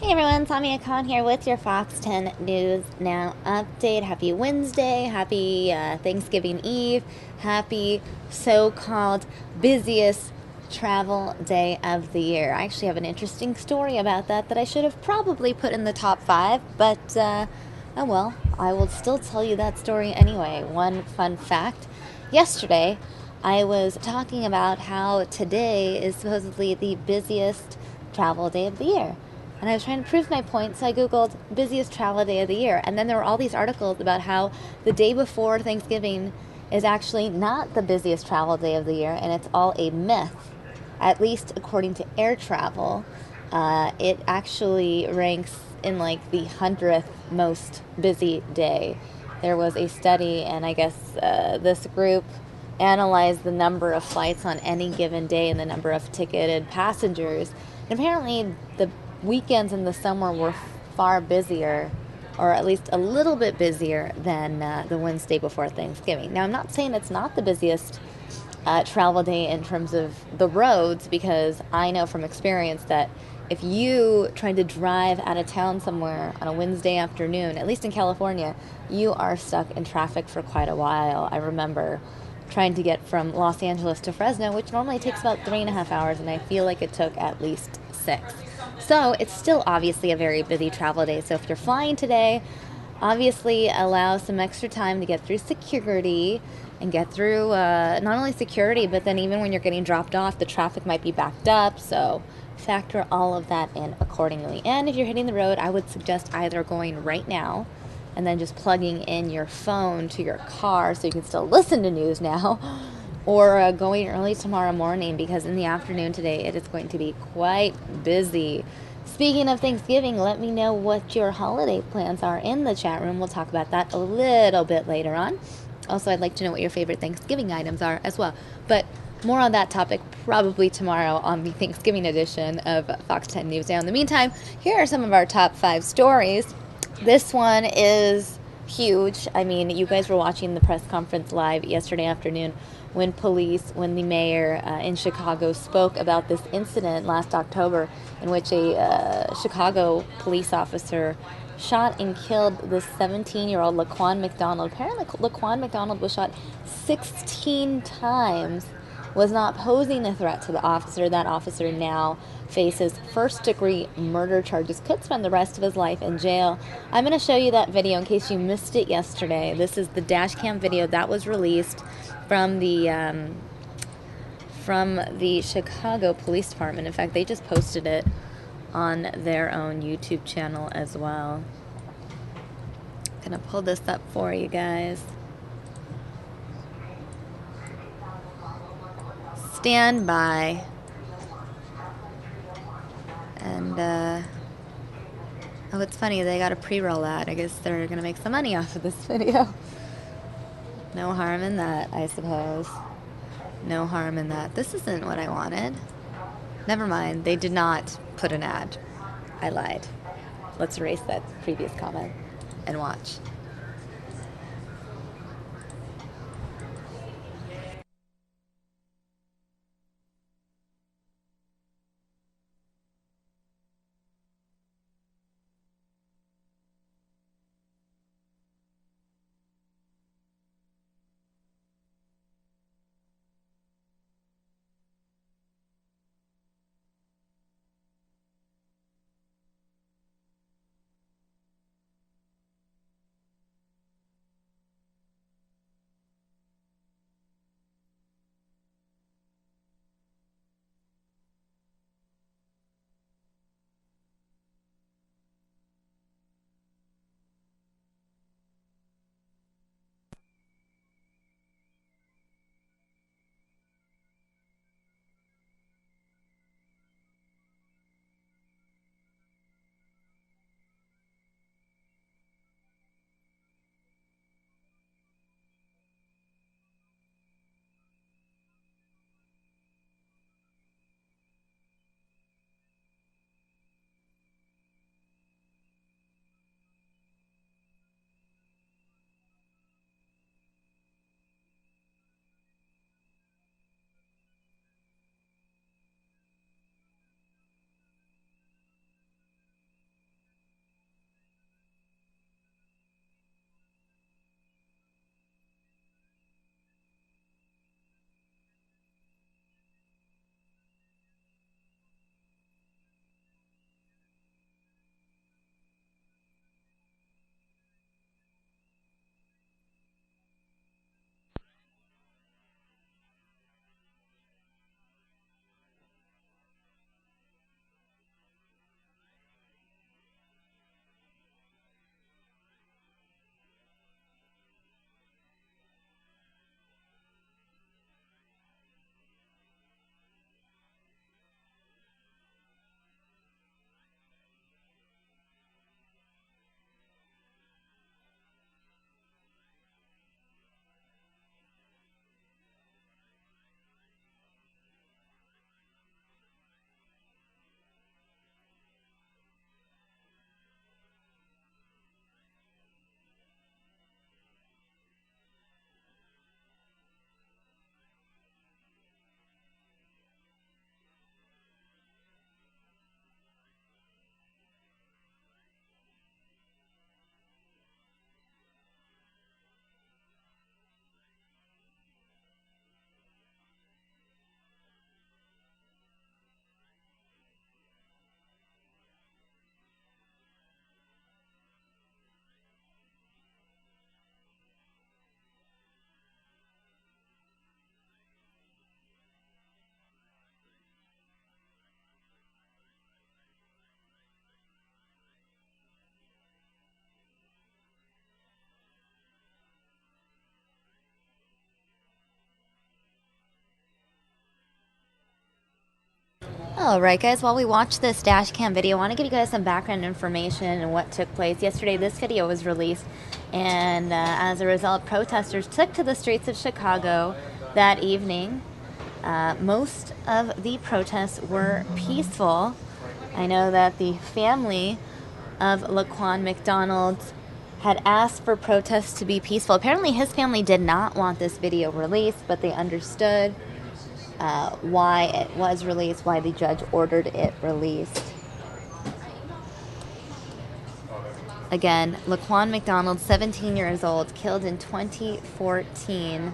Hey everyone, Samia Khan here with your Fox 10 News Now update. Happy Wednesday, happy Thanksgiving Eve, happy so-called busiest travel day of the year. I actually have an interesting story about that I should have probably put in the top five, but oh well, I will still tell you that story anyway. One fun fact, yesterday I was talking about how today is supposedly the busiest travel day of the year. And I was trying to prove my point, so I Googled busiest travel day of the year. And then there were all these articles about how the day before Thanksgiving is actually not the busiest travel day of the year, and it's all a myth, at least according to air travel. It actually ranks in like the 100th most busy day. There was a study, and I guess this group analyzed the number of flights on any given day and the number of ticketed passengers. And apparently, the weekends in the summer were far busier, or at least a little bit busier than the Wednesday before Thanksgiving. Now, I'm not saying it's not the busiest travel day in terms of the roads, because I know from experience that if you try to drive out of town somewhere on a Wednesday afternoon, at least in California, you are stuck in traffic for quite a while. I remember trying to get from Los Angeles to Fresno, which normally takes about 3.5 hours, and I feel like it took at least 6. So it's still obviously a very busy travel day. So if you're flying today, obviously allow some extra time to get through security and get through not only security, but then even when you're getting dropped off, the traffic might be backed up. So factor all of that in accordingly. And if you're hitting the road, I would suggest either going right now and then just plugging in your phone to your car so you can still listen to news now, or going early tomorrow morning, because in the afternoon today it is going to be quite busy. Speaking of Thanksgiving, let me know what your holiday plans are in the chat room. We'll talk about that a little bit later on. Also, I'd like to know what your favorite Thanksgiving items are as well. But more on that topic probably tomorrow on the Thanksgiving edition of Fox 10 News Now. In the meantime, here are some of our top 5 stories. This one is huge. I mean, you guys were watching the press conference live yesterday afternoon when the mayor in Chicago spoke about this incident last October in which a Chicago police officer shot and killed this 17-year-old Laquan McDonald. Apparently, Laquan McDonald was shot 16 times, was not posing a threat to the officer. That officer now faces first-degree murder charges, could spend the rest of his life in jail. I'm going to show you that video in case you missed it yesterday. This is the dash cam video that was released from the Chicago Police Department. In fact, they just posted it on their own YouTube channel as well. I'm going to pull this up for you guys. Stand by. And, oh, it's funny, they got a pre-roll ad. I guess they're going to make some money off of this video. No harm in that, I suppose. No harm in that. This isn't what I wanted. Never mind, they did not put an ad. I lied. Let's erase that previous comment and watch. All right, guys, while we watch this dash cam video, I want to give you guys some background information and what took place. Yesterday, this video was released, and as a result, protesters took to the streets of Chicago that evening. Most of the protests were peaceful. I know that the family of Laquan McDonald had asked for protests to be peaceful. Apparently, his family did not want this video released, but they understood why it was released, why the judge ordered it released. Again, Laquan McDonald, 17 years old, killed in 2014.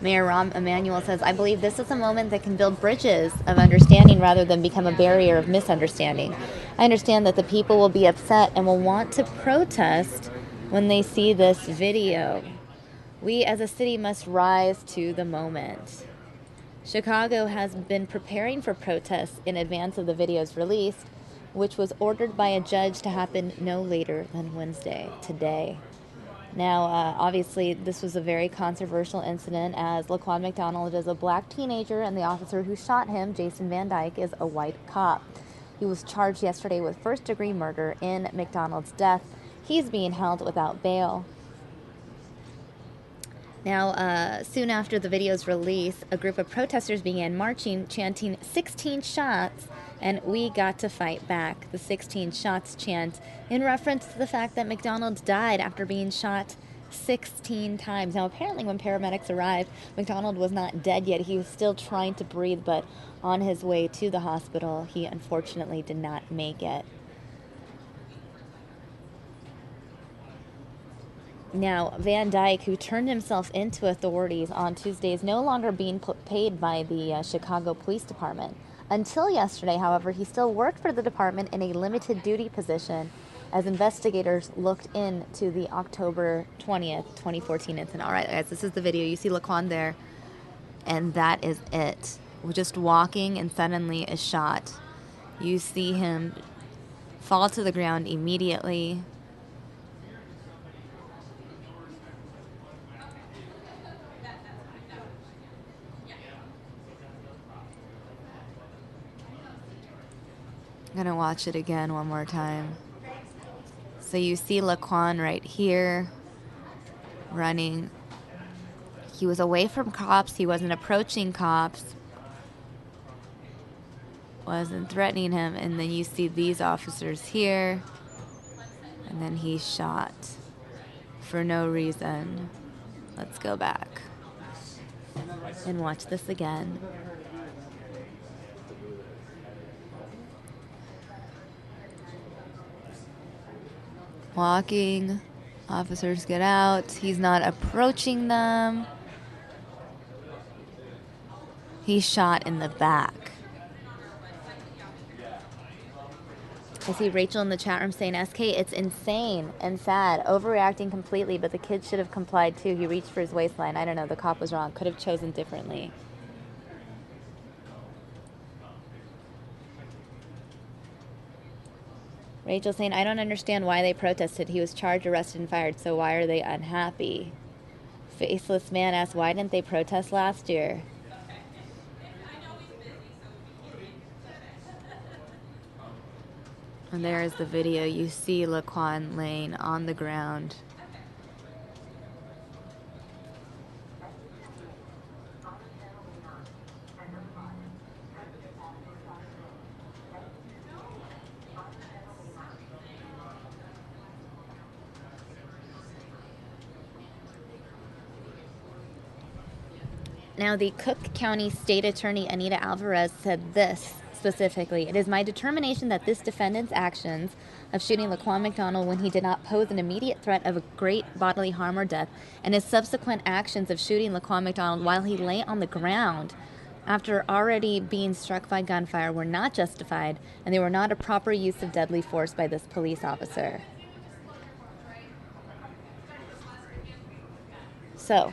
Mayor Rahm Emanuel says, "I believe this is a moment that can build bridges of understanding rather than become a barrier of misunderstanding. I understand that the people will be upset and will want to protest when they see this video. We as a city must rise to the moment." Chicago has been preparing for protests in advance of the video's release, which was ordered by a judge to happen no later than Wednesday, today. Now, obviously, this was a very controversial incident as Laquan McDonald is a black teenager and the officer who shot him, Jason Van Dyke, is a white cop. He was charged yesterday with first-degree murder in McDonald's death. He's being held without bail. Now, soon after the video's release, a group of protesters began marching, chanting 16 shots, and we got to fight back. The 16 shots chant in reference to the fact that McDonald died after being shot 16 times. Now, apparently when paramedics arrived, McDonald was not dead yet. He was still trying to breathe, but on his way to the hospital, he unfortunately did not make it. Now, Van Dyke, who turned himself into authorities on Tuesday, is no longer being paid by the Chicago Police Department. Until yesterday, however, he still worked for the department in a limited duty position as investigators looked into the October 20th, 2014 incident. All right, guys, this is the video. You see Laquan there, and that is it. We're just walking, and suddenly is shot. You see him fall to the ground immediately. I'm gonna watch it again one more time. So you see Laquan right here running. He was away from cops. He wasn't approaching cops. Wasn't threatening him. And then you see these officers here. And then he's shot for no reason. Let's go back and watch this again. Walking, officers get out. He's not approaching them. He's shot in the back. I see Rachel in the chat room saying, SK, it's insane and sad, overreacting completely, but the kid should have complied too. He reached for his waistline. I don't know, the cop was wrong. Could have chosen differently. Rachel saying, I don't understand why they protested. He was charged, arrested, and fired, so why are they unhappy? Faceless man asks, why didn't they protest last year? And there is the video. You see Laquan laying on the ground. Now, the Cook County State Attorney Anita Alvarez said this specifically: it is my determination that this defendant's actions of shooting Laquan McDonald when he did not pose an immediate threat of a great bodily harm or death, and his subsequent actions of shooting Laquan McDonald while he lay on the ground after already being struck by gunfire were not justified, and they were not a proper use of deadly force by this police officer. So,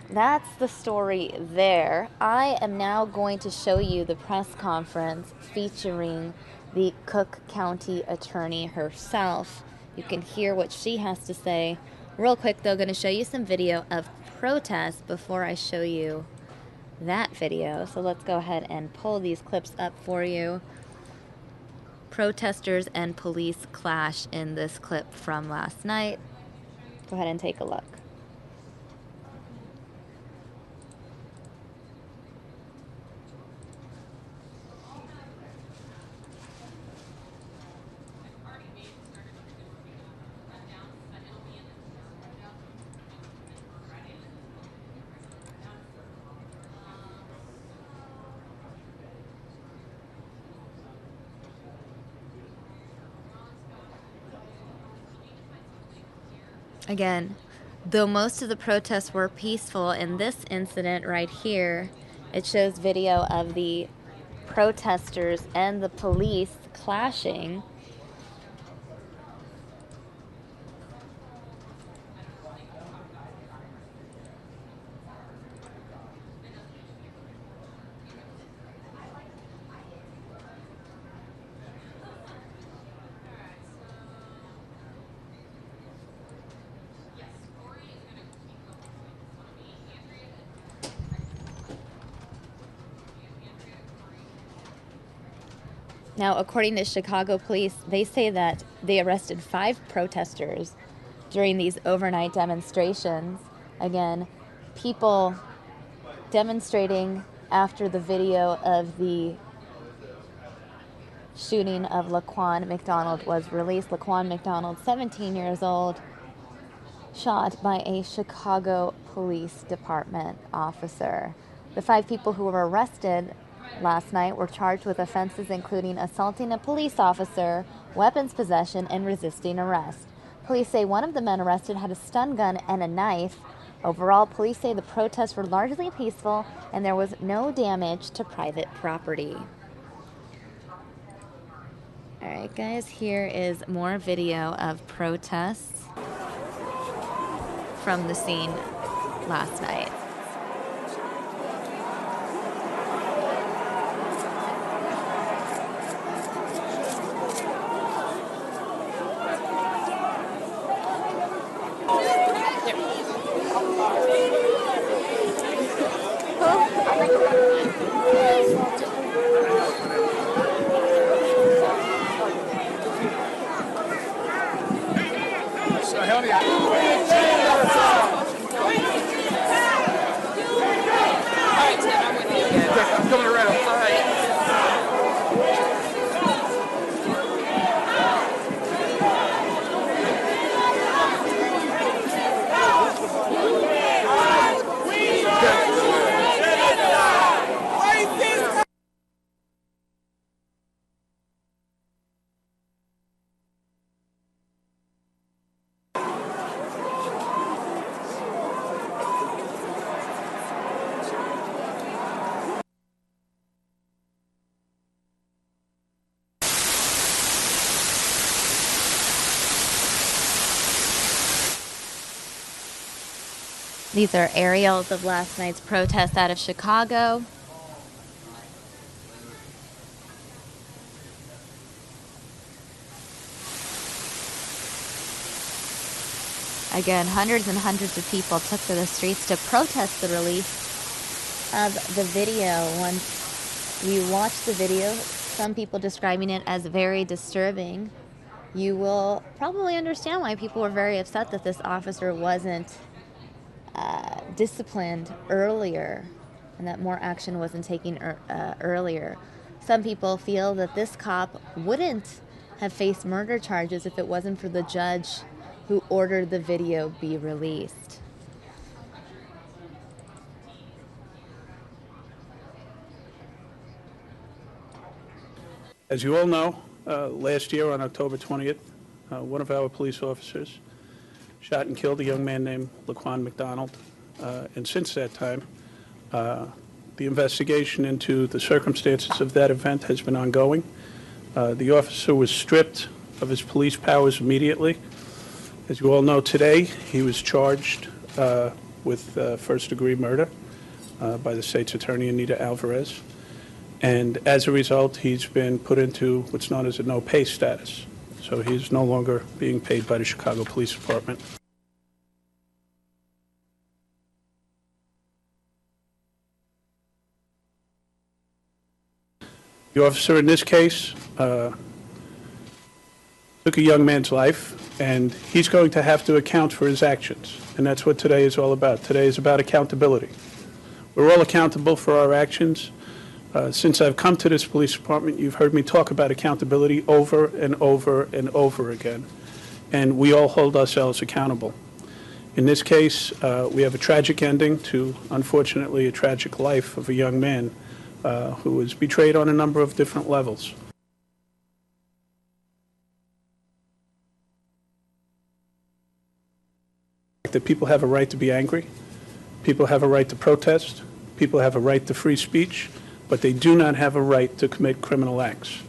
that's the story there. I am now going to show you the press conference featuring the Cook County attorney herself. You can hear what she has to say. Real quick, though, going to show you some video of protests before I show you that video. So let's go ahead and pull these clips up for you. protesters and police clash in this clip from last night. Go ahead and take a look. Again, though most of the protests were peaceful, in this incident right here, it shows video of the protesters and the police clashing. Now, according to Chicago police, they say that they arrested 5 protesters during these overnight demonstrations. Again, people demonstrating after the video of the shooting of Laquan McDonald was released. Laquan McDonald, 17 years old, shot by a Chicago Police Department officer. The 5 people who were arrested last night were charged with offenses including assaulting a police officer, weapons possession, and resisting arrest. Police say one of the men arrested had a stun gun and a knife. Overall, police say the protests were largely peaceful and there was no damage to private property. All right, guys, here is more video of protests from the scene last night. I'm coming around. All right. These are aerials of last night's protest out of Chicago. Again, hundreds and hundreds of people took to the streets to protest the release of the video. Once you watch the video, some people describing it as very disturbing, you will probably understand why people were very upset that this officer wasn't disciplined earlier and that more action wasn't taken earlier. Some people feel that this cop wouldn't have faced murder charges if it wasn't for the judge who ordered the video be released. As you all know, last year on October 20th, one of our police officers shot and killed a young man named Laquan McDonald. And since that time, the investigation into the circumstances of that event has been ongoing. The officer was stripped of his police powers immediately. As you all know, today he was charged with first-degree murder by the state's attorney, Anita Alvarez. And as a result, he's been put into what's known as a no-pay status. So he's no longer being paid by the Chicago Police Department. The officer in this case took a young man's life, and he's going to have to account for his actions. And that's what today is all about. Today is about accountability. We're all accountable for our actions. Since I've come to this police department, you've heard me talk about accountability over and over and over again. And we all hold ourselves accountable. In this case, we have a tragic ending to, unfortunately, a tragic life of a young man who was betrayed on a number of different levels. That people have a right to be angry, people have a right to protest, people have a right to free speech, but they do not have a right to commit criminal acts.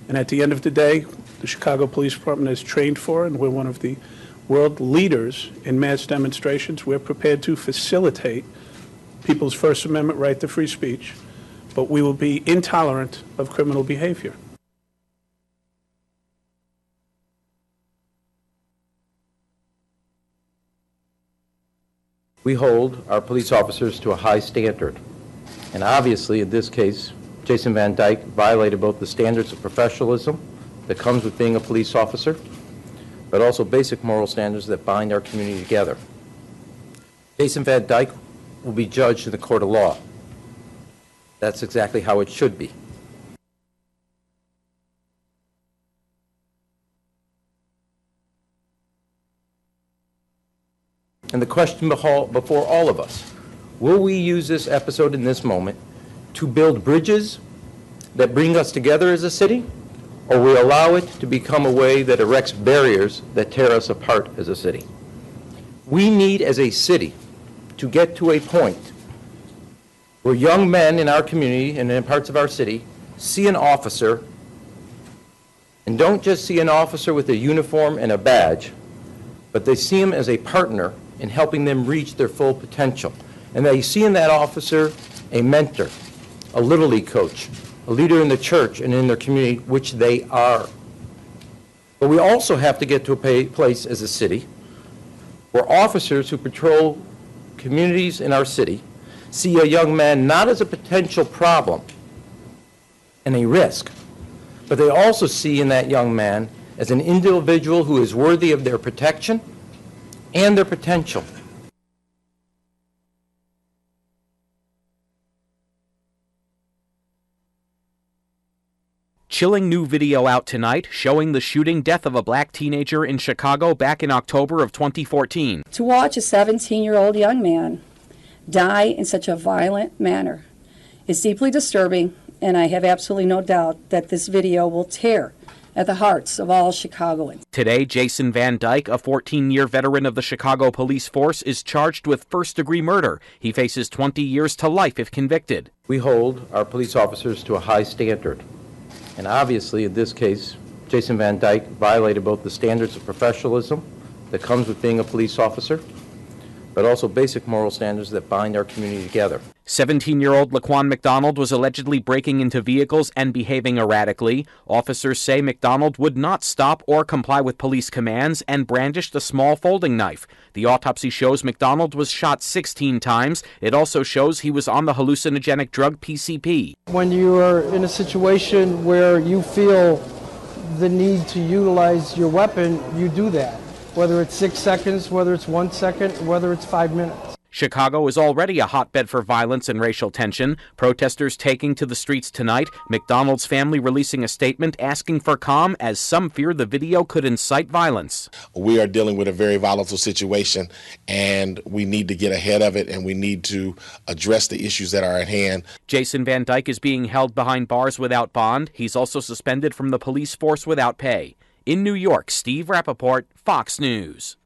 And at the end of the day, the Chicago Police Department is trained for, and we're one of the world leaders in mass demonstrations. We're prepared to facilitate people's First Amendment right to free speech, but we will be intolerant of criminal behavior. We hold our police officers to a high standard. And obviously, in this case, Jason Van Dyke violated both the standards of professionalism that comes with being a police officer, but also basic moral standards that bind our community together. Jason Van Dyke will be judged in the court of law. That's exactly how it should be. And the question before all of us, will we use this episode in this moment to build bridges that bring us together as a city, or we allow it to become a way that erects barriers that tear us apart as a city? We need, as a city, to get to a point where young men in our community and in parts of our city see an officer and don't just see an officer with a uniform and a badge, but they see him as a partner in helping them reach their full potential. And they see in that officer a mentor, a Little League coach, a leader in the church and in their community, which they are. But we also have to get to a place as a city where officers who patrol communities in our city see a young man not as a potential problem and a risk, but they also see in that young man as an individual who is worthy of their protection and their potential. Chilling new video out tonight showing the shooting death of a black teenager in Chicago back in October of 2014. To watch a 17-year-old young man die in such a violent manner is deeply disturbing, and I have absolutely no doubt that this video will tear at the hearts of all Chicagoans. Today, Jason Van Dyke, a 14-year veteran of the Chicago Police Force, is charged with first-degree murder. He faces 20 years to life if convicted. We hold our police officers to a high standard. And obviously, in this case, Jason Van Dyke violated both the standards of professionalism that comes with being a police officer, but also basic moral standards that bind our community together. 17-year-old Laquan McDonald was allegedly breaking into vehicles and behaving erratically. Officers say McDonald would not stop or comply with police commands and brandished a small folding knife. The autopsy shows McDonald was shot 16 times. It also shows he was on the hallucinogenic drug PCP. When you are in a situation where you feel the need to utilize your weapon, you do that. Whether it's 6 seconds, whether it's 1 second, whether it's 5 minutes. Chicago is already a hotbed for violence and racial tension. Protesters taking to the streets tonight. McDonald's family releasing a statement asking for calm as some fear the video could incite violence. We are dealing with a very volatile situation, and we need to get ahead of it, and we need to address the issues that are at hand. Jason Van Dyke is being held behind bars without bond. He's also suspended from the police force without pay. In New York, Steve Rappaport, Fox News.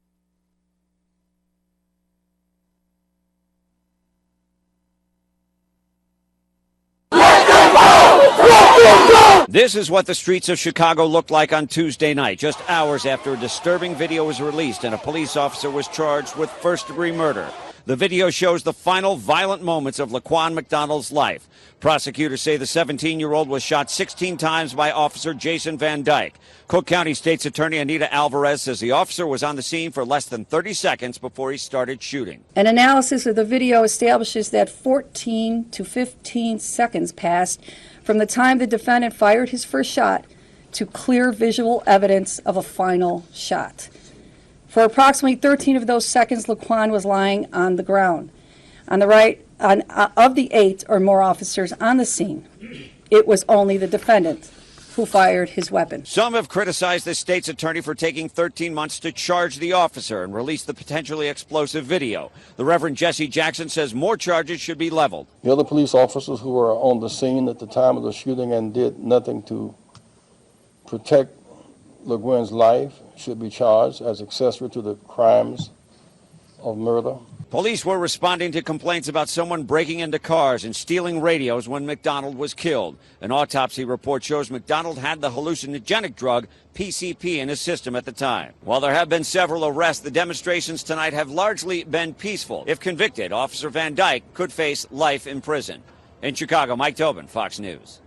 This is what the streets of Chicago looked like on Tuesday night, just hours after a disturbing video was released and a police officer was charged with first-degree murder. The video shows the final violent moments of Laquan McDonald's life. Prosecutors say the 17-year-old was shot 16 times by Officer Jason Van Dyke. Cook County State's Attorney Anita Alvarez says the officer was on the scene for less than 30 seconds before he started shooting. An analysis of the video establishes that 14 to 15 seconds passed from the time the defendant fired his first shot to clear visual evidence of a final shot. For approximately 13 of those seconds, Laquan was lying on the ground. On the right, of the 8 or more officers on the scene, it was only the defendant who fired his weapon. Some have criticized the state's attorney for taking 13 months to charge the officer and release the potentially explosive video. The Reverend Jesse Jackson says more charges should be leveled. The other police officers who were on the scene at the time of the shooting and did nothing to protect LeGuin's life should be charged as accessory to the crimes of murder. Police were responding to complaints about someone breaking into cars and stealing radios when McDonald was killed. An autopsy report shows McDonald had the hallucinogenic drug PCP in his system at the time. While there have been several arrests, the demonstrations tonight have largely been peaceful. If convicted, Officer Van Dyke could face life in prison. In Chicago, Mike Tobin, Fox News.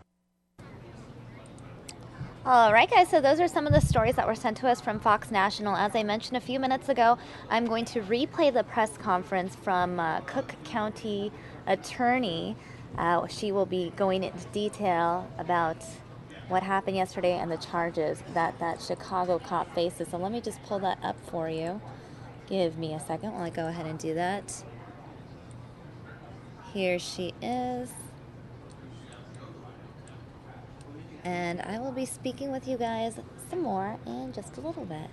All right, guys, so those are some of the stories that were sent to us from Fox National. As I mentioned a few minutes ago, I'm going to replay the press conference from Cook County Attorney. She will be going into detail about what happened yesterday and the charges that Chicago cop faces. So let me just pull that up for you. Give me a second while I go ahead and do that. Here she is. And I will be speaking with you guys some more in just a little bit.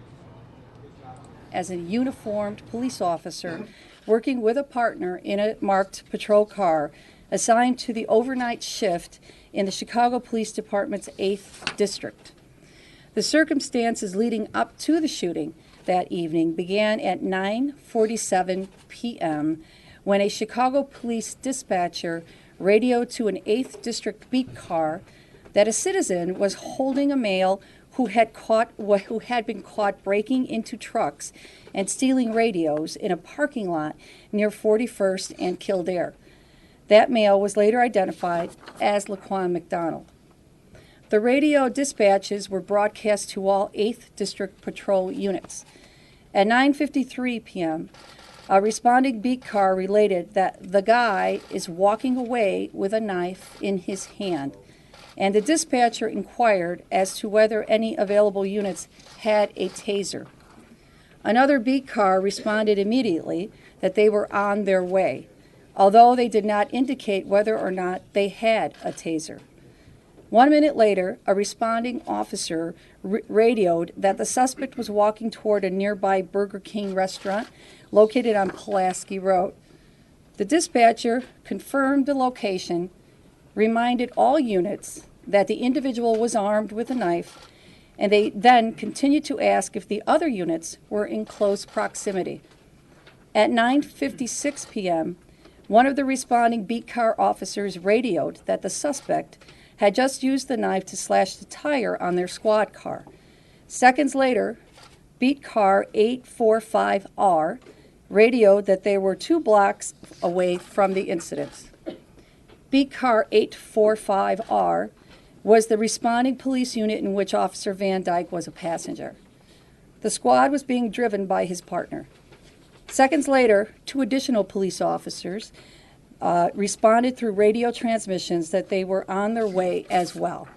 As a uniformed police officer working with a partner in a marked patrol car assigned to the overnight shift in the Chicago Police Department's 8th District. The circumstances leading up to the shooting that evening began at 9:47 p.m. when a Chicago police dispatcher radioed to an 8th District beat car that a citizen was holding a male who had been caught breaking into trucks and stealing radios in a parking lot near 41st and Kildare. That male was later identified as Laquan McDonald. The radio dispatches were broadcast to all 8th District Patrol units. At 9:53 p.m., a responding beat car related that the guy is walking away with a knife in his hand, and the dispatcher inquired as to whether any available units had a taser. Another beat car responded immediately that they were on their way, although they did not indicate whether or not they had a taser. 1 minute later, a responding officer radioed that the suspect was walking toward a nearby Burger King restaurant located on Pulaski Road. The dispatcher confirmed the location, reminded all units that the individual was armed with a knife, and they then continued to ask if the other units were in close proximity. At 9:56 p.m., one of the responding beat car officers radioed that the suspect had just used the knife to slash the tire on their squad car. Seconds later, beat car 845R radioed that they were 2 blocks away from the incident. Beat car 845R was the responding police unit in which Officer Van Dyke was a passenger. The squad was being driven by his partner. Seconds later, 2 additional police officers responded through radio transmissions that they were on their way as well.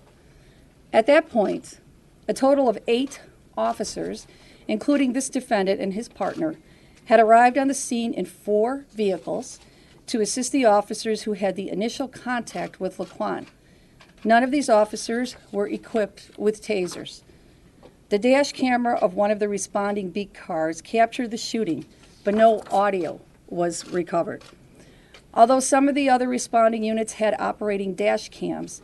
At that point, a total of 8 officers, including this defendant and his partner, had arrived on the scene in 4 vehicles to assist the officers who had the initial contact with Laquan. None of these officers were equipped with tasers. The dash camera of one of the responding beat cars captured the shooting, but no audio was recovered. Although some of the other responding units had operating dash cams,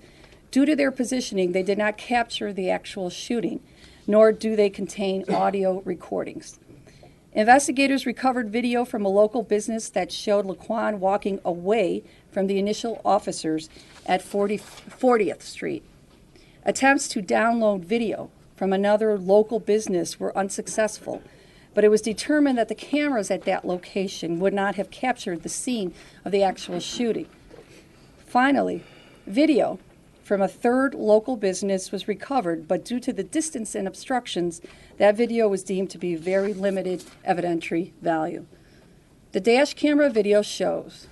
due to their positioning, they did not capture the actual shooting, nor do they contain audio recordings. Investigators recovered video from a local business that showed Laquan walking away from the initial officers at 40th Street. Attempts to download video from another local business were unsuccessful, but it was determined that the cameras at that location would not have captured the scene of the actual shooting. Finally, video from a 3rd local business was recovered, but due to the distance and obstructions, that video was deemed to be very limited evidentiary value. The dash camera video shows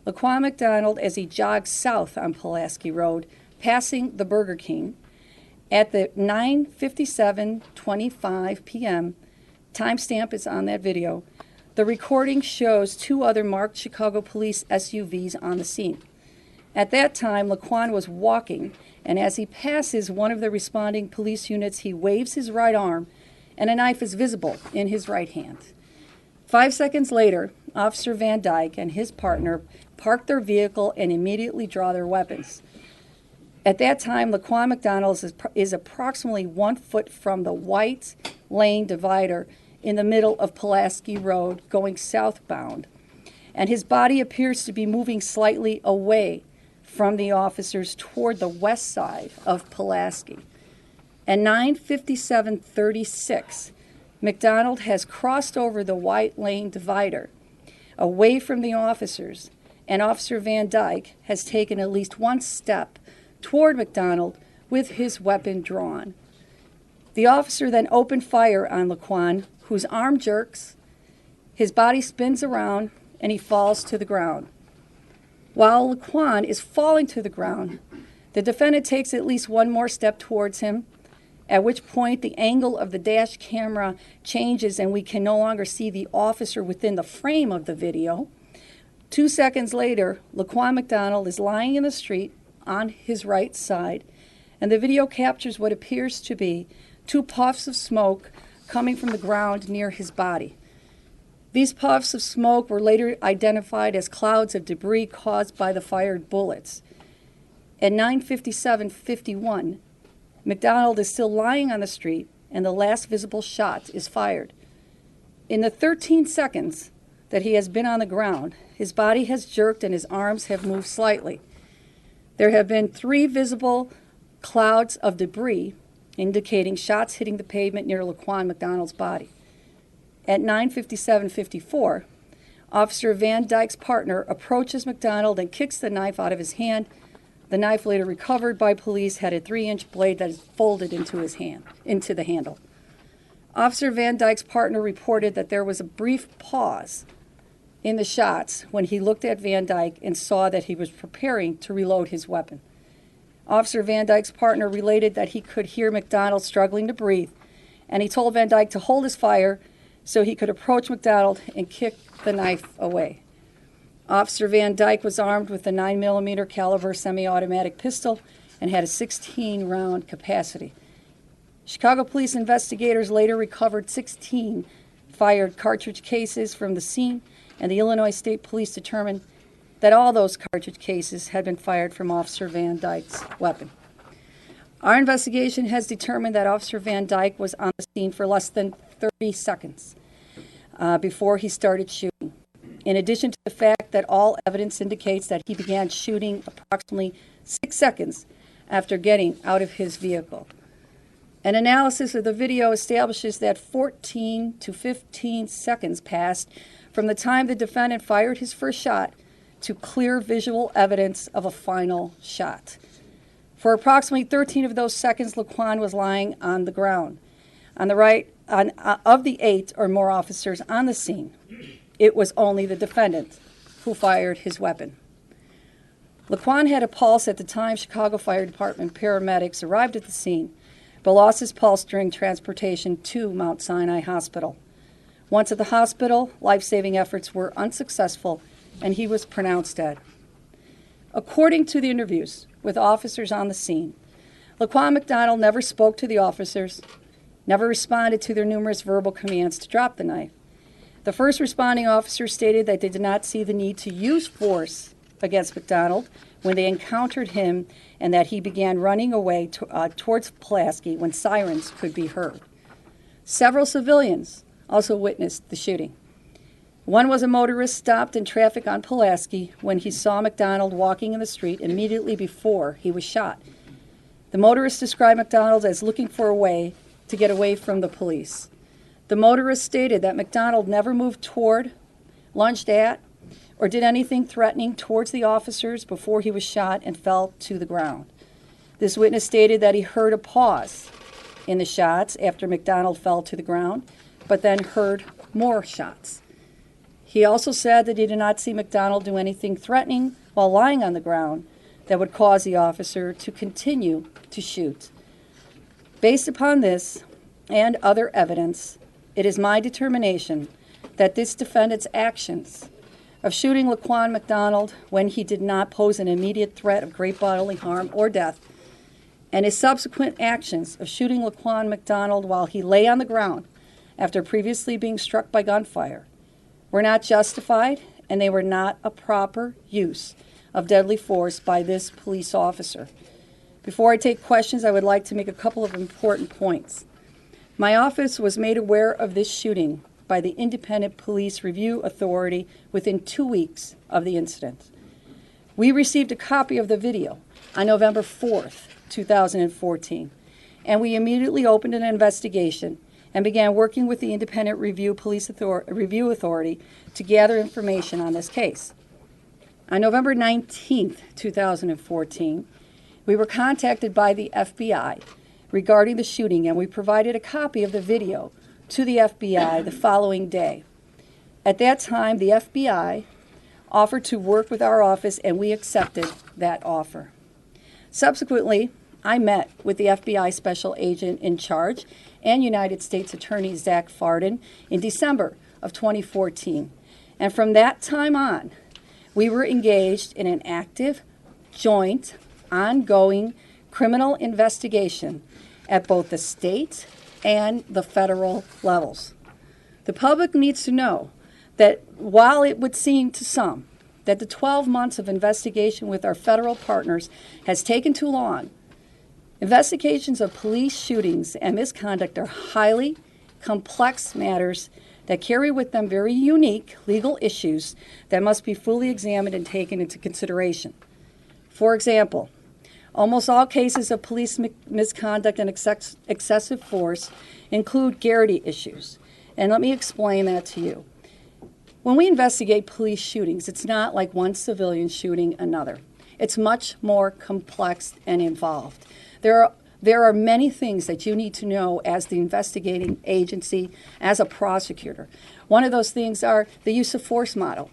Laquan McDonald as he jogs south on Pulaski Road, passing the Burger King, At the 9:57:25 p.m., timestamp is on that video, the recording shows two other marked Chicago police SUVs on the scene. At that time, Laquan was walking, and as he passes one of the responding police units, he waves his right arm, and a knife is visible in his right hand. 5 seconds later, Officer Van Dyke and his partner park their vehicle and immediately draw their weapons. At that time, Laquan McDonald is approximately 1 foot from the white lane divider in the middle of Pulaski Road going southbound, and his body appears to be moving slightly away from the officers toward the west side of Pulaski. At 9:57:36, McDonald has crossed over the white lane divider away from the officers, and Officer Van Dyke has taken at least one step toward McDonald with his weapon drawn. The officer then opened fire on Laquan, whose arm jerks, his body spins around, and he falls to the ground. While Laquan is falling to the ground, the defendant takes at least one more step towards him, at which point the angle of the dash camera changes and we can no longer see the officer within the frame of the video. 2 seconds later, Laquan McDonald is lying in the street on his right side, and the video captures what appears to be two puffs of smoke coming from the ground near his body. These puffs of smoke were later identified as clouds of debris caused by the fired bullets. At 9:57:51, McDonald is still lying on the street, and the last visible shot is fired. In the 13 seconds that he has been on the ground, his body has jerked and his arms have moved slightly. There have been 3 visible clouds of debris indicating shots hitting the pavement near Laquan McDonald's body. At 9:57:54, Officer Van Dyke's partner approaches McDonald and kicks the knife out of his hand. The knife, later recovered by police, had a 3-inch blade that is folded into the handle. Officer Van Dyke's partner reported that there was a brief pause in the shots when he looked at Van Dyke and saw that he was preparing to reload his weapon. Officer Van Dyke's partner related that he could hear McDonald struggling to breathe, and he told Van Dyke to hold his fire so he could approach McDonald and kick the knife away. Officer Van Dyke was armed with a 9mm caliber semi-automatic pistol and had a 16-round capacity. Chicago police investigators later recovered 16 fired cartridge cases from the scene, and the Illinois State Police determined that all those cartridge cases had been fired from Officer Van Dyke's weapon. Our investigation has determined that Officer Van Dyke was on the scene for less than 30 seconds before he started shooting. In addition to the fact that all evidence indicates that he began shooting approximately 6 seconds after getting out of his vehicle. An analysis of the video establishes that 14 to 15 seconds passed from the time the defendant fired his first shot to clear visual evidence of a final shot. For approximately 13 of those seconds, Laquan was lying on the ground. On the right, of the 8 or more officers on the scene, it was only the defendant who fired his weapon. Laquan had a pulse at the time Chicago Fire Department paramedics arrived at the scene, but lost his pulse during transportation to Mount Sinai Hospital. Once at the hospital, life-saving efforts were unsuccessful, and he was pronounced dead. According to the interviews with officers on the scene, Laquan McDonald never spoke to the officers, never responded to their numerous verbal commands to drop the knife. The first responding officers stated that they did not see the need to use force against McDonald when they encountered him, and that he began running away towards Pulaski when sirens could be heard. Several civilians also witnessed the shooting. One was a motorist stopped in traffic on Pulaski when he saw McDonald walking in the street immediately before he was shot. The motorist described McDonald as looking for a way to get away from the police. The motorist stated that McDonald never moved toward, lunged at, or did anything threatening towards the officers before he was shot and fell to the ground. This witness stated that he heard a pause in the shots after McDonald fell to the ground, but then heard more shots. He also said that he did not see McDonald do anything threatening while lying on the ground that would cause the officer to continue to shoot. Based upon this and other evidence, it is my determination that this defendant's actions of shooting Laquan McDonald when he did not pose an immediate threat of great bodily harm or death, and his subsequent actions of shooting Laquan McDonald while he lay on the ground after previously being struck by gunfire were not justified, and they were not a proper use of deadly force by this police officer. Before I take questions, I would like to make a couple of important points. My office was made aware of this shooting by the Independent Police Review Authority within 2 weeks of the incident. We received a copy of the video on November 4th, 2014, and we immediately opened an investigation and began working with the Independent Review Authority to gather information on this case. On November 19th, 2014, we were contacted by the FBI regarding the shooting, and we provided a copy of the video to the FBI the following day. At that time, the FBI offered to work with our office, and we accepted that offer. Subsequently, I met with the FBI Special Agent in charge and United States Attorney Zach Farden in December of 2014. And from that time on, we were engaged in an active, joint, ongoing criminal investigation at both the state and the federal levels. The public needs to know that while it would seem to some that the 12 months of investigation with our federal partners has taken too long, investigations of police shootings and misconduct are highly complex matters that carry with them very unique legal issues that must be fully examined and taken into consideration. For example, almost all cases of police misconduct and excessive force include Garrity issues. And let me explain that to you. When we investigate police shootings, it's not like one civilian shooting another. It's much more complex and involved. There are many things that you need to know as the investigating agency, as a prosecutor. One of those things are the use of force model.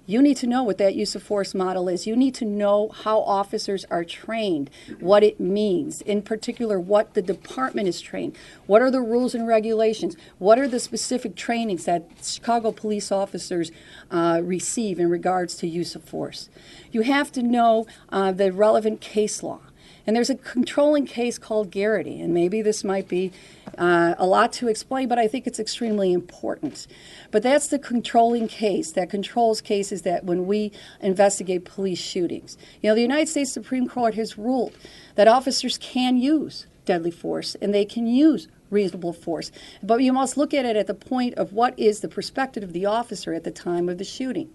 You need to know what that use of force model is. You need to know how officers are trained, what it means, in particular what the department is trained, what are the rules and regulations, what are the specific trainings that Chicago police officers receive in regards to use of force. You have to know the relevant case law. And there's a controlling case called Garrity, and maybe this might be a lot to explain, but I think it's extremely important. But that's the controlling case that controls cases that when we investigate police shootings. You know, the United States Supreme Court has ruled that officers can use deadly force and they can use reasonable force. But you must look at it at the point of what is the perspective of the officer at the time of the shooting.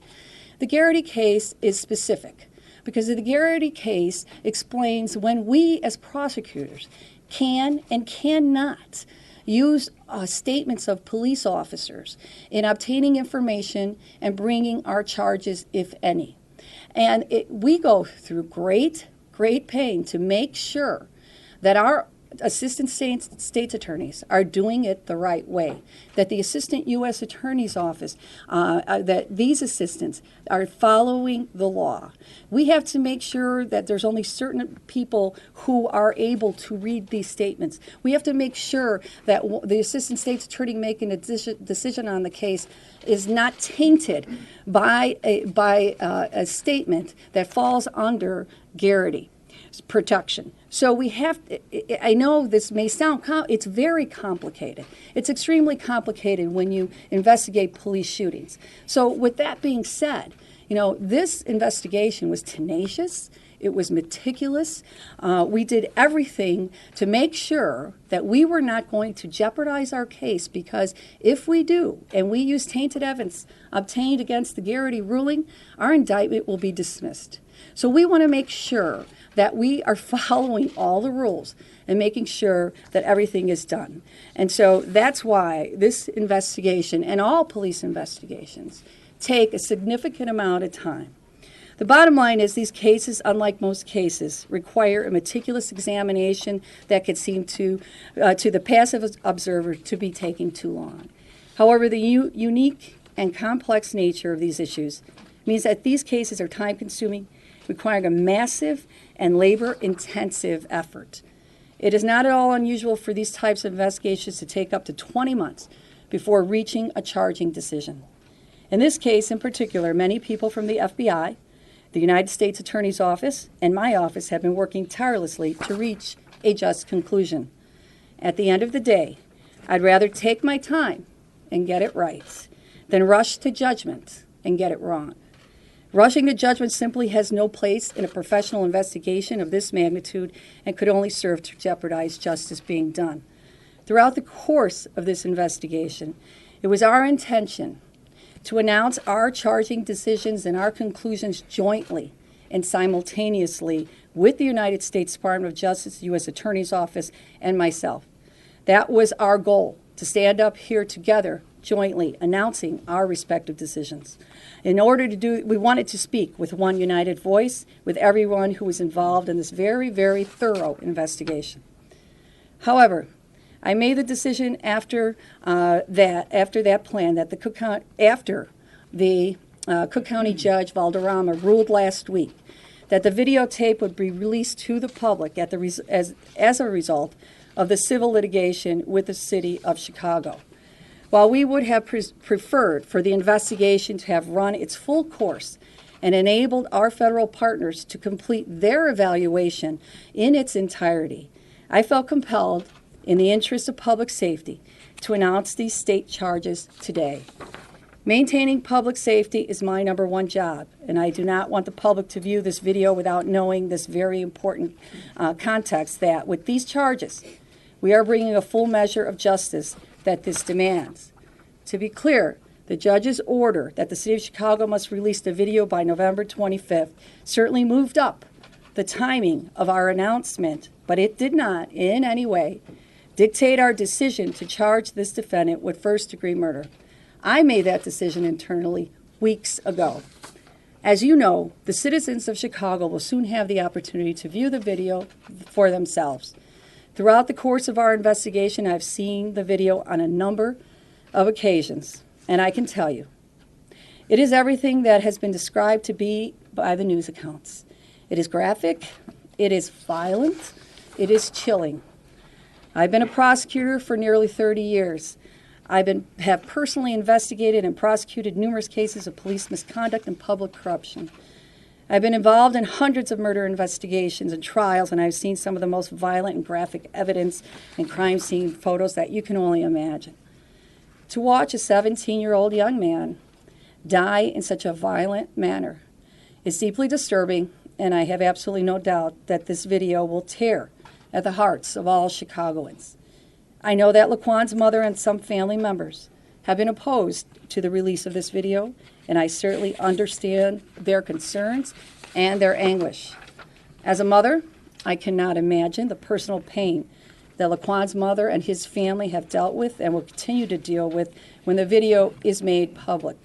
The Garrity case is specific, because the Garrity case explains when we as prosecutors can and cannot use statements of police officers in obtaining information and bringing our charges, if any. And we go through great pain to make sure that our assistant state's attorneys are doing it the right way, that the assistant U.S. attorney's office, that these assistants are following the law. We have to make sure that there's only certain people who are able to read these statements. We have to make sure that the assistant state's attorney making a decision on the case is not tainted by a statement that falls under Garrity protection. So we have, I know this may sound, it's very complicated. It's extremely complicated when you investigate police shootings. So with that being said, you know, this investigation was tenacious. It was meticulous. We did everything to make sure that we were not going to jeopardize our case, because if we do, and we use tainted evidence obtained against the Garrity ruling, our indictment will be dismissed. So we want to make sure that we are following all the rules and making sure that everything is done. And so that's why this investigation and all police investigations take a significant amount of time. The bottom line is these cases, unlike most cases, require a meticulous examination that could seem to the passive observer to be taking too long. However, the unique and complex nature of these issues means that these cases are time-consuming, requiring a massive and labor-intensive effort. It is not at all unusual for these types of investigations to take up to 20 months before reaching a charging decision. In this case in particular, many people from the FBI, the United States Attorney's Office, and my office have been working tirelessly to reach a just conclusion. At the end of the day, I'd rather take my time and get it right than rush to judgment and get it wrong. Rushing to judgment simply has no place in a professional investigation of this magnitude and could only serve to jeopardize justice being done. Throughout the course of this investigation, it was our intention to announce our charging decisions and our conclusions jointly and simultaneously with the United States Department of Justice, the U.S. Attorney's Office, and myself. That was our goal, to stand up here together jointly announcing our respective decisions. In order to do, we wanted to speak with one united voice with everyone who was involved in this very, very thorough investigation. However, I made the decision after that plan that the Cook County Judge Valderrama ruled last week that the videotape would be released to the public as a result of the civil litigation with the city of Chicago. While we would have preferred for the investigation to have run its full course and enabled our federal partners to complete their evaluation in its entirety, I felt compelled, in the interest of public safety, to announce these state charges today. Maintaining public safety is my number one job, and I do not want the public to view this video without knowing this very important context that with these charges, we are bringing a full measure of justice that this demands. To be clear, the judge's order that the city of Chicago must release the video by November 25th certainly moved up the timing of our announcement, but it did not in any way dictate our decision to charge this defendant with first-degree murder. I made that decision internally weeks ago. As you know, the citizens of Chicago will soon have the opportunity to view the video for themselves. Throughout the course of our investigation, I've seen the video on a number of occasions, and I can tell you, it is everything that has been described to be by the news accounts. It is graphic, it is violent, it is chilling. I've been a prosecutor for nearly 30 years. I have personally investigated and prosecuted numerous cases of police misconduct and public corruption. I've been involved in hundreds of murder investigations and trials, and I've seen some of the most violent and graphic evidence and crime scene photos that you can only imagine. To watch a 17-year-old young man die in such a violent manner is deeply disturbing, and I have absolutely no doubt that this video will tear at the hearts of all Chicagoans. I know that Laquan's mother and some family members have been opposed to the release of this video, and I certainly understand their concerns and their anguish. As a mother, I cannot imagine the personal pain that Laquan's mother and his family have dealt with and will continue to deal with when the video is made public.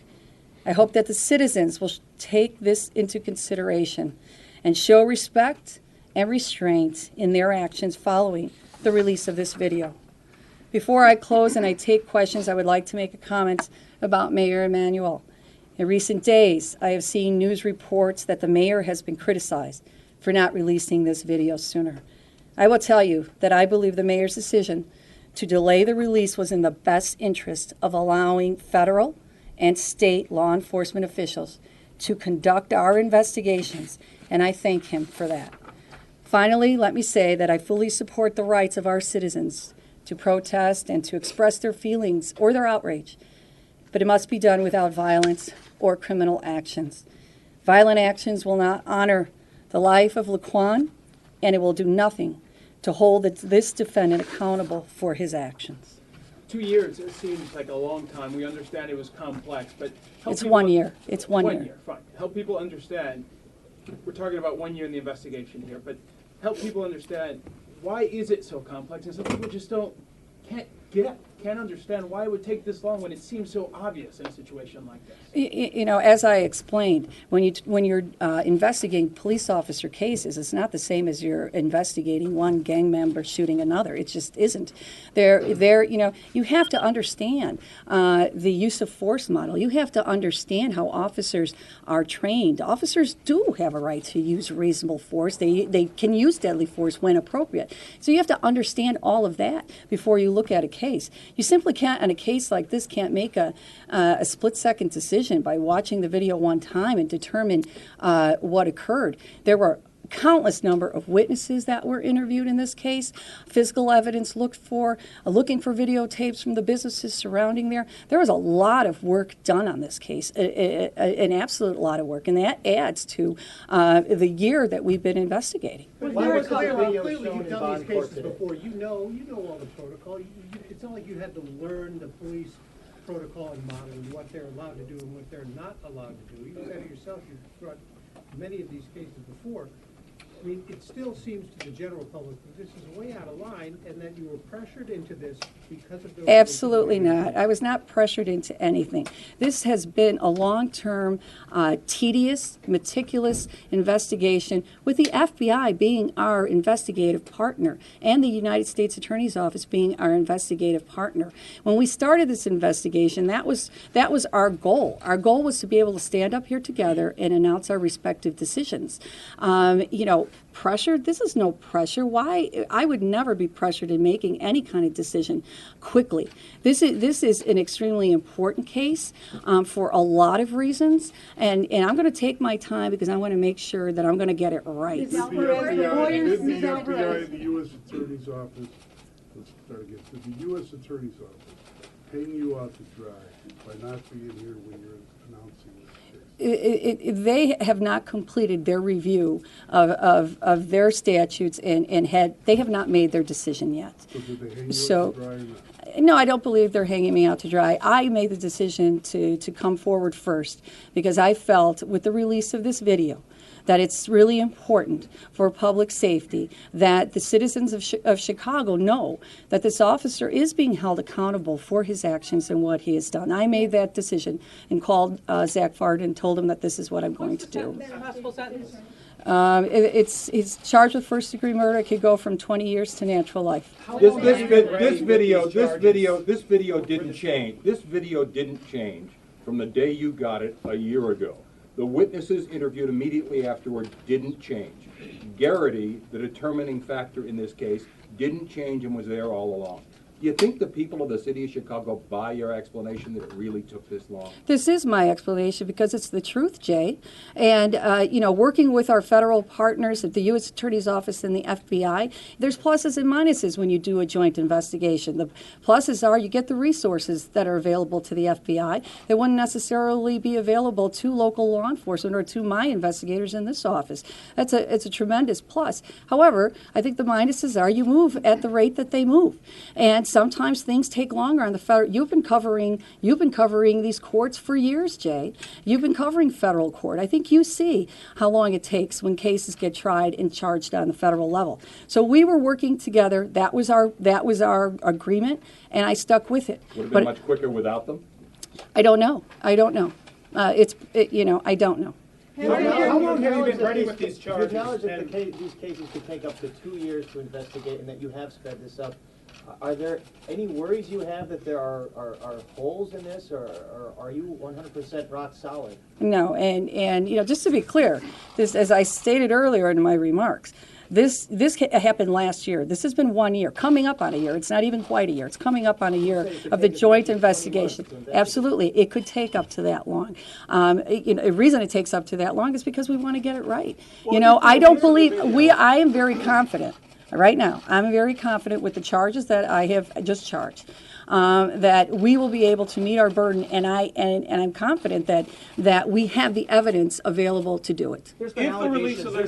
I hope that the citizens will take this into consideration and show respect and restraint in their actions following the release of this video. Before I close and I take questions, I would like to make a comment about Mayor Emanuel. In recent days, I have seen news reports that the mayor has been criticized for not releasing this video sooner. I will tell you that I believe the mayor's decision to delay the release was in the best interest of allowing federal and state law enforcement officials to conduct our investigations, and I thank him for that. Finally, let me say that I fully support the rights of our citizens to protest and to express their feelings or their outrage, but it must be done without violence or criminal actions. Violent actions will not honor the life of Laquan, and it will do nothing to hold this defendant accountable for his actions. 2 years, it seems like a long time. We understand it was complex, but it's 1 year. It's one year. Fine. Help people understand. We're talking about 1 year in the investigation here, but help people understand why is it so complex, and some people just can't can't understand why it would take this long when it seems so obvious in a situation like this. As I explained, when you're investigating police officer cases, it's not the same as you're investigating one gang member shooting another. It just isn't. You have to understand the use of force model. You have to understand how officers are trained. Officers do have a right to use reasonable force. They can use deadly force when appropriate. So you have to understand all of that before you look at a case. You simply can't, in a case like this, can't make a split-second decision by watching the video one time and determine what occurred. There were countless number of witnesses that were interviewed in this case, physical evidence looking for videotapes from the businesses surrounding there. There was a lot of work done on this case, an absolute lot of work, and that adds to the year that we've been investigating. But clearly you've done these cases before. You know all the protocol. It's not like you had to learn the police protocol and model and what they're allowed to do and what they're not allowed to do. You said it yourself, you've brought many of these cases before. I mean, it still seems to the general public that this is way out of line and that you were pressured into this because of those... Absolutely not. I was not pressured into anything. This has been a long-term, tedious, meticulous investigation with the FBI being our investigative partner and the United States Attorney's Office being our investigative partner. When we started this investigation, that was our goal. Our goal was to be able to stand up here together and announce our respective decisions. Pressured? This is no pressure. Why? I would never be pressured in making any kind of decision quickly. This is an extremely important case for a lot of reasons, and I'm going to take my time because I want to make sure that I'm going to get it right. Did the FBI and the U.S. Attorney's Office, let's start again, did the U.S. Attorney's Office hang you out to dry by not being here when you're announcing this? They have not completed their review of their statutes and they have not made their decision yet. So did they hang you out to dry or not? No, I don't believe they're hanging me out to dry. I made the decision to come forward first because I felt with the release of this video that it's really important for public safety that the citizens of Chicago know that this officer is being held accountable for his actions and what he has done. I made that decision and called Zach Fard and told him that this is what I'm going to do. He's charged with first-degree murder. It could go from 20 years to natural life. This video didn't change. This video didn't change from the day you got it a year ago. The witnesses interviewed immediately afterward didn't change. Garrity, the determining factor in this case, didn't change and was there all along. Do you think the people of the city of Chicago buy your explanation that it really took this long? This is my explanation because it's the truth, Jay. And, working with our federal partners at the U.S. Attorney's Office and the FBI, there's pluses and minuses when you do a joint investigation. The pluses are you get the resources that are available to the FBI that wouldn't necessarily be available to local law enforcement or to my investigators in this office. It's a tremendous plus. However, I think the minuses are you move at the rate that they move. And sometimes things take longer on the federal. You've been covering these courts for years, Jay. You've been covering federal court. I think you see how long it takes when cases get tried and charged on the federal level. So we were working together. That was our agreement, and I stuck with it. Would have been much quicker without them? I don't know. I don't know. I don't know. How long have you been ready with these charges? You acknowledge that these cases could take up to 2 years to investigate and that you have sped this up. Are there any worries you have that there are holes in this, or are you 100% rock solid? No, and just to be clear, this, as I stated earlier in my remarks, this happened last year. This has been 1 year, coming up on a year. It's not even quite a year. It's coming up on a year of the joint investigation. Absolutely, it could take up to that long. The reason it takes up to that long is because we want to get it right. I don't believe I am very confident. Right now, I'm very confident with the charges that I have just charged, that we will be able to meet our burden, and I'm confident that we have the evidence available to do it. If the release of the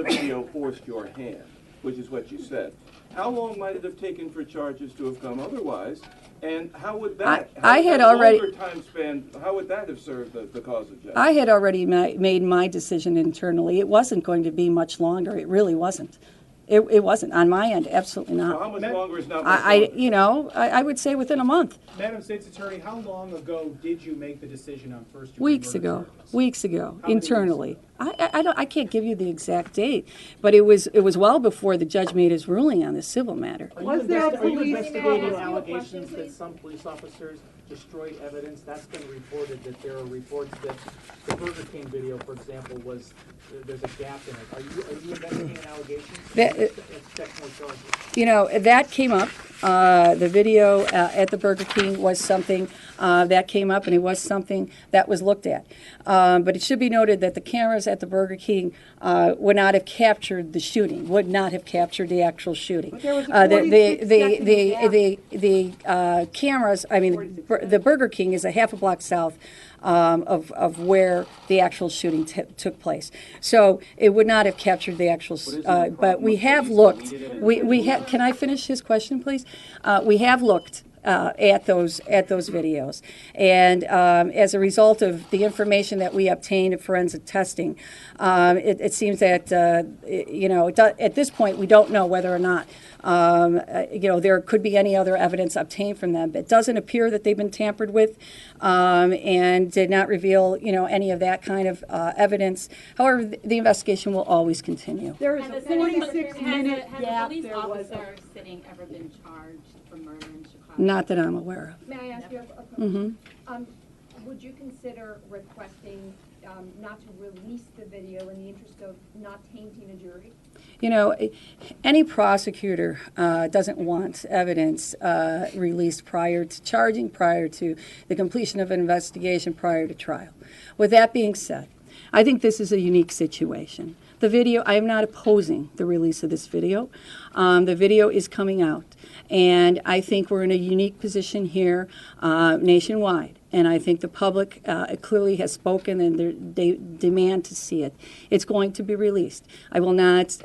video forced your hand, which is what you said, how long might it have taken for charges to have come otherwise? And how would that, time span, how would that have served the cause of justice? I had already made my decision internally. It wasn't going to be much longer. It really wasn't. It wasn't on my end, absolutely So not. how much longer is not much I longer? you know, I would say within a month. Madam State's Attorney, how long ago did you make the decision on first-degree Weeks murder ago, charges? weeks ago, How many weeks internally. ago? I can't give you the exact date, but it was well before the judge made his ruling on this civil matter. Are you investigating allegations that some police officers destroyed evidence? That's been reported, that there are reports that the Burger King video, for example, there's a gap in it. Are you investigating allegations? Expect more charges. You know, that came up. The video at the Burger King was something that came up, and it was something that was looked at. But it should be noted that the cameras at the Burger King would not have captured the shooting, would not have captured the actual shooting. But there was a 46-second the cameras, I mean, the Burger King is a half a block south of where the actual shooting took place. So it would not have captured the actual, but we have looked. We have. Can I finish his question, please? We have looked at those videos, and as a result of the information that we obtained at forensic testing, it seems that at this point we don't know whether or not there could be any other evidence obtained from them. It doesn't appear that they've been tampered with, and did not reveal any of that kind of evidence. However, the investigation will always continue. There is a 46-minute Has gap. a police There was officer sitting ever been charged for murder in Chicago? Not that I'm aware of. May I ask you a question? Would you consider requesting not to release the video in the interest of not tainting a jury? You know, any prosecutor doesn't want evidence released prior to charging, prior to the completion of an investigation, prior to trial. With that being said, I think this is a unique situation. The video, I am not opposing the release of this video. The video is coming out, and I think we're in a unique position here nationwide. And I think the public clearly has spoken, and they demand to see it. It's going to be released. I will not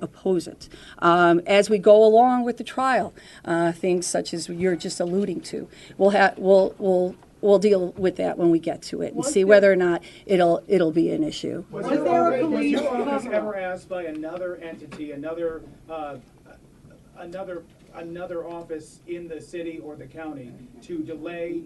oppose it. As we go along with the trial, things such as you're just alluding to, we'll deal with that when we get to it and see whether or not it'll be an issue. Was your office ever asked by another entity, another office in the city or the county to delay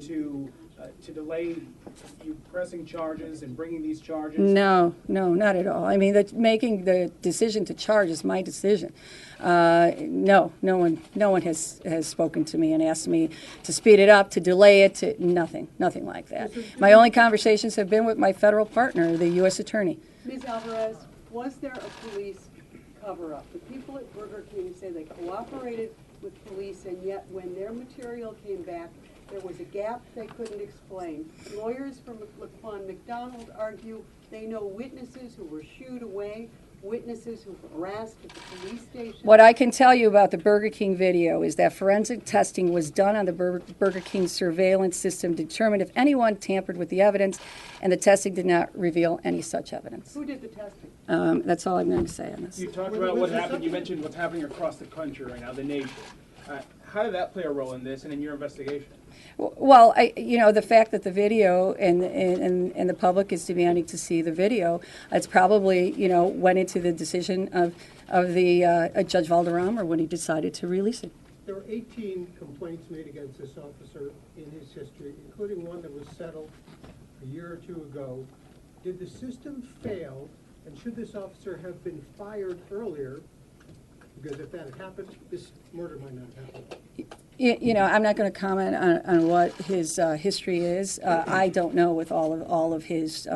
you pressing charges and bringing these charges? No, not at all. I mean, making the decision to charge is my decision. No one has spoken to me and asked me to speed it up, to delay it, nothing like that. My only conversations have been with my federal partner, the U.S. Attorney. Ms. Alvarez, was there a police cover-up? The people at Burger King say they cooperated with police, and yet when their material came back, there was a gap they couldn't explain. Lawyers from Laquan McDonald argue they know witnesses who were shooed away, witnesses who were harassed at the police station. What I can tell you about the Burger King video is that forensic testing was done on the Burger King surveillance system, determined if anyone tampered with the evidence, and the testing did not reveal any such evidence. Who did the testing? That's all I'm going to say on this. You talked about what happened. You mentioned what's happening across the country right now, the nation. How did that play a role in this and in your investigation? Well, the fact that the video and the public is demanding to see the video, it's probably, went into the decision of the Judge Valderrama when he decided to release it. There were 18 complaints made against this officer in his history, including one that was settled a year or two ago. Did the system fail, and should this officer have been fired earlier? Because if that had happened, this murder might not have happened. I'm not going to comment on what his history is. I don't know what all of his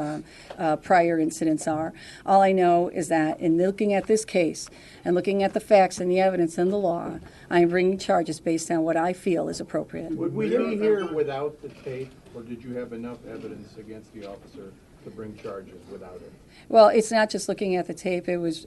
prior incidents are. All I know is that in looking at this case and looking at the facts and the evidence and the law, I am bringing charges based on what I feel is appropriate. Would we be here without the tape, or did you have enough evidence against the officer to bring charges without it? Well, it's not just looking at the tape. It was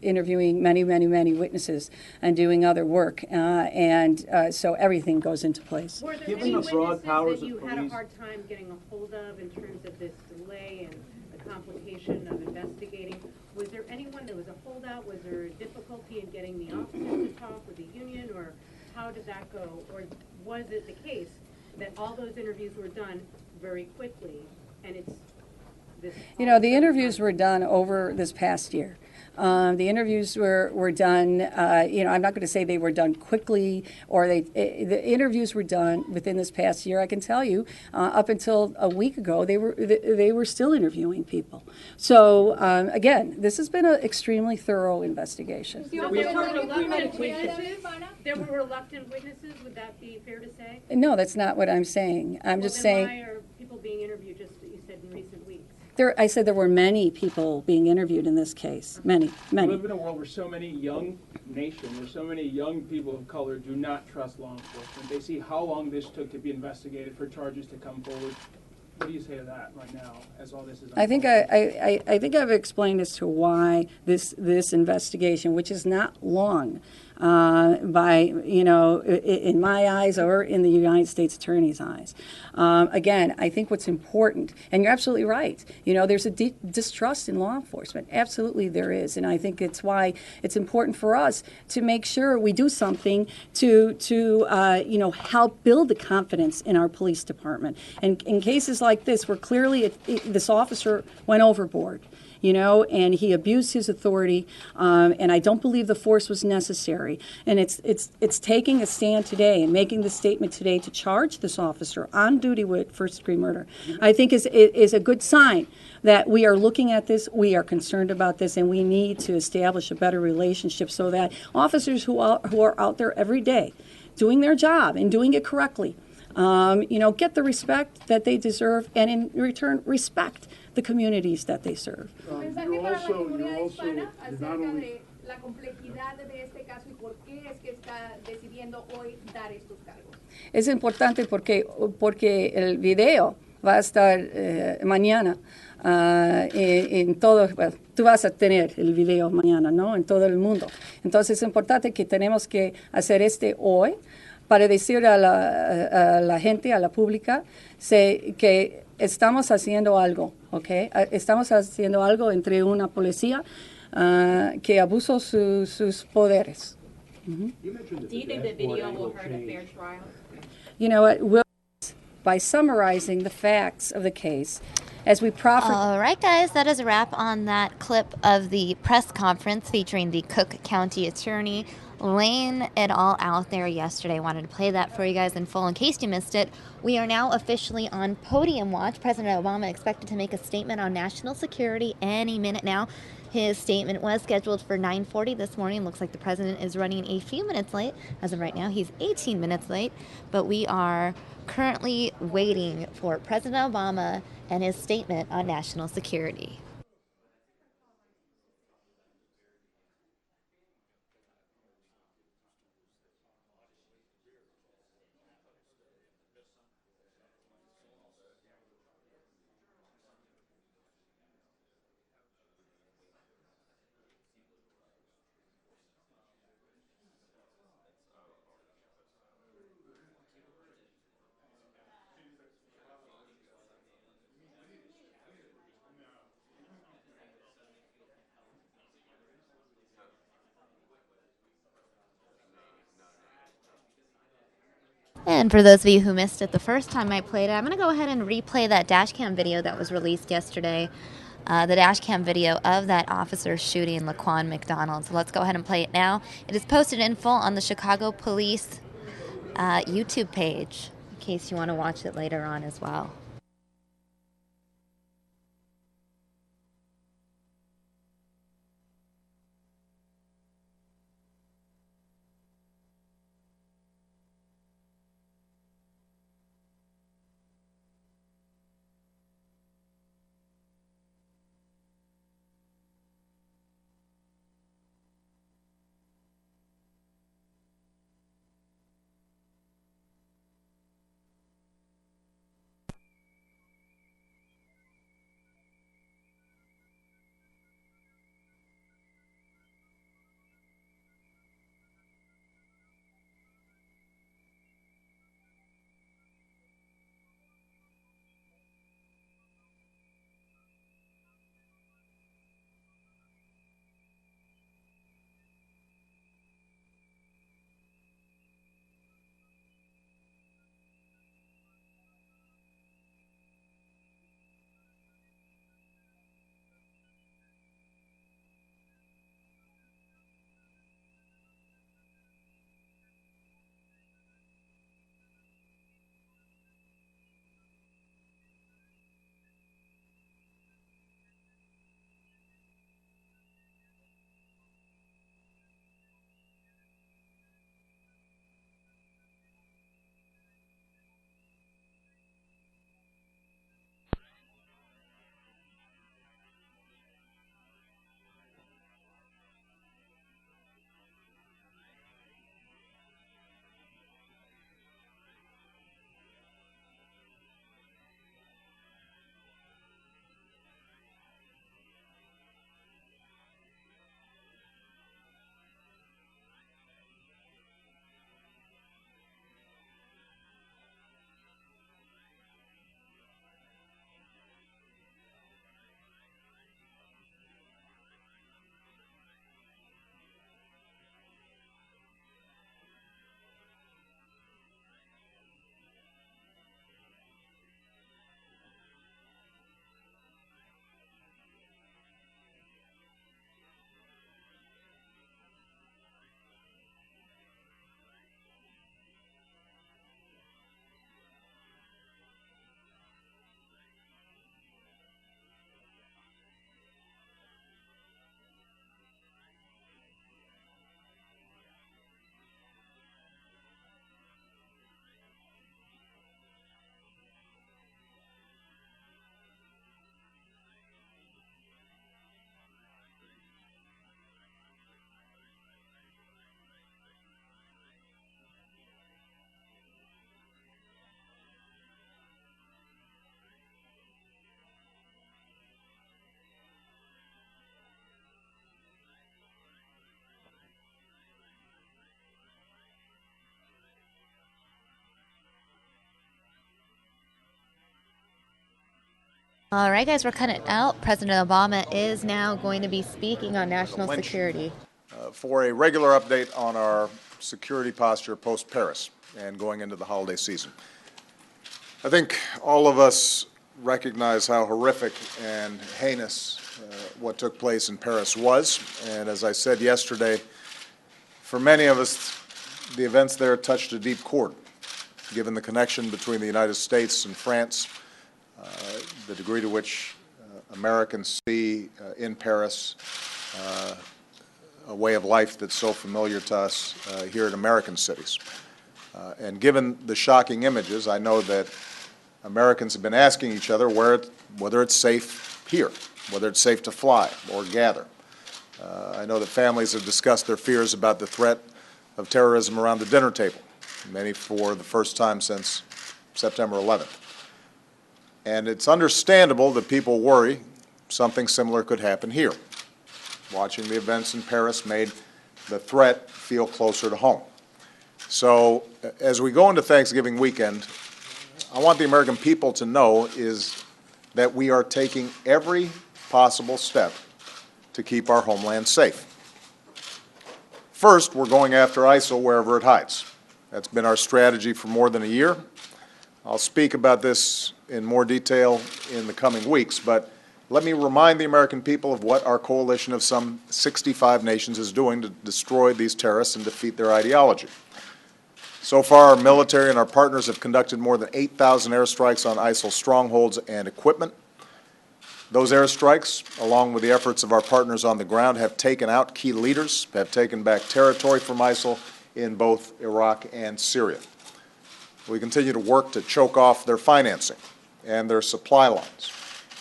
interviewing many witnesses and doing other work, and so everything goes into place. Were there any witnesses that you had a hard time getting a hold of in terms of this delay and the complication of investigating? Was there anyone that was a holdout? Was there a difficulty in getting the officers to talk with the union, or how did that go? Or was it the case that all those interviews were done very quickly, and it's this? You know, the interviews were done over this past year. The interviews were done, you know, I'm not going to say they were done quickly or the interviews were done within this past year. I can tell you, up until a week ago, they were still interviewing people. So, again, this has been an extremely thorough investigation. There were reluctant witnesses, would that be fair to say? No, that's not what I'm saying. I'm just saying. Why are people being interviewed, just you said, in recent weeks? I said there were many people being interviewed in this case. Many. We live in a world where so many young where so many young people of color do not trust law enforcement. They see how long this took to be investigated for charges to come forward. What do you say to that right now, as all this is unfolding? I think I've explained as to why this investigation, which is not long, by, you know, in my eyes or in the United States Attorney's eyes. Again, I think what's important, and you're absolutely right, you know, there's a distrust in law enforcement. Absolutely there is, and I think it's why it's important for us to make sure we do something to you know, help build the confidence in our police department. And in cases like this, where clearly this officer went overboard, you know, and he abused his authority, and I don't believe the force was necessary. And it's taking a stand today and making the statement today to charge this officer on duty with first-degree murder, I think is a good sign that we are looking at this, we are concerned about this, and we need to establish a better relationship so that officers who are out there every day doing their job and doing it correctly, you know, get the respect that they deserve, and in return respect the communities that they serve. You're also not only la complejidad de este caso y por qué es que está decidiendo hoy dar estos cargos. Es importante porque el video va a estar mañana en todo, bueno, tú vas a tener el video mañana, ¿no? En todo el mundo. Entonces es importante que tenemos que hacer hoy para decir a la gente, a la pública, que estamos haciendo algo, ¿ok? Estamos haciendo algo entre una policía que abusó sus poderes. Do you think the video will hurt a fair trial? You know what? By summarizing the facts of the case, as we proffer. All right, guys, that is a wrap on that clip of the press conference featuring the Cook County Attorney laying it all out there yesterday. Wanted to play that for you guys in full in case you missed it. We are now officially on podium watch. President Obama expected to make a statement on national security any minute now. His statement was scheduled for 9:40 this morning. Looks like the president is running a few minutes late. As of right now, he's 18 minutes late. But we are currently waiting for President Obama and his statement on national security. And for those of you who missed it the first time I played it, I'm going to go ahead and replay that dash cam video that was released yesterday. The dash cam video of that officer shooting Laquan McDonald. So let's go ahead and play it now. It is posted in full on the Chicago Police YouTube page, in case you want to watch it later on as well. All right, guys, we're cutting out. President Obama is now going to be speaking on national security. For a regular update on our security posture post-Paris and going into the holiday season. I think all of us recognize how horrific and heinous what took place in Paris was. And as I said yesterday, for many of us, the events there touched a deep chord, given the connection between the United States and France, the degree to which Americans see in Paris a way of life that's so familiar to us here in American cities. And given the shocking images, I know that Americans have been asking each other whether it's safe here, whether it's safe to fly or gather. I know that families have discussed their fears about the threat of terrorism around the dinner table, many for the first time since September 11th. And it's understandable that people worry something similar could happen here. Watching the events in Paris made the threat feel closer to home. So as we go into Thanksgiving weekend, I want the American people to know is that we are taking every possible step to keep our homeland safe. First, we're going after ISIL wherever it hides. That's been our strategy for more than a year. I'll speak about this in more detail in the coming weeks, but let me remind the American people of what our coalition of some 65 nations is doing to destroy these terrorists and defeat their ideology. So far, our military and our partners have conducted more than 8,000 airstrikes on ISIL strongholds and equipment. Those airstrikes, along with the efforts of our partners on the ground, have taken out key leaders, have taken back territory from ISIL in both Iraq and Syria. We continue to work to choke off their financing and their supply lines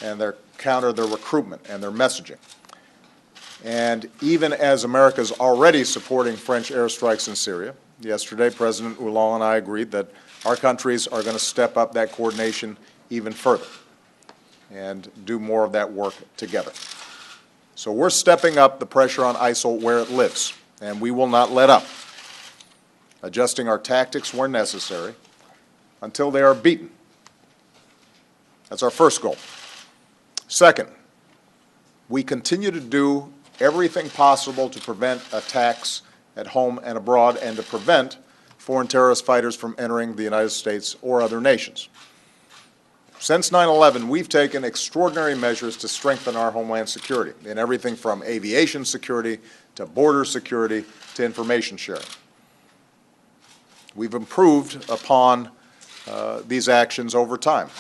and counter their recruitment and their messaging. And even as America is already supporting French airstrikes in Syria, yesterday President Hollande and I agreed that our countries are going to step up that coordination even further and do more of that work together. So we're stepping up the pressure on ISIL where it lives, and we will not let up, adjusting our tactics where necessary until they are beaten. That's our first goal. Second, we continue to do everything possible to prevent attacks at home and abroad and to prevent foreign terrorist fighters from entering the United States or other nations. Since 9/11, we've taken extraordinary measures to strengthen our homeland security in everything from aviation security to border security to information sharing. We've improved upon these actions over time.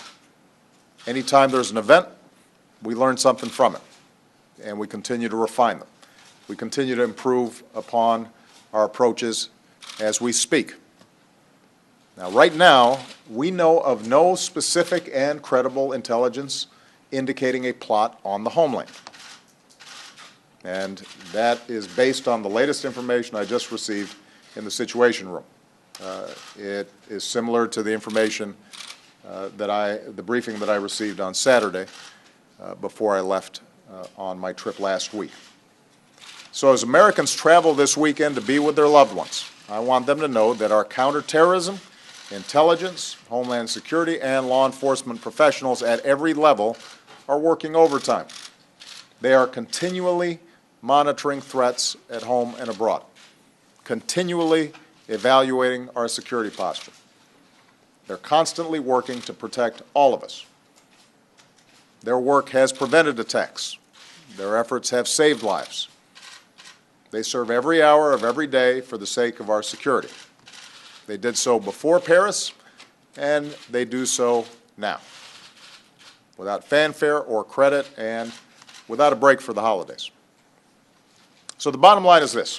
Anytime there's an event, we learn something from it, and we continue to refine them. We continue to improve upon our approaches as we speak. Now, right now, we know of no specific and credible intelligence indicating a plot on the homeland. And that is based on the latest information I just received in the Situation Room. It is similar to the information the briefing that I received on Saturday before I left on my trip last week. So as Americans travel this weekend to be with their loved ones, I want them to know that our counterterrorism, intelligence, homeland security, and law enforcement professionals at every level are working overtime. They are continually monitoring threats at home and abroad, continually evaluating our security posture. They're constantly working to protect all of us. Their work has prevented attacks. Their efforts have saved lives. They serve every hour of every day for the sake of our security. They did so before Paris, and they do so now, without fanfare or credit and without a break for the holidays. So the bottom line is this.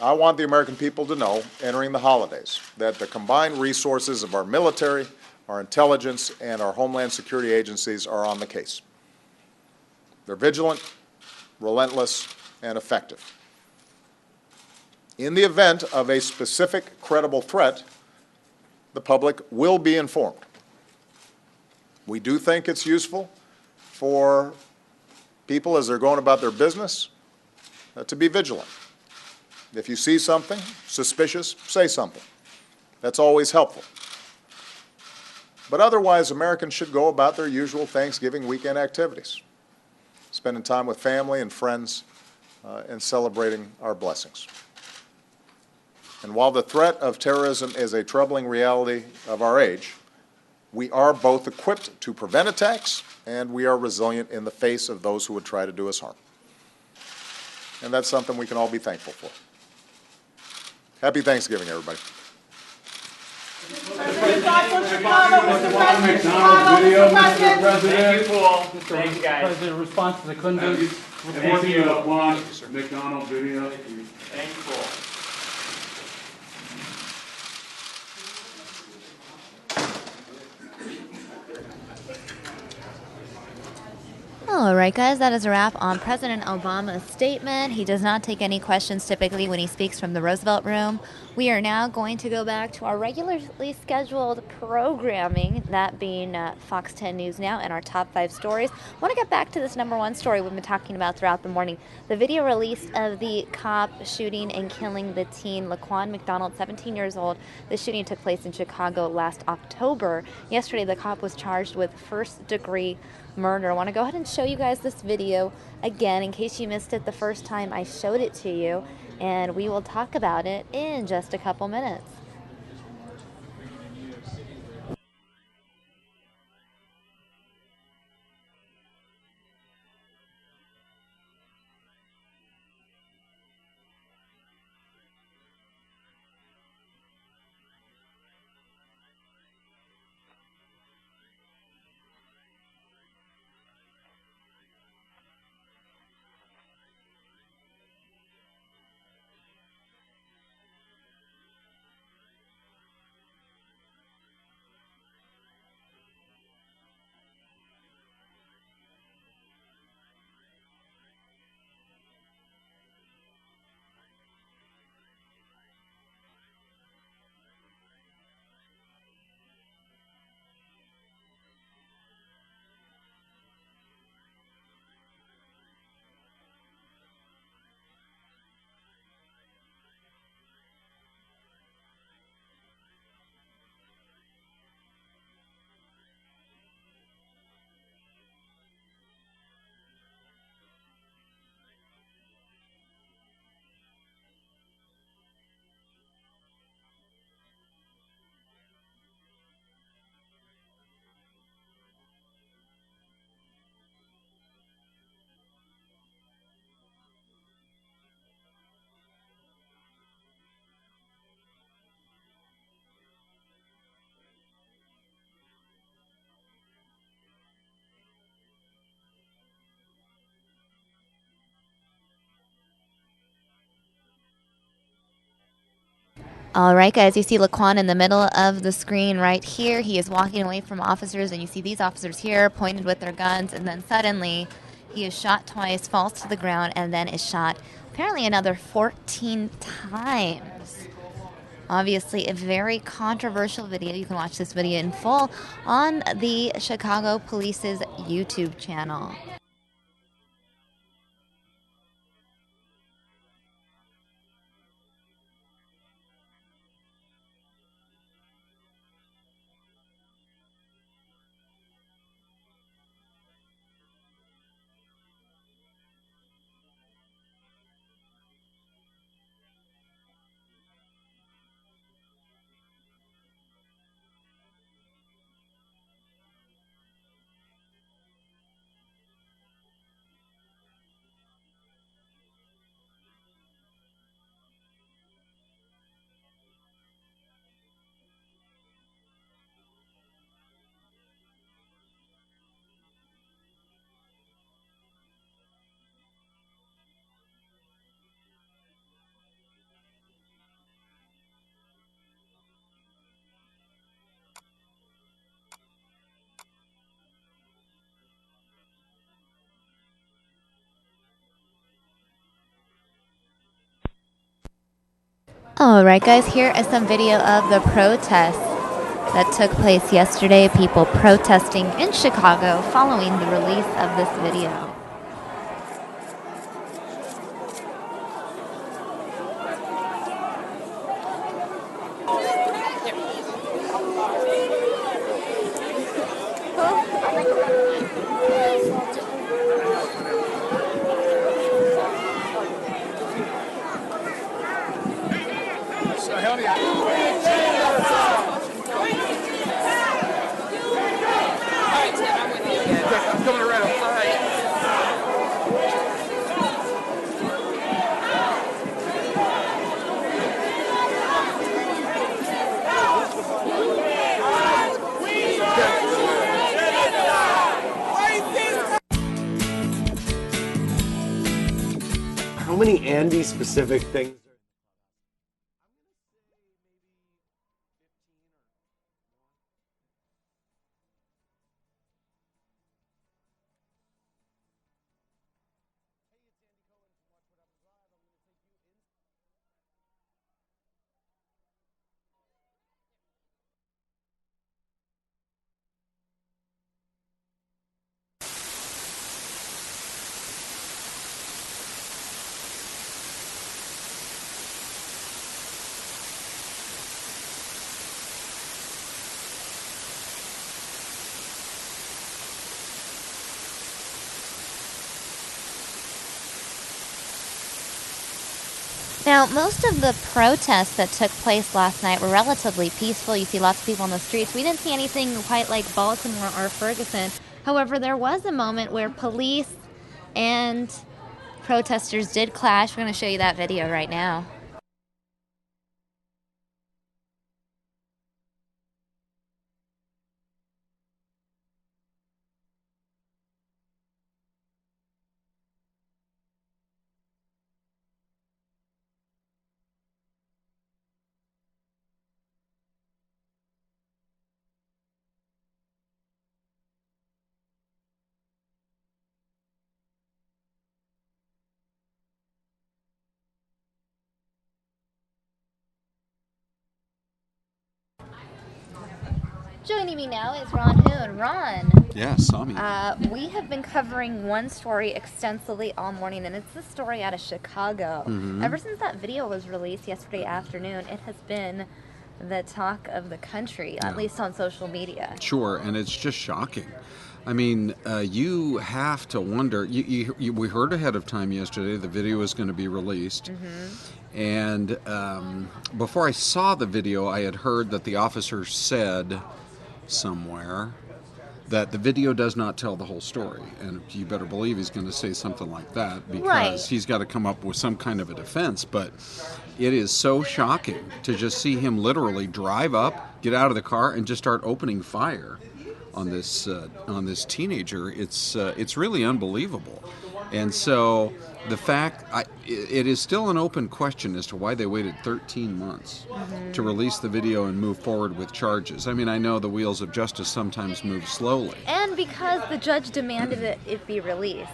I want the American people to know, entering the holidays, that the combined resources of our military, our intelligence, and our homeland security agencies are on the case. They're vigilant, relentless, and effective. In the event of a specific credible threat, the public will be informed. We do think it's useful for people as they're going about their business to be vigilant. If you see something suspicious, say something. That's always helpful. But otherwise, Americans should go about their usual Thanksgiving weekend activities, spending time with family and friends and celebrating our blessings. And while the threat of terrorism is a troubling reality of our age, we are both equipped to prevent attacks and we are resilient in the face of those who would try to do us harm. And that's something we can all be thankful for. Happy Thanksgiving, everybody. Thank you, Paul. Thank you, guys. President, response to the Kunduz. Thank you, Juan McDonald video. Thank you, Paul. All right, guys, that is a wrap on President Obama's statement. He does not take any questions typically when he speaks from the Roosevelt Room. We are now going to go back to our regularly scheduled programming, that being Fox 10 News Now and our top 5 stories. I want to get back to this number 1 story we've been talking about throughout the morning. The video released of the cop shooting and killing the teen Laquan McDonald, 17 years old. The shooting took place in Chicago last October. Yesterday, the cop was charged with first-degree murder. I want to go ahead and show you guys this video again in case you missed it the first time I showed it to you, and we will talk about it in just a couple minutes. All right, guys, you see Laquan in the middle of the screen right here. He is walking away from officers, and you see these officers here pointed with their guns, and then suddenly he is shot twice, falls to the ground, and then is shot apparently another 14 times. Obviously, a very controversial video. You can watch this video in full on the Chicago Police's YouTube channel. All right, guys, here is some video of the protest that took place yesterday. People protesting in Chicago following the release of this video. many Andy-specific things? Now, most of the protests that took place last night were relatively peaceful. You see lots of people on the streets. We didn't see anything quite like Baltimore or Ferguson. However, there was a moment where police and protesters did clash. We're going to show you that video right now. Joining me now is Ron Hoon. Ron. Yeah, saw me. We have been covering one story extensively all morning, and it's the story out of Chicago. Mm-hmm. Ever since that video was released yesterday afternoon, it has been the talk of the country, at least on social media. Sure, and it's just shocking. I mean, you have to wonder. We heard ahead of time yesterday the video was going to be released. Mm-hmm. And before I saw the video, I had heard that the officer said somewhere that the video does not tell the whole story, and you better believe he's going to say something like that, because he's got to come up with some kind of a defense. But it is so shocking to just see him literally drive up, get out of the car, and just start opening fire on this teenager. It's really unbelievable. And so the fact, it is still an open question as to why they waited 13 months to release the video and move forward with charges. I mean, I know the wheels of justice sometimes move slowly. And because the judge demanded it be released.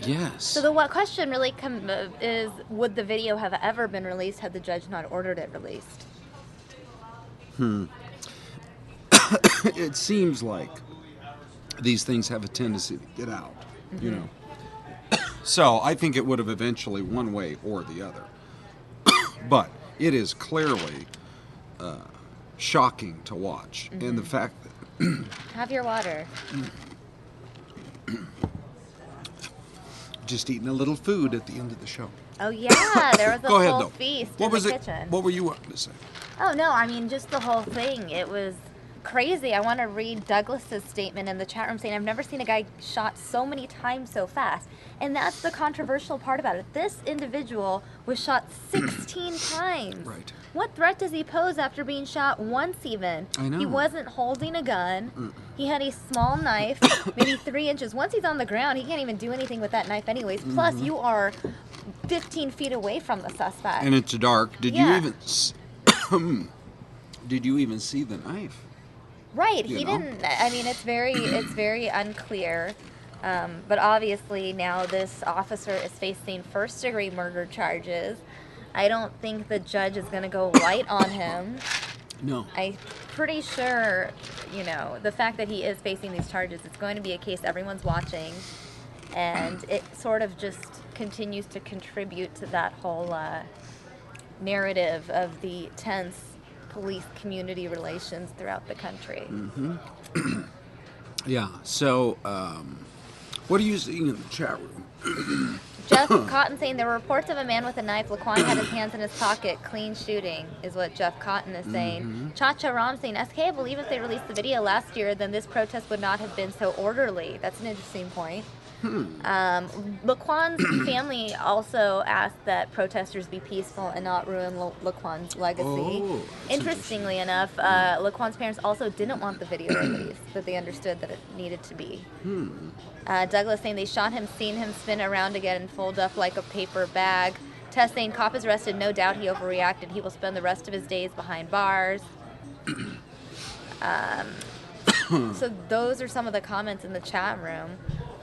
Yes. So the question really is, would the video have ever been released had the judge not ordered it released? It seems like these things have a tendency to get out, you know. So I think it would have eventually one way or the other. But it is clearly shocking to watch. Mm-hmm. And the fact that... Have your water. Just eating a little food at the end of the show. Oh yeah, there was a Go ahead, full though. feast What in was the it? kitchen. What were you wanting to say? Oh no, I mean just the whole thing. It was crazy. I want to read Douglas's statement in the chat room saying, I've never seen a guy shot so many times so fast. And that's the controversial part about it. This individual was shot 16 times. Right. What threat does he pose after being shot once even? I know. He wasn't holding a gun. He had a small knife, maybe 3 inches. Once he's on the ground, he can't even do anything with that knife anyways. Plus, you are 15 feet away from the suspect. And it's dark. Did you even see the knife? Right, he didn't. I mean, it's very unclear. But obviously now this officer is facing first-degree murder charges. I don't think the judge is going to go light on him. No. I'm pretty sure, you know, the fact that he is facing these charges, it's going to be a case everyone's watching, and it sort of just continues to contribute to that whole narrative of the tense police-community relations throughout the country. Mm-hmm. Yeah, so what are you seeing in the chat room? Jeff Cotton saying there were reports of a man with a knife. Laquan had his hands in his pocket. Clean shooting is what Jeff Cotton is saying. Cha-Cha Ram saying, SK, I believe if they released the video last year, then this protest would not have been so orderly. That's an interesting point. Laquan's family also asked that protesters be peaceful and not ruin Laquan's legacy. Oh, Interestingly enough, Laquan's parents also didn't want the video released, but they understood that it needed to be. Douglas saying they shot him, seen him spin around again and fold up like a paper bag. Tess saying cop is arrested, no doubt he overreacted. He will spend the rest of his days behind bars. So those are some of the comments in the chat room.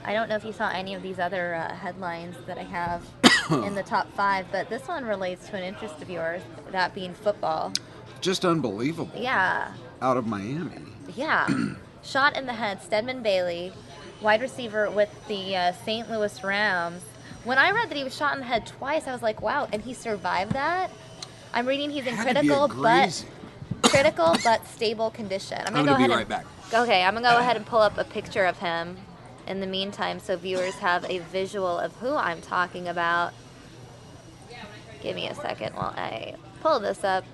I don't know if you saw any of these other headlines that I have in the top 5, but this one relates to an interest of yours, that being football. Just unbelievable. Yeah. Out of Miami. Yeah. Shot in the head, Stedman Bailey, wide receiver with the St. Louis Rams. When I read that he was shot in the head twice, I was like, wow, and he survived that? I'm reading he's in critical but stable condition. I'm gonna be right back. Okay, I'm gonna go ahead and pull up a picture of him in the meantime so viewers have a visual of who I'm talking about. Give me a second while I pull this up.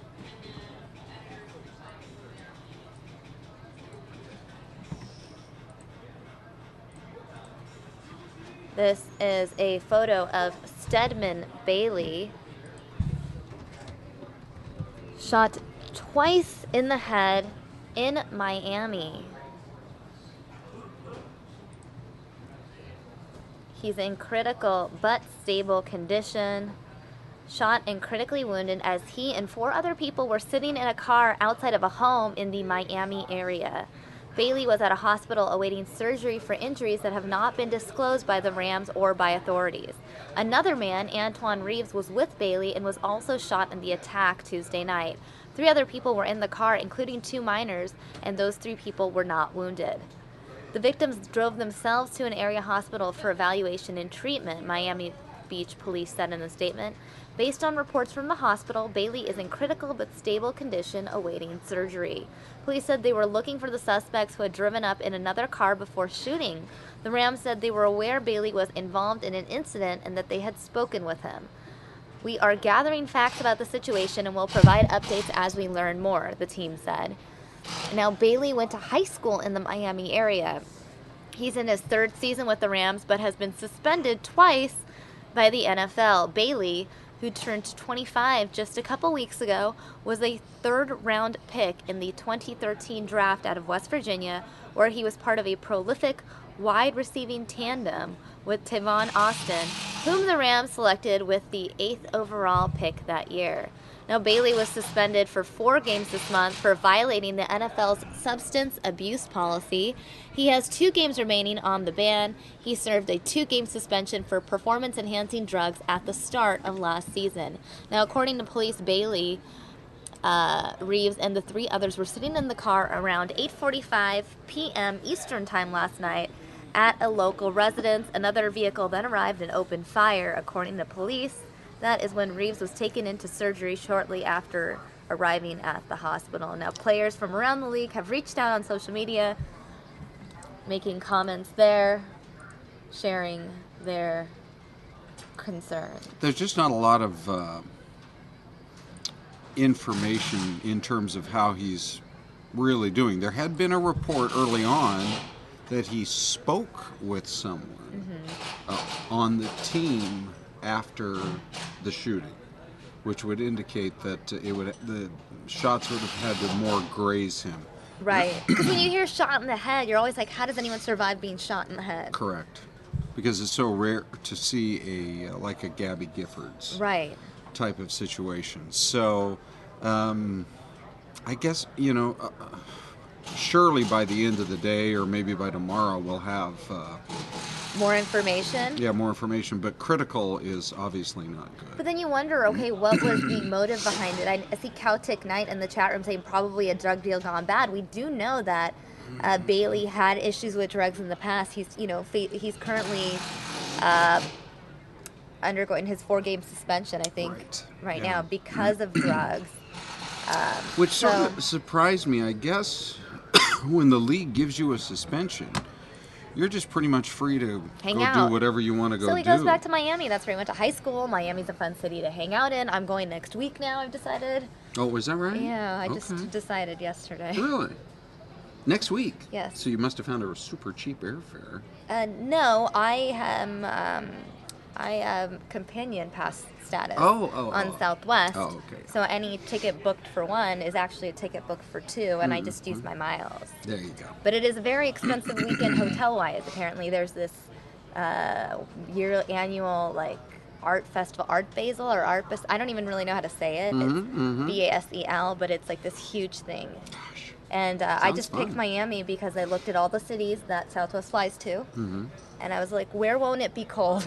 This is a photo of Stedman Bailey, shot twice in the head in Miami. He's in critical but stable condition, shot and critically wounded as he and 4 other people were sitting in a car outside of a home in the Miami area. Bailey was at a hospital awaiting surgery for injuries that have not been disclosed by the Rams or by authorities. Another man, Antoine Reeves, was with Bailey and was also shot in the attack Tuesday night. 3 other people were in the car, including 2 minors, and those 3 people were not wounded. The victims drove themselves to an area hospital for evaluation and treatment, Miami Beach police said in a statement. Based on reports from the hospital, Bailey is in critical but stable condition awaiting surgery. Police said they were looking for the suspects who had driven up in another car before shooting. The Rams said they were aware Bailey was involved in an incident and that they had spoken with him. We are gathering facts about the situation and will provide updates as we learn more, the team said. Now, Bailey went to high school in the Miami area. He's in his 3rd season with the Rams, but has been suspended twice by the NFL. Bailey, who turned 25 just a couple weeks ago, was a 3rd-round pick in the 2013 draft out of West Virginia, where he was part of a prolific wide receiving tandem with Tavon Austin, whom the Rams selected with the 8th overall pick that year. Now, Bailey was suspended for 4 games this month for violating the NFL's substance abuse policy. He has 2 games remaining on the ban. He served a 2-game suspension for performance-enhancing drugs at the start of last season. Now, according to police, Bailey, Reeves, and the 3 others were sitting in the car around 8:45 p.m. Eastern Time last night at a local residence. Another vehicle then arrived and opened fire, according to police. That is when Reeves was taken into surgery shortly after arriving at the hospital. Now, players from around the league have reached out on social media, making comments there, sharing their concerns. There's just not a lot of information in terms of how he's really doing. There had been a report early on that he spoke with someone on the team after the shooting, which would indicate that the shots would have had to more graze him. Right. Because when you hear shot in the head, you're always like, how does anyone survive being shot in the head? Correct. Because it's so rare to see like a Gabby Giffords type of situation. So I guess, surely by the end of the day or maybe by tomorrow we'll have more information? Yeah, more information, but critical is obviously not good. But then you wonder, okay, what was the motive behind it? I see Cowtick Knight in the chat room saying probably a drug deal gone bad. We do know that Bailey had issues with drugs in the past. He's, he's currently undergoing his 4-game suspension, I think, right now because of drugs. Which sort of surprised me, I guess, when the league gives you a suspension. You're just pretty much free to hang out, do whatever you want to go do. So he goes back to Miami. That's where he went to high school. Miami's a fun city to hang out in. I'm going next week now, I've decided. Oh, is that right? Yeah, I just decided yesterday. Really? Next week? Yes. So you must have found a super cheap airfare. No, I am companion pass status on Southwest. Oh, okay. So any ticket booked for one is actually a ticket booked for two, and I just use my miles. There you go. But it is a very expensive weekend hotel-wise. Apparently, there's this annual like art festival, Art Basel or Art Bas- I don't even really know how to say it. It's BASEL, but it's like this huge thing. Gosh. And I just fun. picked Miami because I looked at all the cities that Southwest flies to. And I was like, where won't it be cold?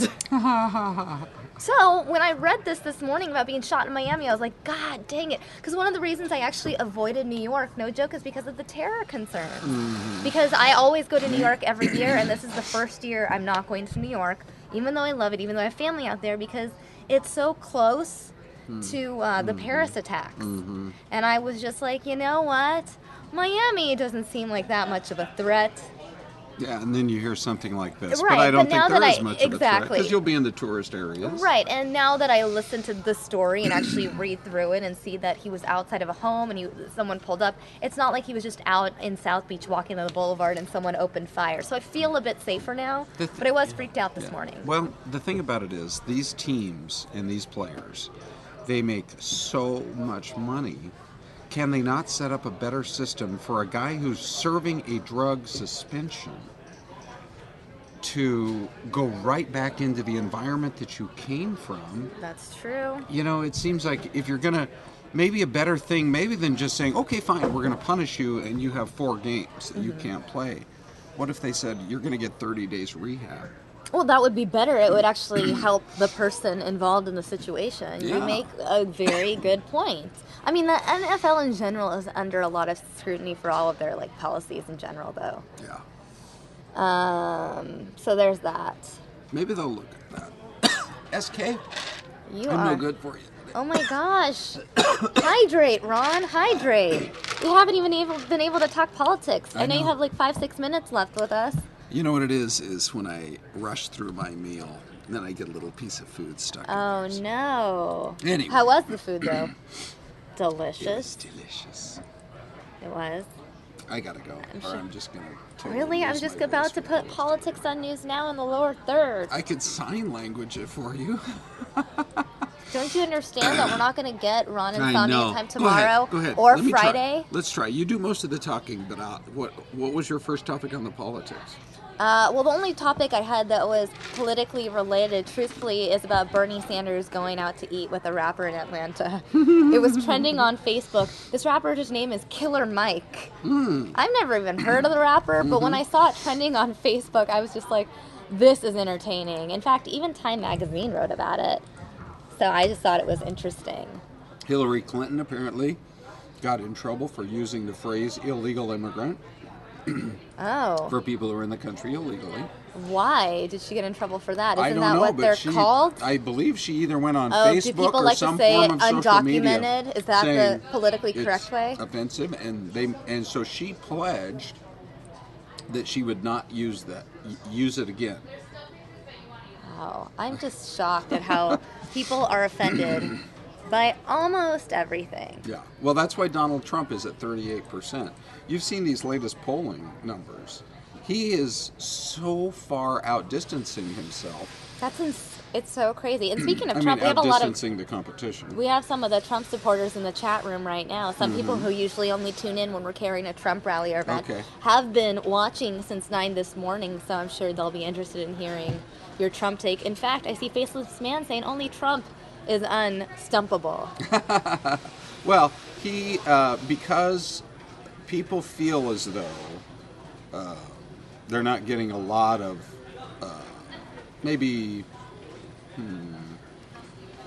So when I read this morning about being shot in Miami, I was like, God dang it. Because one of the reasons I actually avoided New York, no joke, is because of the terror concerns. Because I always go to New York every year, and this is the first year I'm not going to New York, even though I love it, even though I have family out there, because it's so close to the Paris attacks. And I was just like, you know what? Miami doesn't seem like that much of a threat. Yeah, and then you hear something like this. Right, but I don't but now think there that is I- much of a threat exactly. because you'll be in the tourist areas. Right, and now that I listen to the story and actually read through it and see that he was outside of a home and someone pulled up, it's not like he was just out in South Beach walking on the boulevard and someone opened fire. So I feel a bit safer now, but I was freaked out this morning. Well, the thing about it is these teams and these players, they make so much money. Can they not set up a better system for a guy who's serving a drug suspension to go right back into the environment that you came from? That's true. You know, it seems like if you're going to, maybe a better thing, maybe than just saying, okay, fine, we're going to punish you and you have 4 games that you can't play. What if they said, you're going to get 30 days rehab? Well, that would be better. It would actually help the person involved in the situation. You Yeah. make a very good point. I mean, the NFL in general is under a lot of scrutiny for all of their like policies in general, though. Yeah. So there's that. Maybe they'll look at that. SK, You I'm are no good for you. Oh my gosh. Hydrate, Ron. Hydrate. We haven't even been able to talk politics. I know you have like 5-6 minutes left with us. You know what it is when I rush through my meal, and then I get a little piece of food stuck in Oh no. Anyway. How was the food though? Delicious. It was delicious. It was. I gotta go, I'm just gonna totally Really? I'm lose just my about voice to because put politics on news now in the lower third. I could sign language it for you. Don't you understand that we're not going to get Ron and I Sonia know. time tomorrow Go ahead. or Let me try. Friday? Let's try. You do most of the talking, but what was your first topic on the politics? Well, the only topic I had that was politically related, truthfully, is about Bernie Sanders going out to eat with a rapper in Atlanta. It was trending on Facebook. This rapper, his name is Killer Mike. I've never even heard of the rapper, but when I saw it trending on Facebook, I was just like, this is entertaining. In fact, even Time Magazine wrote about it. So I just thought it was interesting. Hillary Clinton apparently got in trouble for using the phrase illegal immigrant. Oh. For people who are in the country illegally. Why did she get in trouble for that? I Isn't don't that know, what but they're she, called? I believe she either went on Do Facebook people or like some to say form of social media. undocumented? Is that the politically correct way? Offensive, and so she pledged that she would not use it again. Wow, I'm just shocked at how people are offended by almost everything. Yeah, well, that's why Donald Trump is at 38%. You've seen these latest polling numbers. He is so far outdistancing himself. It's so crazy. And speaking of I Trump, mean, we have a lot of outdistancing the competition. We have some of the Trump supporters in the chat room right now. Some people who usually only tune in when we're carrying a Trump rally or event have been watching since 9 this morning, so I'm sure they'll be interested in hearing your Trump take. In fact, I see Faceless Man saying only Trump is unstumpable. Well, he, because people feel as though they're not getting a lot of maybe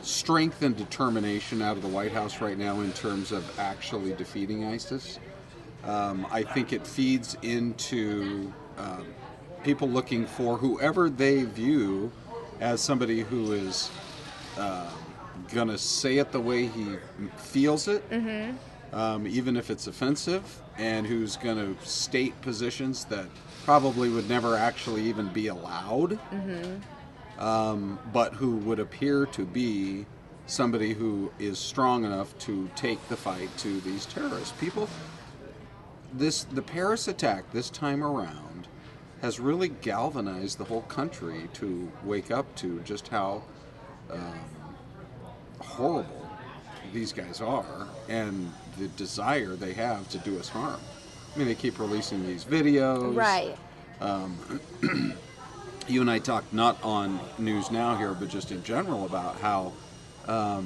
strength and determination out of the White House right now in terms of actually defeating ISIS. I think it feeds into people looking for whoever they view as somebody who is going to say it the way he feels it, even if it's offensive, and who's going to state positions that probably would never actually even be allowed, but who would appear to be somebody who is strong enough to take the fight to these terrorists. People, the Paris attack this time around has really galvanized the whole country to wake up to just how horrible these guys are and the desire they have to do us harm. I mean, they keep releasing these videos. Right. You and I talked not on News Now here, but just in general about how, I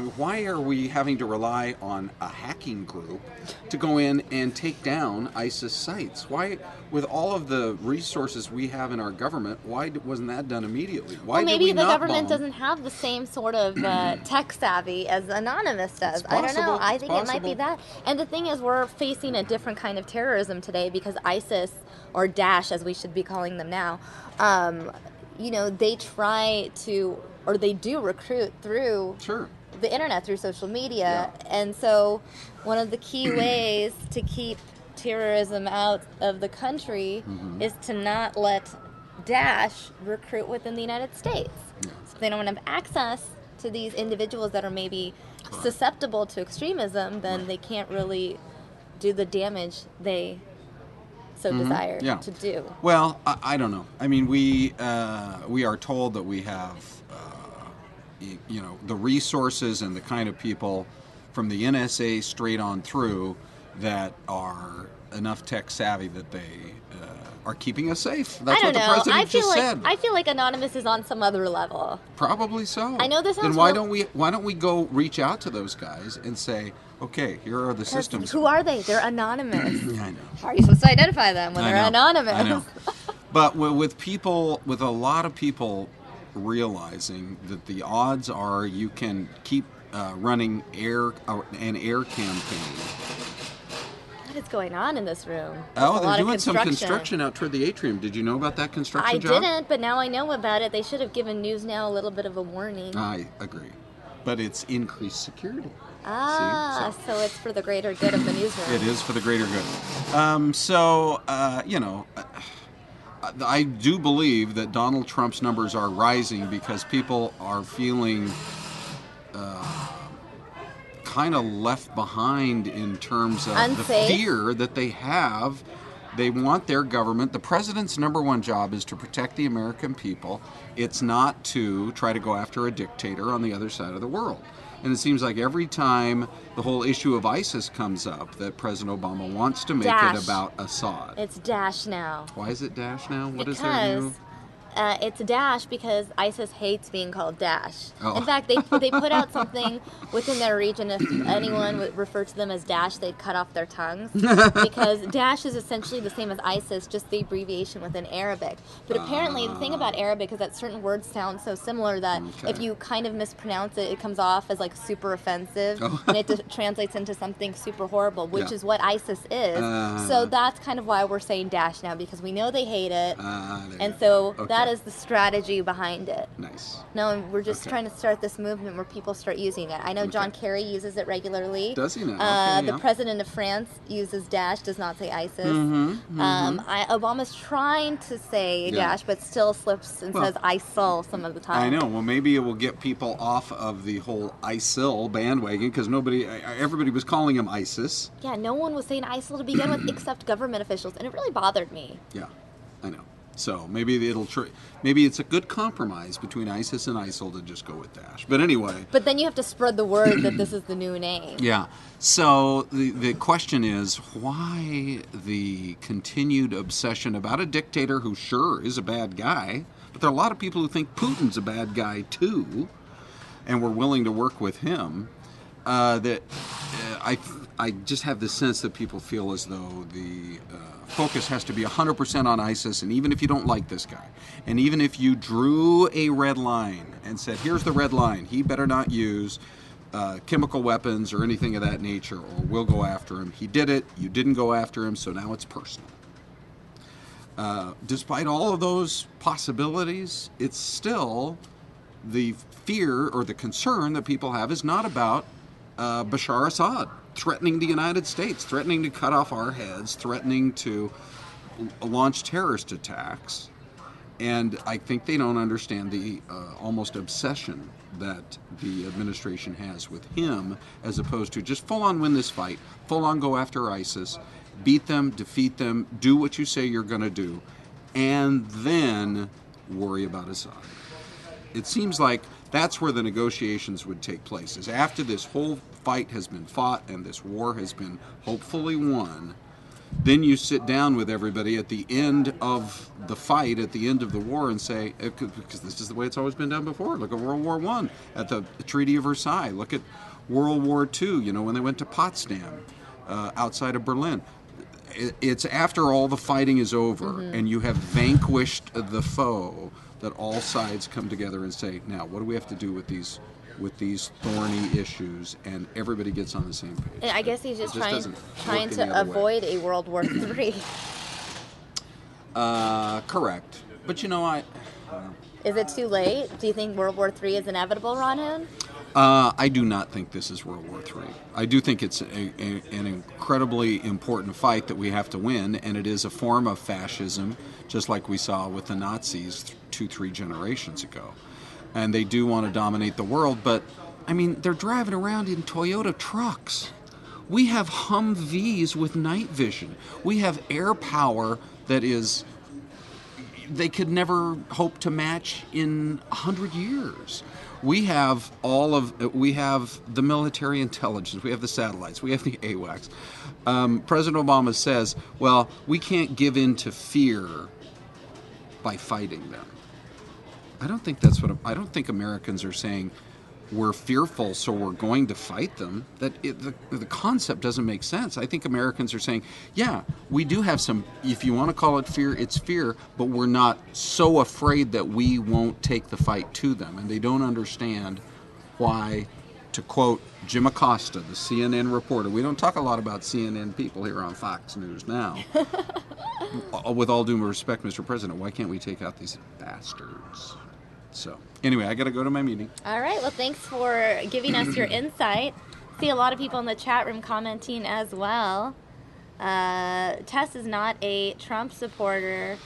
mean, why are we having to rely on a hacking group to go in and take down ISIS sites? Why, with all of the resources we have in our government, why wasn't that done immediately? Why Well, maybe did we the not government bomb? doesn't have the same sort of tech savvy as Anonymous does. I don't know. possible. I It's think it might be possible. that. And the thing is, we're facing a different kind of terrorism today because ISIS, or Daesh as we should be calling them now, they try to, or they do recruit through the internet, through social media. And so one of the key ways to keep terrorism out of the country is to not let Daesh recruit within the United States. So if they don't have access to these individuals that are maybe susceptible to extremism, then they can't really do the damage they so desire to do. Well, I don't know. I mean, we are told that we have, the resources and the kind of people from the NSA straight on through that are enough tech savvy that they are keeping us safe. That's I don't what the know. president just said. I feel like Anonymous is on some other level. Probably so. I know this sounds Then why don't we go reach out to those guys and say, okay, here are the systems. Who are they? They're anonymous. I know. How are you supposed to identify them when I they're know. anonymous? I know. But with a lot of people realizing that the odds are you can keep running an air campaign. What is going on in this room? Oh, they're doing some construction out toward the atrium. Did you know about that construction I job? didn't, but now I know about it. They should have given News Now a little bit of a warning. I agree. But it's increased security. Ah, See? so it's for the greater good of the newsroom. It is for the greater good. I do believe that Donald Trump's numbers are rising because people are feeling kind of left behind in terms of the fear that they have. They want their government. The president's number one job is to protect the American people. It's not to try to go after a dictator on the other side of the world. And it seems like every time the whole issue of ISIS comes up, that President Obama wants to make it about Assad. It's Daesh now. Why is it Daesh now? What is their Because new? it's Daesh because ISIS hates being called Daesh. Oh. In fact, they put out something within their region. If anyone would refer to them as Daesh, they'd cut off their tongues because Daesh is essentially the same as ISIS, just the abbreviation within Arabic. But apparently, the thing about Arabic is that certain words sound so similar that if you kind of mispronounce it, it comes off as like super offensive, and it translates into something super horrible, which is what ISIS is. So that's kind of why we're saying Daesh now, because we know they hate it, and so that is the strategy behind it. Nice. No, we're just trying to start this movement where people start using it. I know John Kerry uses it regularly. Does he now? The president of France uses Daesh, does not say ISIS. Obama's trying to say Daesh, but still slips and says ISIL some of the time. I know. Well, maybe it will get people off of the whole ISIL bandwagon because everybody was calling him ISIS. Yeah, no one was saying ISIL to begin with except government officials, and it really bothered me. Yeah, I know. So maybe maybe it's a good compromise between ISIS and ISIL to just go with Daesh. But anyway. But then you have to spread the word that this is the new name. Yeah. So the question is, why the continued obsession about a dictator who sure is a bad guy, but there are a lot of people who think Putin's a bad guy too, and we're willing to work with him. I just have the sense that people feel as though the focus has to be 100% on ISIS, and even if you don't like this guy, and even if you drew a red line and said, here's the red line, he better not use chemical weapons or anything of that nature, or we'll go after him. He did it, you didn't go after him, so now it's personal. Despite all of those possibilities, it's still the fear or the concern that people have is not about Bashar Assad threatening the United States, threatening to cut off our heads, threatening to launch terrorist attacks. And I think they don't understand the almost obsession that the administration has with him, as opposed to just full-on win this fight, full-on go after ISIS, beat them, defeat them, do what you say you're going to do, and then worry about Assad. It seems like that's where the negotiations would take place, is after this whole fight has been fought and this war has been hopefully won, then you sit down with everybody at the end of the fight, at the end of the war, and say, because this is the way it's always been done before. Look at World War I, at the Treaty of Versailles. Look at World War II, when they went to Potsdam, outside of Berlin. It's after all the fighting is over and you have vanquished the foe that all sides come together and say, now, what do we have to do with these thorny issues, and everybody gets on the same page. I guess he's just trying to avoid a World War III. Correct. But Is it too late? Do you think World War III is inevitable, Ron? I do not think this is World War III. I do think it's an incredibly important fight that we have to win, and it is a form of fascism, just like we saw with the Nazis 2-3 generations ago. And they do want to dominate the world, but, they're driving around in Toyota trucks. We have Humvees with night vision. We have air power that they could never hope to match in 100 years. We have we have the military intelligence, we have the satellites, we have the AWACS. President Obama says, well, we can't give in to fear by fighting them. I don't think Americans are saying we're fearful, so we're going to fight them. The concept doesn't make sense. I think Americans are saying, yeah, we do have some, if you want to call it fear, it's fear, but we're not so afraid that we won't take the fight to them. And they don't understand why, to quote Jim Acosta, the CNN reporter, we don't talk a lot about CNN people here on Fox News now. With all due respect, Mr. President, why can't we take out these bastards? So, anyway, I got to go to my meeting. All right. Well, thanks for giving us your insight. See a lot of people in the chat room commenting as well. Tess is not a Trump supporter.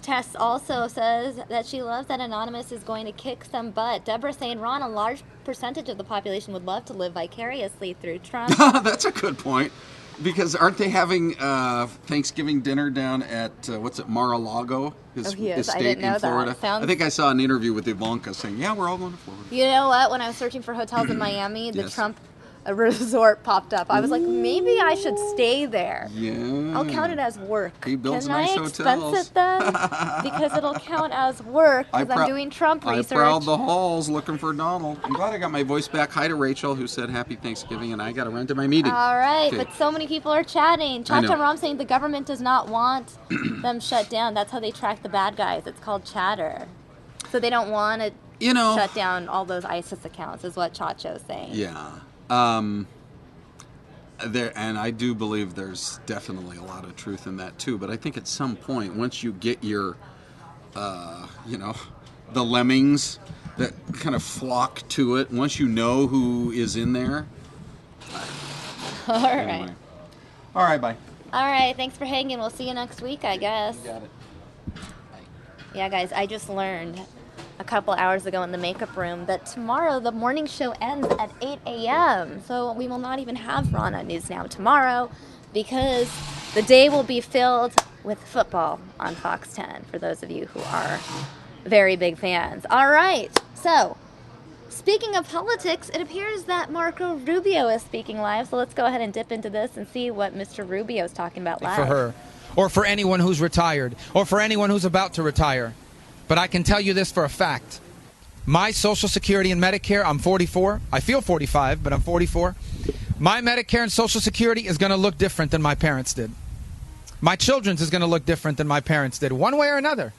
Tess also says that she loves that Anonymous is going to kick some butt. Deborah saying, Ron, a large percentage of the population would love to live vicariously through Trump. That's a good point. Because aren't they having Thanksgiving dinner down at, Mar-a-Lago, his estate in Florida? I think I saw an interview with Ivanka saying, yeah, we're all going to Florida. You know what? When I was searching for hotels in Miami, the Trump resort popped up. I was like, maybe I should stay there. Yeah. I'll count it as work. He builds Can nice I hotels. expense it then? Because it'll count as work because I'm doing Trump research. I prowled the halls looking for Donald. I'm glad I got my voice back. Hi to Rachel, who said happy Thanksgiving, and I got to run to my meeting. All right, okay. But so many people are chatting. Chacha Ram saying the government does not want them shut down. That's how they track the bad guys. It's called chatter. So they don't want to shut down all those ISIS accounts, is what Chacho's saying. Yeah. And I do believe there's definitely a lot of truth in that too. But I think at some point, once you get your, the lemmings that kind of flock to it, once you know who is in there. All right. All right, bye. All right, thanks for hanging. We'll see you next week, I guess. You got it. Yeah, guys, I just learned a couple hours ago in the makeup room that tomorrow the morning show ends at 8 a.m. So we will not even have Rana News Now tomorrow because the day will be filled with football on Fox 10 for those of you who are very big fans. All right, so speaking of politics, it appears that Marco Rubio is speaking live. So let's go ahead and dip into this and see what Mr. Rubio is talking about live. For her, or for anyone who's retired, or for anyone who's about to retire. But I can tell you this for a fact. My Social Security and Medicare, I'm 44. I feel 45, but I'm 44. My Medicare and Social Security is going to look different than my parents did. My children's is going to look different than my parents did, one way or another.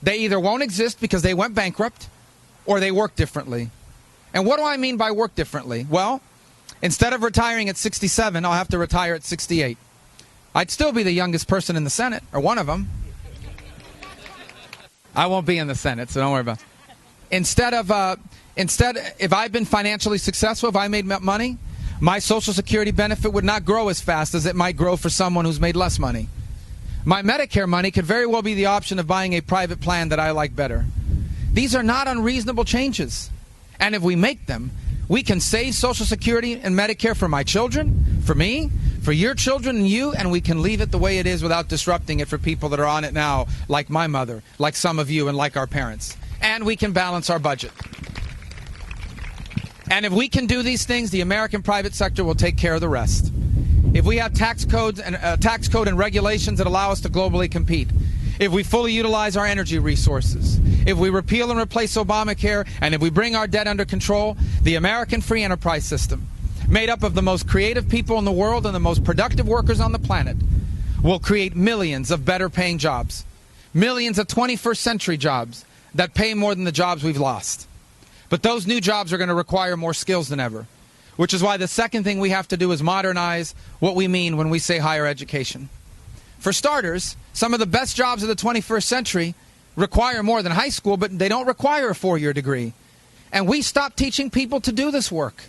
They either won't exist because they went bankrupt, or they work differently. And what do I mean by work differently? Well, instead of retiring at 67, I'll have to retire at 68. I'd still be the youngest person in the Senate, or one of them. I won't be in the Senate, so don't worry about it. Instead, if I've been financially successful, if I made money, my Social Security benefit would not grow as fast as it might grow for someone who's made less money. My Medicare money could very well be the option of buying a private plan that I like better. These are not unreasonable changes. And if we make them, we can save Social Security and Medicare for my children, for me, for your children and you, and we can leave it the way it is without disrupting it for people that are on it now, like my mother, like some of you, and like our parents. And we can balance our budget. And if we can do these things, the American private sector will take care of the rest. If we have tax code and regulations that allow us to globally compete, if we fully utilize our energy resources, if we repeal and replace Obamacare, and if we bring our debt under control, the American free enterprise system, made up of the most creative people in the world and the most productive workers on the planet, will create millions of better paying jobs, millions of 21st century jobs that pay more than the jobs we've lost. But those new jobs are going to require more skills than ever, which is why the second thing we have to do is modernize what we mean when we say higher education. For starters, some of the best jobs of the 21st century require more than high school, but they don't require a 4-year degree. And we stopped teaching people to do this work.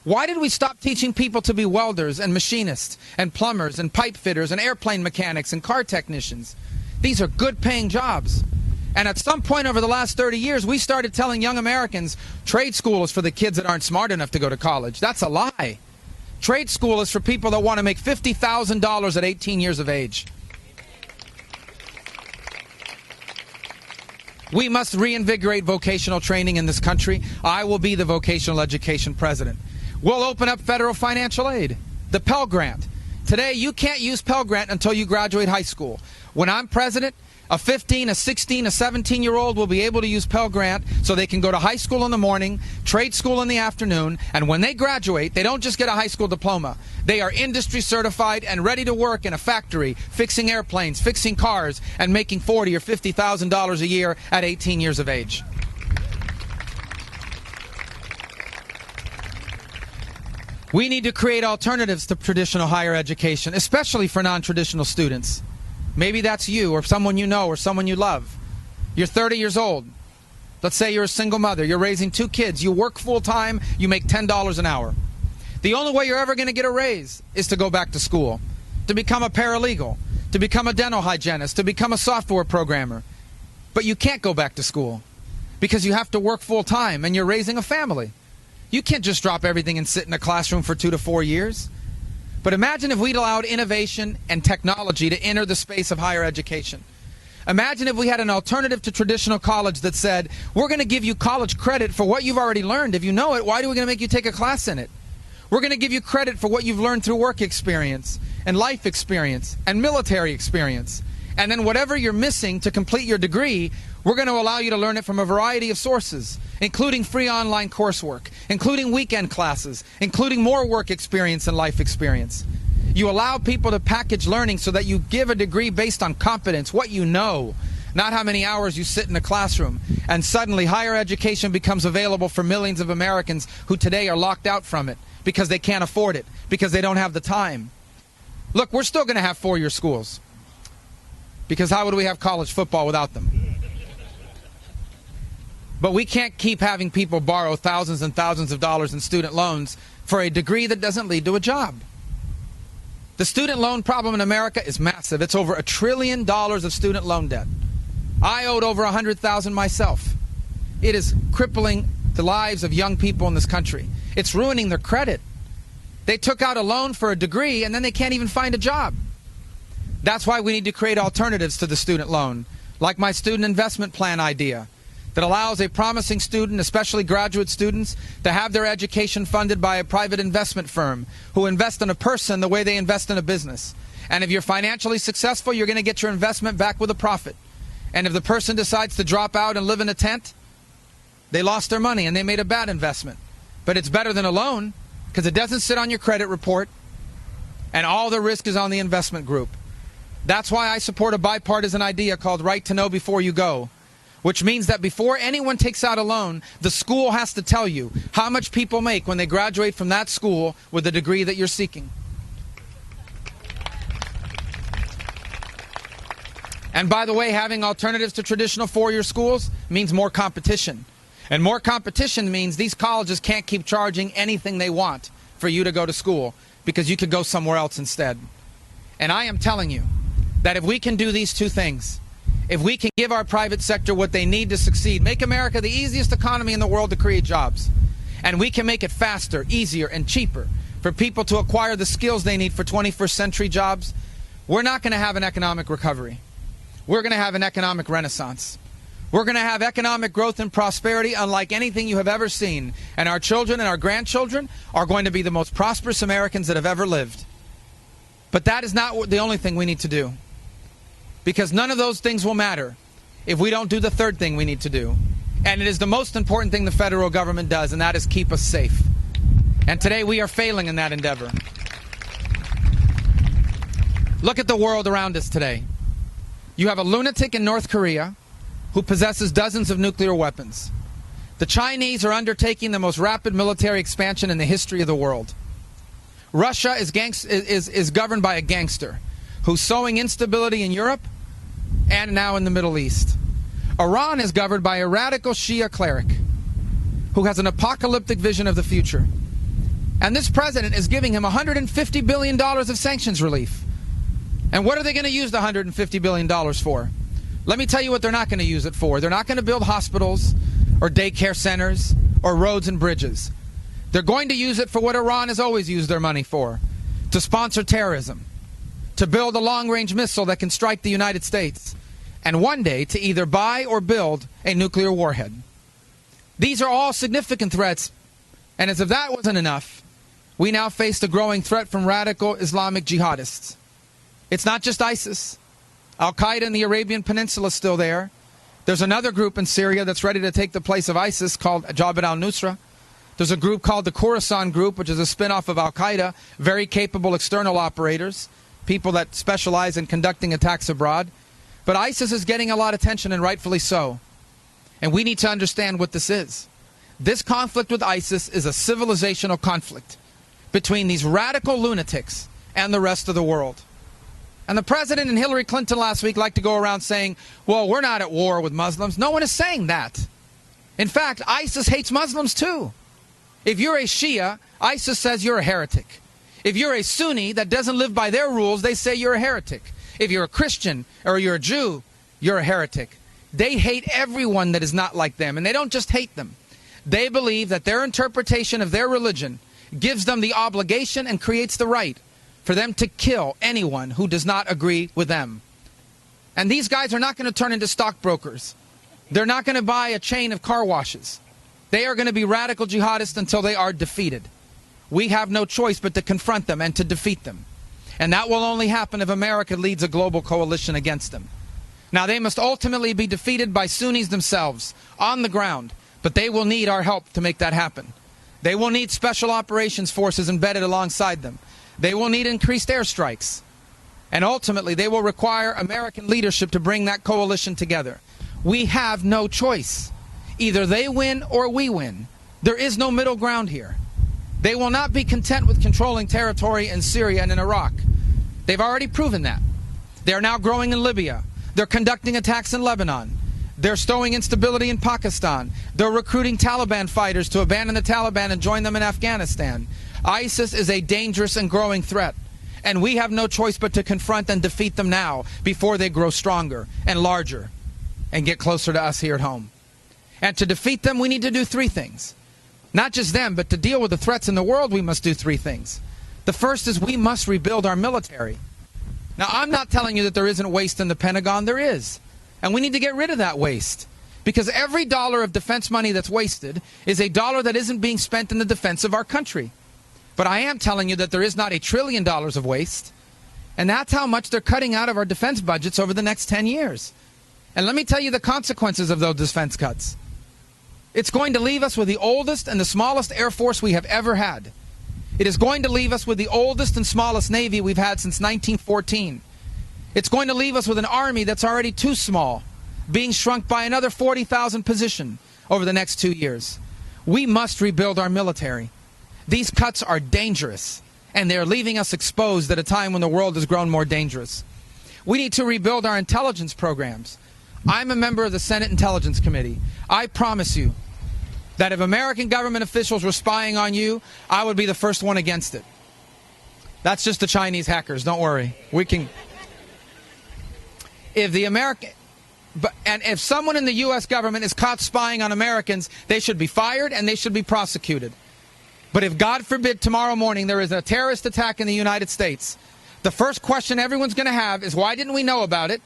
Why did we stop teaching people to be welders and machinists and plumbers and pipe fitters and airplane mechanics and car technicians? These are good paying jobs. And at some point over the last 30 years, we started telling young Americans trade school is for the kids that aren't smart enough to go to college. That's a lie. Trade school is for people that want to make $50,000 at 18 years of age. We must reinvigorate vocational training in this country. I will be the vocational education president. We'll open up federal financial aid, the Pell Grant. Today, you can't use Pell Grant until you graduate high school. When I'm president, a 15, a 16, a 17-year-old will be able to use Pell Grant so they can go to high school in the morning, trade school in the afternoon, and when they graduate, they don't just get a high school diploma. They are industry certified and ready to work in a factory, fixing airplanes, fixing cars, and making $40,000 or $50,000 a year at 18 years of age. We need to create alternatives to traditional higher education, especially for non-traditional students. Maybe that's you or someone you know or someone you love. You're 30 years old. Let's say you're a single mother. You're raising 2 kids. You work full-time. You make $10 an hour. The only way you're ever going to get a raise is to go back to school, to become a paralegal, to become a dental hygienist, to become a software programmer. But you can't go back to school because you have to work full-time and you're raising a family. You can't just drop everything and sit in a classroom for 2 to 4 years. But imagine if we'd allowed innovation and technology to enter the space of higher education. Imagine if we had an alternative to traditional college that said, we're going to give you college credit for what you've already learned. If you know it, why are we going to make you take a class in it? We're going to give you credit for what you've learned through work experience and life experience and military experience. And then whatever you're missing to complete your degree, we're going to allow you to learn it from a variety of sources, including free online coursework, including weekend classes, including more work experience and life experience. You allow people to package learning so that you give a degree based on competence, what you know, not how many hours you sit in a classroom. And suddenly higher education becomes available for millions of Americans who today are locked out from it because they can't afford it, because they don't have the time. Look, we're still going to have 4-year schools, because how would we have college football without them? But we can't keep having people borrow thousands and thousands of dollars in student loans for a degree that doesn't lead to a job. The student loan problem in America is massive. It's over $1 trillion of student loan debt. I owed over $100,000 myself. It is crippling the lives of young people in this country. It's ruining their credit. They took out a loan for a degree and then they can't even find a job. That's why we need to create alternatives to the student loan, like my student investment plan idea, that allows a promising student, especially graduate students, to have their education funded by a private investment firm who invest in a person the way they invest in a business. And if you're financially successful, you're going to get your investment back with a profit. And if the person decides to drop out and live in a tent, they lost their money and they made a bad investment. But it's better than a loan because it doesn't sit on your credit report and all the risk is on the investment group. That's why I support a bipartisan idea called Right to Know Before You Go, which means that before anyone takes out a loan, the school has to tell you how much people make when they graduate from that school with the degree that you're seeking. And by the way, having alternatives to traditional 4-year schools means more competition. And more competition means these colleges can't keep charging anything they want for you to go to school because you could go somewhere else instead. And I am telling you, that if we can do these two things, if we can give our private sector what they need to succeed, make America the easiest economy in the world to create jobs, and we can make it faster, easier, and cheaper for people to acquire the skills they need for 21st century jobs, we're not going to have an economic recovery. We're going to have an economic renaissance. We're going to have economic growth and prosperity unlike anything you have ever seen. And our children and our grandchildren are going to be the most prosperous Americans that have ever lived. But that is not the only thing we need to do. Because none of those things will matter if we don't do the third thing we need to do. And it is the most important thing the federal government does, and that is keep us safe. And today we are failing in that endeavor. Look at the world around us today. You have a lunatic in North Korea who possesses dozens of nuclear weapons. The Chinese are undertaking the most rapid military expansion in the history of the world. Russia is governed by a gangster who's sowing instability in Europe and now in the Middle East. Iran is governed by a radical Shia cleric who has an apocalyptic vision of the future. And this president is giving him $150 billion of sanctions relief. And what are they going to use the $150 billion for? Let me tell you what they're not going to use it for. They're not going to build hospitals or daycare centers or roads and bridges. They're going to use it for what Iran has always used their money for, to sponsor terrorism, to build a long-range missile that can strike the United States, and one day to either buy or build a nuclear warhead. These are all significant threats, and as if that wasn't enough, we now face the growing threat from radical Islamic jihadists. It's not just ISIS. Al-Qaeda in the Arabian Peninsula is still there. There's another group in Syria that's ready to take the place of ISIS called Jabhat al-Nusra. There's a group called the Khorasan Group, which is a spin-off of Al-Qaeda, very capable external operators, people that specialize in conducting attacks abroad. But ISIS is getting a lot of attention, and rightfully so. And we need to understand what this is. This conflict with ISIS is a civilizational conflict between these radical lunatics and the rest of the world. And the president and Hillary Clinton last week liked to go around saying, well, we're not at war with Muslims. No one is saying that. In fact, ISIS hates Muslims too. If you're a Shia, ISIS says you're a heretic. If you're a Sunni that doesn't live by their rules, they say you're a heretic. If you're a Christian or you're a Jew, you're a heretic. They hate everyone that is not like them. And they don't just hate them. They believe that their interpretation of their religion gives them the obligation and creates the right for them to kill anyone who does not agree with them. And these guys are not going to turn into stockbrokers. They're not going to buy a chain of car washes. They are going to be radical jihadists until they are defeated. We have no choice but to confront them and to defeat them. And that will only happen if America leads a global coalition against them. Now, they must ultimately be defeated by Sunnis themselves on the ground, but they will need our help to make that happen. They will need special operations forces embedded alongside them. They will need increased airstrikes. And ultimately, they will require American leadership to bring that coalition together. We have no choice. Either they win or we win. There is no middle ground here. They will not be content with controlling territory in Syria and in Iraq. They've already proven that. They are now growing in Libya. They're conducting attacks in Lebanon. They're sowing instability in Pakistan. They're recruiting Taliban fighters to abandon the Taliban and join them in Afghanistan. ISIS is a dangerous and growing threat. And we have no choice but to confront and defeat them now before they grow stronger and larger and get closer to us here at home. And to defeat them, we need to do three things. Not just them, but to deal with the threats in the world, we must do three things. The first is we must rebuild our military. Now, I'm not telling you that there isn't waste in the Pentagon. There is. And we need to get rid of that waste. Because every dollar of defense money that's wasted is a dollar that isn't being spent in the defense of our country. But I am telling you that there is not $1 trillion of waste. And that's how much they're cutting out of our defense budgets over the next 10 years. And let me tell you the consequences of those defense cuts. It's going to leave us with the oldest and the smallest Air Force we have ever had. It is going to leave us with the oldest and smallest Navy we've had since 1914. It's going to leave us with an Army that's already too small, being shrunk by another 40,000 position over the next 2 years. We must rebuild our military. These cuts are dangerous, and they're leaving us exposed at a time when the world has grown more dangerous. We need to rebuild our intelligence programs. I'm a member of the Senate Intelligence Committee. I promise you that if American government officials were spying on you, I would be the first one against it. That's just the Chinese hackers. Don't worry. We can... if someone in the U.S. government is caught spying on Americans, they should be fired and they should be prosecuted. But if, God forbid, tomorrow morning there is a terrorist attack in the United States, the first question everyone's going to have is, why didn't we know about it?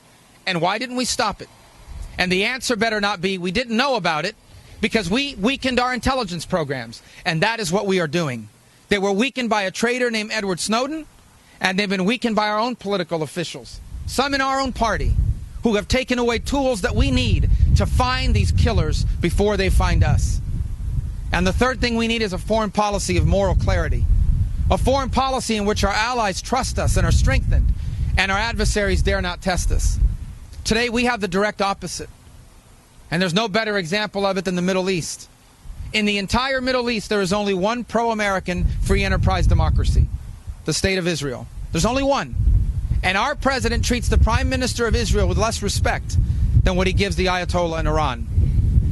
And why didn't we stop it? And the answer better not be, we didn't know about it because we weakened our intelligence programs. And that is what we are doing. They were weakened by a traitor named Edward Snowden, and they've been weakened by our own political officials, some in our own party, who have taken away tools that we need to find these killers before they find us. And the third thing we need is a foreign policy of moral clarity, a foreign policy in which our allies trust us and are strengthened, and our adversaries dare not test us. Today we have the direct opposite, and there's no better example of it than the Middle East. In the entire Middle East, there is only one pro-American free enterprise democracy, the State of Israel. There's only one. And our president treats the Prime Minister of Israel with less respect than what he gives the Ayatollah in Iran.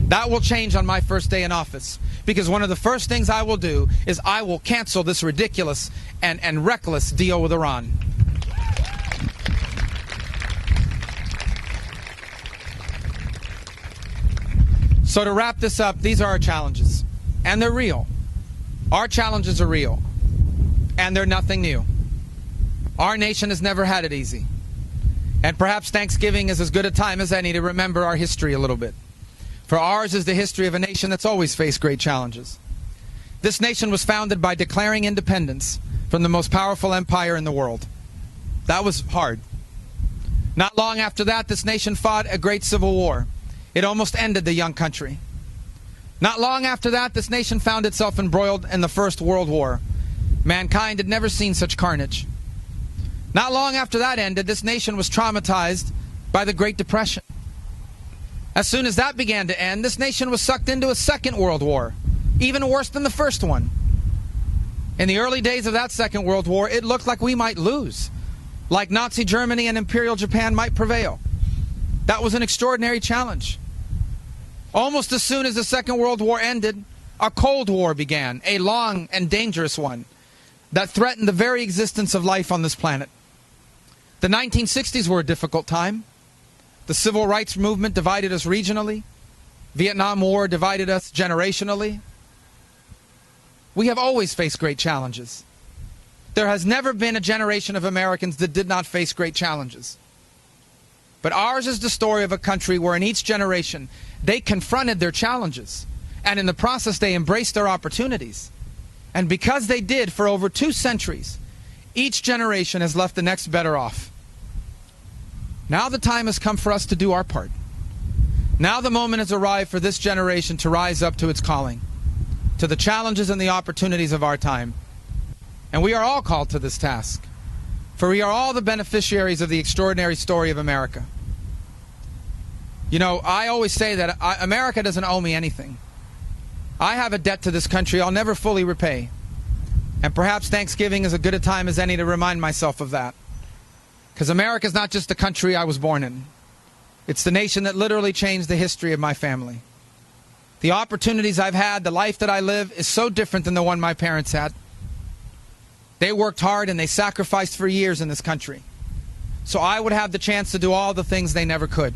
That will change on my first day in office, because one of the first things I will do is I will cancel this ridiculous and reckless deal with Iran. So to wrap this up, these are our challenges, and they're real. Our challenges are real, and they're nothing new. Our nation has never had it easy, and perhaps Thanksgiving is as good a time as any to remember our history a little bit. For ours is the history of a nation that's always faced great challenges. This nation was founded by declaring independence from the most powerful empire in the world. That was hard. Not long after that, this nation fought a great civil war. It almost ended the young country. Not long after that, this nation found itself embroiled in the First World War. Mankind had never seen such carnage. Not long after that ended, this nation was traumatized by the Great Depression. As soon as that began to end, this nation was sucked into a Second World War, even worse than the first one. In the early days of that Second World War, it looked like we might lose, like Nazi Germany and Imperial Japan might prevail. That was an extraordinary challenge. Almost as soon as the Second World War ended, a Cold War began, a long and dangerous one that threatened the very existence of life on this planet. The 1960s were a difficult time. The Civil Rights Movement divided us regionally. Vietnam War divided us generationally. We have always faced great challenges. There has never been a generation of Americans that did not face great challenges. But ours is the story of a country where in each generation they confronted their challenges, and in the process they embraced their opportunities. And because they did for over 2 centuries, each generation has left the next better off. Now the time has come for us to do our part. Now the moment has arrived for this generation to rise up to its calling, to the challenges and the opportunities of our time. And we are all called to this task, for we are all the beneficiaries of the extraordinary story of America. You know, I always say that America doesn't owe me anything. I have a debt to this country I'll never fully repay. And perhaps Thanksgiving is as good a time as any to remind myself of that. Because America is not just the country I was born in. It's the nation that literally changed the history of my family. The opportunities I've had, the life that I live, is so different than the one my parents had. They worked hard and they sacrificed for years in this country, so I would have the chance to do all the things they never could.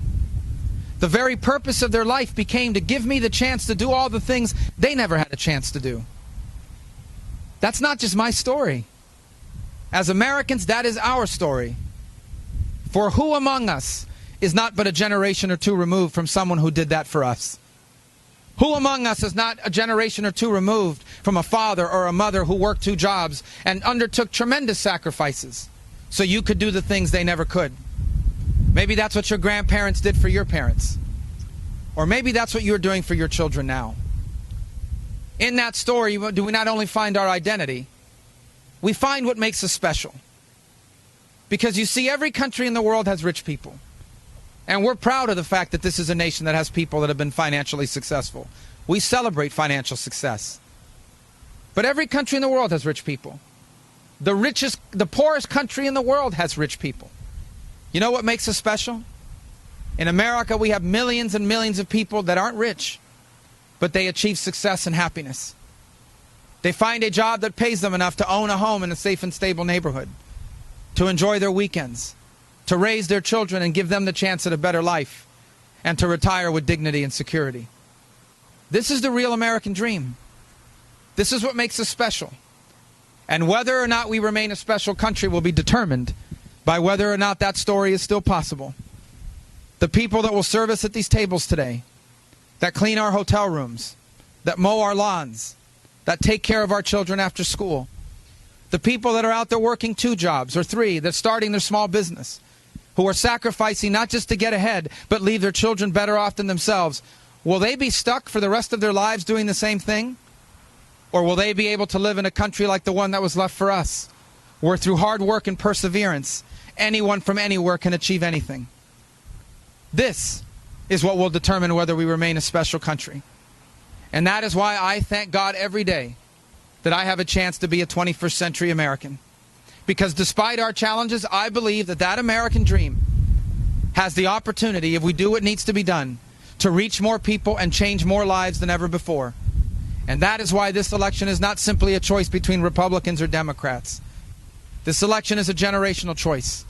The very purpose of their life became to give me the chance to do all the things they never had a chance to do. That's not just my story. As Americans, that is our story. For who among us is not but a generation or two removed from someone who did that for us? Who among us is not a generation or two removed from a father or a mother who worked 2 jobs and undertook tremendous sacrifices so you could do the things they never could? Maybe that's what your grandparents did for your parents. Or maybe that's what you're doing for your children now. In that story, do we not only find our identity, we find what makes us special. Because you see, every country in the world has rich people. And we're proud of the fact that this is a nation that has people that have been financially successful. We celebrate financial success. But every country in the world has rich people. The poorest country in the world has rich people. You know what makes us special? In America, we have millions and millions of people that aren't rich, but they achieve success and happiness. They find a job that pays them enough to own a home in a safe and stable neighborhood, to enjoy their weekends, to raise their children and give them the chance at a better life, and to retire with dignity and security. This is the real American dream. This is what makes us special. And whether or not we remain a special country will be determined by whether or not that story is still possible. The people that will serve us at these tables today, that clean our hotel rooms, that mow our lawns, that take care of our children after school, the people that are out there working 2 jobs or 3, that's starting their small business, who are sacrificing not just to get ahead, but leave their children better off than themselves, will they be stuck for the rest of their lives doing the same thing? Or will they be able to live in a country like the one that was left for us, where through hard work and perseverance, anyone from anywhere can achieve anything? This is what will determine whether we remain a special country. And that is why I thank God every day that I have a chance to be a 21st century American. Because despite our challenges, I believe that that American dream has the opportunity, if we do what needs to be done, to reach more people and change more lives than ever before. And that is why this election is not simply a choice between Republicans or Democrats. This election is a generational choice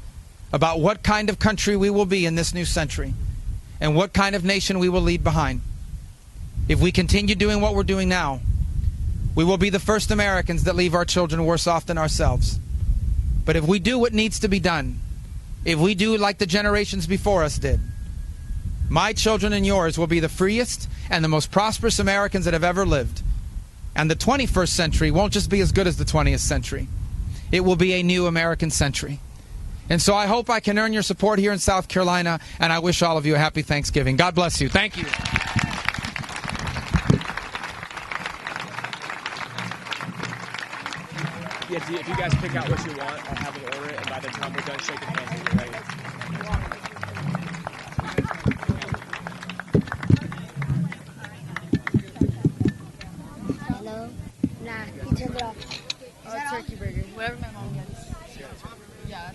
about what kind of country we will be in this new century and what kind of nation we will leave behind. If we continue doing what we're doing now, we will be the first Americans that leave our children worse off than ourselves. But if we do what needs to be done, if we do like the generations before us did, my children and yours will be the freest and the most prosperous Americans that have ever lived. And the 21st century won't just be as good as the 20th century. It will be a new American century. And so I hope I can earn your support here in South Carolina, and I wish all of you a happy Thanksgiving. God bless you. Thank you. Yeah, if you guys pick out what you want, I'll have them order it, and by the time we're done shaking hands, we'll be ready. Hello? Nah, you turned it off. Turkey burger. Whatever my mom gets. Yeah.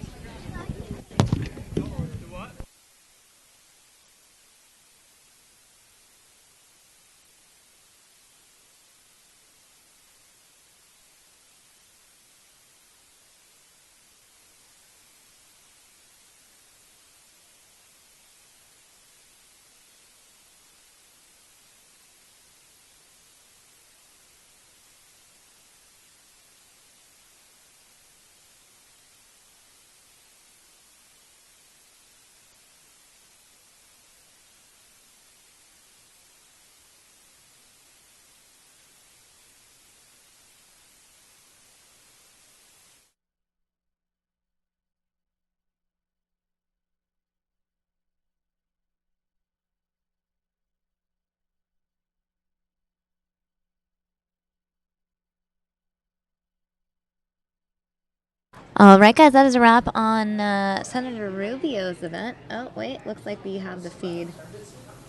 All right, guys, that is a wrap on Senator Rubio's event. Oh, wait, looks like we have the feed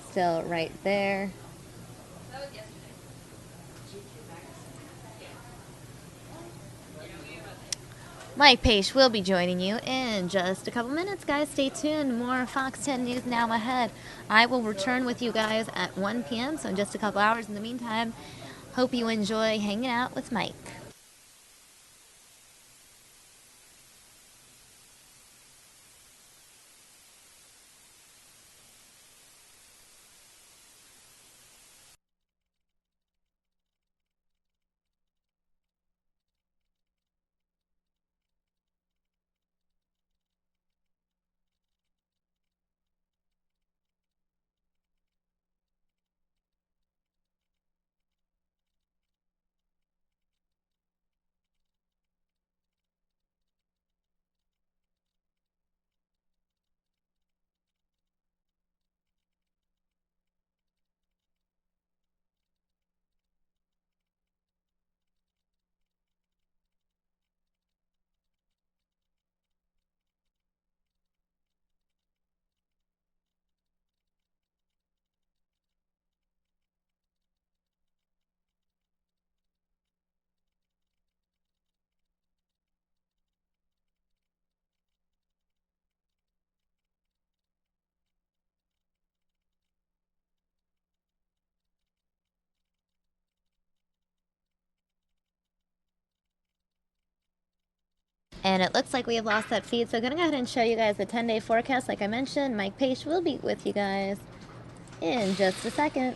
still right there. Mike Page will be joining you in just a couple minutes, guys. Stay tuned. More Fox 10 News now ahead. I will return with you guys at 1 p.m., so in just a couple hours. In the meantime, hope you enjoy hanging out with Mike. And it looks like we have lost that feed, so I'm going to go ahead and show you guys the 10-day forecast. Like I mentioned, Mike Page will be with you guys in just a second.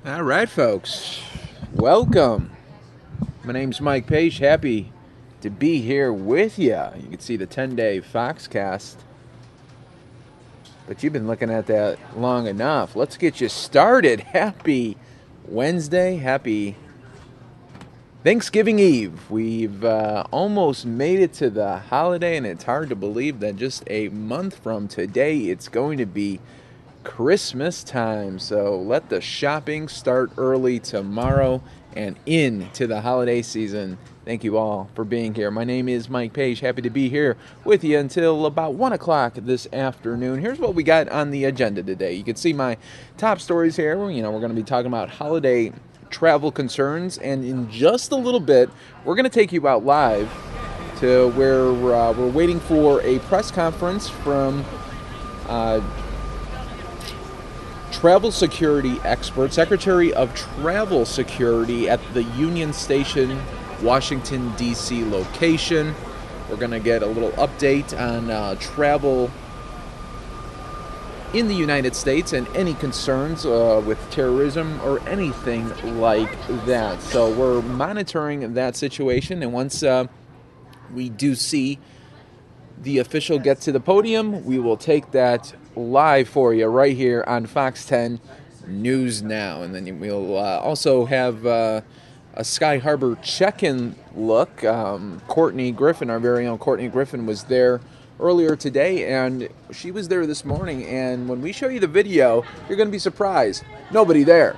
All right, folks. Welcome. My name's Mike Page. Happy to be here with you. You can see the 10-day Foxcast. But you've been looking at that long enough. Let's get you started. Happy Wednesday. Happy Thanksgiving Eve. We've almost made it to the holiday, and it's hard to believe that just a month from today, it's going to be Christmas time. So let the shopping start early tomorrow and into the holiday season. Thank you all for being here. My name is Mike Page. Happy to be here with you until about 1 o'clock this afternoon. Here's what we got on the agenda today. You can see my top stories here. We're going to be talking about holiday travel concerns, and in just a little bit, we're going to take you out live to where we're waiting for a press conference from travel security expert, Secretary of Travel Security at the Union Station, Washington, D.C. location. We're going to get a little update on travel in the United States and any concerns with terrorism or anything like that. So we're monitoring that situation, and once we do see the official get to the podium, we will take that live for you right here on Fox 10 News Now. And then we'll also have a Sky Harbor check-in look. Courtney Griffin, our very own Courtney Griffin, was there earlier today, and she was there this morning. And when we show you the video, you're going to be surprised. Nobody there.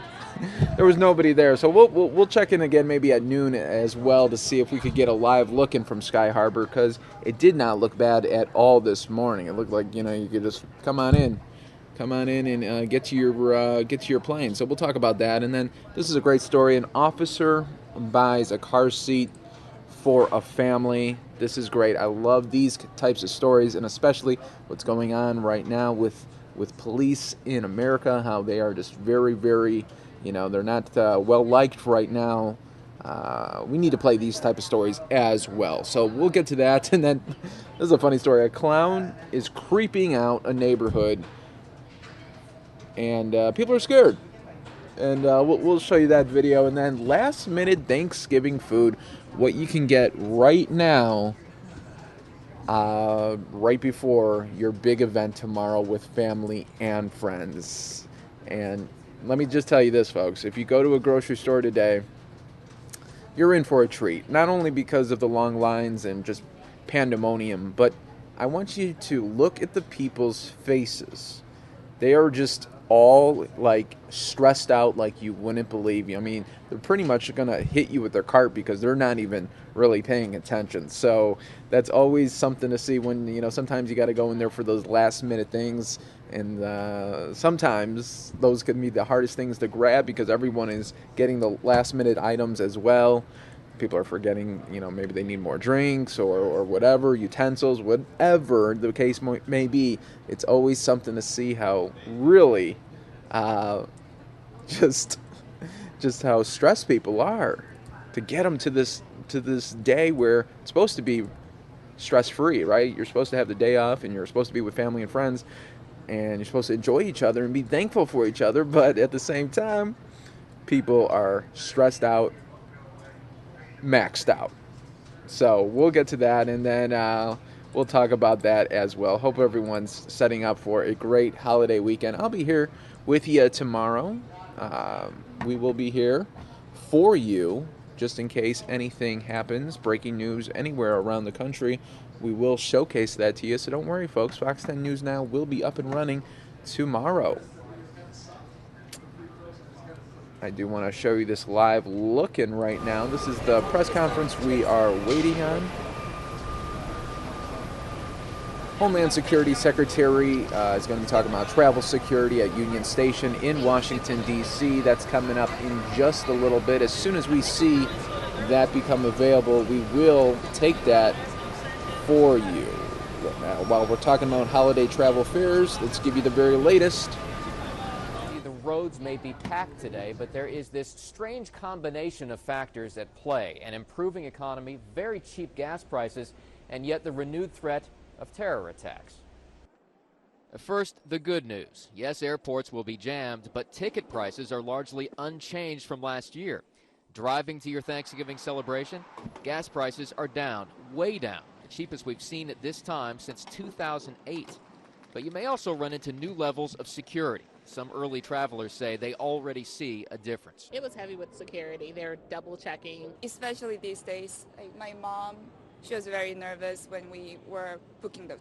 There was nobody there. So we'll check in again maybe at noon as well to see if we could get a live look in from Sky Harbor, because it did not look bad at all this morning. It looked like, you could just come on in and get to your plane. So we'll talk about that. And then this is a great story. An officer buys a car seat for a family. This is great. I love these types of stories, and especially what's going on right now with police in America, how they are just very, very, they're not well liked right now. We need to play these type of stories as well. So we'll get to that. And then this is a funny story. A clown is creeping out a neighborhood, and people are scared. And we'll show you that video. And then last minute Thanksgiving food, what you can get right now, right before your big event tomorrow with family and friends. And let me just tell you this, folks. If you go to a grocery store today, you're in for a treat. Not only because of the long lines and just pandemonium, but I want you to look at the people's faces. They are just all stressed out like you wouldn't believe. I mean, they're pretty much going to hit you with their cart because they're not even really paying attention. So that's always something to see when, sometimes you got to go in there for those last minute things. And sometimes those can be the hardest things to grab because everyone is getting the last minute items as well. People are forgetting, maybe they need more drinks or whatever, utensils, whatever the case may be. It's always something to see how really just how stressed people are to get them to this day where it's supposed to be stress-free, right? You're supposed to have the day off, and you're supposed to be with family and friends, and you're supposed to enjoy each other and be thankful for each other. But at the same time, people are stressed out, maxed out. So we'll get to that, and then we'll talk about that as well. Hope everyone's setting up for a great holiday weekend. I'll be here with you tomorrow. We will be here for you just in case anything happens, breaking news anywhere around the country. We will showcase that to you, so don't worry, folks. Fox 10 News Now will be up and running tomorrow. I do want to show you this live look-in right now. This is the press conference we are waiting on. Homeland Security Secretary is going to be talking about travel security at Union Station in Washington, D.C. That's coming up in just a little bit. As soon as we see that become available, we will take that for you. While we're talking about holiday travel fares, let's give you the very latest. The roads may be packed today, but there is this strange combination of factors at play: an improving economy, very cheap gas prices, and yet the renewed threat of terror attacks. First, the good news. Yes, airports will be jammed, but ticket prices are largely unchanged from last year. Driving to your Thanksgiving celebration, gas prices are down, way down, the cheapest we've seen at this time since 2008. But you may also run into new levels of security. Some early travelers say they already see a difference. It was heavy with security. They're double checking. Especially these days. Like my mom, she was very nervous when we were booking the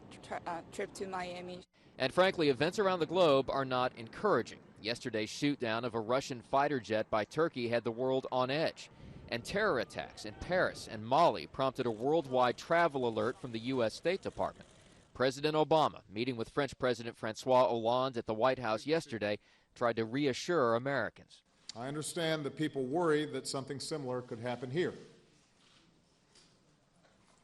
trip to Miami. And frankly, events around the globe are not encouraging. Yesterday's shoot-down of a Russian fighter jet by Turkey had the world on edge. And terror attacks in Paris and Mali prompted a worldwide travel alert from the U.S. State Department. President Obama, meeting with French President Francois Hollande at the White House yesterday, tried to reassure Americans. I understand that people worry that something similar could happen here.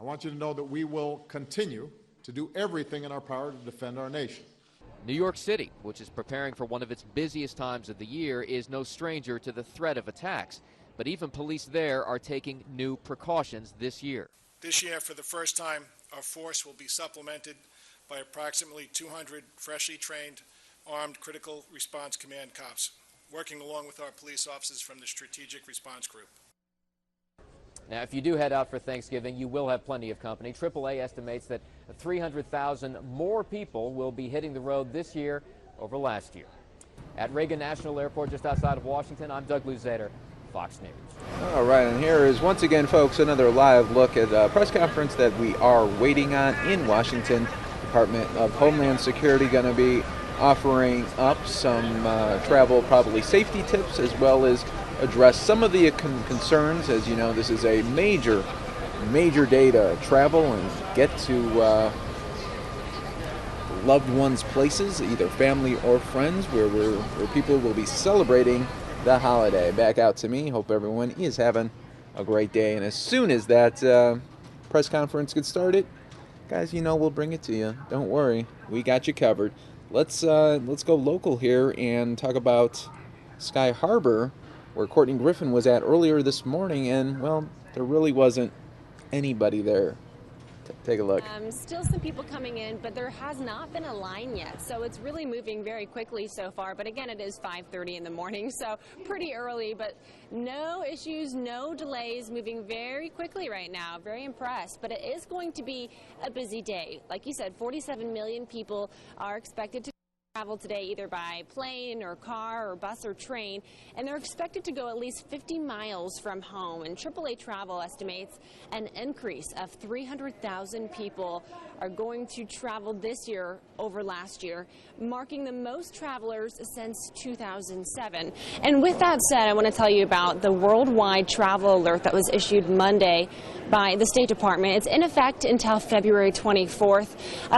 I want you to know that we will continue to do everything in our power to defend our nation. New York City, which is preparing for one of its busiest times of the year, is no stranger to the threat of attacks. But even police there are taking new precautions this year. This year, for the first time, our force will be supplemented by approximately 200 freshly trained, armed Critical Response Command cops, working along with our police officers from the Strategic Response Group. Now, if you do head out for Thanksgiving, you will have plenty of company. AAA estimates that 300,000 more people will be hitting the road this year over last year. At Reagan National Airport, just outside of Washington, I'm Doug Luzader, Fox News. All right, and here is once again, folks, another live look at a press conference that we are waiting on in Washington. Department of Homeland Security going to be offering up some travel, probably safety tips, as well as address some of the concerns. As you know, this is a major day to travel and get to loved ones' places, either family or friends, where people will be celebrating the holiday. Back out to me. Hope everyone is having a great day. And as soon as that press conference gets started, guys, you know we'll bring it to you. Don't worry, we got you covered. Let's go local here and talk about Sky Harbor, where Courtney Griffin was at earlier this morning, and, well, there really wasn't anybody there. Take a look. Still some people coming in, but there has not been a line yet, so it's really moving very quickly so far. But again, it is 5:30 in the morning, so pretty early, but no issues, no delays, moving very quickly right now. Very impressed, but it is going to be a busy day. Like you said, 47 million people are expected to travel today, either by plane or car or bus or train, and they're expected to go at least 50 miles from home. And AAA Travel estimates an increase of 300,000 people are going to travel this year over last year, marking the most travelers since 2007. And with that said, I want to tell you about the worldwide travel alert that was issued Monday by the State Department. It's in effect until February 24th.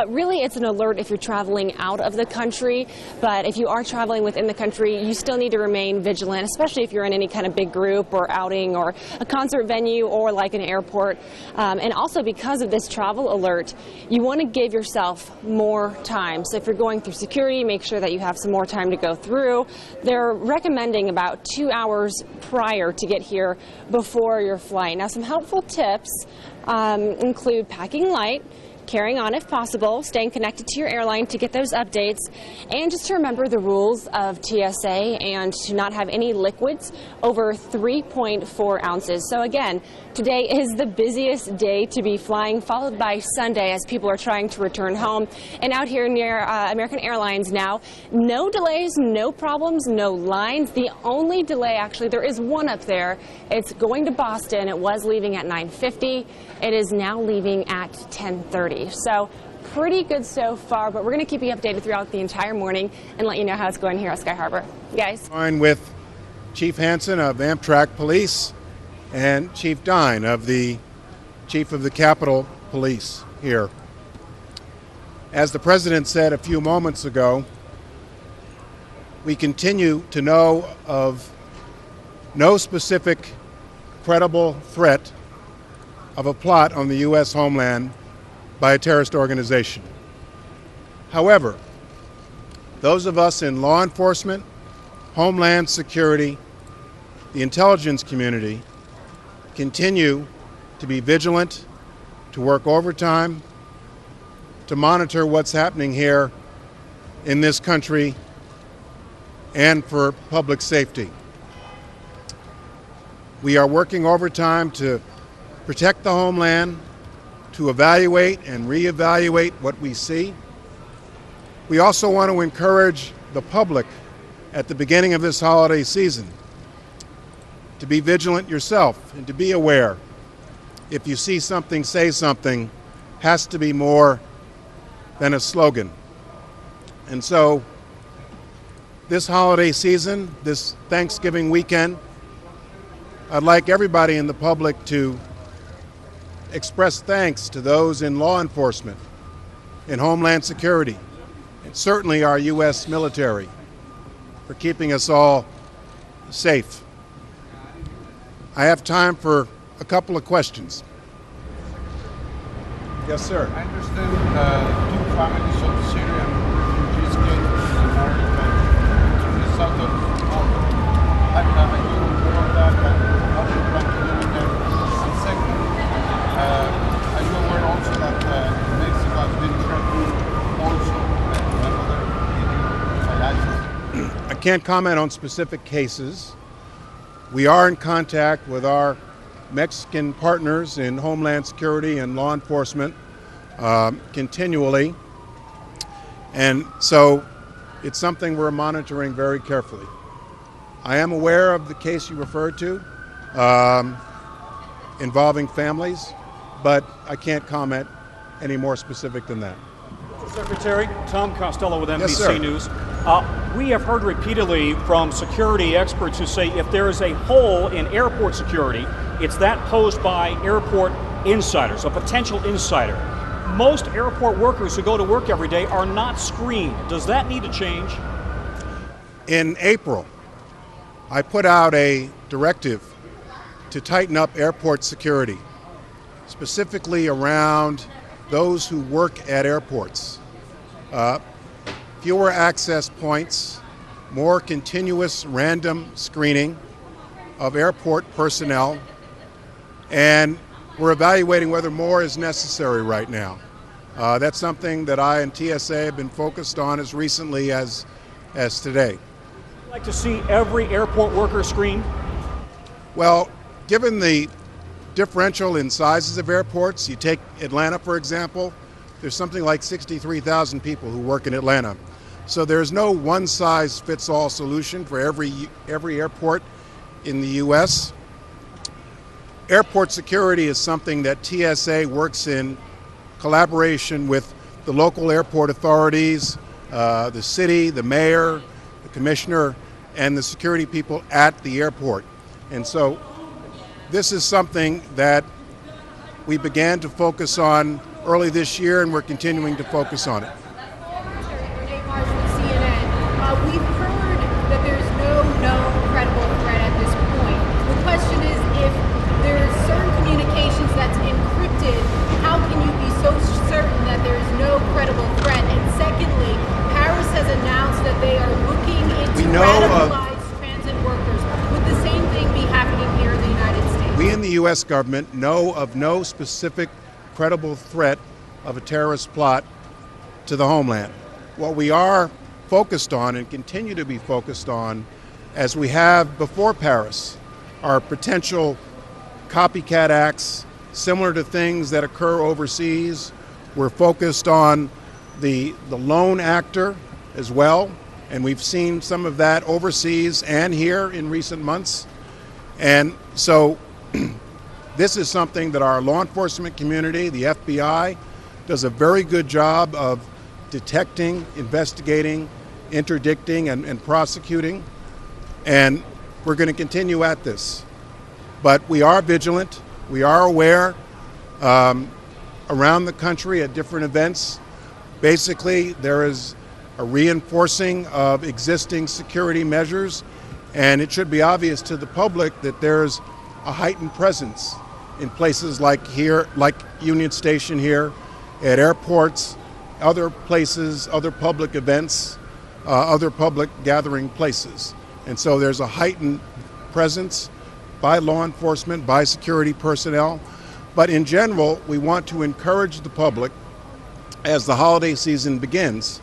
Really, it's an alert if you're traveling out of the country, but if you are traveling within the country, you still need to remain vigilant, especially if you're in any kind of big group or outing or a concert venue or like an airport. And also because of this travel alert, you want to give yourself more time. So if you're going through security, make sure that you have some more time to go through. They're recommending about 2 hours prior to get here before your flight. Now, some helpful tips include packing light, carrying on if possible, staying connected to your airline to get those updates, and just to remember the rules of TSA and to not have any liquids over 3.4 ounces. So again, today is the busiest day to be flying, followed by Sunday as people are trying to return home. And out here near American Airlines now, no delays, no problems, no lines. The only delay, actually, there is one up there. It's going to Boston. It was leaving at 9:50. It is now leaving at 10:30. So pretty good so far, but we're going to keep you updated throughout the entire morning and let you know how it's going here at Sky Harbor. You guys. I'm with Chief Hansen of Amtrak Police and Chief Dine of the Chief of the Capitol Police here. As the President said a few moments ago, we continue to know of no specific credible threat of a plot on the U.S. homeland by a terrorist organization. However, those of us in law enforcement, homeland security, the intelligence community, continue to be vigilant, to work overtime, to monitor what's happening here in this country and for public safety. We are working overtime to protect the homeland, to evaluate and reevaluate what we see. We also want to encourage the public at the beginning of this holiday season to be vigilant yourself and to be aware. If you see something, say something, has to be more than a slogan. And so this holiday season, this Thanksgiving weekend, I'd like everybody in the public to express thanks to those in law enforcement, in Homeland Security, and certainly our U.S. military for keeping us all safe. I have time for a couple of questions. Yes, sir. I understand two families of Syrian refugees came to America to the south of Morocco. Are you aware of that? How do you plan to deal with them? And second, are you aware also that Mexico has been threatened also another by ISIS? I can't comment on specific cases. We are in contact with our Mexican partners in Homeland Security and law enforcement continually. And so it's something we're monitoring very carefully. I am aware of the case you referred to involving families, but I can't comment any more specific than that. Secretary, Tom Costello with NBC Yes, sir. News. We have heard repeatedly from security experts who say if there is a hole in airport security, it's that posed by airport insiders, a potential insider. Most airport workers who go to work every day are not screened. Does that need to change? In April, I put out a directive to tighten up airport security, specifically around those who work at airports. Fewer access points, more continuous random screening of airport personnel, and we're evaluating whether more is necessary right now. That's something that I and TSA have been focused on as recently as today. I'd like to see every airport worker screened. Well, given the differential in sizes of airports, you take Atlanta, for example, there's something like 63,000 people who work in Atlanta. So there's no one-size-fits-all solution for every airport in the U.S. Airport security is something that TSA works in collaboration with the local airport authorities, the city, the mayor, the commissioner, and the security people at the airport. And so this is something that we began to focus on early this year, and we're continuing to focus on it. We've heard that there's no known credible threat at this point. The question is, if there's certain communications that's encrypted, how can you be so certain that there's no credible threat? And secondly, Paris has announced that they are looking into radicalized transit workers. Would the same thing be happening here in the United States? We in the U.S. government know of no specific credible threat of a terrorist plot to the homeland. What we are focused on and continue to be focused on, as we have before Paris, are potential copycat acts similar to things that occur overseas. We're focused on the lone actor as well, and we've seen some of that overseas and here in recent months. And so this is something that our law enforcement community, the FBI, does a very good job of detecting, investigating, interdicting, and prosecuting. And we're going to continue at this. But we are vigilant. We are aware around the country at different events. Basically, there is a reinforcing of existing security measures, and it should be obvious to the public that there's a heightened presence in places like here, like Union Station here, at airports, other places, other public events, other public gathering places. And so there's a heightened presence by law enforcement, by security personnel. But in general, we want to encourage the public, as the holiday season begins,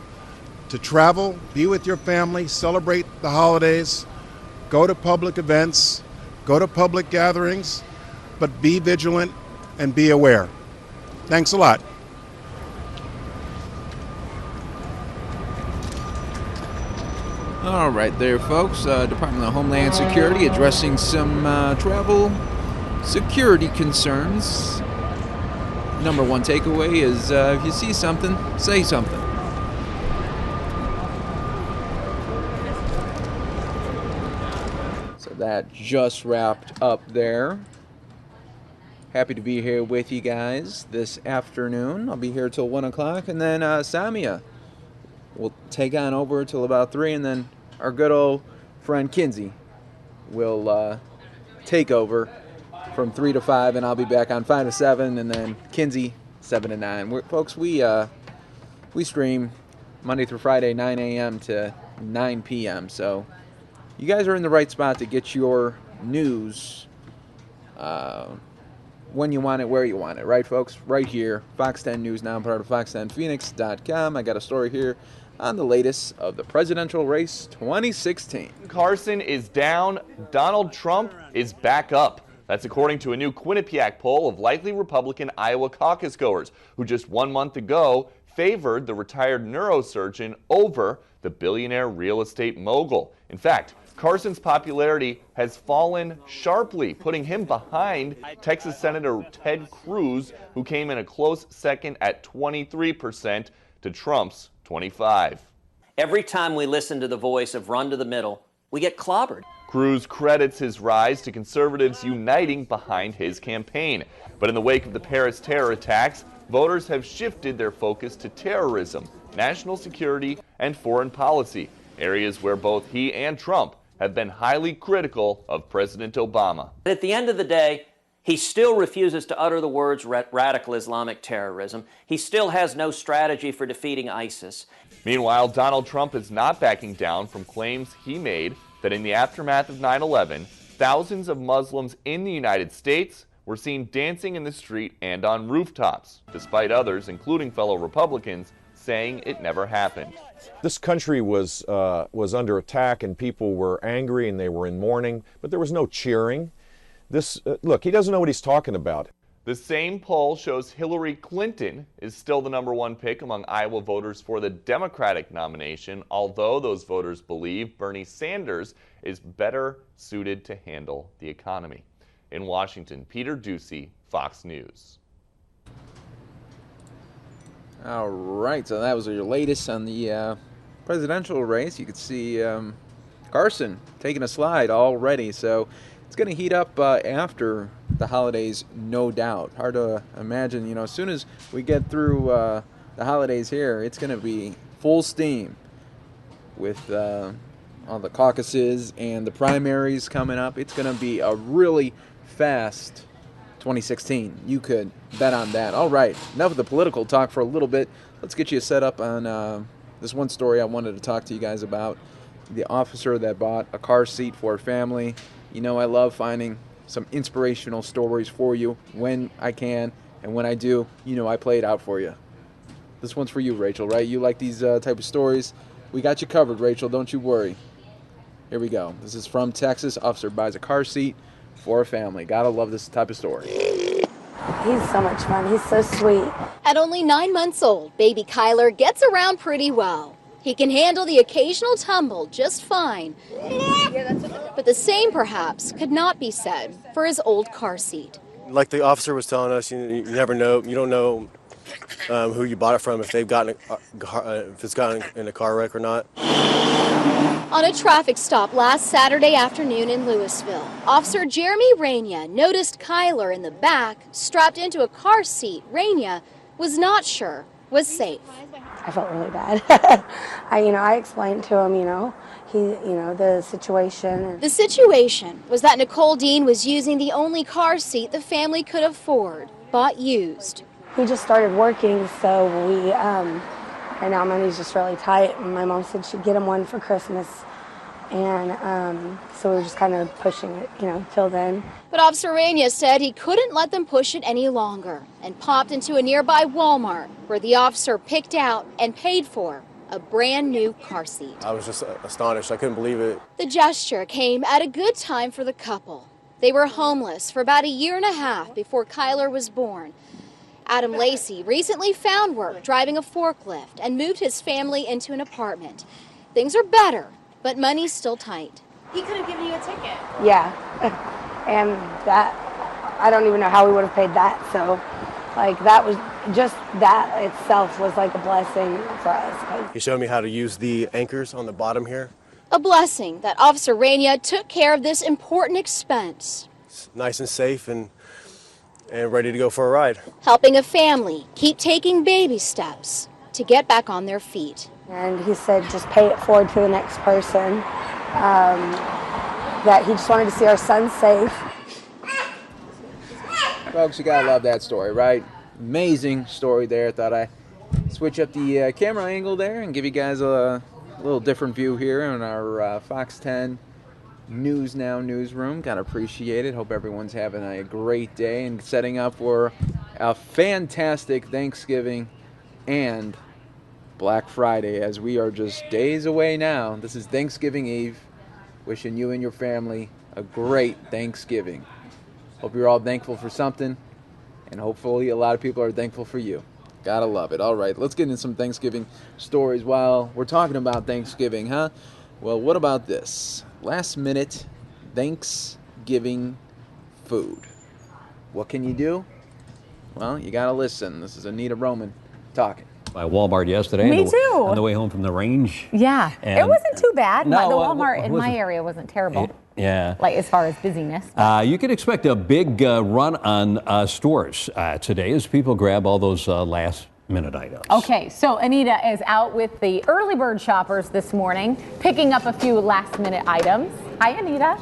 to travel, be with your family, celebrate the holidays, go to public events, go to public gatherings, but be vigilant and be aware. Thanks a lot. All right there, folks. Department of Homeland Security addressing some travel security concerns. Number one takeaway is if you see something, say something. So that just wrapped up there. Happy to be here with you guys this afternoon. I'll be here till 1 o'clock, and then Samia will take on over till about 3, and then our good old friend Kinsey will take over from 3 to 5, and I'll be back on 5 to 7, and then Kinsey 7 to 9. Folks, we stream Monday through Friday, 9 a.m. to 9 p.m. So you guys are in the right spot to get your news when you want it, where you want it, right, folks? Right here, Fox 10 News Now, part of fox10phoenix.com. I got a story here on the latest of the presidential race 2016. Carson is down. Donald Trump is back up. That's according to a new Quinnipiac poll of likely Republican Iowa caucus goers, who just 1 month ago favored the retired neurosurgeon over the billionaire real estate mogul. In fact, Carson's popularity has fallen sharply, putting him behind Texas Senator Ted Cruz, who came in a close second at 23% to Trump's 25%. Every time we listen to the voice of run to the middle, we get clobbered. Cruz credits his rise to conservatives uniting behind his campaign. But in the wake of the Paris terror attacks, voters have shifted their focus to terrorism, national security, and foreign policy, areas where both he and Trump have been highly critical of President Obama. At the end of the day, he still refuses to utter the words radical Islamic terrorism. He still has no strategy for defeating ISIS. Meanwhile, Donald Trump is not backing down from claims he made that in the aftermath of 9/11, thousands of Muslims in the United States were seen dancing in the street and on rooftops, despite others, including fellow Republicans, saying it never happened. This country was under attack, and people were angry and they were in mourning, but there was no cheering. Look, he doesn't know what he's talking about. The same poll shows Hillary Clinton is still the #1 pick among Iowa voters for the Democratic nomination, although those voters believe Bernie Sanders is better suited to handle the economy. In Washington, Peter Ducey, Fox News. All right, so that was your latest on the presidential race. You could see Carson taking a slide already, so it's going to heat up after the holidays, no doubt. Hard to imagine, as soon as we get through the holidays here, it's going to be full steam with all the caucuses and the primaries coming up. It's going to be a really fast 2016. You could bet on that. All right, enough of the political talk for a little bit. Let's get you set up on this one story I wanted to talk to you guys about. The officer that bought a car seat for a family. I love finding some inspirational stories for you when I can, and when I do, I play it out for you. This one's for you, Rachel, right? You like these type of stories? We got you covered, Rachel. Don't you worry. Here we go. This is from Texas. Officer buys a car seat for a family. Gotta love this type of story. He's so much fun. He's so sweet. At only 9 months old, baby Kyler gets around pretty well. He can handle the occasional tumble just fine. But the same, perhaps, could not be said for his old car seat. Like the officer was telling us, you never know. You don't know who you bought it from, if it's gotten in a car wreck or not. On a traffic stop last Saturday afternoon in Louisville, Officer Jeremy Raina noticed Kyler in the back, strapped into a car seat Raina was not sure was safe. I felt really bad. I explained to him, the situation. The situation was that Nicole Dean was using the only car seat the family could afford, bought used. He just started working, so right now money's just really tight. And my mom said she'd get him one for Christmas. And so we were just kind of pushing it, till then. But Officer Raina said he couldn't let them push it any longer and popped into a nearby Walmart where the officer picked out and paid for a brand new car seat. I was just astonished. I couldn't believe it. The gesture came at a good time for the couple. They were homeless for about a year and a half before Kyler was born. Adam Lacey recently found work driving a forklift and moved his family into an apartment. Things are better, but money's still tight. He could have given you a ticket. Yeah, and that, I don't even know how we would have paid that. So, like, that was just, that itself was like a blessing for us. He showed me how to use the anchors on the bottom here. A blessing that Officer Rania took care of this important expense. It's nice and safe and ready to go for a ride. Helping a family keep taking baby steps to get back on their feet. And he said just pay it forward to the next person, that he just wanted to see our son safe. Folks, you gotta love that story, right? Amazing story there. Thought I'd switch up the camera angle there and give you guys a little different view here in our Fox 10 News Now newsroom. Gotta appreciate it. Hope everyone's having a great day and setting up for a fantastic Thanksgiving and Black Friday, as we are just days away now. This is Thanksgiving Eve. Wishing you and your family a great Thanksgiving. Hope you're all thankful for something, and hopefully a lot of people are thankful for you. Gotta love it. All right, let's get into some Thanksgiving stories while we're talking about Thanksgiving, huh? Well, what about this? Last minute Thanksgiving food. What can you do? Well, you gotta listen. This is Anita Roman talking. By Walmart yesterday. Me too. On the way home from the range. Yeah, And it wasn't too bad. No, The Walmart in my wasn't. area wasn't terrible. Yeah. Like as far as busyness. You can expect a big run on stores today as people grab all those last-minute items. Okay, so Anita is out with the early bird shoppers this morning, picking up a few last-minute items. Hi, Anita.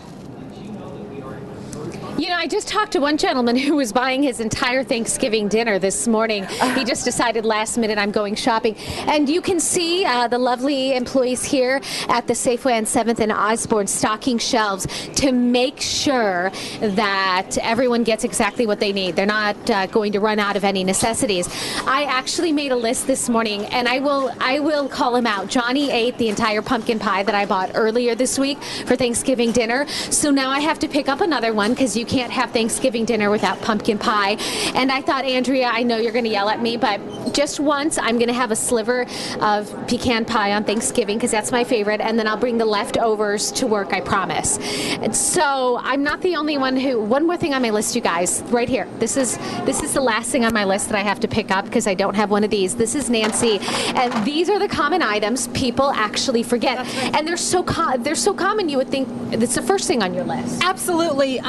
You know, I just talked to one gentleman who was buying his entire Thanksgiving dinner this morning. He just decided last minute, I'm going shopping. And you can see the lovely employees here at the Safeway on 7th and Osborne stocking shelves to make sure that everyone gets exactly what they need. They're not going to run out of any necessities. I actually made a list this morning, and I will call him out. Johnny ate the entire pumpkin pie that I bought earlier this week for Thanksgiving dinner. So now I have to pick up another one because you can't have Thanksgiving dinner without pumpkin pie. And I thought, Andrea, I know you're going to yell at me, but just once I'm going to have a sliver of pecan pie on Thanksgiving because that's my favorite, and then I'll bring the leftovers to work, I promise. And so I'm not the only one who, one more thing on my list, you guys, right here. This is the last thing on my list that I have to pick up because I don't have one of these. This is Nancy, and these are the common items people actually forget. Right. And they're so common you would think it's the first thing on your list. Absolutely.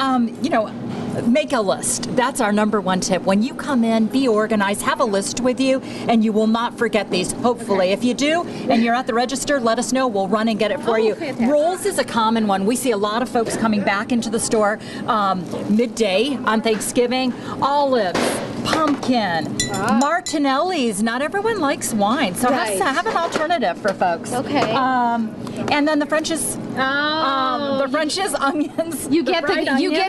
You know, make a list. That's our number one tip. When you come in, be organized, have a list with you, and you will not forget these, hopefully. Okay. If you do, and you're at the register, let us know. We'll run and get it for you. Fantastic. Rolls is a common one. We see a lot of folks coming back into the store midday on Thanksgiving. Olives, pumpkin, Martinelli's. Not everyone likes wine, so right. have an alternative for folks. Okay. And then the French's, onions. You get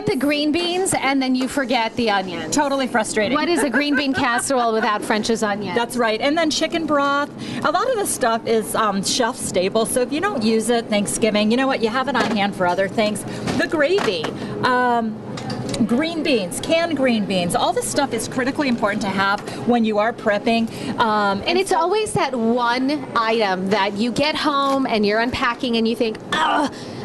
the green beans, and then you forget the onions. Totally frustrating. What is a green bean casserole without French's onions? That's right. And then chicken broth. A lot of the stuff is shelf stable, so if you don't use it Thanksgiving, you know what? You have it on hand for other things. The gravy. Green beans, canned green beans, all this stuff is critically important to have when you are prepping. And it's always that one item that you get home and you're unpacking and you think,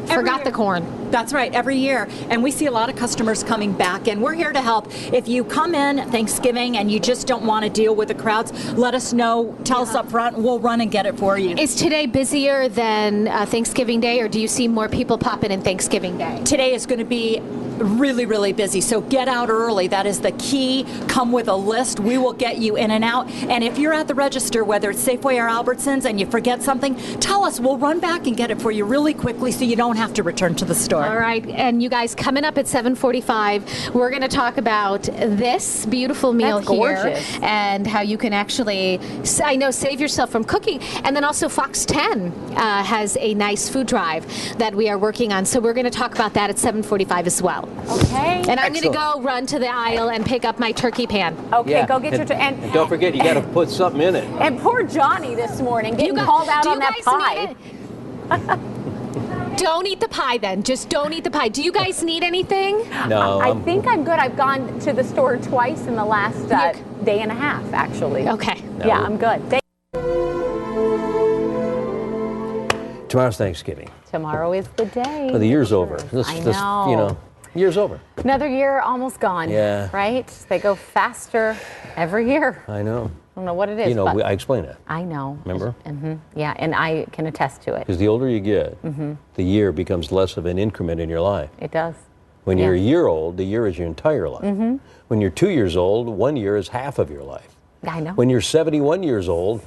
forgot the corn. That's right, every year. And we see a lot of customers coming back, and we're here to help. If you come in Thanksgiving and you just don't want to deal with the crowds, let us know, tell us up front, and we'll run and get it for you. Is today busier than Thanksgiving Day, or do you see more people popping in Thanksgiving Day? Today is going to be really, really busy, so get out early. That is the key. Come with a list. We will get you in and out. And if you're at the register, whether it's Safeway or Albertsons, and you forget something, tell us. We'll run back and get it for you really quickly so you don't have to return to the store. All right, and you guys, coming up at 7:45, we're going to talk about this beautiful meal That's here gorgeous. and how you can actually, I know, save yourself from cooking. And then also Fox 10 has a nice food drive that we are working on. So we're going to talk about that at 7:45 as well. Okay. And I'm going to go run to the aisle and pick up my turkey pan. Okay, go get your and don't forget, you got to put something in it. And poor Johnny this morning getting called out on that pie. Don't eat the pie then. Just don't eat the pie. Do you guys need anything? No. I think I'm good. I've gone to the store twice in the last day and a half, actually. Okay. No. Yeah, I'm good. Tomorrow's Thanksgiving. Tomorrow is the day. Well, the year's over. I know. Year's over. Another year almost gone. Yeah. Right? They go faster every year. I know. I don't know what it is. But but I explained it. I know. Remember? Yeah, and I can attest to it. Because the older you get, the year becomes less of an increment in your life. It does. When you're a year old, the year is your entire life. When you're 2 years old, 1 year is half of your life. I know. When you're 71 years old,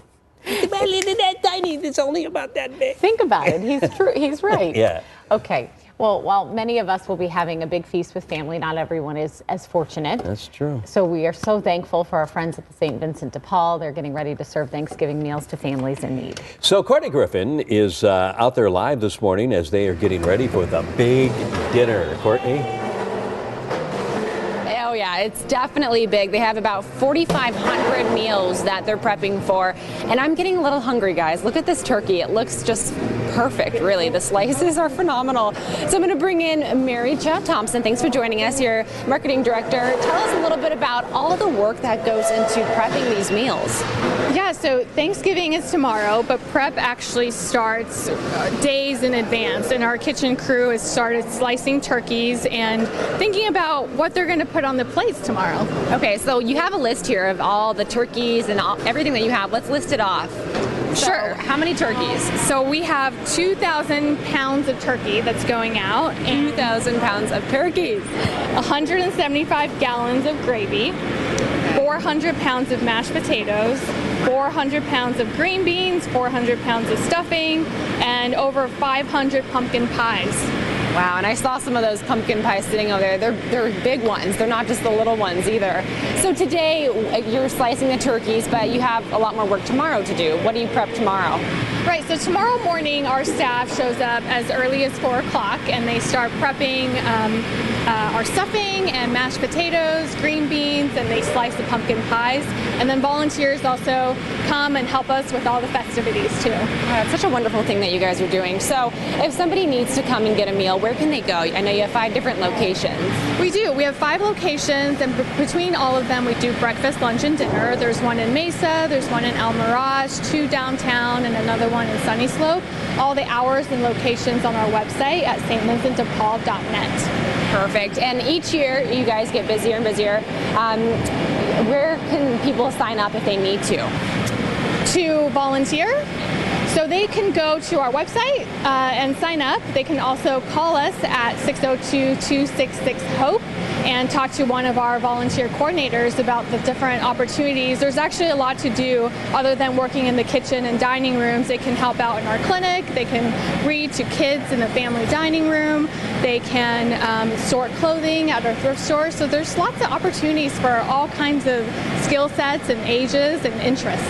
that tiny, it's only about that big. Think about it. He's true. He's right. Yeah. Okay. Well, while many of us will be having a big feast with family, not everyone is as fortunate. That's true. So we are so thankful for our friends at the St. Vincent de Paul. They're getting ready to serve Thanksgiving meals to families in need. So Courtney Griffin is out there live this morning as they are getting ready for the big dinner. Courtney? Oh yeah, it's definitely big. They have about 4,500 meals that they're prepping for. And I'm getting a little hungry, guys. Look at this turkey. It looks just perfect, really. The slices are phenomenal. So I'm going to bring in Mary Jo Thompson. Thanks for joining us, your marketing director. Tell us a little bit about all of the work that goes into prepping these meals. Yeah, so Thanksgiving is tomorrow, but prep actually starts days in advance. And our kitchen crew has started slicing turkeys and thinking about what they're going to put on the plates tomorrow. Okay, so you have a list here of all the turkeys and everything that you have. Let's list it off. Sure. So, how many turkeys? So we have 2,000 pounds of turkey that's going out. 2,000 pounds of turkeys. 175 gallons of gravy. 400 pounds of mashed potatoes, 400 pounds of green beans, 400 pounds of stuffing, and over 500 pumpkin pies. Wow, and I saw some of those pumpkin pies sitting over there. They're big ones. They're not just the little ones either. So today you're slicing the turkeys, but you have a lot more work tomorrow to do. What do you prep tomorrow? Right, so tomorrow morning our staff shows up as early as 4 o'clock and they start prepping our stuffing and mashed potatoes, green beans, and they slice the pumpkin pies. And then volunteers also come and help us with all the festivities too. It's such a wonderful thing that you guys are doing. So if somebody needs to come and get a meal, where can they go? I know you have 5 different locations. We do. We have 5 locations, and between all of them we do breakfast, lunch, and dinner. There's one in Mesa, there's one in El Mirage, 2 downtown, and another one in Sunny Slope. All the hours and locations on our website at stvincentdepaul.net. Perfect. And each year you guys get busier and busier. Where can people sign up if they need to? To volunteer? So they can go to our website and sign up. They can also call us at 602-266-HOPE and talk to one of our volunteer coordinators about the different opportunities. There's actually a lot to do other than working in the kitchen and dining rooms. They can help out in our clinic. They can read to kids in the family dining room. They can sort clothing at our thrift store. So there's lots of opportunities for all kinds of skill sets and ages and interests.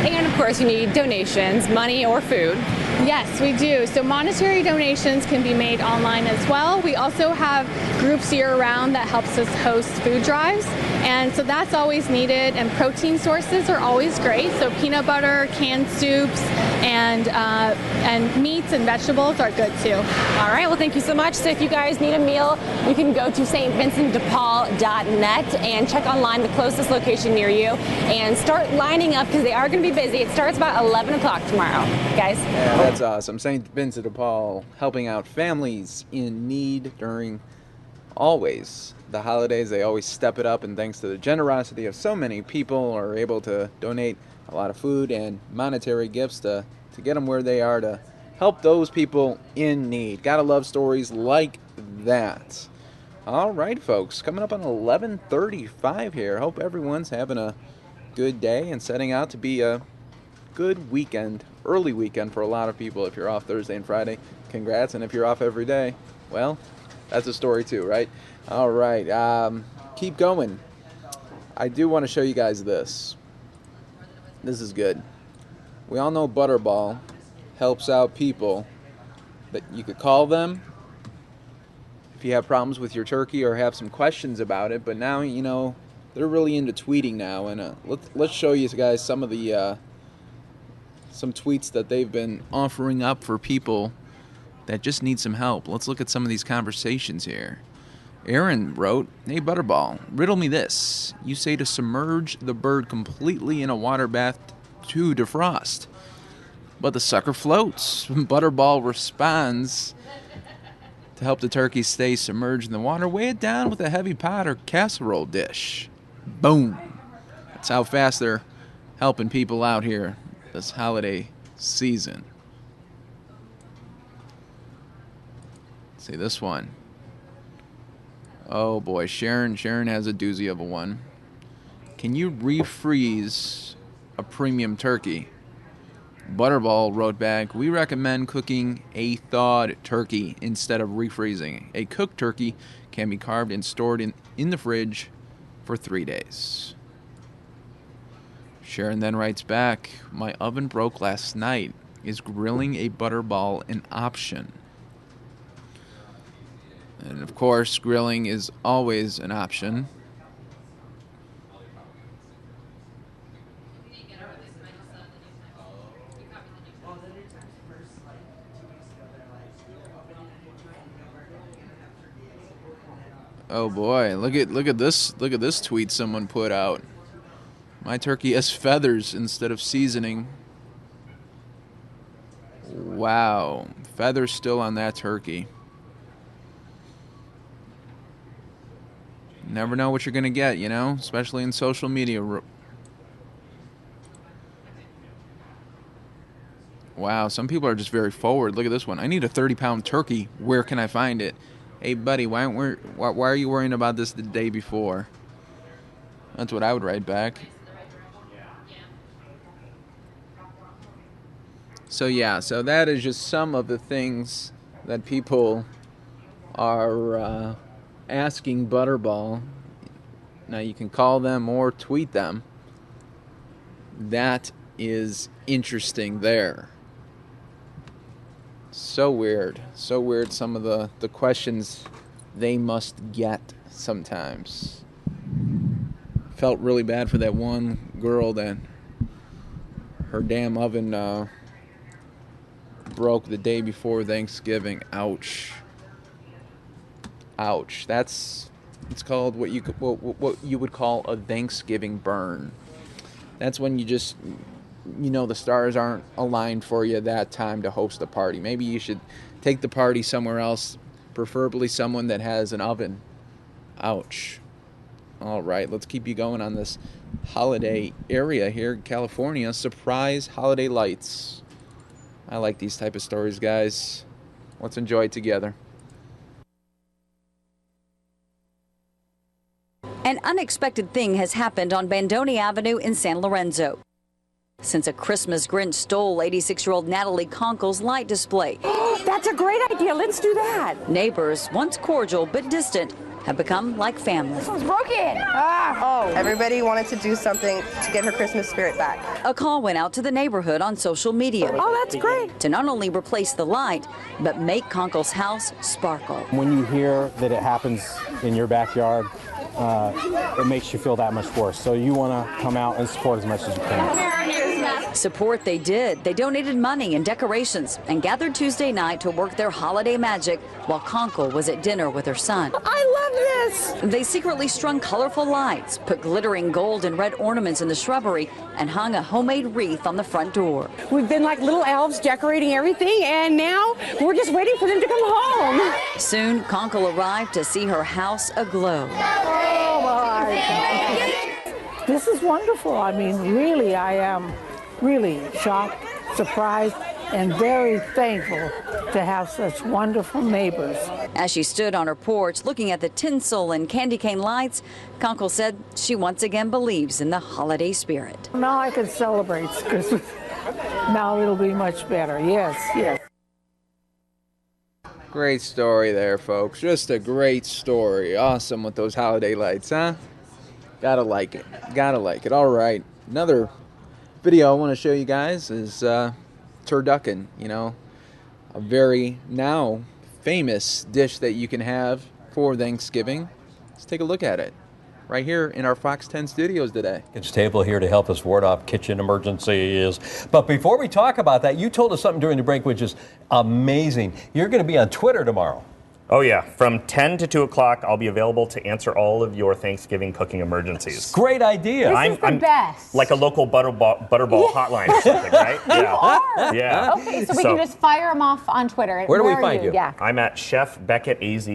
And of course you need donations, money or food. Yes, we do. So monetary donations can be made online as well. We also have groups year-round that helps us host food drives. And so that's always needed. And protein sources are always great. So peanut butter, canned soups, and meats and vegetables are good too. All right, well, thank you so much. So if you guys need a meal, you can go to stvincentdepaul.net and check online the closest location near you and start lining up because they are going to be busy. It starts about 11 o'clock tomorrow, guys. Yeah, that's awesome. St. Vincent de Paul helping out families in need during always the holidays. They always step it up, and thanks to the generosity of so many people are able to donate a lot of food and monetary gifts to get them where they are to help those people in need. Gotta love stories like that. All right, folks, coming up on 11:35 here. Hope everyone's having a good day and setting out to be a good weekend early weekend for a lot of people. If you're off Thursday and Friday, congrats. And if you're off every day, well, that's a story too, right? All right, keep going. I do want to show you guys this. This is good. We all know Butterball helps out people that you could call them if you have problems with your turkey or have some questions about it. But now, you know, they're really into tweeting now, and let's show you guys some of the some tweets that they've been offering up for people that just need some help. Let's look at some of these conversations here. Aaron wrote, "Hey Butterball, riddle me this. You say to submerge the bird completely in a water bath to defrost, but the sucker floats." Butterball responds, "To help the turkey stay submerged in the water, weigh it down with a heavy pot or casserole dish." Boom. That's how fast they're helping people out here this holiday season. Let's see this one. Oh boy, Sharon has a doozy of a one. "Can you refreeze a premium turkey?" Butterball wrote back, "We recommend cooking a thawed turkey instead of refreezing. A cooked turkey can be carved and stored in the fridge for 3 days." Sharon then writes back, "My oven broke last night. Is grilling a Butterball an option?" And of course, grilling is always an option. Oh boy, look at this tweet someone put out. "My turkey has feathers instead of seasoning." Wow, feathers still on that turkey. Never know what you're going to get, you know, especially in social media. Wow, some people are just very forward. Look at this one. "I need a 30-pound turkey. Where can I find it?" Hey, buddy, why are you worrying about this the day before? That's what I would write back. So yeah, so that is just some of the things that people are asking Butterball. Now you can call them or tweet them. That is interesting there. So weird some of the questions they must get sometimes. Felt really bad for that one girl that her damn oven broke the day before Thanksgiving. Ouch. It's called what you would call a Thanksgiving burn. That's when you just, you know, the stars aren't aligned for you that time to host a party. Maybe you should take the party somewhere else, preferably someone that has an oven. Ouch. All right, let's keep you going on this holiday area here in California. Surprise holiday lights. I like these type of stories, guys. Let's enjoy it together. An unexpected thing has happened on Bandoni Avenue in San Lorenzo. Since a Christmas Grinch stole 86-year-old Natalie Conkle's light display. That's a great idea. Let's do that. Neighbors, once cordial but distant, have become like family. This one's broken. Everybody wanted to do something to get her Christmas spirit back. A call went out to the neighborhood on social media. Oh, that's great. To not only replace the light, but make Conkle's house sparkle. When you hear that it happens in your backyard, it makes you feel that much worse. So you want to come out and support as much as you can. Support they did. They donated money and decorations and gathered Tuesday night to work their holiday magic while Conkle was at dinner with her son. I love this. They secretly strung colorful lights, put glittering gold and red ornaments in the shrubbery, and hung a homemade wreath on the front door. We've been like little elves decorating everything, and now we're just waiting for them to come home. Soon, Conkle arrived to see her house aglow. Oh, my. This is wonderful. I mean, really, I am really shocked, surprised, and very thankful to have such wonderful neighbors. As she stood on her porch looking at the tinsel and candy cane lights, Conkle said she once again believes in the holiday spirit. Now I can celebrate Christmas. Now it'll be much better. Yes, yes. Great story there, folks. Just a great story. Awesome with those holiday lights, huh? Gotta like it. Gotta like it. All right. Another video I want to show you guys is turducken. You know, a very now famous dish that you can have for Thanksgiving. Let's take a look at it right here in our Fox 10 studios today. It's Table here to help us ward off kitchen emergencies. But before we talk about that, you told us something during the break which is amazing. You're going to be on Twitter tomorrow. Oh, yeah. From 10 to 2 o'clock, I'll be available to answer all of your Thanksgiving cooking emergencies. Great idea. This is the best. Like a local Butterball hotline or something, right? You are. Yeah. Okay, so we can just fire them off on Twitter. Where do we find you? Yeah. I'm at Chef Beckett AZ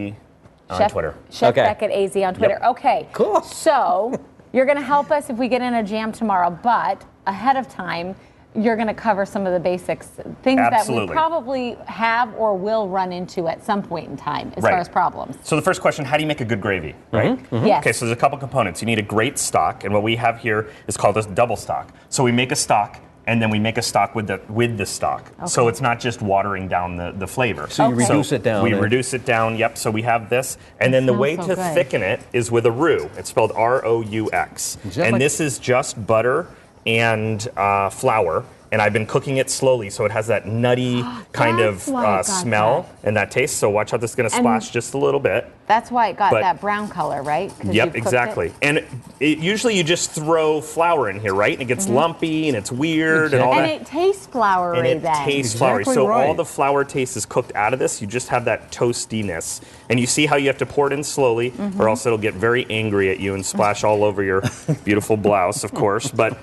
on Twitter. Chef Beckett AZ on Twitter. Yep. Okay. Cool. So you're going to help us if we get in a jam tomorrow, but ahead of time, you're going to cover some of the basics, things that we probably have or will run into at some point in time as far as problems. So the first question, how do you make a good gravy, right? Yes. Okay, so there's a couple components. You need a great stock, and what we have here is called a double stock. So we make a stock, and then we make a stock with the stock. Okay. So it's not just watering down the flavor. So you reduce it down. We reduce it down, yep. So we have this. And then the way to thicken it is with a roux. It's spelled R-O-U-X. And this is just butter and flour. And I've been cooking it slowly, so it has that nutty kind of smell and that taste. So watch how this is going to splash just a little bit. That's why it got that brown color, right? Yep, exactly. And usually you just throw flour in here, right? And it gets lumpy and it's weird and all that. And it tastes floury And it tastes floury. So all the flour taste is cooked out of this. You just have that toastiness. And you see how you have to pour it in slowly, or else it'll get very angry at you and splash all over your beautiful blouse, of course. But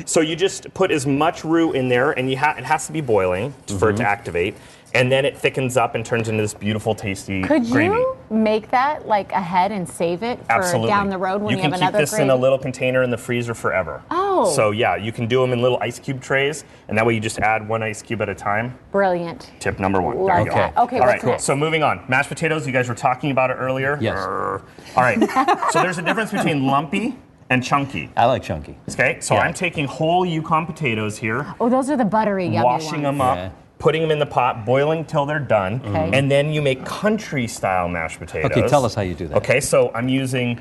so you just put as much roux in there, and it has to be boiling for it to activate. And then it thickens up and turns into this beautiful, tasty gravy. Could you make that like ahead and save it for down the road when you have another gravy? You can keep this in a little container in the freezer forever. Oh. So yeah, you can do them in little ice cube trays, and that way you just add one ice cube at a time. Brilliant. Tip number one. Love that. Okay, all what's right, next? So moving on. Mashed potatoes, you guys were talking about it earlier. Yes. All right. So there's a difference between lumpy and chunky. I like chunky. Okay, so I'm taking whole Yukon potatoes here. Oh, those are the buttery yummy washing them up. Putting them in the pot, boiling till they're done, and then you make country-style mashed potatoes. Okay, tell us how you do that. Okay, so I'm using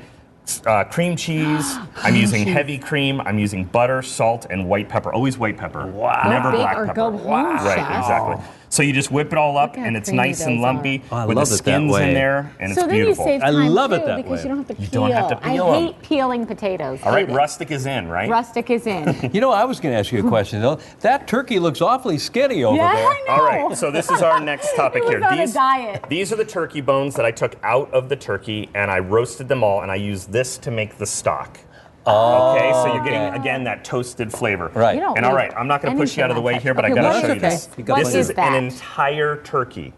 cream cheese, I'm using heavy cream, I'm using butter, salt, and white pepper. Always white pepper. Wow. Never black pepper. Right, exactly. So you just whip it all up, and it's nice and lumpy with the skins in there, and it's beautiful. So then you save time I love it that because way. you don't have to peel. You don't have to peel I them. hate peeling potatoes. All right, rustic is in, right? Rustic is in. You know, I was going to ask you a question, though. That turkey looks awfully skinny over there. I know. All right, so this is our next topic here. On a diet. These are the turkey bones that I took out of the turkey, and I roasted them all, and I used this to make the stock. Okay, so you're getting, again, that toasted flavor. Right. And all right, I'm not going to push you out of the way here, but I got to show you this. This is an entire turkey.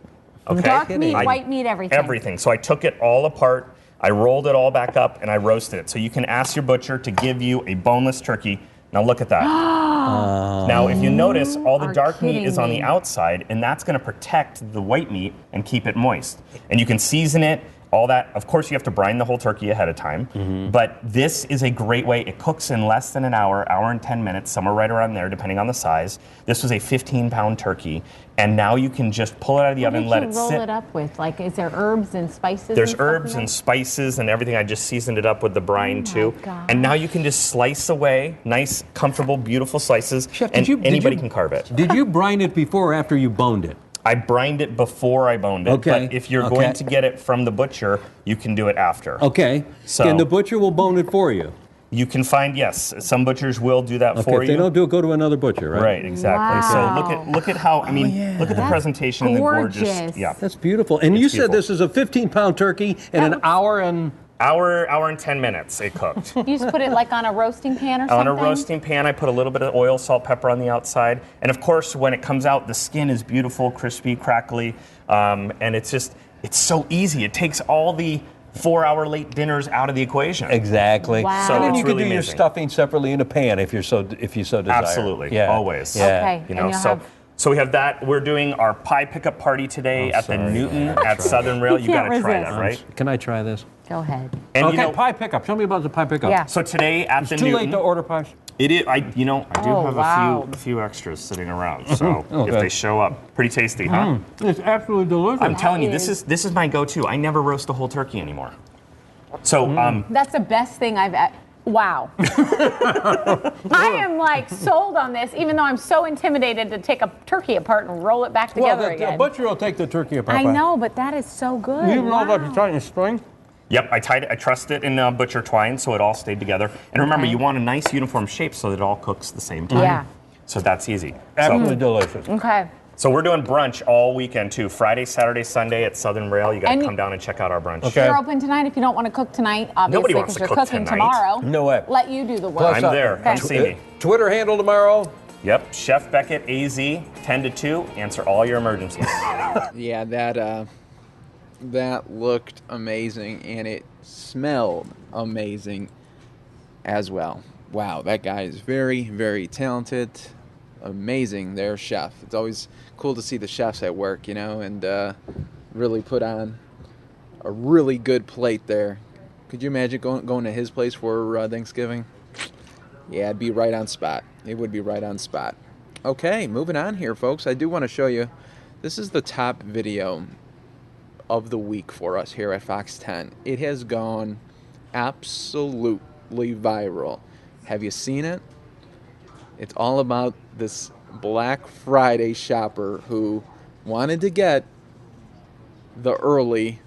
Okay? Dark meat, white meat, everything. Everything. So I took it all apart, I rolled it all back up, and I roasted it. So you can ask your butcher to give you a boneless turkey. Now look at that. Now if you notice, all the dark meat is on the outside, and that's going to protect the white meat and keep it moist. And you can season it. All that, of course, you have to brine the whole turkey ahead of time, but this is a great way. It cooks in less than an hour and 10 minutes, somewhere right around there, depending on the size. This was a 15-pound turkey, and now you can just pull it out of the oven, let it sit. What did you roll it up with? Like, is there herbs and spices? There's herbs and spices and everything. I just seasoned it up with the brine too. And now you can just slice away nice, comfortable, beautiful slices, and anybody can carve it. Did you brine it before or after you boned it? I brined it before I boned it, but if you're going to get it from the butcher, you can do it after. Okay, so and the butcher will bone it for you? You can find, yes, some butchers will do that for you. If they don't do it, go to another butcher, right? Right, exactly. So look at how, I mean, look at the presentation and the gorgeous. Yeah, that's beautiful. And you said this is a 15-pound turkey in an hour and... Hour and 10 minutes it cooked. You just put it like on a roasting pan or something? On a roasting pan, I put a little bit of oil, salt, pepper on the outside. And of course, when it comes out, the skin is beautiful, crispy, crackly. And it's so easy. It takes all the 4-hour late dinners out of the equation. Exactly. Wow. So and then you really can do your stuffing separately in a pan if you so desire. Absolutely. Yeah. Always. Yeah. Okay. You know, So we have that. We're doing our pie pickup party today at the Newton at Southern Rail. You got to try that, right? Can I try this? Go ahead. And okay, pie pickup. Tell me about the pie pickup. Yeah. So today at the It's too Newton, late to order pies. It is. I do have wow. a few extras sitting around. So if they show up, pretty tasty, huh? It's absolutely delicious. I'm telling you, this is my go-to. I never roast a whole turkey anymore. So That's the best thing I've. Wow. I am like sold on this, even though I'm so intimidated to take a turkey apart and roll it back together again. The butcher will take the turkey apart. I know, but that is so good. You know about the Titan string? Yep, I trussed it in butcher twine so it all stayed together. And remember, you want a nice uniform shape so that it all cooks at the same time. Yeah. So that's easy. Absolutely delicious. Okay. So we're doing brunch all weekend too. Friday, Saturday, Sunday at Southern Rail. You got to come down and check out our brunch. Okay. You're open tonight if you don't want to cook tonight, obviously, wants because to you're cook cooking tonight. tomorrow. No way. Let you do the work. Plus, I'm there. Come see me. Twitter handle tomorrow. Yep, Chef Beckett AZ, 10 to 2. Answer all your emergencies. Yeah, that looked amazing, and it smelled amazing as well. Wow, that guy is very, very talented. Amazing there, chef. It's always cool to see the chefs at work, and really put on a really good plate there. Could you imagine going to his place for Thanksgiving? Yeah, it'd be right on spot. It would be right on spot. Okay, moving on here, folks. I do want to show you, this is the top video of the week for us here at Fox 10. It has gone absolutely viral. Have you seen it? It's all about this Black Friday shopper who wanted to get the early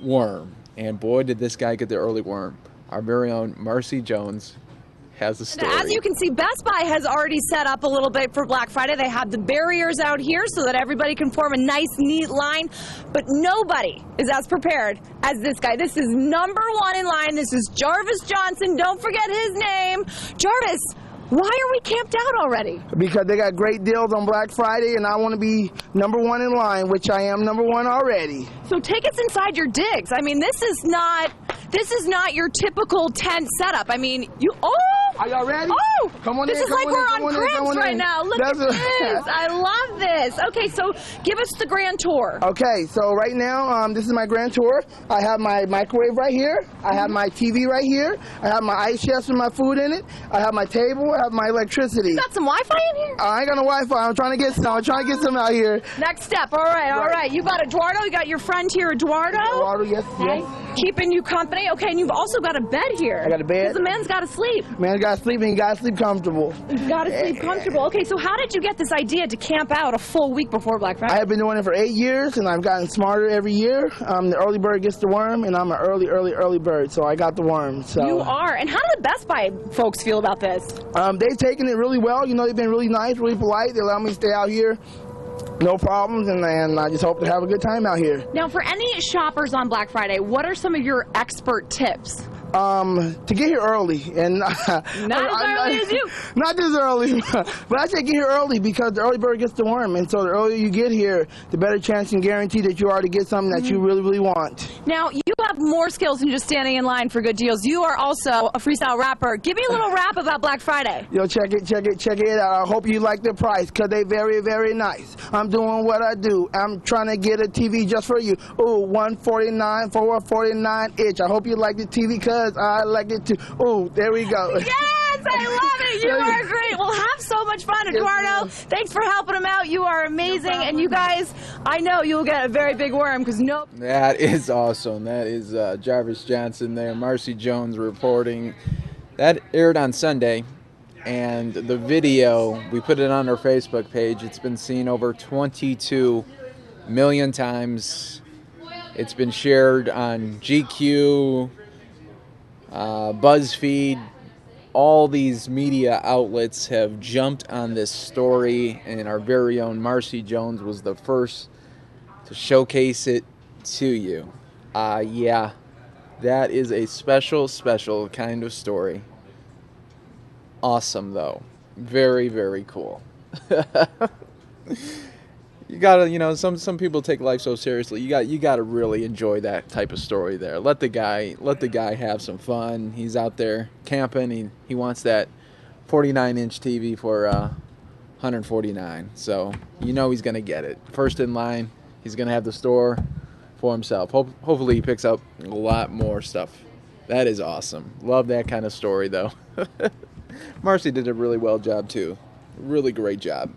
worm. And boy, did this guy get the early worm. Our very own Marcy Jones has the story. As you can see, Best Buy has already set up a little bit for Black Friday. They have the barriers out here so that everybody can form a nice, neat line. But nobody is as prepared as this guy. This is #1 in line. This is Jarvis Johnson. Don't forget his name. Jarvis, why are we camped out already? Because they got great deals on Black Friday, and I want to be #1 in line, which I am #1 already. So take us inside your digs. I mean, this is not your typical tent setup. I mean, Are y'all ready? Oh! Come on this in, is come like on we're in, on come on in, Cribs come on right in. now. Look That's at this. I love this. Okay, so give us the grand tour. Okay, so right now, this is my grand tour. I have my microwave right here. I have my TV right here. I have my ice chest with my food in it. I have my table. I have my electricity. You got some Wi-Fi in here? I ain't got no Wi-Fi. I'm trying to get some out here. Next step. All right. You got Eduardo. You got your friend here, Eduardo. Eduardo, yes. Keeping you company. Okay, and you've also got a bed here. I got a bed. Because the man's got to sleep. Man's got to sleep, and he got to sleep comfortable. You've got to sleep comfortable. Okay, so how did you get this idea to camp out a full week before Black Friday? I have been doing it for 8 years, and I've gotten smarter every year. The early bird gets the worm, and I'm an early bird, so I got the worm. So you are. And how do the Best Buy folks feel about this? They've taken it really well. They've been really nice, really polite. They allow me to stay out here. No problems, and I just hope to have a good time out here. Now, for any shoppers on Black Friday, what are some of your expert tips? To get here early, and not as early as you. Not as early, but I say get here early because the early bird gets the worm, and so the earlier you get here, the better chance and guarantee that you already get something that you really, really want. Now, you have more skills than just standing in line for good deals. You are also a freestyle rapper. Give me a little rap about Black Friday. Yo, check it out. I hope you like the price because they very, very nice. I'm doing what I do. I'm trying to get a TV just for you. Ooh, $149 for a 49-inch. I hope you like the TV because I like it too. Ooh, there we go. Yes, I love it. You are great. We'll have so much fun, Eduardo. Thanks for helping him out. You are amazing. And you guys, I know you'll get a very big worm because That is awesome. That is Jarvis Johnson there. Marcy Jones reporting. That aired on Sunday. And the video, we put it on our Facebook page. It's been seen over 22 million times. It's been shared on GQ, BuzzFeed. All these media outlets have jumped on this story, and our very own Marcy Jones was the first to showcase it to you. Yeah, that is a special kind of story. Awesome, though. Very, very cool. You gotta, some people take life so seriously. You gotta really enjoy that type of story there. Let the guy have some fun. He's out there camping. He wants that 49-inch TV for 149. So you know he's going to get it. First in line, he's going to have the store for himself. Hopefully he picks up a lot more stuff. That is awesome. Love that kind of story, though. Marcy did a really well job, too. Really great job.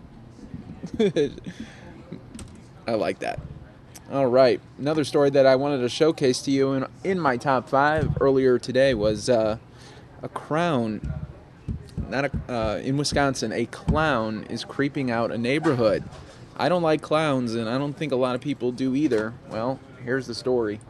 I like that. All right. Another story that I wanted to showcase to you in my top 5 earlier today was a clown. In Wisconsin, a clown is creeping out a neighborhood. I don't like clowns, and I don't think a lot of people do either. Well, here's the story.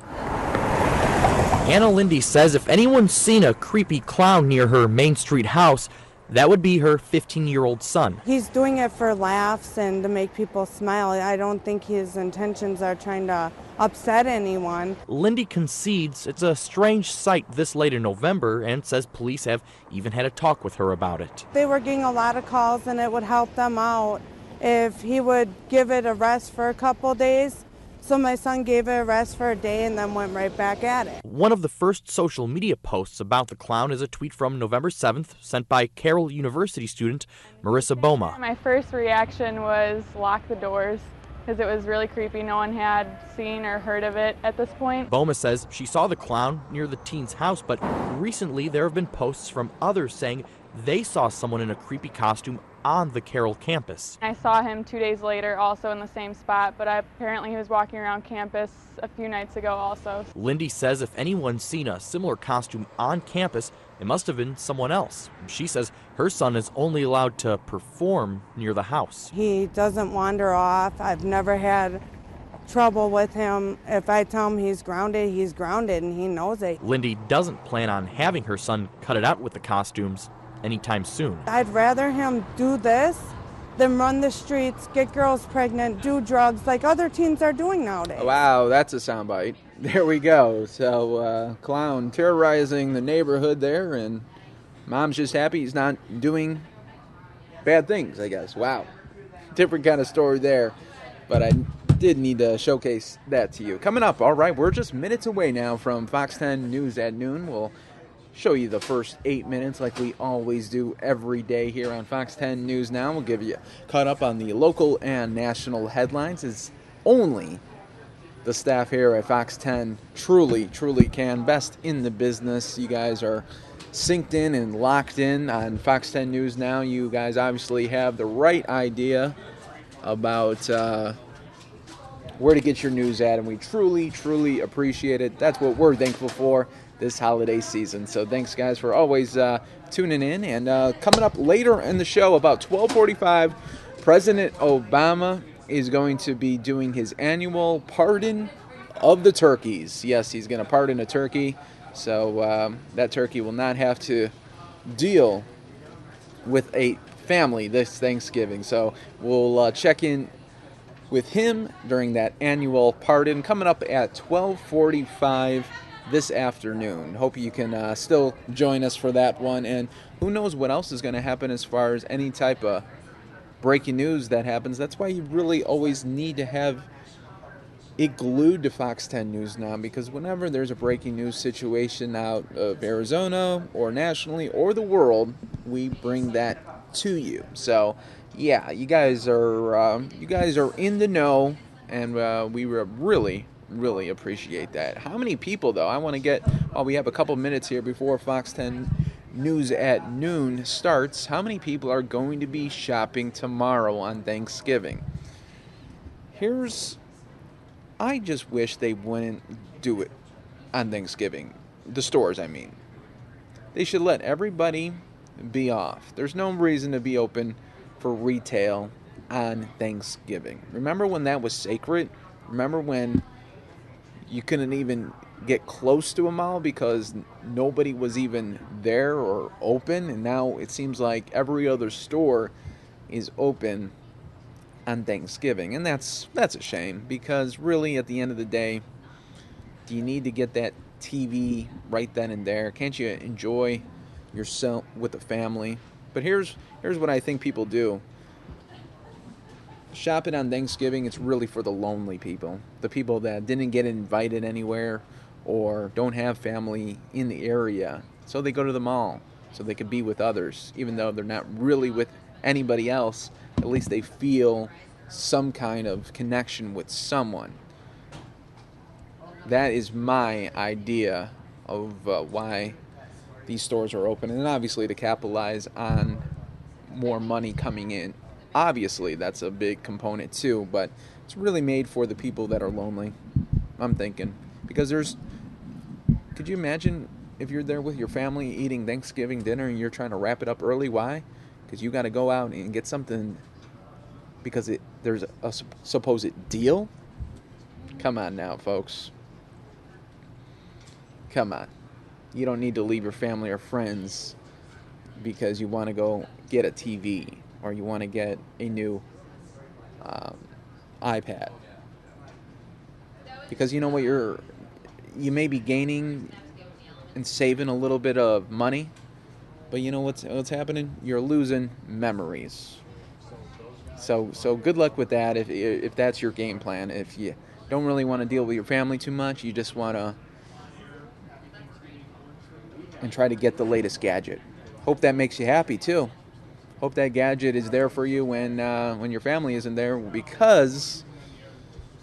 Anna Lindy says if anyone's seen a creepy clown near her Main Street house, that would be her 15-year-old son. He's doing it for laughs and to make people smile. I don't think his intentions are trying to upset anyone. Lindy concedes it's a strange sight this late in November and says police have even had a talk with her about it. They were getting a lot of calls, and it would help them out if he would give it a rest for a couple days. So my son gave it a rest for a day and then went right back at it. One of the first social media posts about the clown is a tweet from November 7th sent by Carroll University student Marissa Boma. My first reaction was lock the doors because it was really creepy. No one had seen or heard of it at this point. Boma says she saw the clown near the teen's house, but recently there have been posts from others saying they saw someone in a creepy costume on the Carroll campus. I saw him 2 days later also in the same spot, but apparently he was walking around campus a few nights ago also. Lindy says if anyone's seen a similar costume on campus, it must have been someone else. She says her son is only allowed to perform near the house. He doesn't wander off. I've never had trouble with him. If I tell him he's grounded, and he knows it. Lindy doesn't plan on having her son cut it out with the costumes anytime soon. I'd rather him do this than run the streets, get girls pregnant, do drugs like other teens are doing nowadays. Wow, that's a soundbite. There we go. So, clown terrorizing the neighborhood there, and mom's just happy he's not doing bad things, I guess. Wow. Different kind of story there, but I did need to showcase that to you. Coming up, all right, we're just minutes away now from Fox 10 News at Noon. We'll show you the first 8 minutes like we always do every day here on Fox 10 News Now. We'll give you caught up on the local and national headlines as only the staff here at Fox 10 truly can. Best in the business. You guys are synced in and locked in on Fox 10 News Now. You guys obviously have the right idea about where to get your news at, and we truly appreciate it. That's what we're thankful for this holiday season. So thanks, guys, for always tuning in. And coming up later in the show, about 12:45, President Obama is going to be doing his annual pardon of the turkeys. Yes, he's going to pardon a turkey, so that turkey will not have to deal with a family this Thanksgiving. So we'll check in with him during that annual pardon coming up at 12:45 this afternoon. Hope you can still join us for that one, and who knows what else is going to happen as far as any type of breaking news that happens. That's why you really always need to have it glued to Fox 10 News Now, because whenever there's a breaking news situation out of Arizona or nationally or the world, we bring that to you. So yeah, you guys are in the know, and we really appreciate that. How many people, though? I want to get, we have a couple minutes here before Fox 10 News at Noon starts. How many people are going to be shopping tomorrow on Thanksgiving? I just wish they wouldn't do it on Thanksgiving. The stores, I mean. They should let everybody be off. There's no reason to be open for retail on Thanksgiving. Remember when that was sacred? Remember when you couldn't even get close to a mall because nobody was even there or open, and now it seems like every other store is open on Thanksgiving, and that's a shame, because really at the end of the day, do you need to get that TV right then and there? Can't you enjoy yourself with the family? But here's what I think people do. Shopping on Thanksgiving, it's really for the lonely people, the people that didn't get invited anywhere or don't have family in the area, so they go to the mall so they could be with others, even though they're not really with anybody else, at least they feel some kind of connection with someone. That is my idea of why these stores are open, and obviously to capitalize on more money coming in. Obviously, that's a big component too, but it's really made for the people that are lonely, I'm thinking. Because could you imagine if you're there with your family eating Thanksgiving dinner and you're trying to wrap it up early? Why? Because you got to go out and get something because there's a supposed deal? Come on now, folks. Come on. You don't need to leave your family or friends because you want to go get a TV or you want to get a new iPad. Because you know what, you may be gaining and saving a little bit of money, but you know what's happening? You're losing memories. So good luck with that if that's your game plan. If you don't really want to deal with your family too much, you just want to and try to get the latest gadget. Hope that makes you happy too. Hope that gadget is there for you when your family isn't there because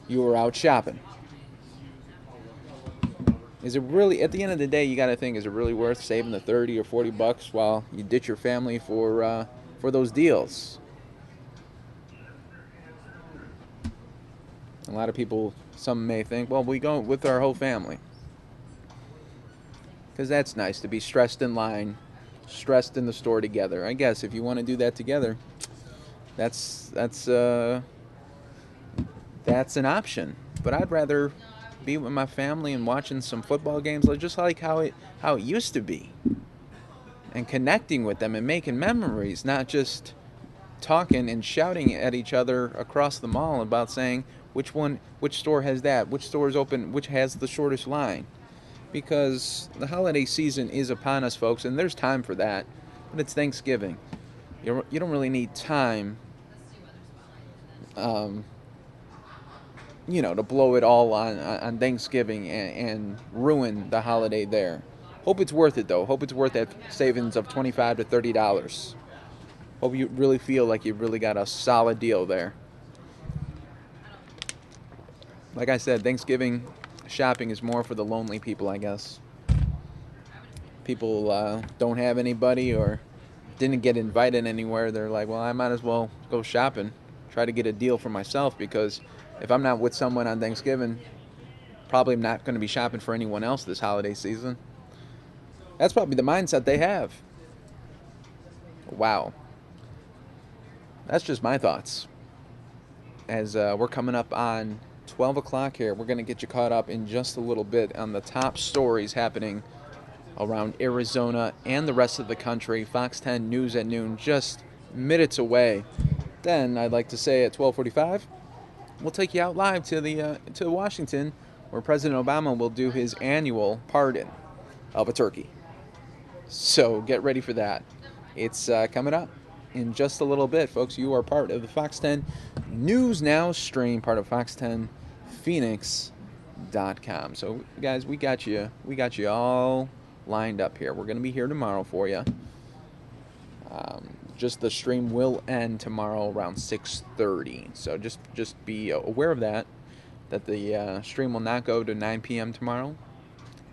you were out shopping. Is it really, at the end of the day, you got to think, is it really worth saving the $30 or $40 while you ditch your family for those deals? A lot of people, some may think, well, we go with our whole family. Because that's nice to be stressed in line, stressed in the store together. I guess if you want to do that together, that's an option. But I'd rather be with my family and watching some football games, just like how it used to be, and connecting with them and making memories, not just talking and shouting at each other across the mall about saying which store has that, which store is open, which has the shortest line. Because the holiday season is upon us, folks, and there's time for that. But it's Thanksgiving. You don't really need time, to blow it all on Thanksgiving and ruin the holiday there. Hope it's worth it, though. Hope it's worth that savings of $25 to $30. Hope you really feel like you really got a solid deal there. Like I said, Thanksgiving shopping is more for the lonely people, I guess. People don't have anybody or didn't get invited anywhere. They're like, well, I might as well go shopping, try to get a deal for myself, because if I'm not with someone on Thanksgiving, probably I'm not going to be shopping for anyone else this holiday season. That's probably the mindset they have. Wow. That's just my thoughts. As we're coming up on 12 o'clock here, we're going to get you caught up in just a little bit on the top stories happening around Arizona and the rest of the country. Fox 10 News at noon, just minutes away. Then I'd like to say at 12:45, we'll take you out live to Washington, where President Obama will do his annual pardon of a turkey. So get ready for that. It's coming up in just a little bit, folks. You are part of the Fox 10 News Now stream, part of Fox10Phoenix.com. So, guys, we got you all lined up here. We're going to be here tomorrow for you. Just the stream will end tomorrow around 6:30. So just be aware of that the stream will not go to 9 p.m. tomorrow,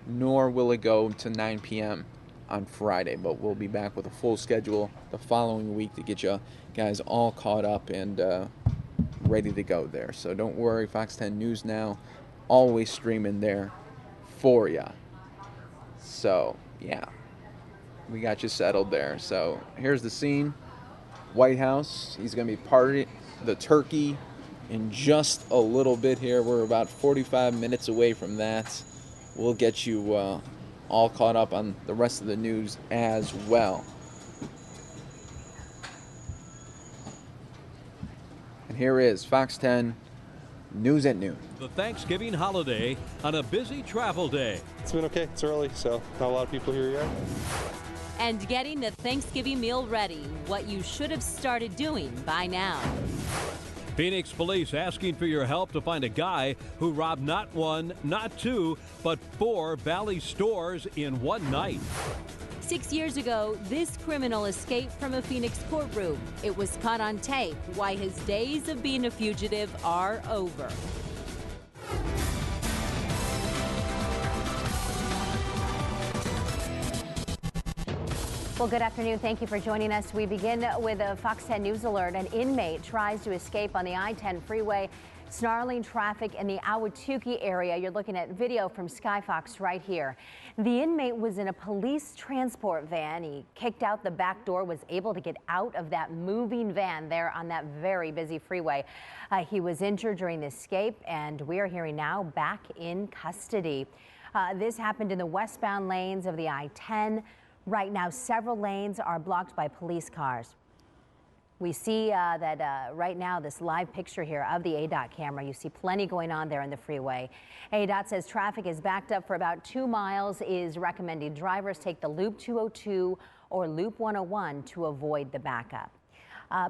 nor will it go to 9 p.m. on Friday. But we'll be back with a full schedule the following week to get you guys all caught up and ready to go there. So don't worry, Fox 10 News Now, always streaming there for you. So, yeah, we got you settled there. So here's the scene. White House, he's going to be partying the turkey in just a little bit here. We're about 45 minutes away from that. We'll get you all caught up on the rest of the news as well. And here is Fox 10 News at noon. The Thanksgiving holiday on a busy travel day. It's been okay. It's early, so not a lot of people here yet. And getting the Thanksgiving meal ready, what you should have started doing by now. Phoenix police asking for your help to find a guy who robbed not one, not two, but 4 Valley stores in one night. 6 years ago, this criminal escaped from a Phoenix courtroom. It was caught on tape why his days of being a fugitive are over. Well, good afternoon. Thank you for joining us. We begin with a Fox 10 News alert. An inmate tries to escape on the I-10 freeway, snarling traffic in the Ahwatukee area. You're looking at video from Sky Fox right here. The inmate was in a police transport van. He kicked out the back door, was able to get out of that moving van there on that very busy freeway. He was injured during the escape, and we are hearing now back in custody. This happened in the westbound lanes of the I-10. Right now, several lanes are blocked by police cars. We see that right now, this live picture here of the ADOT camera, you see plenty going on there in the freeway. ADOT says traffic is backed up for about 2 miles, is recommending drivers take the Loop 202 or Loop 101 to avoid the backup.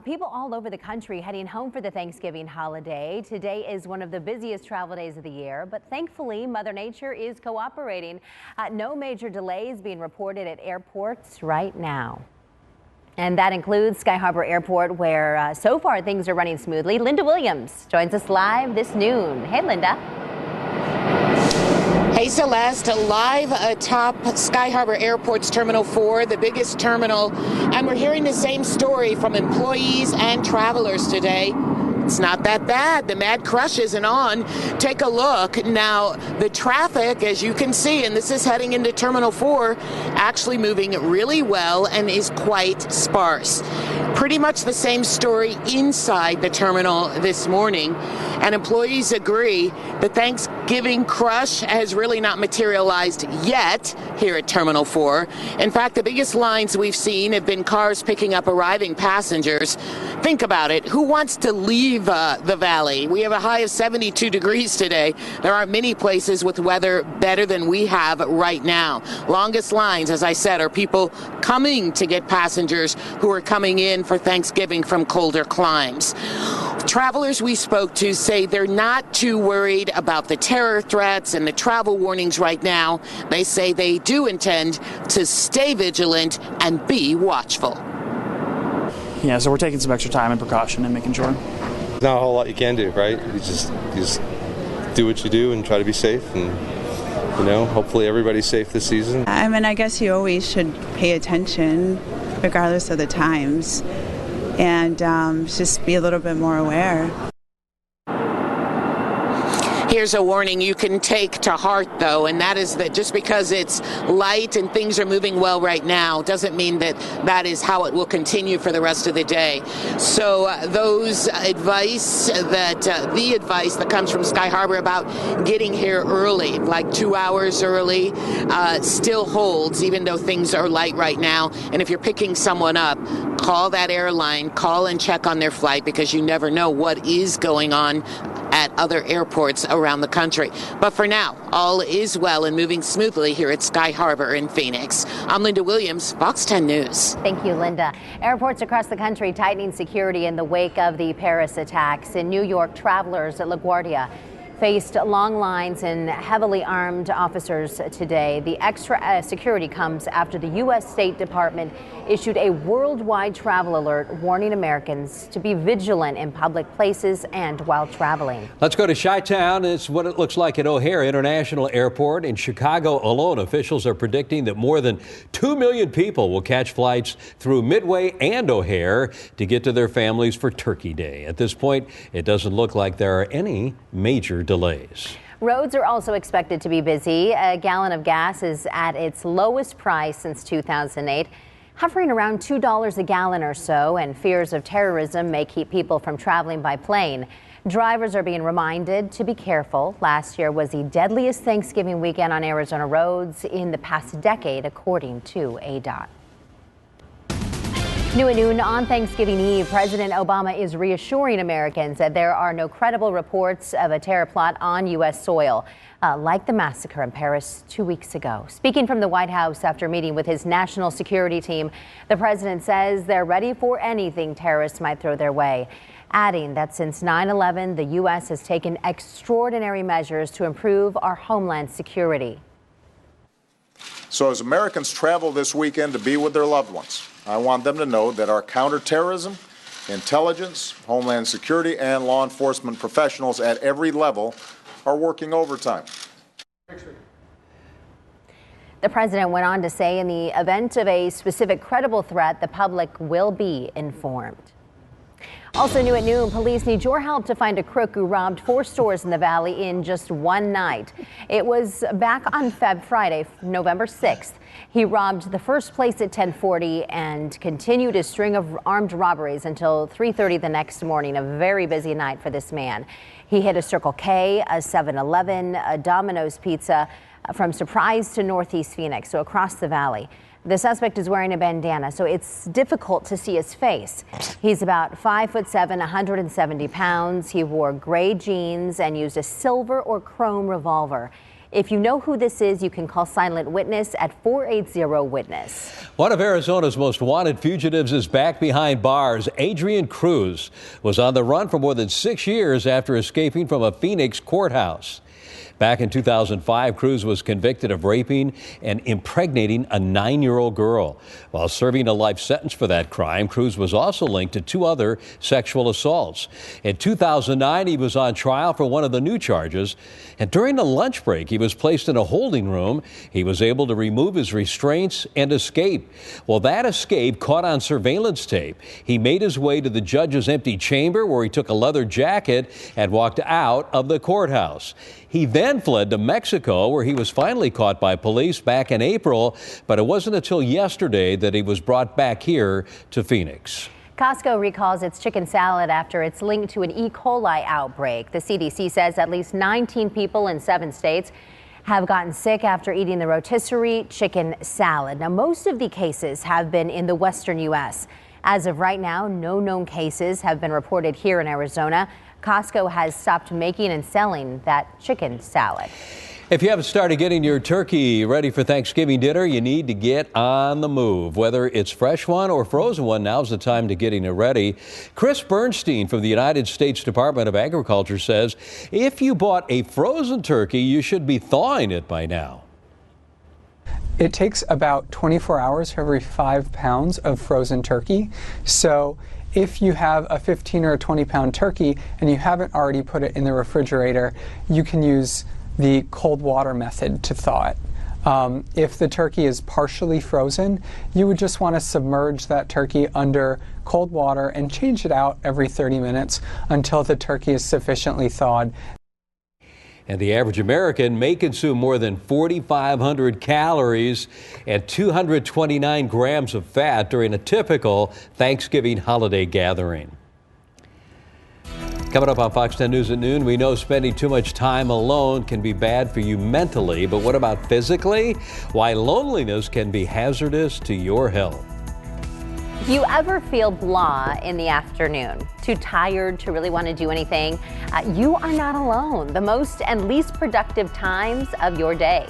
People all over the country heading home for the Thanksgiving holiday. Today is one of the busiest travel days of the year, but thankfully Mother Nature is cooperating. No major delays being reported at airports right now. And that includes Sky Harbor Airport, where so far things are running smoothly. Linda Williams joins us live this noon. Hey, Linda. Hey, Celeste, live atop Sky Harbor Airport's Terminal 4, the biggest terminal, and we're hearing the same story from employees and travelers today. It's not that bad. The mad crush isn't on. Take a look. Now, the traffic, as you can see, and this is heading into Terminal 4, actually moving really well and is quite sparse. Pretty much the same story inside the terminal this morning, and employees agree the Thanksgiving crush has really not materialized yet here at Terminal 4. In fact, the biggest lines we've seen have been cars picking up arriving passengers. Think about it. Who wants to leave the valley? We have a high of 72 degrees today. There aren't many places with weather better than we have right now. Longest lines, as I said, are people coming to get passengers who are coming in for Thanksgiving from colder climes. Travelers we spoke to say they're not too worried about the terror threats and the travel warnings right now. They say they do intend to stay vigilant and be watchful. Yeah, so we're taking some extra time and precaution and making sure. There's not a whole lot you can do, right? You just do what you do and try to be safe, and hopefully everybody's safe this season. I mean, I guess you always should pay attention regardless of the times, and just be a little bit more aware. Here's a warning you can take to heart, though, and that is that just because it's light and things are moving well right now doesn't mean that that is how it will continue for the rest of the day. So the advice that comes from Sky Harbor about getting here early, like 2 hours early, still holds, even though things are light right now. And if you're picking someone up, call that airline, call and check on their flight, because you never know what is going on at other airports around the country. But for now, all is well and moving smoothly here at Sky Harbor in Phoenix. I'm Linda Williams, Fox 10 News. Thank you, Linda. Airports across the country tightening security in the wake of the Paris attacks. In New York, travelers at LaGuardia faced long lines and heavily armed officers today. The extra security comes after the U.S. State Department issued a worldwide travel alert warning Americans to be vigilant in public places and while traveling. Let's go to Chi-Town. It's what it looks like at O'Hare International Airport. In Chicago alone, officials are predicting that more than 2 million people will catch flights through Midway and O'Hare to get to their families for Turkey Day. At this point, it doesn't look like there are any major delays. Roads are also expected to be busy. A gallon of gas is at its lowest price since 2008. Hovering around $2 a gallon or so, and fears of terrorism may keep people from traveling by plane. Drivers are being reminded to be careful. Last year was the deadliest Thanksgiving weekend on Arizona roads in the past decade, according to ADOT. New at noon on Thanksgiving Eve, President Obama is reassuring Americans that there are no credible reports of a terror plot on U.S. soil, like the massacre in Paris 2 weeks ago. Speaking from the White House after meeting with his national security team, the president says they're ready for anything terrorists might throw their way, adding that since 9/11, the U.S. has taken extraordinary measures to improve our homeland security. So as Americans travel this weekend to be with their loved ones, I want them to know that our counterterrorism, intelligence, homeland security, and law enforcement professionals at every level are working overtime. The president went on to say in the event of a specific credible threat, the public will be informed. Also new at noon, police need your help to find a crook who robbed 4 stores in the valley in just one night. It was back on Friday, November 6th. He robbed the first place at 10:40 and continued a string of armed robberies until 3:30 the next morning. A very busy night for this man. He hit a Circle K, a 7-Eleven, a Domino's Pizza from Surprise to Northeast Phoenix, so across the valley. The suspect is wearing a bandana, so it's difficult to see his face. He's about 5'7", 170 pounds. He wore gray jeans and used a silver or chrome revolver. If you know who this is, you can call Silent Witness at 480-WITNESS. One of Arizona's most wanted fugitives is back behind bars. Adrian Cruz was on the run for more than 6 years after escaping from a Phoenix courthouse. Back in 2005, Cruz was convicted of raping and impregnating a 9-year-old girl. While serving a life sentence for that crime, Cruz was also linked to 2 other sexual assaults. In 2009, he was on trial for one of the new charges. And during a lunch break, he was placed in a holding room. He was able to remove his restraints and escape. Well, that escape caught on surveillance tape. He made his way to the judge's empty chamber where he took a leather jacket and walked out of the courthouse. He then fled to Mexico, where he was finally caught by police back in April, but it wasn't until yesterday that he was brought back here to Phoenix. Costco recalls its chicken salad after it's linked to an E. coli outbreak. The CDC says at least 19 people in 7 states have gotten sick after eating the rotisserie chicken salad. Now, most of the cases have been in the western U.S. As of right now, no known cases have been reported here in Arizona. Costco has stopped making and selling that chicken salad. If you haven't started getting your turkey ready for Thanksgiving dinner, you need to get on the move. Whether it's fresh one or frozen one, now's the time to getting it ready. Chris Bernstein from the United States Department of Agriculture says if you bought a frozen turkey, you should be thawing it by now. It takes about 24 hours for every 5 pounds of frozen turkey. So if you have a 15 or a 20-pound turkey and you haven't already put it in the refrigerator, you can use the cold water method to thaw it. If the turkey is partially frozen, you would just want to submerge that turkey under cold water and change it out every 30 minutes until the turkey is sufficiently thawed. And the average American may consume more than 4,500 calories and 229 grams of fat during a typical Thanksgiving holiday gathering. Coming up on Fox 10 News at noon, we know spending too much time alone can be bad for you mentally, but what about physically? Why loneliness can be hazardous to your health. If you ever feel blah in the afternoon, too tired to really want to do anything, you are not alone. The most and least productive times of your day.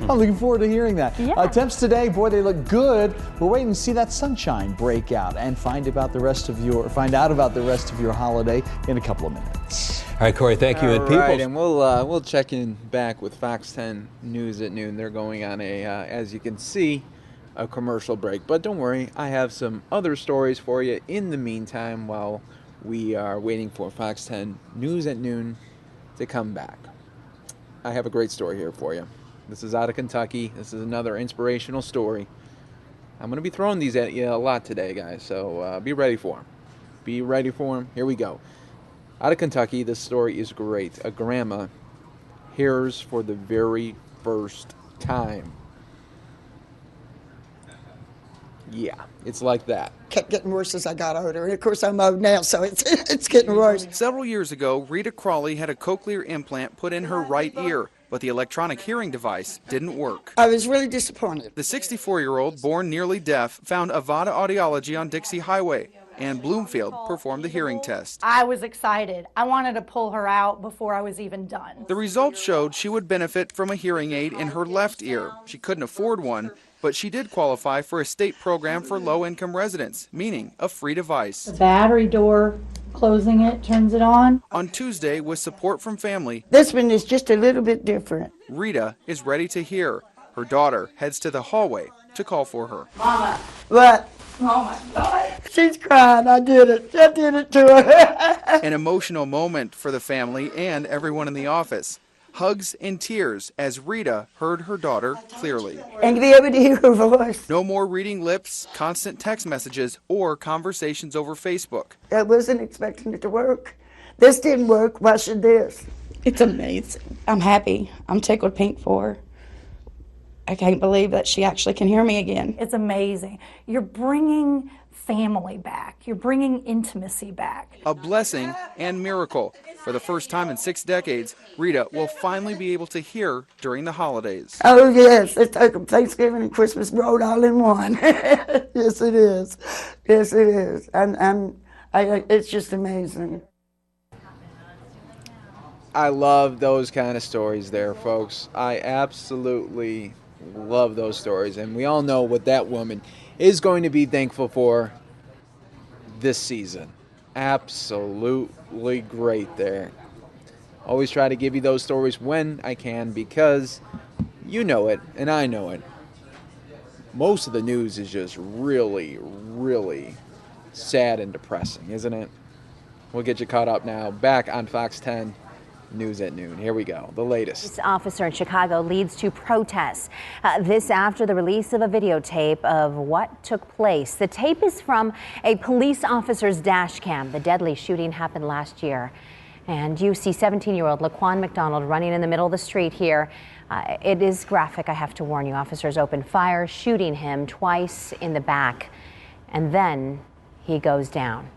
I'm looking forward to hearing that. Yeah. Temps today, boy, they look good. We're waiting to see that sunshine break out and find out about the rest of your holiday in a couple of minutes. All right, Corey, thank you. All right, and we'll check in back with Fox 10 News at noon. They're going on as you can see, a commercial break. But don't worry, I have some other stories for you in the meantime while we are waiting for Fox 10 News at noon to come back. I have a great story here for you. This is out of Kentucky. This is another inspirational story. I'm going to be throwing these at you a lot today, guys, so be ready for them. Be ready for them. Here we go. Out of Kentucky, this story is great. A grandma hears for the very first time. Yeah, it's like that. Kept getting worse as I got older. And of course, I'm old now, so it's getting worse. Several years ago, Rita Crawley had a cochlear implant put in her right ear, but the electronic hearing device didn't work. I was really disappointed. The 64-year-old, born nearly deaf, found Avada Audiology on Dixie Highway. Ann Bloomfield performed the hearing test. I was excited. I wanted to pull her out before I was even done. The results showed she would benefit from a hearing aid in her left ear. She couldn't afford one, but she did qualify for a state program for low-income residents, meaning a free device. The battery door closing it turns it on. On Tuesday, with support from family, This one is just a little bit different. Rita is ready to hear. Her daughter heads to the hallway to call for her. Mama. What? Oh my God. She's crying. I did it. I did it to her. An emotional moment for the family and everyone in the office. Hugs and tears as Rita heard her daughter clearly. And to be able to hear her voice. No more reading lips, constant text messages, or conversations over Facebook. I wasn't expecting it to work. This didn't work. Why should this? It's amazing. I'm happy. I'm tickled pink for her. I can't believe that she actually can hear me again. It's amazing. You're bringing family back. You're bringing intimacy back. A blessing and miracle. For the first time in 6 decades, Rita will finally be able to hear during the holidays. Oh, yes. It's like Thanksgiving and Christmas rolled all in one. Yes, it is. Yes, it is. And it's just amazing. I love those kind of stories there, folks. I absolutely love those stories. And we all know what that woman is going to be thankful for this season. Absolutely great there. Always try to give you those stories when I can because you know it and I know it. Most of the news is just really, really sad and depressing, isn't it? We'll get you caught up now. Back on Fox 10 News at Noon. Here we go. The latest. This officer in Chicago leads to protests. This after the release of a videotape of what took place. The tape is from a police officer's dash cam. The deadly shooting happened last year. And you see 17-year-old Laquan McDonald running in the middle of the street here. It is graphic, I have to warn you. Officers opened fire, shooting him twice in the back. And then he goes down.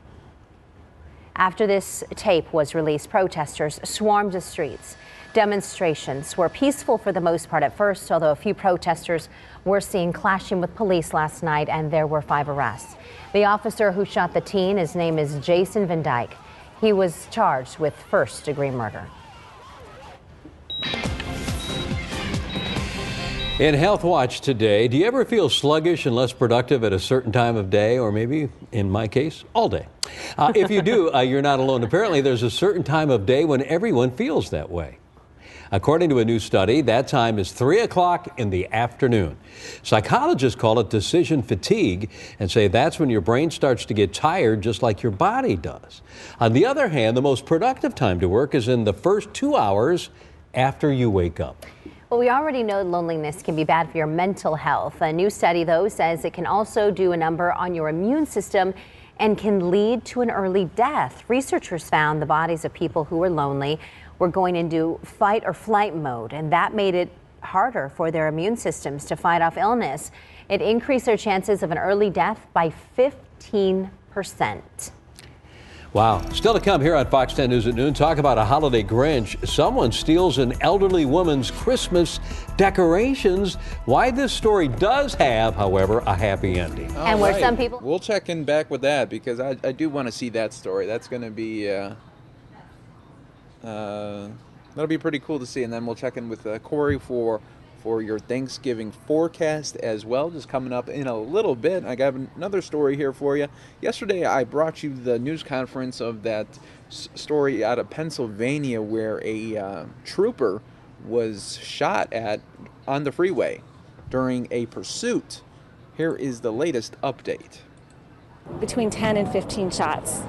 After this tape was released, protesters swarmed the streets. Demonstrations were peaceful for the most part at first, although a few protesters were seen clashing with police last night, and there were 5 arrests. The officer who shot the teen, his name is Jason Van Dyke. He was charged with first-degree murder. In Health Watch today, do you ever feel sluggish and less productive at a certain time of day, or maybe, in my case, all day? If you do, you're not alone. Apparently, there's a certain time of day when everyone feels that way. According to a new study, that time is 3 o'clock in the afternoon. Psychologists call it decision fatigue and say that's when your brain starts to get tired just like your body does. On the other hand, the most productive time to work is in the first 2 hours after you wake up. Well, we already know loneliness can be bad for your mental health. A new study, though, says it can also do a number on your immune system and can lead to an early death. Researchers found the bodies of people who were lonely were going into fight or flight mode, and that made it harder for their immune systems to fight off illness. It increased their chances of an early death by 15%. Wow. Still to come here on Fox 10 News at Noon, talk about a holiday Grinch. Someone steals an elderly woman's Christmas decorations. Why this story does have, however, a happy ending. And where some people... We'll check in back with that because I do want to see that story. That's going to be... that'll be pretty cool to see. And then we'll check in with Corey for your Thanksgiving forecast as well, just coming up in a little bit. I got another story here for you. Yesterday I brought you the news conference of that story out of Pennsylvania where a trooper was shot at on the freeway during a pursuit. Here is the latest update. Between 10 and 15 shots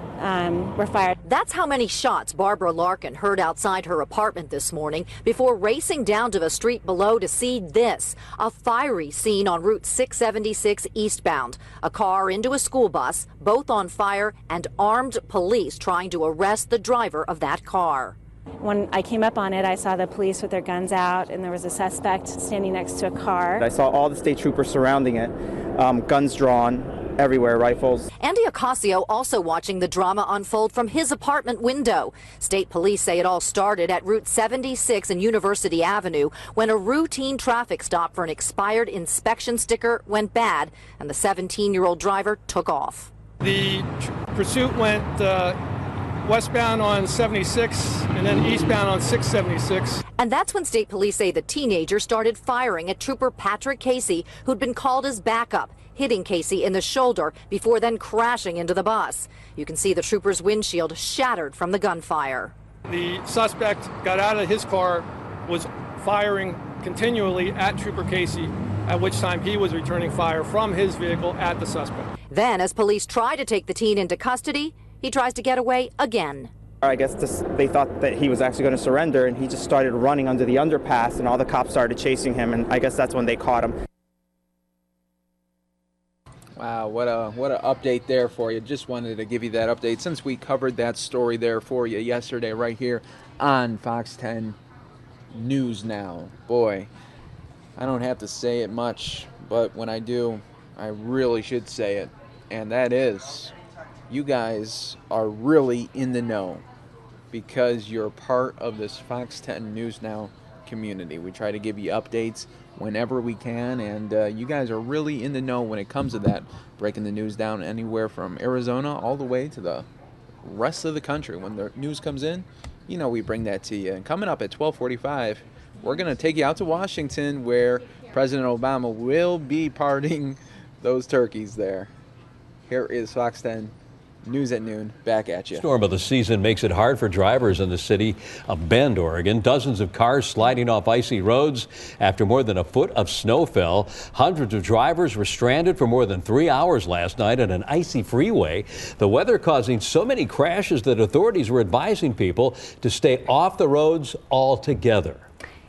were fired. That's how many shots Barbara Larkin heard outside her apartment this morning before racing down to the street below to see this, a fiery scene on Route 676 eastbound. A car into a school bus, both on fire, and armed police trying to arrest the driver of that car. When I came up on it, I saw the police with their guns out, and there was a suspect standing next to a car. I saw all the state troopers surrounding it, guns drawn everywhere, rifles. Andy Ocasio also watching the drama unfold from his apartment window. State police say it all started at Route 76 and University Avenue when a routine traffic stop for an expired inspection sticker went bad and the 17-year-old driver took off. The pursuit went westbound on 76 and then eastbound on 676. And that's when state police say the teenager started firing at Trooper Patrick Casey, who'd been called as backup. hitting Casey in the shoulder before then crashing into the bus. You can see the trooper's windshield shattered from the gunfire. The suspect got out of his car, was firing continually at Trooper Casey, at which time he was returning fire from his vehicle at the suspect. Then, as police try to take the teen into custody, he tries to get away again. I guess they thought that he was actually going to surrender, and he just started running under the underpass, and all the cops started chasing him, and I guess that's when they caught him. Wow, what a update there for you. Just wanted to give you that update since we covered that story there for you yesterday right here on Fox 10 News Now. Boy, I don't have to say it much, but when I do, I really should say it. And that is, you guys are really in the know because you're part of this Fox 10 News Now community. We try to give you updates whenever we can, and you guys are really in the know when it comes to that, breaking the news down anywhere from Arizona all the way to the rest of the country. When the news comes in, you know we bring that to you. And coming up at 12:45, we're going to take you out to Washington where President Obama will be parting those turkeys there. Here is Fox 10 News at Noon, back at you. Storm of the season makes it hard for drivers in the city of Bend, Oregon. Dozens of cars sliding off icy roads after more than a foot of snow fell. Hundreds of drivers were stranded for more than 3 hours last night on an icy freeway. The weather causing so many crashes that authorities were advising people to stay off the roads altogether.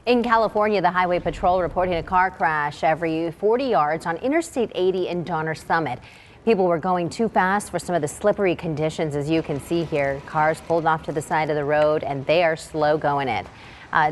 In California, the Highway Patrol reporting a car crash every 40 yards on Interstate 80 in Donner Summit. People were going too fast for some of the slippery conditions, as you can see here. Cars pulled off to the side of the road, and they are slow going it.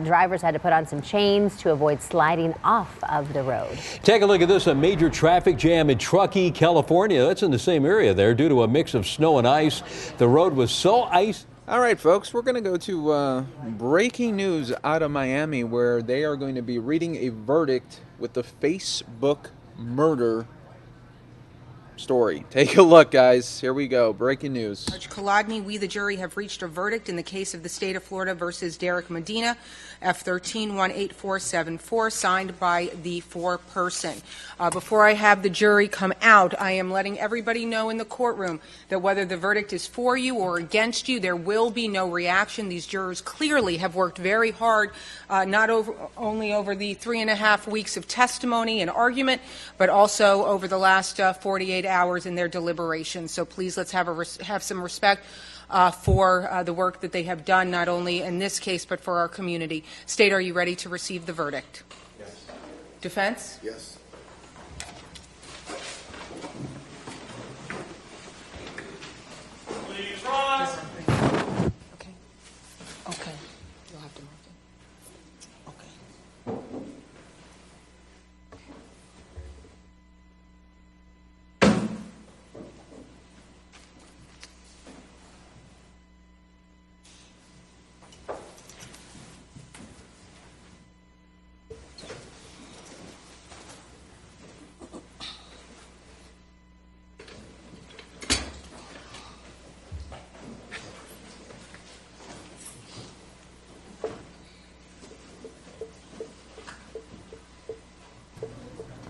Drivers had to put on some chains to avoid sliding off of the road. Take a look at this, a major traffic jam in Truckee, California. That's in the same area there due to a mix of snow and ice. The road was so icy. All right, folks, we're going to go to breaking news out of Miami, where they are going to be reading a verdict with the Facebook murder story. Take a look, guys. Here we go. Breaking news. Judge Kolodny, we the jury have reached a verdict in the case of the state of Florida versus Derek Medina, F13-18474, signed by the foreperson. Before I have the jury come out, I am letting everybody know in the courtroom that whether the verdict is for you or against you, there will be no reaction. These jurors clearly have worked very hard, not only over the 3.5 weeks of testimony and argument, but also over the last 48 hours in their deliberations. So please let's have some respect for the work that they have done, not only in this case, but for our community. State, are you ready to receive the verdict? Yes. Defense? Yes. Please rise. Okay. Okay. You'll have to mark it. Okay.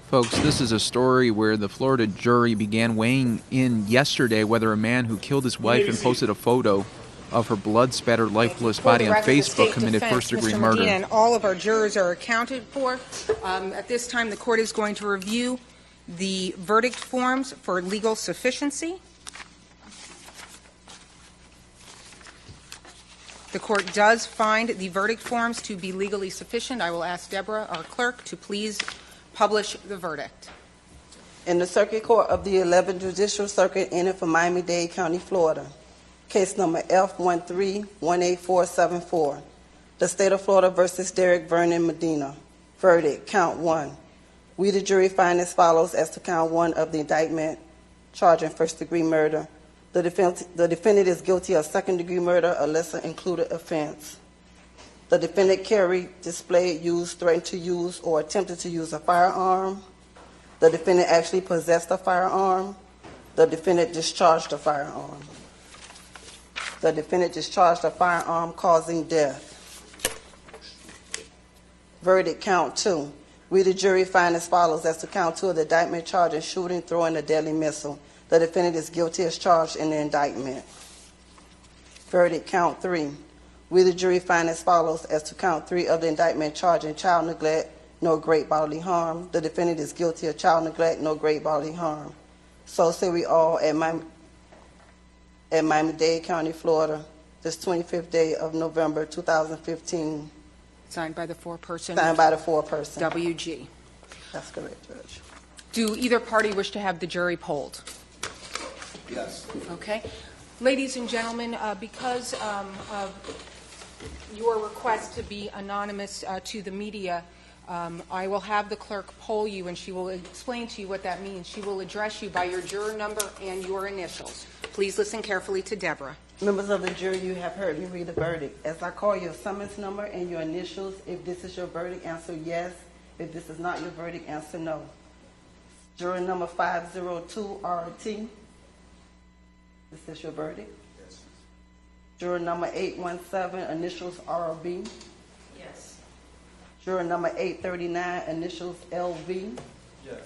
Folks, this is a story where the Florida jury began weighing in yesterday whether a man who killed his wife and posted a photo of her blood-spattered, lifeless body on Facebook committed first-degree Mr. murder. Medina and all of our jurors are accounted for. At this time, the court is going to review the verdict forms for legal sufficiency. The court does find the verdict forms to be legally sufficient. I will ask Deborah, our clerk, to please publish the verdict. In the Circuit Court of the 11th Judicial Circuit in for Miami-Dade County, Florida, case number F13-18474, the State of Florida versus Derek Vernon Medina. Verdict, count 1. We, the jury, find as follows as to count 1 of the indictment charging first-degree murder. The defendant is guilty of second-degree murder, a lesser-included offense. The defendant carried, displayed, used, threatened to use, or attempted to use a firearm. The defendant actually possessed a firearm. The defendant discharged a firearm. The defendant discharged a firearm causing death. Verdict, count 2. We, the jury, find as follows as to count 2 of the indictment charging shooting, throwing a deadly missile. The defendant is guilty as charged in the indictment. Verdict, count 3. We, the jury, find as follows as to count 3 of the indictment charging child neglect, no great bodily harm. The defendant is guilty of child neglect, no great bodily harm. So say we all at Miami-Dade County, Florida, this 25th day of November 2015. Signed by the foreperson. Signed by the foreperson. WG. That's correct, Judge. Do either party wish to have the jury polled? Yes. Okay. Ladies and gentlemen, because of your request to be anonymous to the media, I will have the clerk poll you, and she will explain to you what that means. She will address you by your juror number and your initials. Please listen carefully to Deborah. Members of the jury, you have heard me read the verdict. As I call your summons number and your initials, if this is your verdict, answer yes. If this is not your verdict, answer no. Juror number 502, RT. This is your verdict? Yes. Juror number 817, initials RB. Yes. Juror number 839, initials LV. Yes.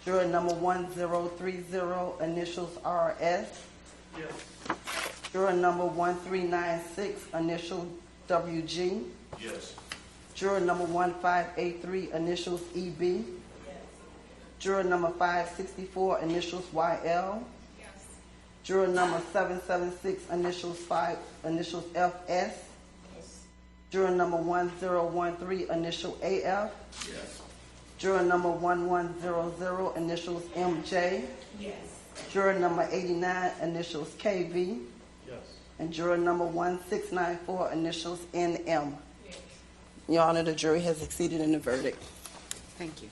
Juror number 1030, initials RS. Yes. Juror number 1396, initial WG. Yes. Juror number 1583, initials EB. Yes. Juror number 564, initials YL. Yes. Juror number 776, initials FS. Yes. Juror number 1013, initial AF. Yes. Juror number 1100, initials MJ. Yes. Juror number 89, initials KV. Yes. And juror number 1694, initials NM. Yes. Your Honor, the jury has succeeded in the verdict. Thank you.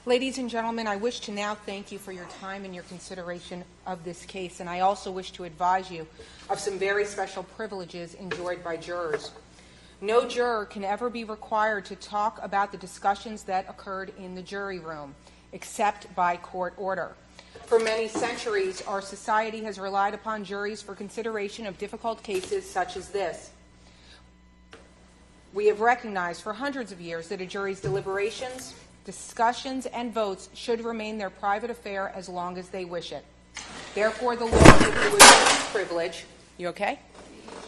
Ladies and gentlemen, I wish to now thank you for your time and your consideration of this case, and I also wish to advise you of some very special privileges enjoyed by jurors. No juror can ever be required to talk about the discussions that occurred in the jury room, except by court order. For many centuries, our society has relied upon juries for consideration of difficult cases such as this. We have recognized for hundreds of years that a jury's deliberations, discussions, and votes should remain their private affair as long as they wish it. Therefore, the law gives you a unique privilege. You okay?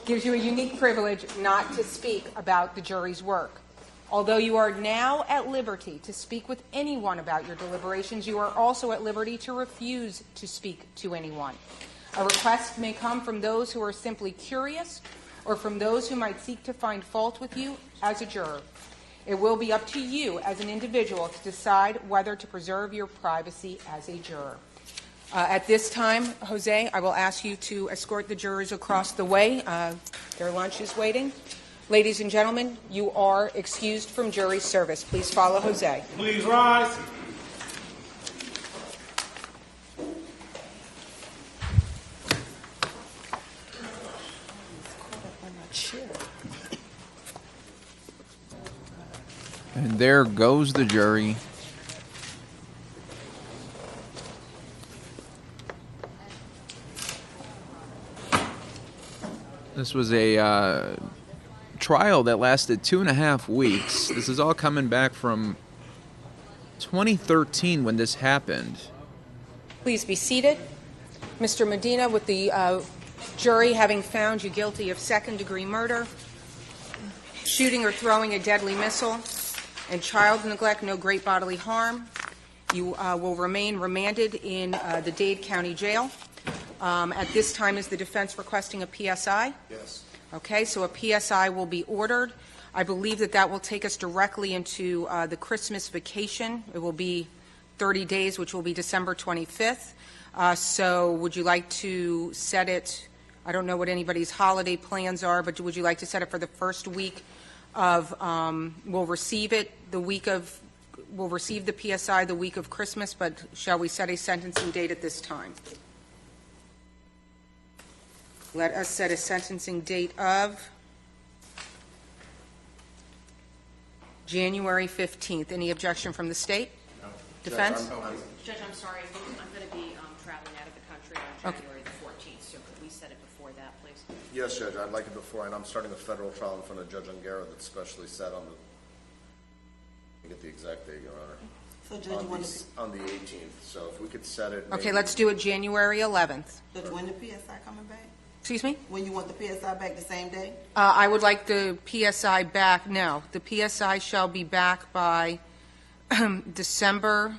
Gives you a unique privilege not to speak about the jury's work. Although you are now at liberty to speak with anyone about your deliberations, you are also at liberty to refuse to speak to anyone. A request may come from those who are simply curious or from those who might seek to find fault with you as a juror. It will be up to you as an individual to decide whether to preserve your privacy as a juror. At this time, Jose, I will ask you to escort the jurors across the way. Their lunch is waiting. Ladies and gentlemen, you are excused from jury service. Please follow Jose. Please rise. And there goes the jury. This was a trial that lasted 2.5 weeks. This is all coming back from 2013 when this happened. Please be seated. Mr. Medina, with the jury having found you guilty of second-degree murder, shooting or throwing a deadly missile, and child neglect, no great bodily harm, you will remain remanded in the Dade County Jail. At this time, is the defense requesting a PSI? Yes. Okay, so a PSI will be ordered. I believe that will take us directly into the Christmas vacation. It will be 30 days, which will be December 25th. So would you like to set it, I don't know what anybody's holiday plans are, but would you like to set it for the first week of, we'll receive the PSI the week of Christmas, but shall we set a sentencing date at this time? Let us set a sentencing date of January 15th. Any objection from the state? No. Defense? Judge, I'm sorry. I'm going to be traveling out of the country on January the 14th, so could we set it before that, please? Yes, Judge. I'd like it before, and I'm starting a federal trial in front of Judge Ungara that's specially set on Get the exact date, Your Honor. So, Judge, you want to... On the 18th, so if we could set it... Okay, let's do it January 11th. Judge, when the PSI coming back? Excuse me? When you want the PSI back the same day? I would like the PSI back, no, the PSI shall be back by December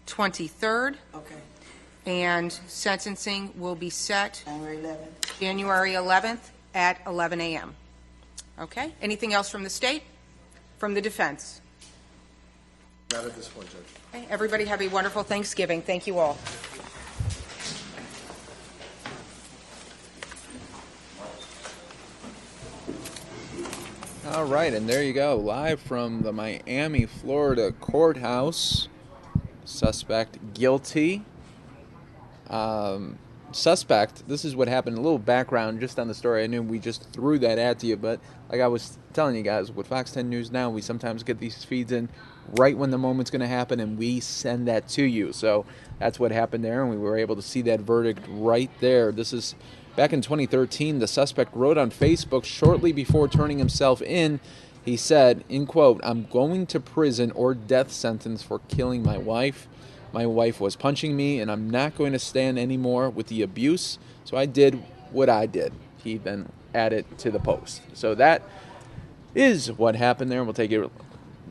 23rd. Okay. And sentencing will be set January 11th. January 11th at 11 a.m. Okay? Anything else from the state? From the defense? Not at this point, Judge. Okay. Everybody have a wonderful Thanksgiving. Thank you all. All right, and there you go, live from the Miami, Florida courthouse. Suspect guilty. Suspect, this is what happened. A little background just on the story. I knew we just threw that at you, but like I was telling you guys, with Fox 10 News Now, we sometimes get these feeds in right when the moment's going to happen, and we send that to you. So that's what happened there, and we were able to see that verdict right there. This is back in 2013. The suspect wrote on Facebook shortly before turning himself in. He said, in quote, "I'm going to prison or death sentence for killing my wife. My wife was punching me, and I'm not going to stand anymore with the abuse, so I did what I did." He then added to the post. So that is what happened there. We'll take it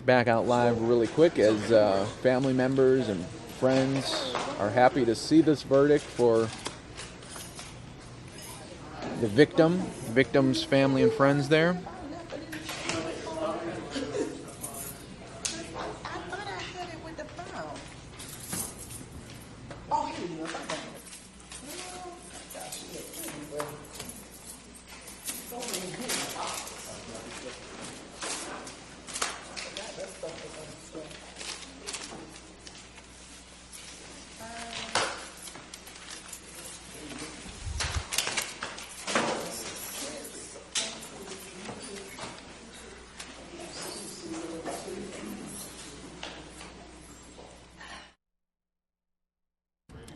back out live really quick as family members and friends are happy to see this verdict for the victim's family and friends there.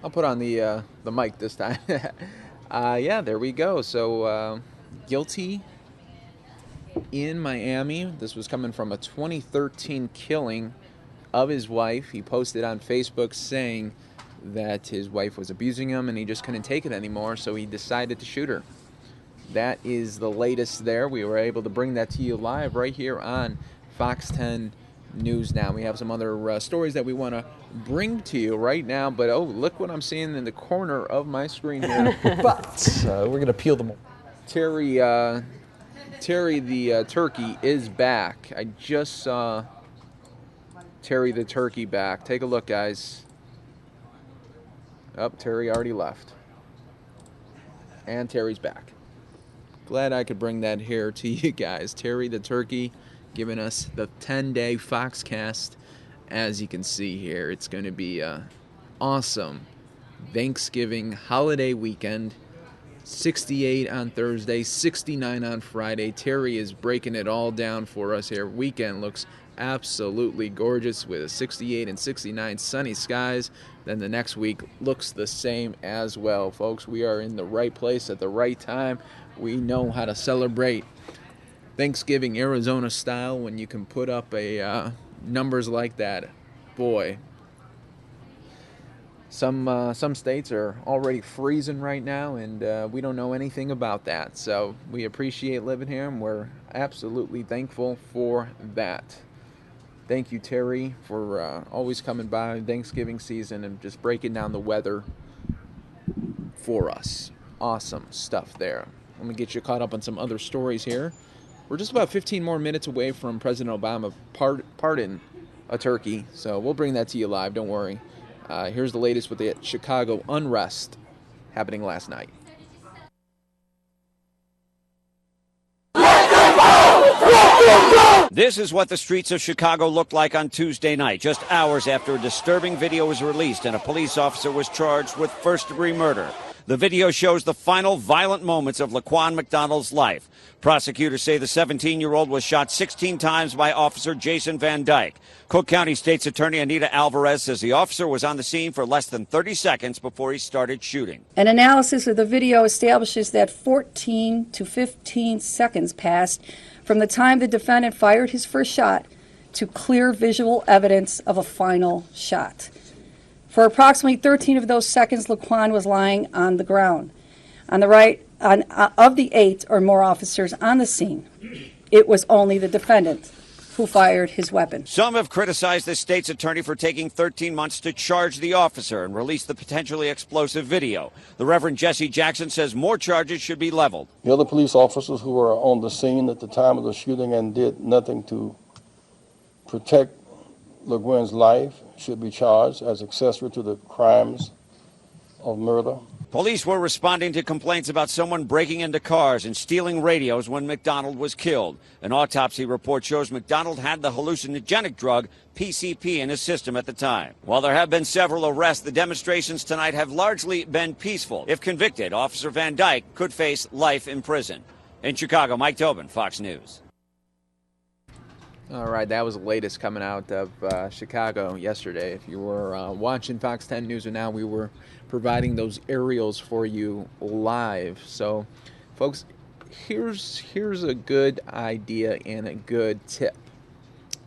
I'll put on the mic this time. Yeah, there we go. So guilty in Miami. This was coming from a 2013 killing of his wife. He posted on Facebook saying that his wife was abusing him and he just couldn't take it anymore, so he decided to shoot her. That is the latest there. We were able to bring that to you live right here on Fox 10 News Now. We have some other stories that we want to bring to you right now, but oh, look what I'm seeing in the corner of my screen here. But we're going to peel them. Terry the turkey is back. I just saw Terry the turkey back. Take a look, guys. Oh, Terry already left. And Terry's back. Glad I could bring that here to you guys. Terry the turkey giving us the 10-day Foxcast. As you can see here, it's going to be an awesome Thanksgiving holiday weekend. 68 on Thursday, 69 on Friday. Terry is breaking it all down for us here. Weekend looks absolutely gorgeous with 68 and 69 sunny skies. Then the next week looks the same as well, folks. We are in the right place at the right time. We know how to celebrate Thanksgiving Arizona style when you can put up a numbers like that. Boy, some states are already freezing right now, and we don't know anything about that. So we appreciate living here, and we're absolutely thankful for that. Thank you, Terry, for always coming by Thanksgiving season and just breaking down the weather for us. Awesome stuff there. Let me get you caught up on some other stories here. We're just about 15 more minutes away from President Obama pardon a turkey, so we'll bring that to you live, don't worry. Here's the latest with the Chicago unrest happening last night. This is what the streets of Chicago looked like on Tuesday night, just hours after a disturbing video was released and a police officer was charged with first-degree murder. The video shows the final violent moments of Laquan McDonald's life. Prosecutors say the 17-year-old was shot 16 times by Officer Jason Van Dyke. Cook County State's Attorney Anita Alvarez says the officer was on the scene for less than 30 seconds before he started shooting. An analysis of the video establishes that 14 to 15 seconds passed from the time the defendant fired his first shot to clear visual evidence of a final shot. For approximately 13 of those seconds, Laquan was lying on the ground. On the right, of the 8 or more officers on the scene, it was only the defendant who fired his weapon. Some have criticized the state's attorney for taking 13 months to charge the officer and release the potentially explosive video. The Reverend Jesse Jackson says more charges should be leveled. The other police officers who were on the scene at the time of the shooting and did nothing to protect LeGuin's life should be charged as accessory to the crimes of murder. Police were responding to complaints about someone breaking into cars and stealing radios when McDonald was killed. An autopsy report shows McDonald had the hallucinogenic drug PCP in his system at the time. While there have been several arrests, the demonstrations tonight have largely been peaceful. If convicted, Officer Van Dyke could face life in prison. In Chicago, Mike Tobin, Fox News. All right, that was the latest coming out of Chicago yesterday. If you were watching Fox 10 News or Now, we were providing those aerials for you live. So, folks, here's a good idea and a good tip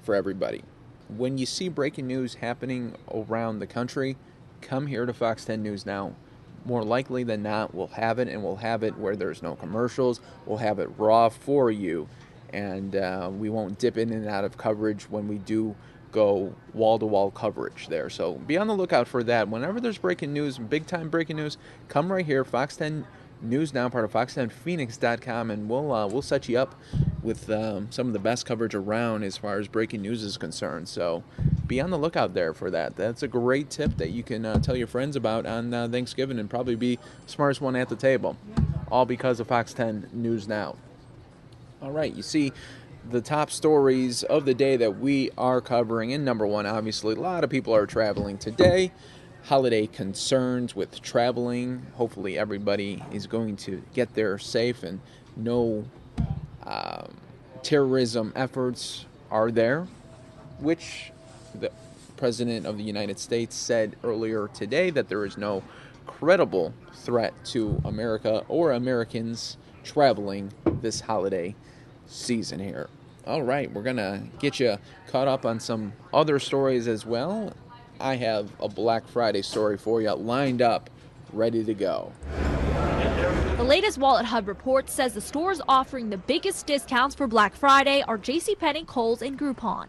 for everybody. When you see breaking news happening around the country, come here to Fox 10 News Now. More likely than not, we'll have it, and we'll have it where there's no commercials. We'll have it raw for you. And we won't dip in and out of coverage when we do go wall-to-wall coverage there. So be on the lookout for that. Whenever there's breaking news, big-time breaking news, come right here, Fox 10 News Now, part of fox10phoenix.com, and we'll set you up with some of the best coverage around as far as breaking news is concerned. So be on the lookout there for that. That's a great tip that you can tell your friends about on Thanksgiving and probably be the smartest one at the table, all because of Fox 10 News Now. All right, you see the top stories of the day that we are covering. And number one, obviously, a lot of people are traveling today. Holiday concerns with traveling. Hopefully everybody is going to get there safe and no terrorism efforts are there, which the President of the United States said earlier today that there is no credible threat to America or Americans traveling this holiday season here. All right, we're gonna get you caught up on some other stories as well. I have a Black Friday story for you lined up, ready to go. The latest Wallet Hub report says the stores offering the biggest discounts for Black Friday are JCPenney, Kohl's, and Groupon.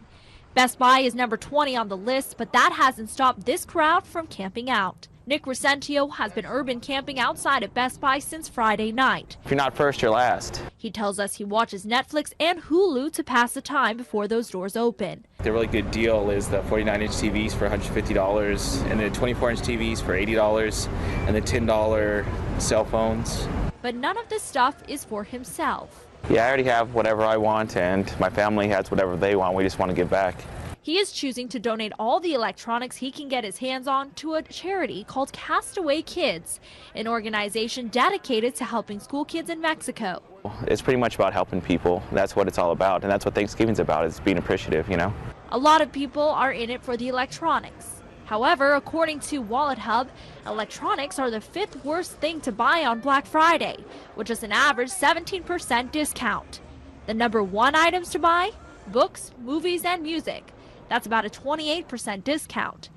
Best Buy is number 20 on the list, but that hasn't stopped this crowd from camping out. Nick Resentio has been urban camping outside of Best Buy since Friday night. If you're not first, you're last. He tells us he watches Netflix and Hulu to pass the time before those doors open. The really good deal is the 49-inch TVs for $150 and the 24-inch TVs for $80 and the $10 cell phones. But none of this stuff is for himself. Yeah, I already have whatever I want and my family has whatever they want. We just want to give back. He is choosing to donate all the electronics he can get his hands on to a charity called Castaway Kids, an organization dedicated to helping school kids in Mexico. It's pretty much about helping people. That's what it's all about, and that's what Thanksgiving's about, is being appreciative, you know? A lot of people are in it for the electronics. However, according to Wallet Hub, electronics are the 5th worst thing to buy on Black Friday, which is an average 17% discount. The number 1 items to buy? Books, movies, and music. That's about a 28% discount.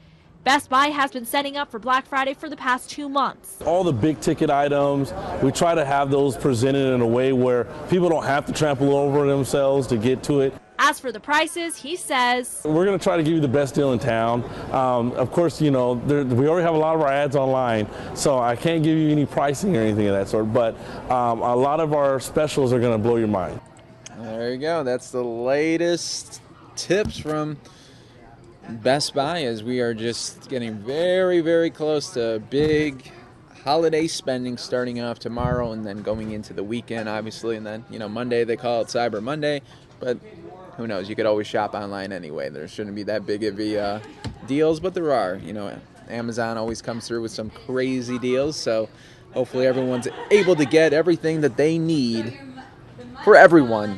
Best Buy has been setting up for Black Friday for the past 2 months. All the big ticket items, we try to have those presented in a way where people don't have to trample over themselves to get to it. As for the prices, he says, we're going to try to give you the best deal in town. Of course, you know, we already have a lot of our ads online, so I can't give you any pricing or anything of that sort, but a lot of our specials are going to blow your mind. There you go. That's the latest tips from Best Buy as we are just getting very, very close to big holiday spending starting off tomorrow and then going into the weekend, obviously. And then, you know, Monday, they call it Cyber Monday, but who knows? You could always shop online anyway. There shouldn't be that big of deals, but there are. You know, Amazon always comes through with some crazy deals, so hopefully everyone's able to get everything that they need for everyone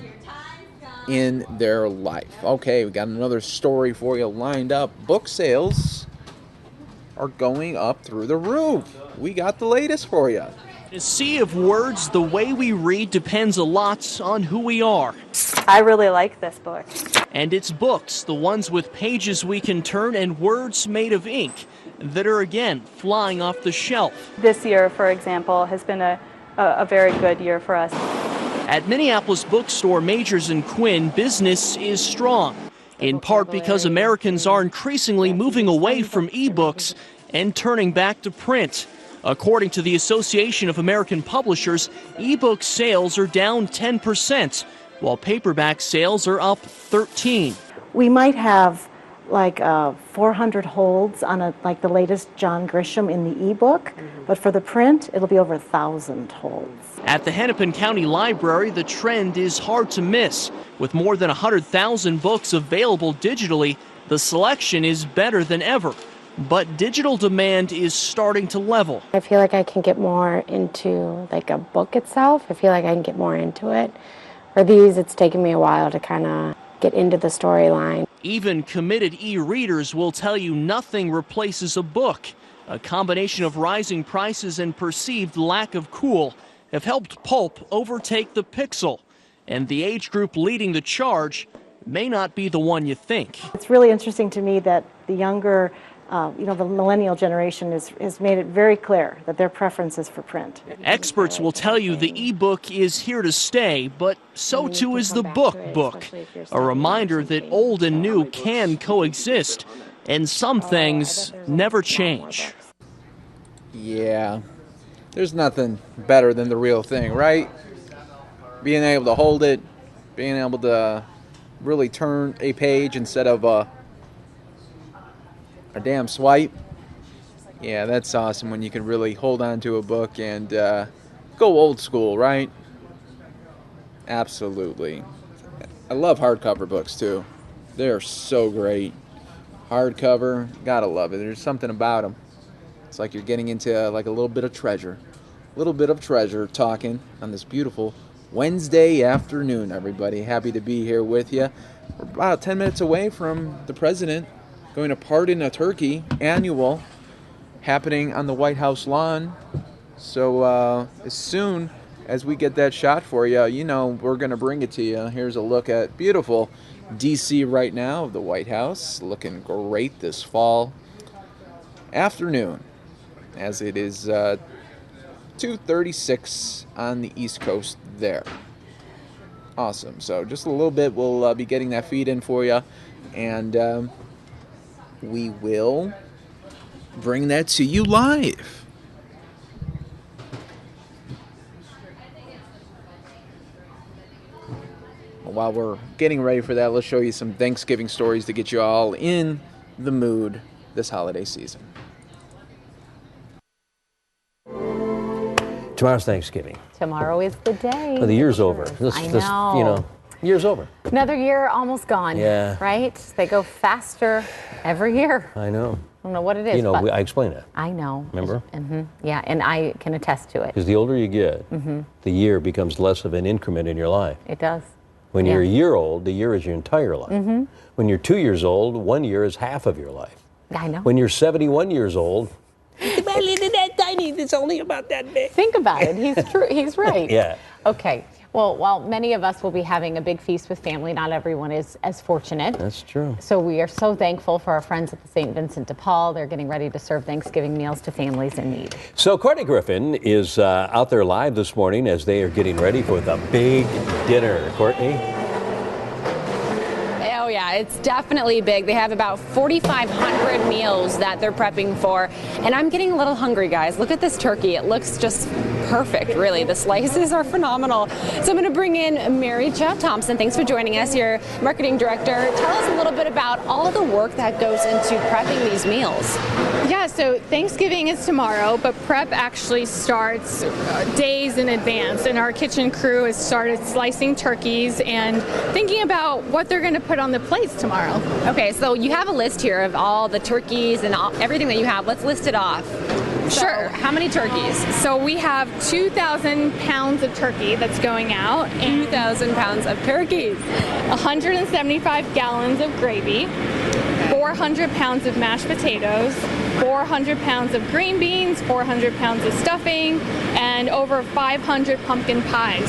in their life. Okay, we got another story for you lined up. Book sales are going up through the roof. We got the latest for you. In a sea of words, the way we read depends a lot on who we are. I really like this book. And it's books, the ones with pages we can turn and words made of ink, that are again flying off the shelf. This year, for example, has been a very good year for us. At Minneapolis bookstore Majors and Quinn, business is strong, in part because Americans are increasingly moving away from ebooks and turning back to print. According to the Association of American Publishers, ebook sales are down 10%, while paperback sales are up 13%. We might have like 400 holds on like the latest John Grisham in the ebook, but for the print, it'll be over 1,000 holds. At the Hennepin County Library, the trend is hard to miss. With more than 100,000 books available digitally, the selection is better than ever. But digital demand is starting to level. I feel like I can get more into like a book itself. I feel like I can get more into it. For these, it's taken me a while to kind of get into the storyline. Even committed e-readers will tell you nothing replaces a book. A combination of rising prices and perceived lack of cool have helped pulp overtake the Pixel. And the age group leading the charge may not be the one you think. It's really interesting to me that the younger the millennial generation has made it very clear that their preference is for print. Experts will tell you the e-book is here to stay, but so too is the book. A reminder that old and new can coexist, and some things never change. Yeah, there's nothing better than the real thing, right? Being able to hold it, being able to really turn a page instead of a damn swipe. Yeah, that's awesome when you can really hold on to a book and go old school, right? Absolutely. I love hardcover books too. They're so great. Hardcover, gotta love it. There's something about them. It's like you're getting into like a little bit of treasure. A little bit of treasure talking on this beautiful Wednesday afternoon, everybody. Happy to be here with you. We're about 10 minutes away from the president going to pardon a turkey, annual, happening on the White House lawn. So as soon as we get that shot for you, you know we're going to bring it to you. Here's a look at beautiful D.C. right now of the White House. Looking great this fall afternoon, as it is 2:36 on the East Coast there. Awesome. So just a little bit, we'll be getting that feed in for you, and we will bring that to you live. While we're getting ready for that, let's show you some Thanksgiving stories to get you all in the mood this holiday season. Tomorrow's Thanksgiving. Tomorrow is the day. Oh, the year's over. I know. Year's over. Another year almost gone. Yeah. Right? They go faster every year. I know. I don't know what it is. You know, but I explained it. I know. Remember? Mm-hmm. Yeah, and I can attest to it. Because the older you get, the year becomes less of an increment in your life. It does. When you're a year old, the year is your entire life. When you're 2 years old, 1 year is half of your life. I know. When you're 71 years old, that tiny, it's only about that big. Think about it. He's true. He's right. Yeah. Okay. Well, while many of us will be having a big feast with family, not everyone is as fortunate. That's true. So we are so thankful for our friends at the St. Vincent de Paul. They're getting ready to serve Thanksgiving meals to families in need. So Courtney Griffin is out there live this morning as they are getting ready for the big dinner. Courtney? Oh, yeah, it's definitely big. They have about 4,500 meals that they're prepping for. And I'm getting a little hungry, guys. Look at this turkey. It looks just perfect, really. The slices are phenomenal. So I'm going to bring in Mary Jo Thompson. Thanks for joining us, your marketing director. Tell us a little bit about all the work that goes into prepping these meals. Yeah, so Thanksgiving is tomorrow, but prep actually starts days in advance. And our kitchen crew has started slicing turkeys and thinking about what they're going to put on the plates tomorrow. Okay, so you have a list here of all the turkeys and everything that you have. Let's list it off. Sure. How many turkeys? So we have 2,000 pounds of turkey that's going out. 2,000 pounds of turkeys. 175 gallons of gravy. 400 pounds of mashed potatoes. 400 pounds of green beans, 400 pounds of stuffing, and over 500 pumpkin pies.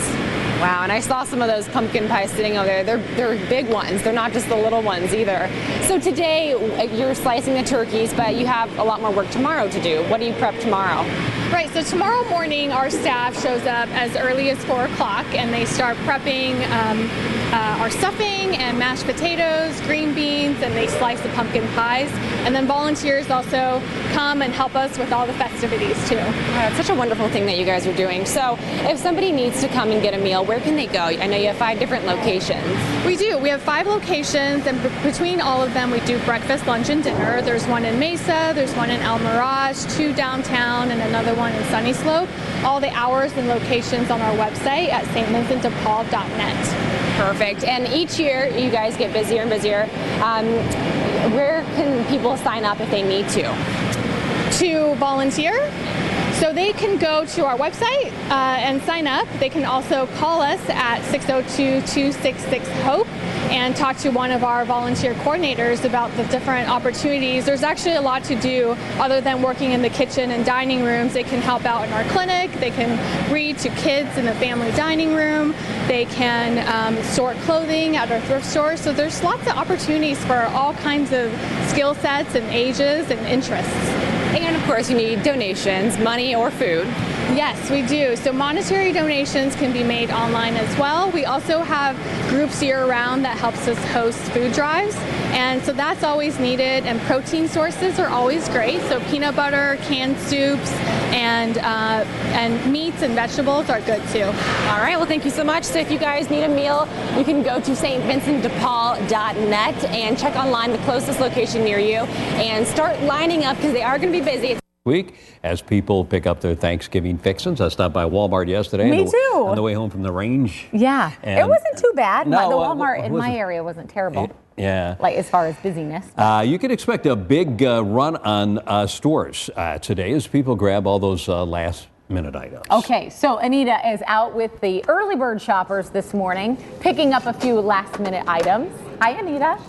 Wow, and I saw some of those pumpkin pies sitting over there. They're big ones. They're not just the little ones either. So today, you're slicing the turkeys, but you have a lot more work tomorrow to do. What do you prep tomorrow? Right, so tomorrow morning our staff shows up as early as 4 o'clock and they start prepping our stuffing and mashed potatoes, green beans, and they slice the pumpkin pies. And then volunteers also come and help us with all the festivities too. Wow, it's such a wonderful thing that you guys are doing. So if somebody needs to come and get a meal, where can they go? I know you have 5 different locations. We do. We have 5 locations, and between all of them we do breakfast, lunch, and dinner. There's one in Mesa, there's one in El Mirage, 2 downtown, and another one in Sunny Slope. All the hours and locations on our website at stvincentdepaul.net. Perfect. And each year you guys get busier and busier. Where can people sign up if they need to? To volunteer? So they can go to our website and sign up. They can also call us at 602-266-HOPE and talk to one of our volunteer coordinators about the different opportunities. There's actually a lot to do other than working in the kitchen and dining rooms. They can help out in our clinic. They can read to kids in the family dining room. They can sort clothing at our thrift store. So there's lots of opportunities for all kinds of skill sets and ages and interests. And of course you need donations, money or food. Yes, we do. So monetary donations can be made online as well. We also have groups year-round that helps us host food drives, and so that's always needed. And protein sources are always great. So peanut butter, canned soups, and meats and vegetables are good too. All right. Well, thank you so much. So if you guys need a meal, you can go to stvincentdepaul.net and check online the closest location near you and start lining up because they are going to be busy. Week as people pick up their Thanksgiving fixings. I stopped by Walmart yesterday. Me too. On the way home from the range. Yeah, it wasn't too bad. No, the Walmart in my area wasn't terrible. Yeah. Like as far as busyness. You can expect a big run on stores today as people grab all those last-minute items. Okay, so Anita is out with the early bird shoppers this morning, picking up a few last-minute items. Hi, Anita.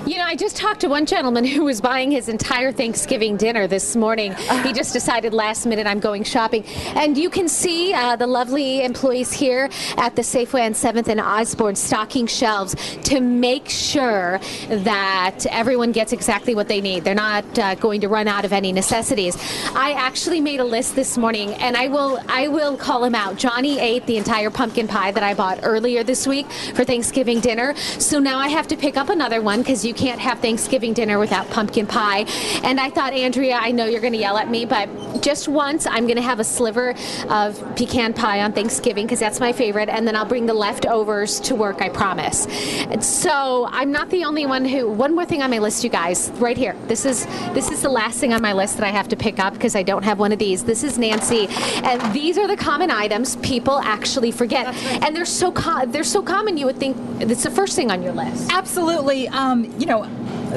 You know, I just talked to one gentleman who was buying his entire Thanksgiving dinner this morning. He just decided last minute, I'm going shopping. And you can see the lovely employees here at the Safeway on 7th and Osborne stocking shelves to make sure that everyone gets exactly what they need. They're not going to run out of any necessities. I actually made a list this morning, and I will call him out. Johnny ate the entire pumpkin pie that I bought earlier this week for Thanksgiving dinner. So now I have to pick up another one because you can't have Thanksgiving dinner without pumpkin pie. And I thought, Andrea, I know you're going to yell at me, but just once I'm going to have a sliver of pecan pie on Thanksgiving because that's my favorite, and then I'll bring the leftovers to work, I promise. And so I'm not the only one who, one more thing on my list, you guys, right here. This is the last thing on my list that I have to pick up because I don't have one of these. This is Nancy, and these are the common items people actually forget. Right. And they're so common you would think it's the first thing on your list. Absolutely.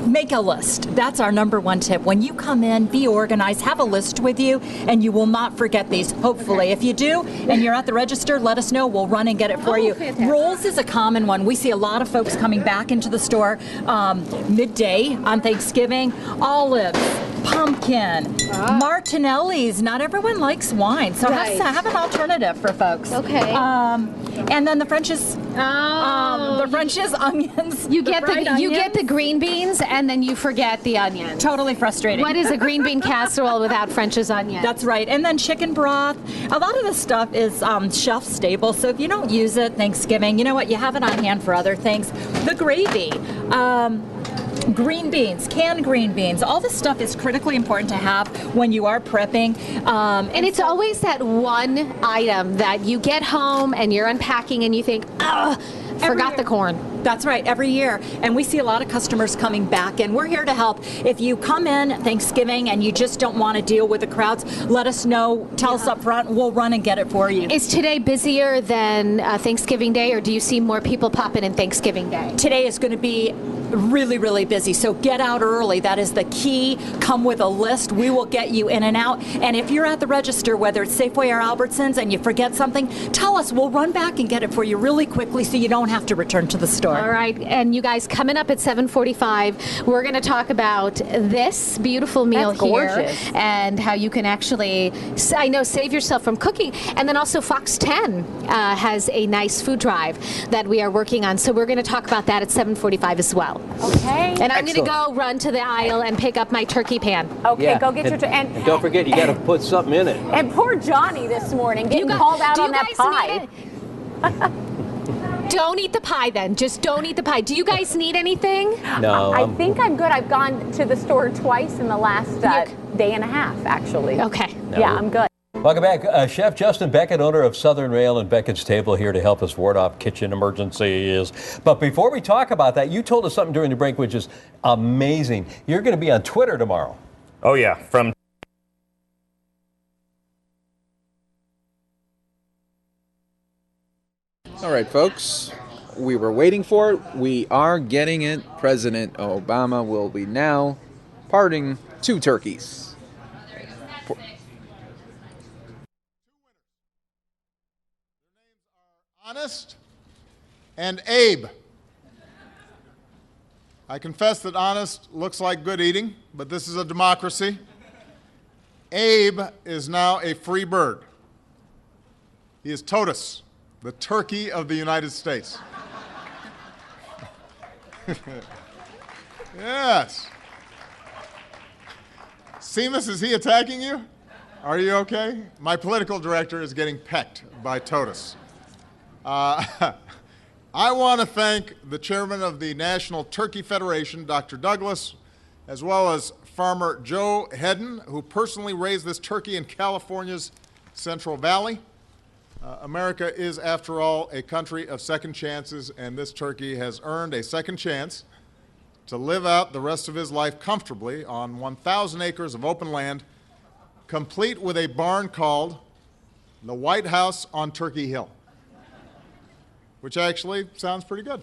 Make a list. That's our number one tip. When you come in, be organized, have a list with you, and you will not forget these, hopefully. Okay. If you do, and you're at the register, let us know. We'll run and get it for you. Fantastic. Rolls is a common one. We see a lot of folks coming back into the store midday on Thanksgiving. Olives, pumpkin, Martinelli's. Not everyone likes wine, so have an alternative for folks. Okay. And then the French's onions. You get the green beans, and then you forget the onions. Totally frustrating. What is a green bean casserole without French's onions? That's right. And then chicken broth. A lot of the stuff is shelf stable, so if you don't use it Thanksgiving, you know what? You have it on hand for other things. The gravy. Green beans, canned green beans, all this stuff is critically important to have when you are prepping. And it's always that one item that you get home and you're unpacking and you think, forgot the corn. That's right, every year. And we see a lot of customers coming back, and we're here to help. If you come in Thanksgiving and you just don't want to deal with the crowds, let us know. Tell us up front. We'll run and get it for you. Is today busier than Thanksgiving Day, or do you see more people popping in Thanksgiving Day? Today is going to be really, really busy. So get out early. That is the key. Come with a list. We will get you in and out. And if you're at the register, whether it's Safeway or Albertsons, and you forget something, tell us. We'll run back and get it for you really quickly so you don't have to return to the store. All right. And you guys, coming up at 7:45, we're going to talk about this beautiful meal here and how you can actually, I know, save yourself from cooking. And then also Fox 10 has a nice food drive that we are working on. So we're going to talk about that at 7:45 as well. Okay. And I'm going to go run to the aisle and pick up my turkey pan. Okay, go get your and don't forget, you got to put something in it. And poor Johnny this morning getting called out on that pie. Don't eat the pie then. Just don't eat the pie. Do you guys need anything? No. I think I'm good. I've gone to the store twice in the last day and a half, actually. Okay. Yeah, I'm good. Welcome back. Chef Justin Beckett, owner of Southern Rail and Beckett's Table, here to help us ward off kitchen emergencies. But before we talk about that, you told us something during the break which is amazing. You're going to be on Twitter tomorrow. Oh, yeah. All right, folks. We were waiting for it. We are getting it. President Obama will be now parting 2 turkeys. Honest and Abe. I confess that honest looks like good eating, but this is a democracy. Abe is now a free bird. He is TOTUS, the turkey of the United States. Yes. Seamus, is he attacking you? Are you okay? My political director is getting pecked by TOTUS. I want to thank the chairman of the National Turkey Federation, Dr. Douglas, as well as farmer Joe Hedden, who personally raised this turkey in California's Central Valley. America is, after all, a country of second chances, and this turkey has earned a second chance to live out the rest of his life comfortably on 1,000 acres of open land, complete with a barn called the White House on Turkey Hill, which actually sounds pretty good.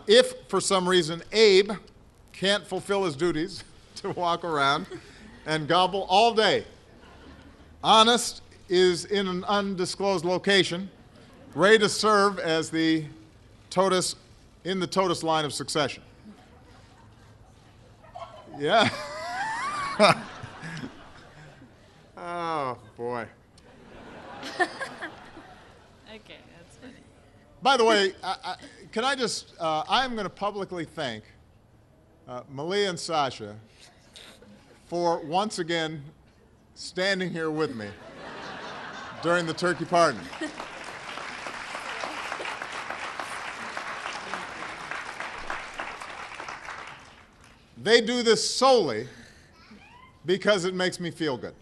If, for some reason, Abe can't fulfill his duties to walk around and gobble all day, Honest is in an undisclosed location, ready to serve as the TOTUS, in the TOTUS line of succession. Yeah. Oh, boy. Okay, that's funny. By the way, can I just, I'm going to publicly thank Malia and Sasha for once again standing here with me during the turkey pardon. They do this solely because it makes me feel good.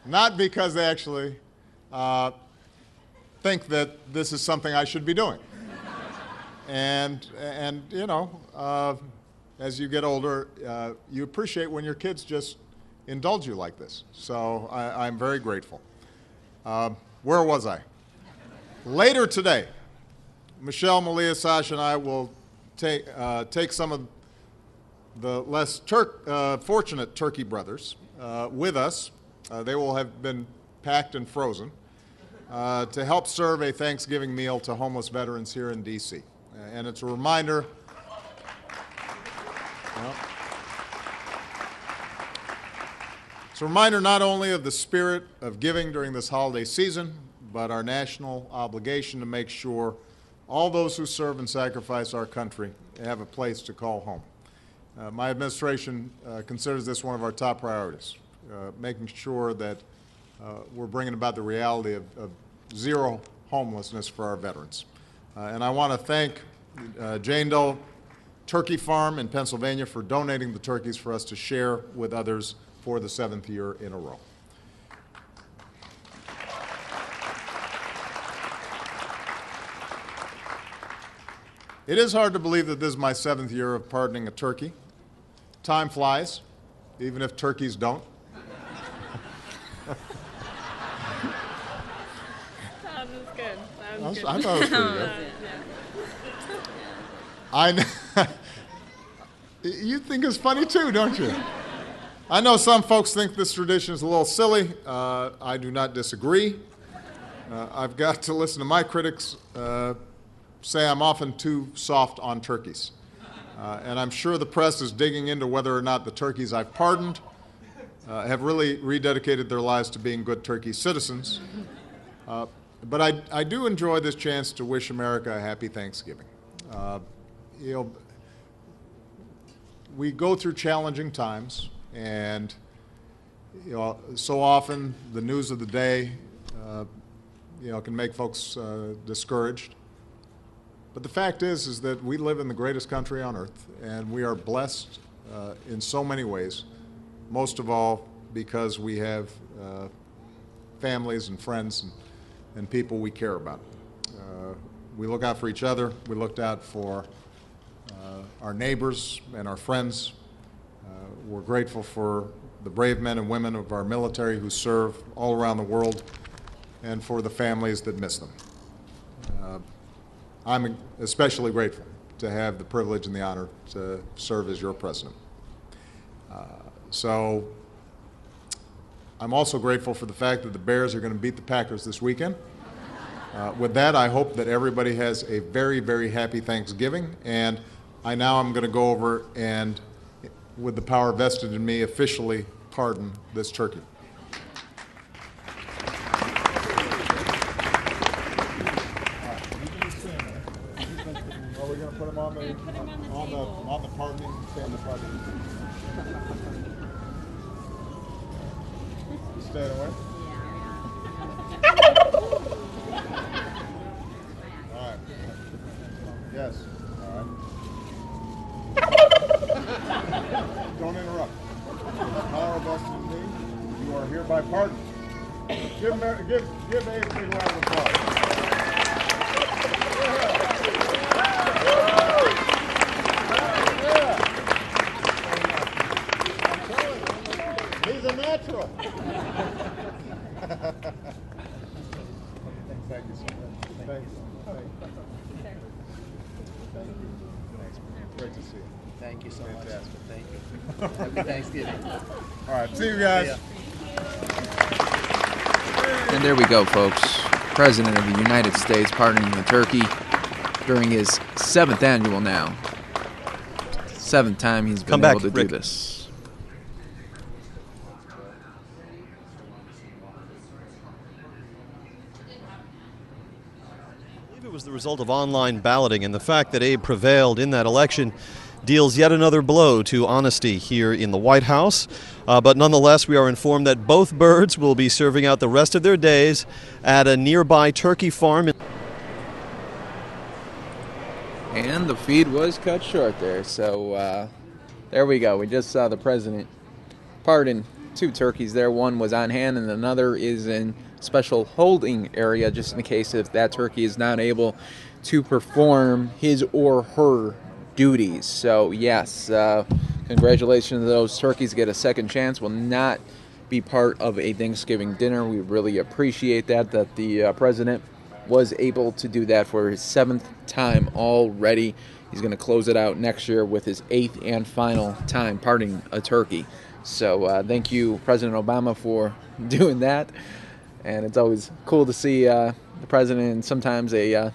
Not because they actually think that this is something I should be doing. And you know, as you get older, you appreciate when your kids just indulge you like this. So I'm very grateful. Where was I? Later today, Michelle, Malia, Sasha, and I will take some of the less fortunate turkey brothers with us. They will have been packed and frozen to help serve a Thanksgiving meal to homeless veterans here in D.C. And it's a reminder. It's a reminder not only of the spirit of giving during this holiday season, but our national obligation to make sure all those who serve and sacrifice our country have a place to call home. My administration considers this one of our top priorities, making sure that we're bringing about the reality of zero homelessness for our veterans. And I want to thank Jane Doe Turkey Farm in Pennsylvania for donating the turkeys for us to share with others for the 7th year in a row. It is hard to believe that this is my 7th year of pardoning a turkey. Time flies, even if turkeys don't. That was good. That was good. I thought it was pretty good. You think it's funny too, don't you? I know some folks think this tradition is a little silly. I do not disagree. I've got to listen to my critics say I'm often too soft on turkeys. And I'm sure the press is digging into whether or not the turkeys I've pardoned have really rededicated their lives to being good turkey citizens. But I do enjoy this chance to wish America a happy Thanksgiving. You know, we go through challenging times, and you know, so often the news of the day, you know, can make folks discouraged. But the fact is that we live in the greatest country on earth, and we are blessed in so many ways. Most of all, because we have families and friends and people we care about. We look out for each other. We looked out for our neighbors and our friends. We're grateful for the brave men and women of our military who serve all around the world, and for the families that miss them. I'm especially grateful to have the privilege and the honor to serve as your president. So I'm also grateful for the fact that the Bears are going to beat the Packers this weekend. With that, I hope that everybody has a very, very happy Thanksgiving. And I now am going to go over and, with the power vested in me, officially pardon this turkey. Are we going to put him on the pardoning? Stay on the pardoning. Stay away. All right. Yes. All right. Don't interrupt. Power vested in me. You are hereby pardoned. Give Abe a big round of applause. He's a natural. Thank you so much. Thank you. Great to see you. Thank you so much. Thank you. Happy Thanksgiving. All right, see you guys. And there we go, folks. President of the United States pardoning the turkey during his 7th annual now. 7th time he's been able to do this. It was the result of online balloting, and the fact that Abe prevailed in that election deals yet another blow to honesty here in the White House. But nonetheless, we are informed that both birds will be serving out the rest of their days at a nearby turkey farm. And the feed was cut short there, so there we go. We just saw the president pardon 2 turkeys there. One was on hand and another is in special holding area just in case if that turkey is not able to perform his or her duties. So yes, congratulations to those turkeys. Get a second chance. Will not be part of a Thanksgiving dinner. We really appreciate that the president was able to do that for his 7th time already. He's going to close it out next year with his 8th and final time pardoning a turkey. So thank you, President Obama, for doing that. And it's always cool to see the president in sometimes a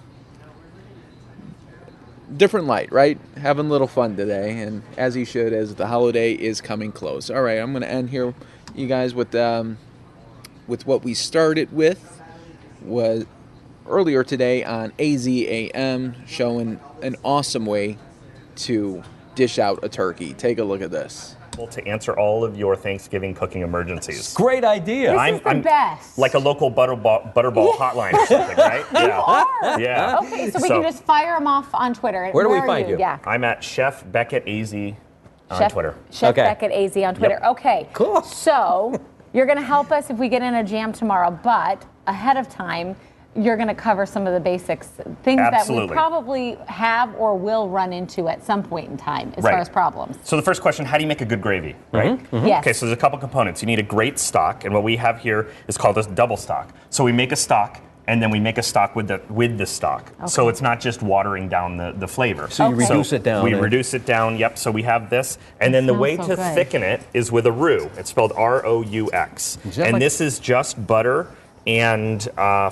different light, right? Having a little fun today, and as he should, as the holiday is coming close. All right, I'm going to end here, you guys, with what we started with was earlier today on AZAM, showing an awesome way to dish out a turkey. Take a look at this. To answer all of your Thanksgiving cooking emergencies. Great idea. This is the best. Like a local Butterball hotline or something, right? You are. Yeah. Okay, so we can just fire them off on Twitter. Where do we find you? Yeah. I'm at Chef Beckett AZ on Twitter. Chef Beckett AZ on Twitter. Yep. Okay. Cool. So you're going to help us if we get in a jam tomorrow, but ahead of time, you're going to cover some of the basics, things that we probably have or will run into at some point in time as far as problems. So the first question, how do you make a good gravy, right? Yes. Okay, so there's a couple components. You need a great stock, and what we have here is called a double stock. So we make a stock and then we make a stock with the stock. Okay. So it's not just watering down the flavor. So you reduce it down. We reduce it down, yep. So we have this. And then the way to thicken it is with a roux. It's spelled R-O-U-X. And this is just butter and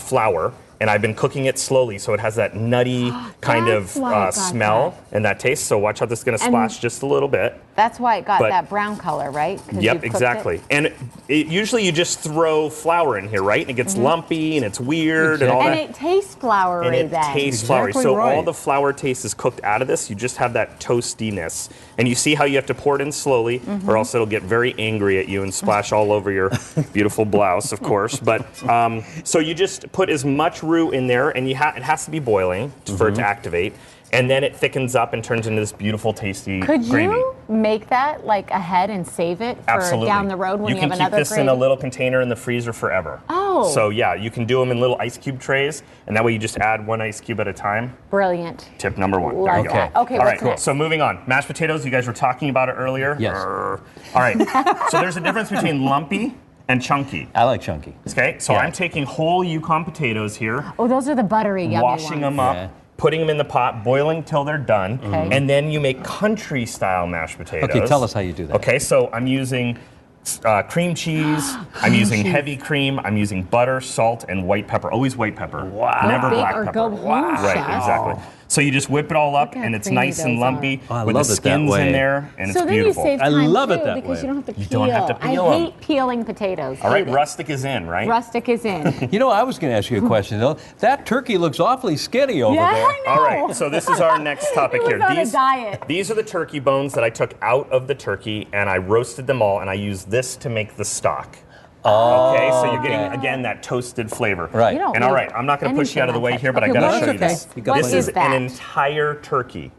flour. And I've been cooking it slowly, so it has that nutty kind of smell and that taste. So watch how this is going to splash just a little bit. That's why it got that brown color, right? Yep, exactly. And usually you just throw flour in here, right? And it gets lumpy and it's weird and all that. And it tastes floury And it then. tastes floury. So all the flour taste is cooked out of this. You just have that toastiness. And you see how you have to pour it in slowly, or else it'll get very angry at you and splash all over your beautiful blouse, of course. But so you just put as much roux in there, and it has to be boiling for it to activate. And then it thickens up and turns into this beautiful, tasty gravy. Could you make that like ahead and save it for down the road when you have another gravy? You can keep this in a little container in the freezer forever. Oh. So yeah, you can do them in little ice cube trays, and that way you just add 1 ice cube at a time. Brilliant. Tip number 1. Love There you go. that. Okay, all what's right, cool. next? So moving on. Mashed potatoes, you guys were talking about it earlier. Yes. All right. So there's a difference between lumpy and chunky. I like chunky. Okay, so I'm taking whole Yukon potatoes here. Oh, those are the buttery yummy Washing them up. Putting them in the pot, boiling till they're done, and then you make country-style mashed potatoes. Okay, tell us how you do that. Okay, so I'm using cream cheese, I'm using heavy cream, I'm using butter, salt, and white pepper. Always white pepper. Wow. Never Big black or pepper. go home, Right, chef. exactly. So you just whip it all up, and it's nice and lumpy with the skins in there, and it's beautiful. So then you save time I love it too, that because way. you don't have to peel. You don't have to peel I 'em. hate peeling potatoes. All right, Hate it. rustic is in, right? Rustic is in. You know, I was going to ask you a question, though. That turkey looks awfully skinny over Yeah, there. I know. All right, so this is our next topic He here. was on a diet. These are the turkey bones that I took out of the turkey, and I roasted them all, and I used this to make the stock. Okay, so you're getting, again, that toasted flavor. Right. You don't And all need right, I'm not going to push you out of the way anything here, but I like got that. to show Okay, you this. what This is is that? an entire turkey.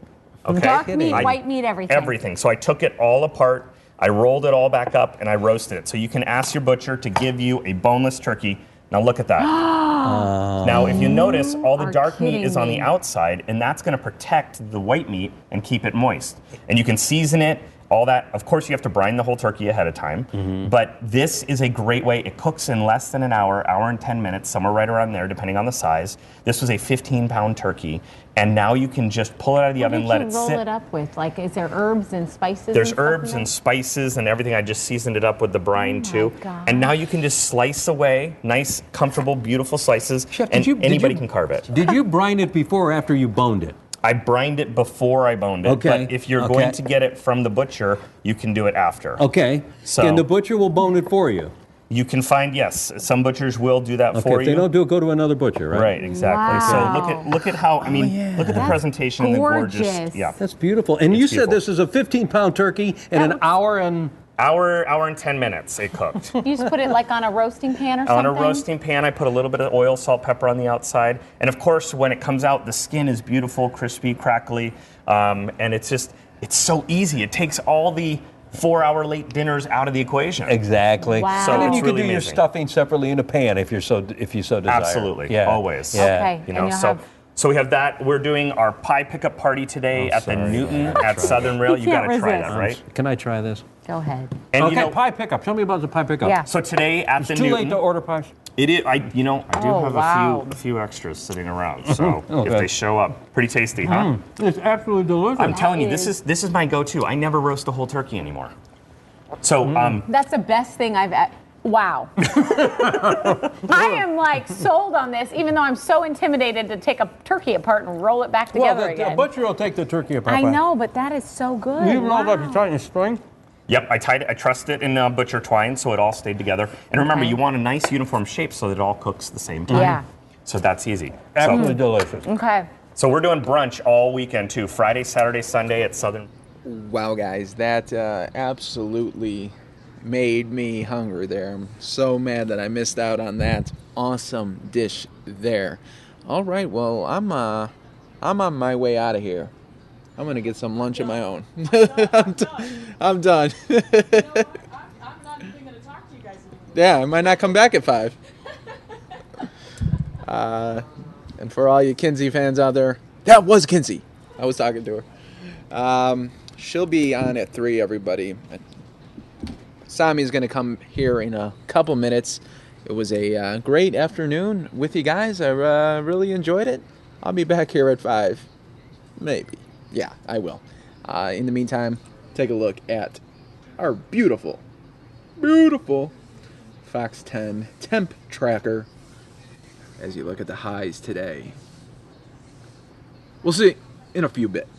Okay? Dark meat, I- white meat, everything. Everything. So I took it all apart, I rolled it all back up, and I roasted it. So you can ask your butcher to give you a boneless turkey. Now look at that. Now, if you notice, all the dark meat is on the outside, and that's going to protect the white meat and keep it moist. And you can season it, all that. Of course, you have to brine the whole turkey ahead of time. But this is a great way. It cooks in less than an hour and 10 minutes, somewhere right around there, depending on the size. This was a 15-pound turkey. And now you can just pull it out of the oven, let it sit. What did you roll it up with? Like, is there herbs and spices? There's and stuff herbs in and there? spices and everything. I just seasoned it up with the brine too. gosh. And now you can just slice away nice, comfortable, beautiful slices. Chef, and did anybody you- can carve it. Did you brine it before or after you boned it? I brined it before I boned it. Okay. But if you're going to get it from the butcher, you can do it after. Okay. So- and the butcher will bone it for you. You can find, yes, some butchers will do that Okay, for if you. they don't do it, go to another butcher, right? Right, exactly. Wow. So look at how, I mean, look at the presentation and the gorgeous. gorgeous. Yeah. That's beautiful. And It's you said beautiful. this is a 15-pound turkey in an hour and... Hour and 10 minutes it cooked. You just put it like on a roasting pan or something? On a roasting pan, I put a little bit of oil, salt, pepper on the outside. And of course, when it comes out, the skin is beautiful, crispy, crackly. And it's so easy. It takes all the 4-hour late dinners out of the equation. Exactly. Wow. So And then it's you can really do your amazing. stuffing separately in a pan if you so desire. Absolutely. Yeah. Always. Yeah. Okay. You and know, you'll so have- so we have that. We're doing our pie pickup party today at the Newton at Southern Rail. You got can't to try resist. that, right? Can I try this? Go ahead. And okay, you know, pie pickup. Tell me about the pie pickup. Yeah. so today at the It's too Newton, late to order pies. it is. I do Oh, have wow. a few extras sitting around. So Okay. if they show up, pretty tasty, huh? It's absolutely delicious. I'm telling you, this is my go-to. I never roast a whole turkey anymore. So That's the best thing I've. Wow. I am like sold on this, even though I'm so intimidated to take a turkey apart and roll it back together the again. butcher will take the turkey apart. I know, but that is so good. You rolled wow. up your tight in string? Yep, I trussed it in butcher twine so it all stayed together. And remember, Okay. you want a nice uniform shape so that it all cooks the same time. Yeah. So that's easy. Absolutely delicious. Okay. So we're doing brunch all weekend too. Friday, Saturday, Sunday at Southern. Wow, guys, that absolutely made me hungry there. I'm so mad that I missed out on that awesome dish there. All right, well, I'm on my way out of here. I'm gonna get some lunch of my own. I'm done. I'm not even going to talk to you guys anymore. Yeah, I might not come back at 5. And for all you Kinsey fans out there, that was Kinsey. I was talking to her. She'll be on at 3, everybody. Sami's going to come here in a couple minutes. It was a great afternoon with you guys. I really enjoyed it. I'll be back here at 5. Maybe. Yeah, I will. In the meantime, take a look at our beautiful Fox 10 temp tracker as you look at the highs today. We'll see in a few bits.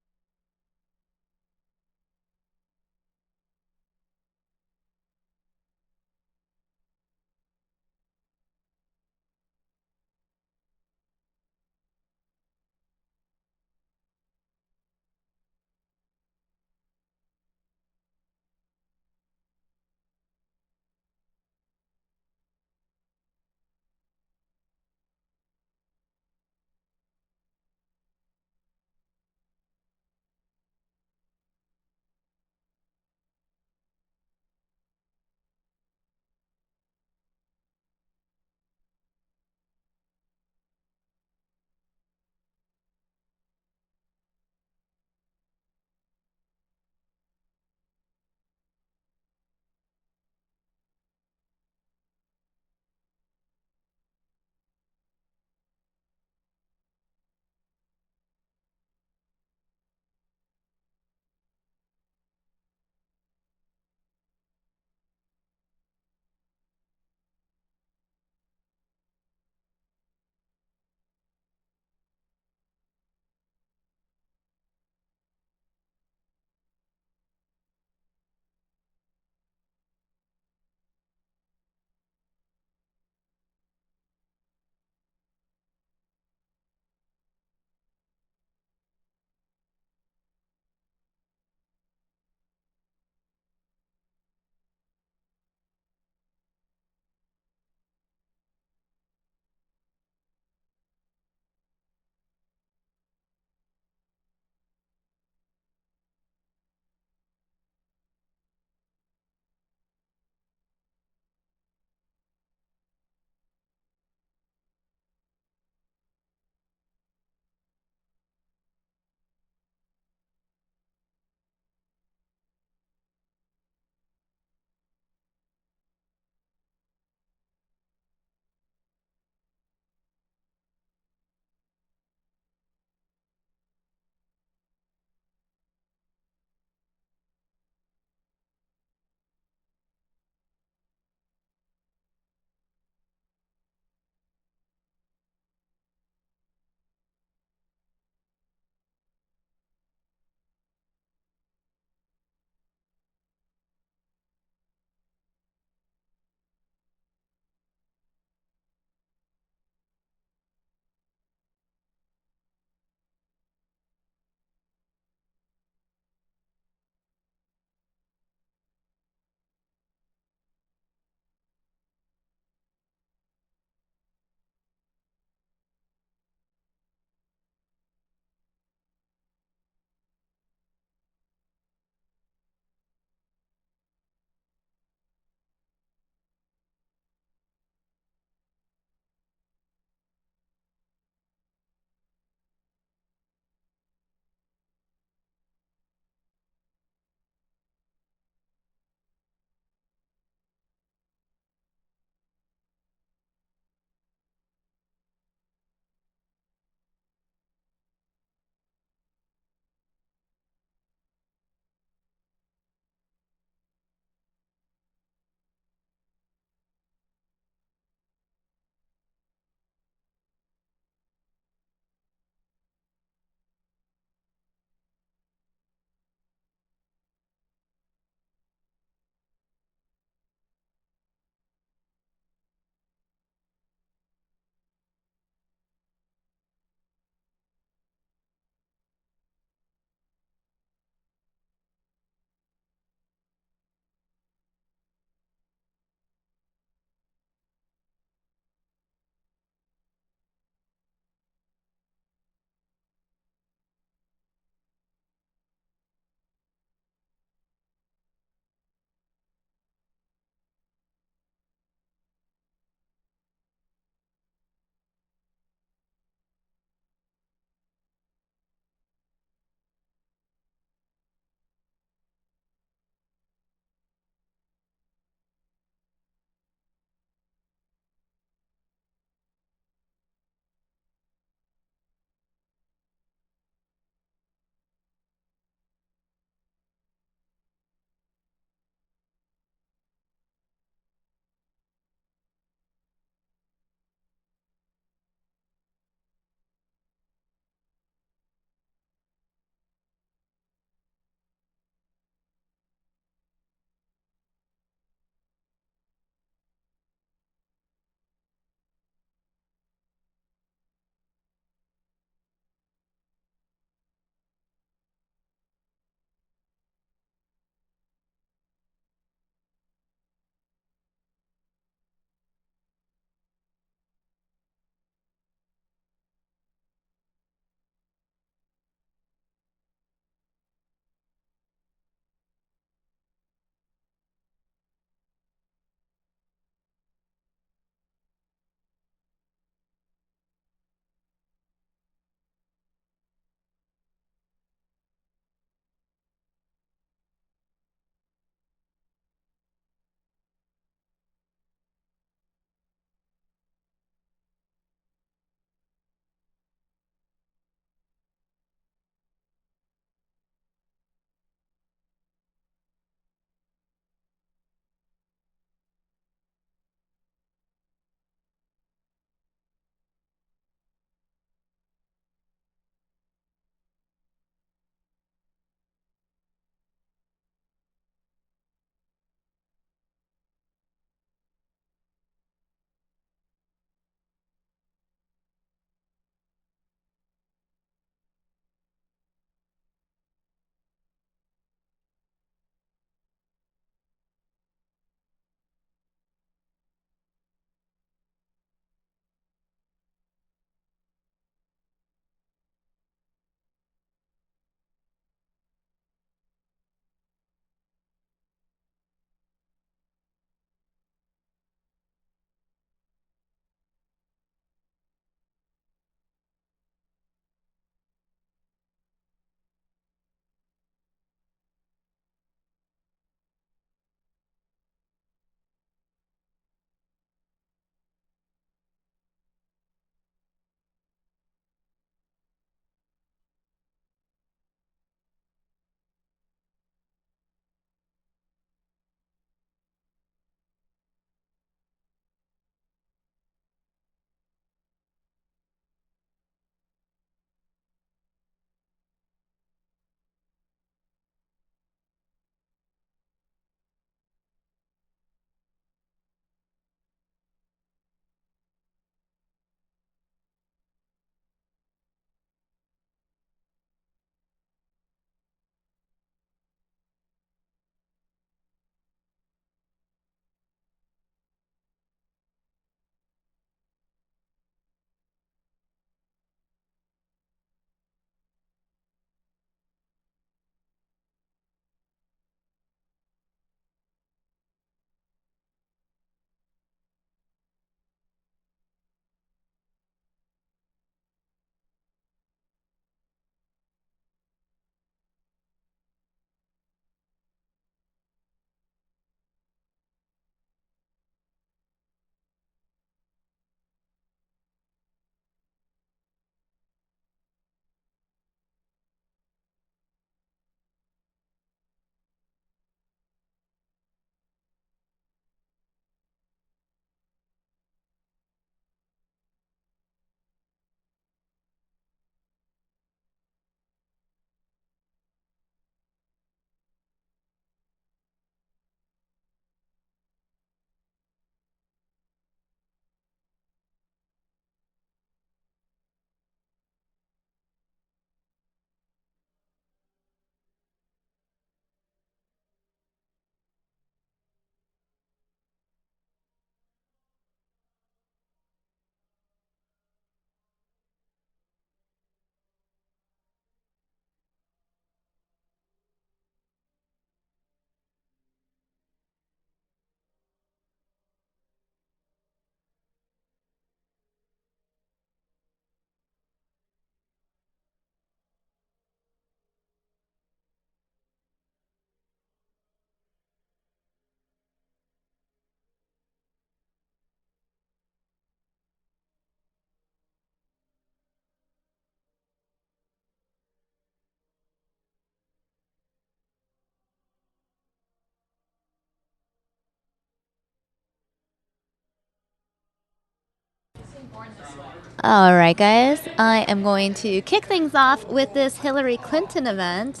All right, guys. I am going to kick things off with this Hillary Clinton event.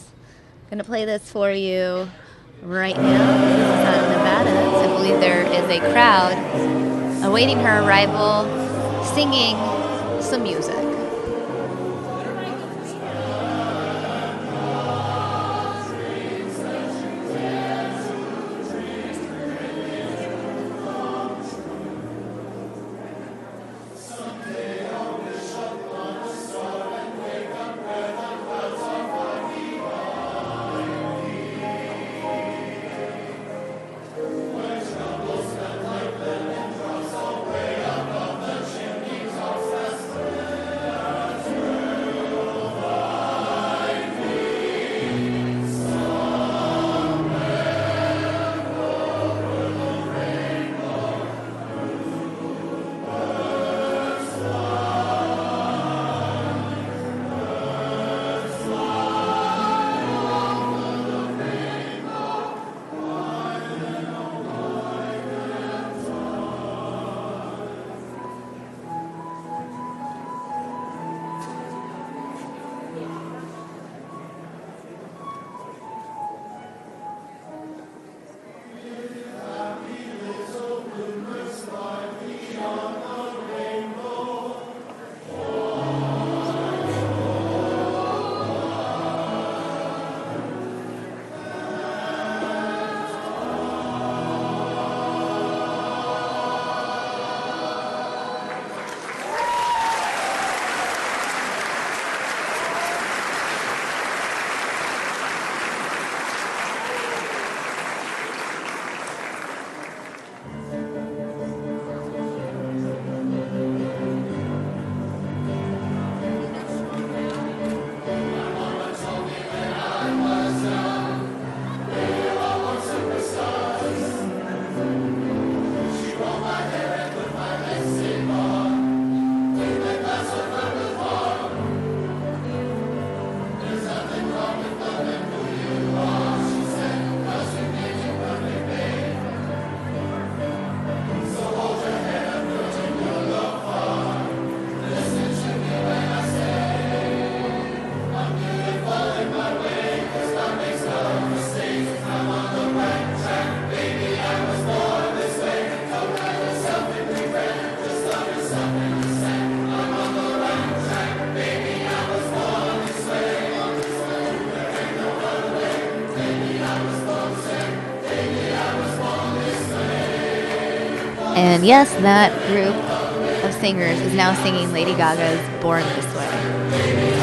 I'm going to play this for you right now. This is out of Nevada. So I believe there is a crowd awaiting her arrival, singing some music. And yes, that group of singers is now singing Lady Gaga's Born This Way.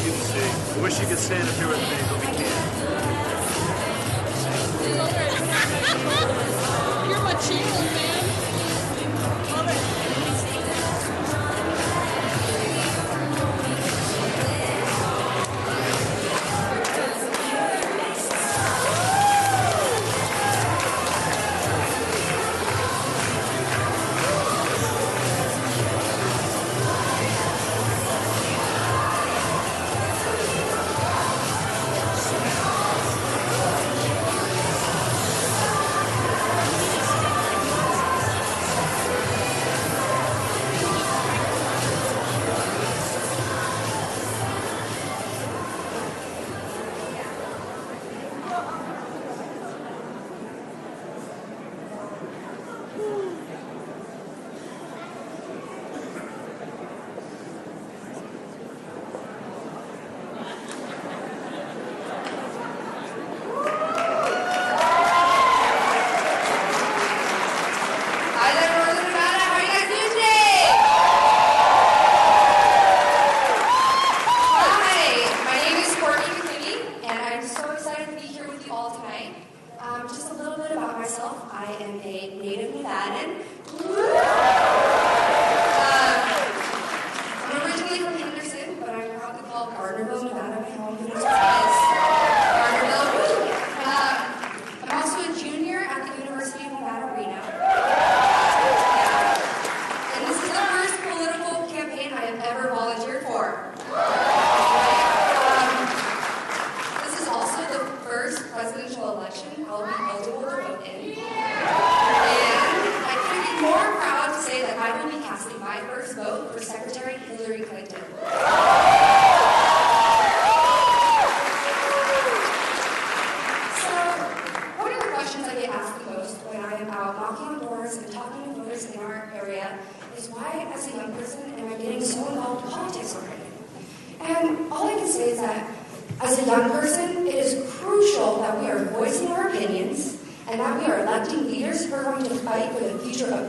want you to see. I wish you could stand up here with me, but we can't. You're my chico, man. Love it.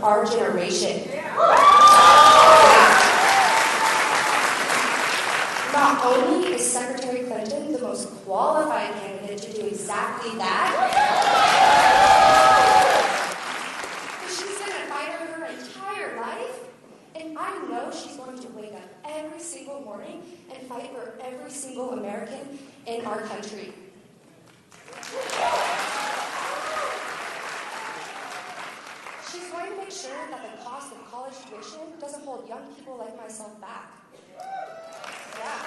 Our generation. Not only is Secretary Clinton the most qualified candidate to do exactly that, but she's been a fighter her entire life, and I know she's going to wake up every single morning and fight for every single American in our country. She's going to make sure that the cost of college tuition doesn't hold young people like myself back. Yeah.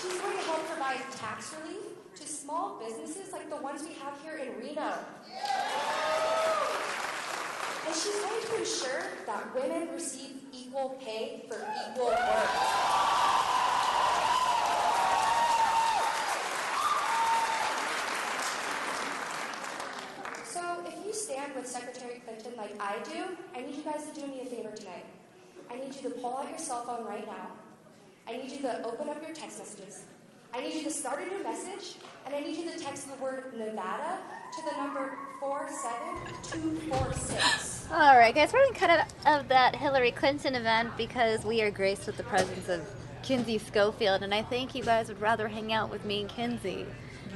She's going to help provide tax relief to small businesses like the ones we have here in Reno. And she's going to ensure that women receive equal pay for equal work. Stand with Secretary Clinton like I do, I need you guys to do me a favor tonight. I need you to pull out your cell phone right now. I need you to open up your text messages. I need you to start a new message, and I need you to text the word Nevada to the number 47246. All right, guys, we're going to cut out of that Hillary Clinton event because we are graced with the presence of Kinsey Schofield, and I think you guys would rather hang out with me and Kinsey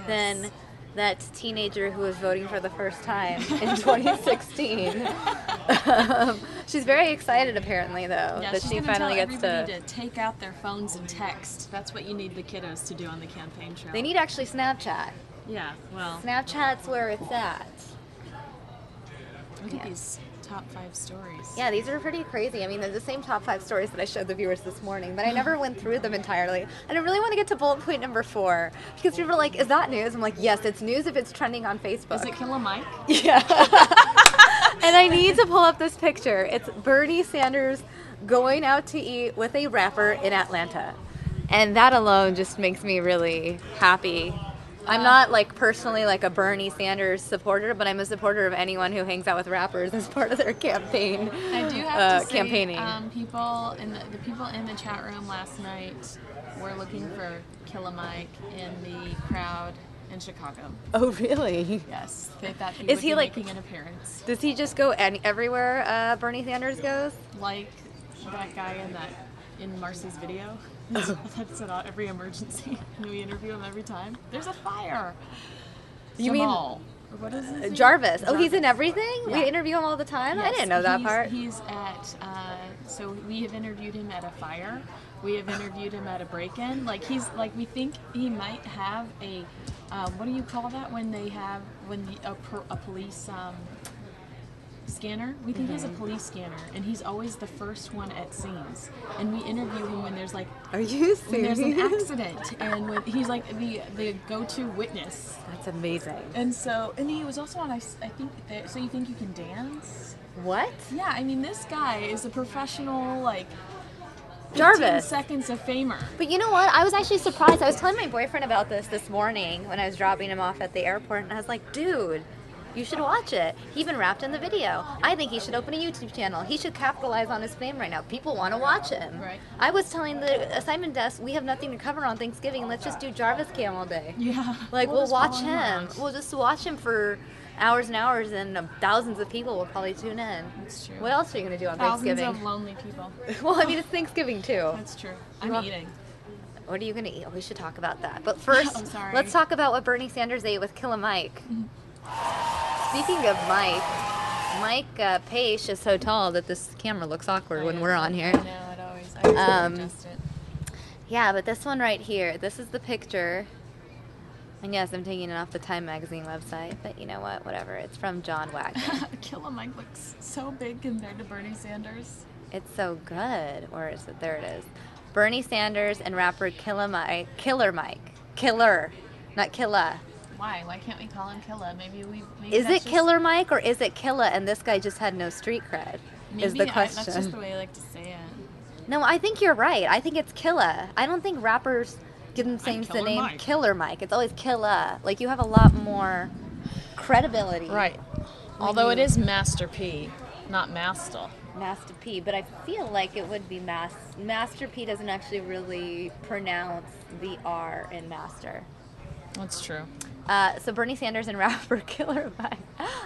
than that teenager who was voting for the first time in 2016. She's very excited, apparently, though, yeah, that she finally gets to take out their phones and text. That's what you need the kiddos to do on the campaign trail. They need actually Snapchat. Yeah, well, Snapchat's where it's at. Look at these top 5 stories. Yeah, these are pretty crazy. I mean, they're the same top 5 stories that I showed the viewers this morning, but I never went through them entirely. And I really want to get to bullet point number 4 because people are like, "Is that news?" I'm like, "Yes, it's news if it's trending on Facebook." Is it Killer Mike? Yeah. And I need to pull up this picture. It's Bernie Sanders going out to eat with a rapper in Atlanta, and that alone just makes me really happy. I'm not like personally like a Bernie Sanders supporter, but I'm a supporter of anyone who hangs out with rappers as part of their campaign. I do have to say, campaigning. People in the people in the chat room last night were looking for Killer Mike in the crowd in Chicago. Oh, really? Yes, they thought he Is would he be like making an appearance. Does he just go everywhere Bernie Sanders goes? Like that guy in that in Marcy's video. That's in every emergency. And we interview him every time. There's a fire. You mean what is his name? Jarvis? Oh, he's in everything? Yeah. We interview him all the time? Yes, I didn't know that part. He's at, so we have interviewed him at a fire. We have interviewed him at a break-in. We think he might have a, what do you call that when they have, a police scanner? We think he has a police scanner, and he's always the first one at scenes. And we interview him when there's Are you serious? when there's an accident, and when he's like the go-to witness. That's amazing. And he was also on, I think, So You Think You Can Dance? What? Yeah, I mean, this guy is a professional, 15 Jarvis. seconds of famer. But you know what? I was actually surprised. I was telling my boyfriend about this morning when I was dropping him off at the airport, and I was like, dude, you should watch it. He even rapped in the video. I think he should open a YouTube channel. He should capitalize on his fame right now. People want to watch him. Right. I was telling the assignment desk, we have nothing to cover on Thanksgiving. Let's just do Jarvis Cam all day. Yeah. We'll watch him. We'll just watch him for hours and hours, and thousands of people will probably tune in. That's true. What else are you going to do on Thanksgiving? Thousands of lonely people. Well, I mean, it's Thanksgiving too. That's true. I'm eating. What are you going to eat? We should talk about that. But first, I'm sorry. let's talk about what Bernie Sanders ate with Killer Mike. Speaking of Mike Page is so tall that this camera looks awkward when we're on here. I know, I always adjust it. Yeah, but this one right here, this is the picture. And yes, I'm taking it off the Time Magazine website, but you know what? Whatever. It's from John Wagner. Killer Mike looks so big compared to Bernie Sanders. It's so good. Or is it? There it is. Bernie Sanders and rapper Killer Mike. Killer, not Killa. Why? Why can't we call him Killa? Maybe is it Killer Mike or is it Killa and this guy just had no street cred? Is the question. That's just the way I like to say it. No, I think you're right. I think it's Killa. I don't think rappers give themselves the name Mike. Killer Mike. It's always Killa. Like, you have a lot more credibility. Right. Although it is Master P, not Master. Master P, but I feel like it would be Master P doesn't actually really pronounce the R in Master. That's true. So Bernie Sanders and rapper Killer Mike.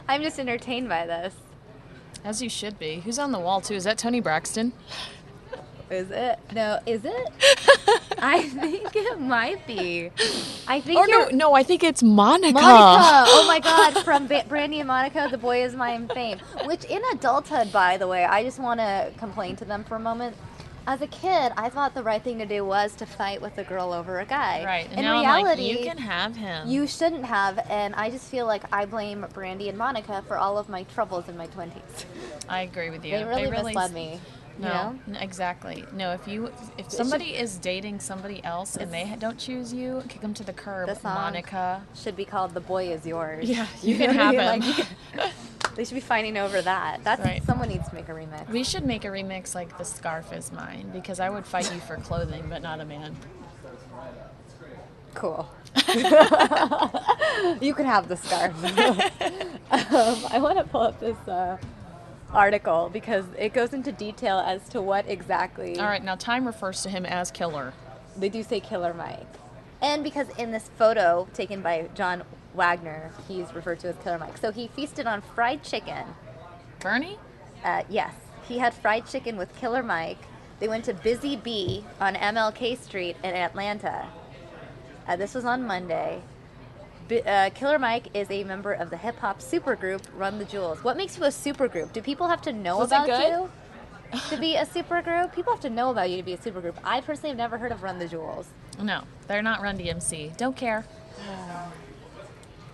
I'm just entertained by this. As you should be. Who's on the wall, too? Is that Tony Braxton? Is it? No, is it? I think it might be. I think no, I think it's Monica. Monica! Oh my God, from Brandy and Monica, The Boy Is Mine fame. Which in adulthood, by the way, I just want to complain to them for a moment. As a kid, I thought the right thing to do was to fight with a girl over a guy. Right. And in now reality, I'm like, you can have him. You shouldn't have, and I just feel like I blame Brandy and Monica for all of my troubles in my 20s. I agree with you. They really misled me. No, exactly. No, if somebody is dating somebody else and they don't choose you, kick them to the curb. The song Monica should be called "The Boy Is Yours." Yeah, you can have him. They should be fighting over that. That's right. Someone needs to make a remix. We should make a remix like "The Scarf Is Mine" because I would fight you for clothing, but not a man. Cool. You can have the scarf. I want to pull up this article because it goes into detail as to what exactly. All right, now Time refers to him as Killer. They do say Killer Mike. And because in this photo taken by John Wagner, he's referred to as Killer Mike. So he feasted on fried chicken. Bernie? Yes. He had fried chicken with Killer Mike. They went to Busy Bee on MLK Street in Atlanta. This was on Monday. Killer Mike is a member of the hip-hop supergroup Run the Jewels. What makes you a supergroup? Do people have to know about you to be a supergroup? People have to know about you to be a supergroup. I personally have never heard of Run the Jewels. No, they're not Run DMC. Don't care.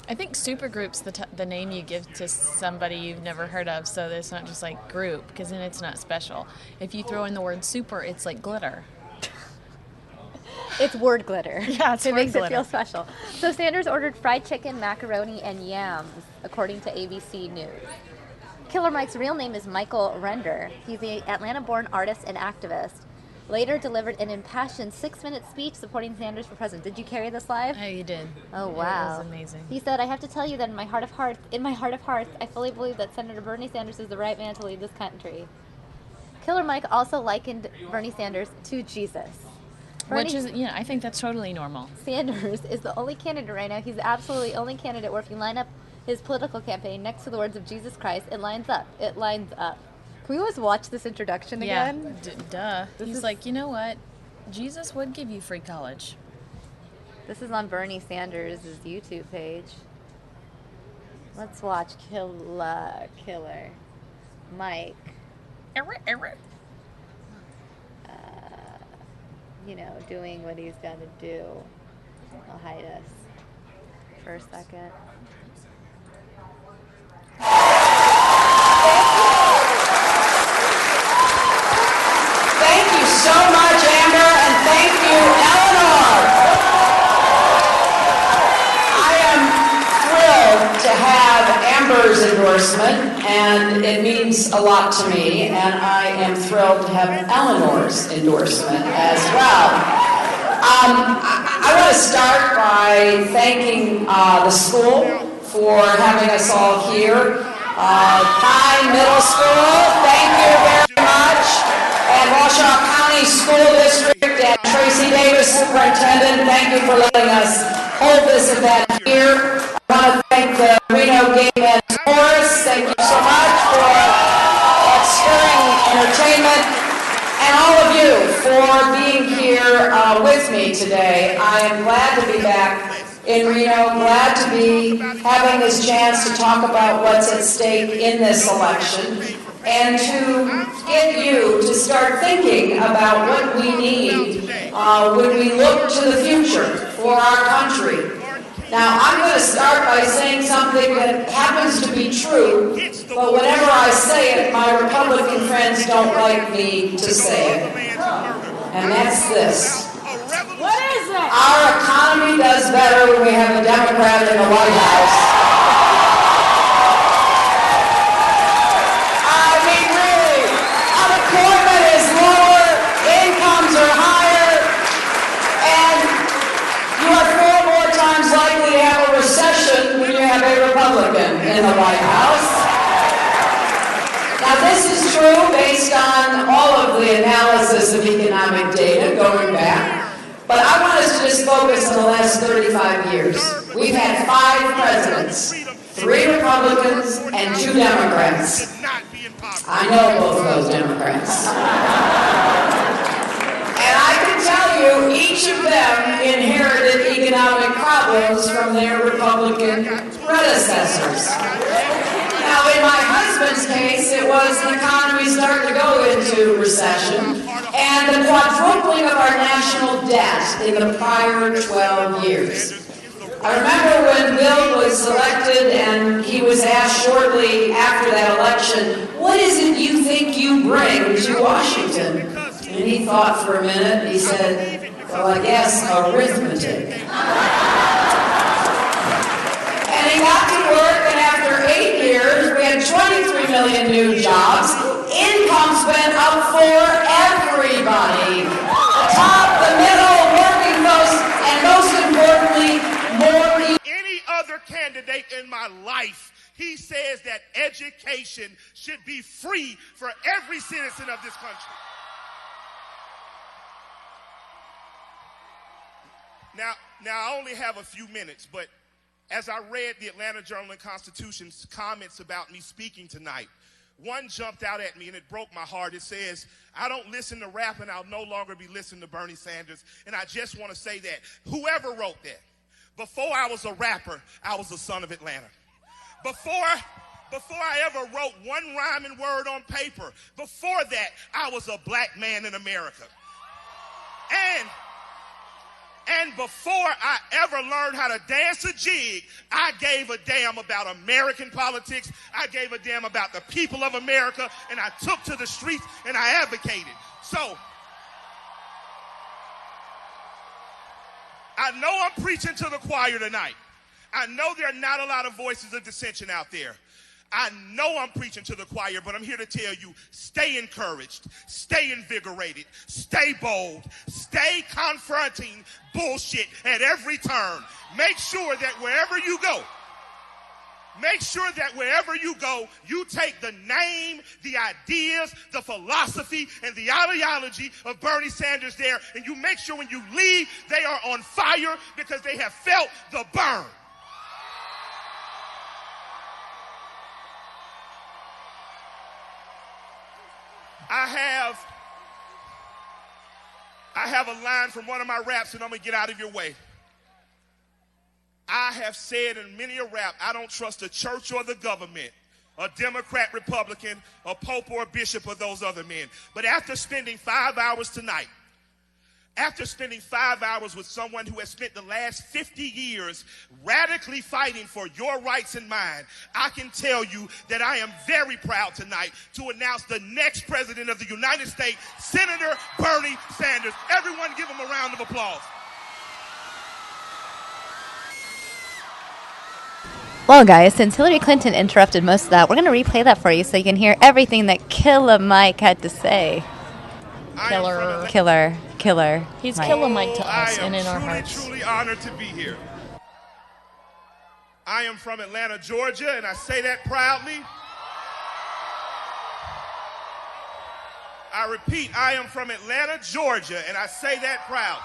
I think supergroup's the name you give to somebody you've never heard of, so it's not just like group, because then it's not special. If you throw in the word super, it's like glitter. It's word glitter. Yeah, it's it word makes glitter. It feel special. So Sanders ordered fried chicken, macaroni, and yams, according to ABC News. Killer Mike's real name is Michael Render. He's an Atlanta-born artist and activist. Later delivered an impassioned 6-minute speech supporting Sanders for president. Did you carry this live? Oh, you did. Oh, wow. It was amazing. He said, "I have to tell you that in my heart of hearts, I fully believe that Senator Bernie Sanders is the right man to lead this country." Killer Mike also likened Bernie Sanders to Jesus. Which is, I think that's totally normal. Sanders is the only candidate right now. He's the absolutely only candidate where if you line up his political campaign next to the words of Jesus Christ, it lines up. It lines up. Can we always watch this introduction again? Yeah, duh. He's like, you know what? Jesus would give you free college. This is on Bernie Sanders' YouTube page. Let's watch Killer Mike. You know, doing what he's got to do. I'll hide us for a second. Thank you so much, Amber, and thank you, Eleanor. I am thrilled to have Amber's endorsement, and it means a lot to me, and I am thrilled to have Eleanor's endorsement as well. I want to start by thanking the school for having us all here. Pine Middle School, thank you very much. And Washoe County School District and Tracy Davis, Superintendent, thank you for letting us hold this event here. I want to thank the Reno Game and Chorus. Thank you so much for that stirring entertainment. And all of you for being here with me today. I am glad to be back in Reno, glad to be having this chance to talk about what's at stake in this election and to get you to start thinking about what we need when we look to the future for our country. Now, I'm going to start by saying something that happens to be true, but whenever I say it, my Republican friends don't like me to say it. And that's this. What is it? Our economy does better when we have a Democrat in the White House. I mean, really, unemployment is lower, incomes are higher, and you are 4 more times likely to have a recession when you have a Republican in the White House. Now, this is true based on all of the analysis of economic data going back. But I want us to just focus on the last 35 years. We've had 5 presidents, 3 Republicans and 2 Democrats. I know both of those Democrats. And I can tell you, each of them inherited economic problems from their Republican predecessors. Now, in my husband's case, it was the economy starting to go into recession and the quadrupling of our national debt in the prior 12 years. I remember when Bill was elected and he was asked shortly after that election, what is it you think you bring to Washington? And he thought for a minute, he said, well, I guess arithmetic. And he got to work, and after 8 years, we had 23 million new jobs. Incomes went up for everybody. The top, the middle, working folks, and most importantly, more people. Any other candidate in my life, he says that education should be free for every citizen of this country. Now I only have a few minutes, but as I read the Atlanta Journal-Constitution's comments about me speaking tonight, one jumped out at me and it broke my heart. It says, I don't listen to rap and I'll no longer be listening to Bernie Sanders. And I just want to say that whoever wrote that, before I was a rapper, I was a son of Atlanta. Before I ever wrote one rhyming word on paper, before that, I was a black man in America. And before I ever learned how to dance a jig, I gave a damn about American politics. I gave a damn about the people of America, and I took to the streets and I advocated. So, I know I'm preaching to the choir tonight. I know there are not a lot of voices of dissension out there. I know I'm preaching to the choir, but I'm here to tell you, stay encouraged, stay invigorated, stay bold, stay confronting bullshit at every turn. Make sure that wherever you go, you take the name, the ideas, the philosophy, and the ideology of Bernie Sanders there, and you make sure when you leave, they are on fire because they have felt the burn. I have a line from one of my raps, and I'm going to get out of your way. I have said in many a rap, I don't trust the church or the government, a Democrat, Republican, a pope or a bishop or those other men. But after spending 5 hours tonight, after spending 5 hours with someone who has spent the last 50 years radically fighting for your rights and mine, I can tell you that I am very proud tonight to announce the next president of the United States, Senator Bernie Sanders. Everyone give him a round of applause. Well, guys, since Hillary Clinton interrupted most of that, we're going to replay that for you so you can hear everything that Killer Mike had to say. Killer He's Mike. Killer Mike to us and in our hearts. I am truly honored to be here. I am from Atlanta, Georgia, and I say that proudly. I repeat, I am from Atlanta, Georgia, and I say that proudly.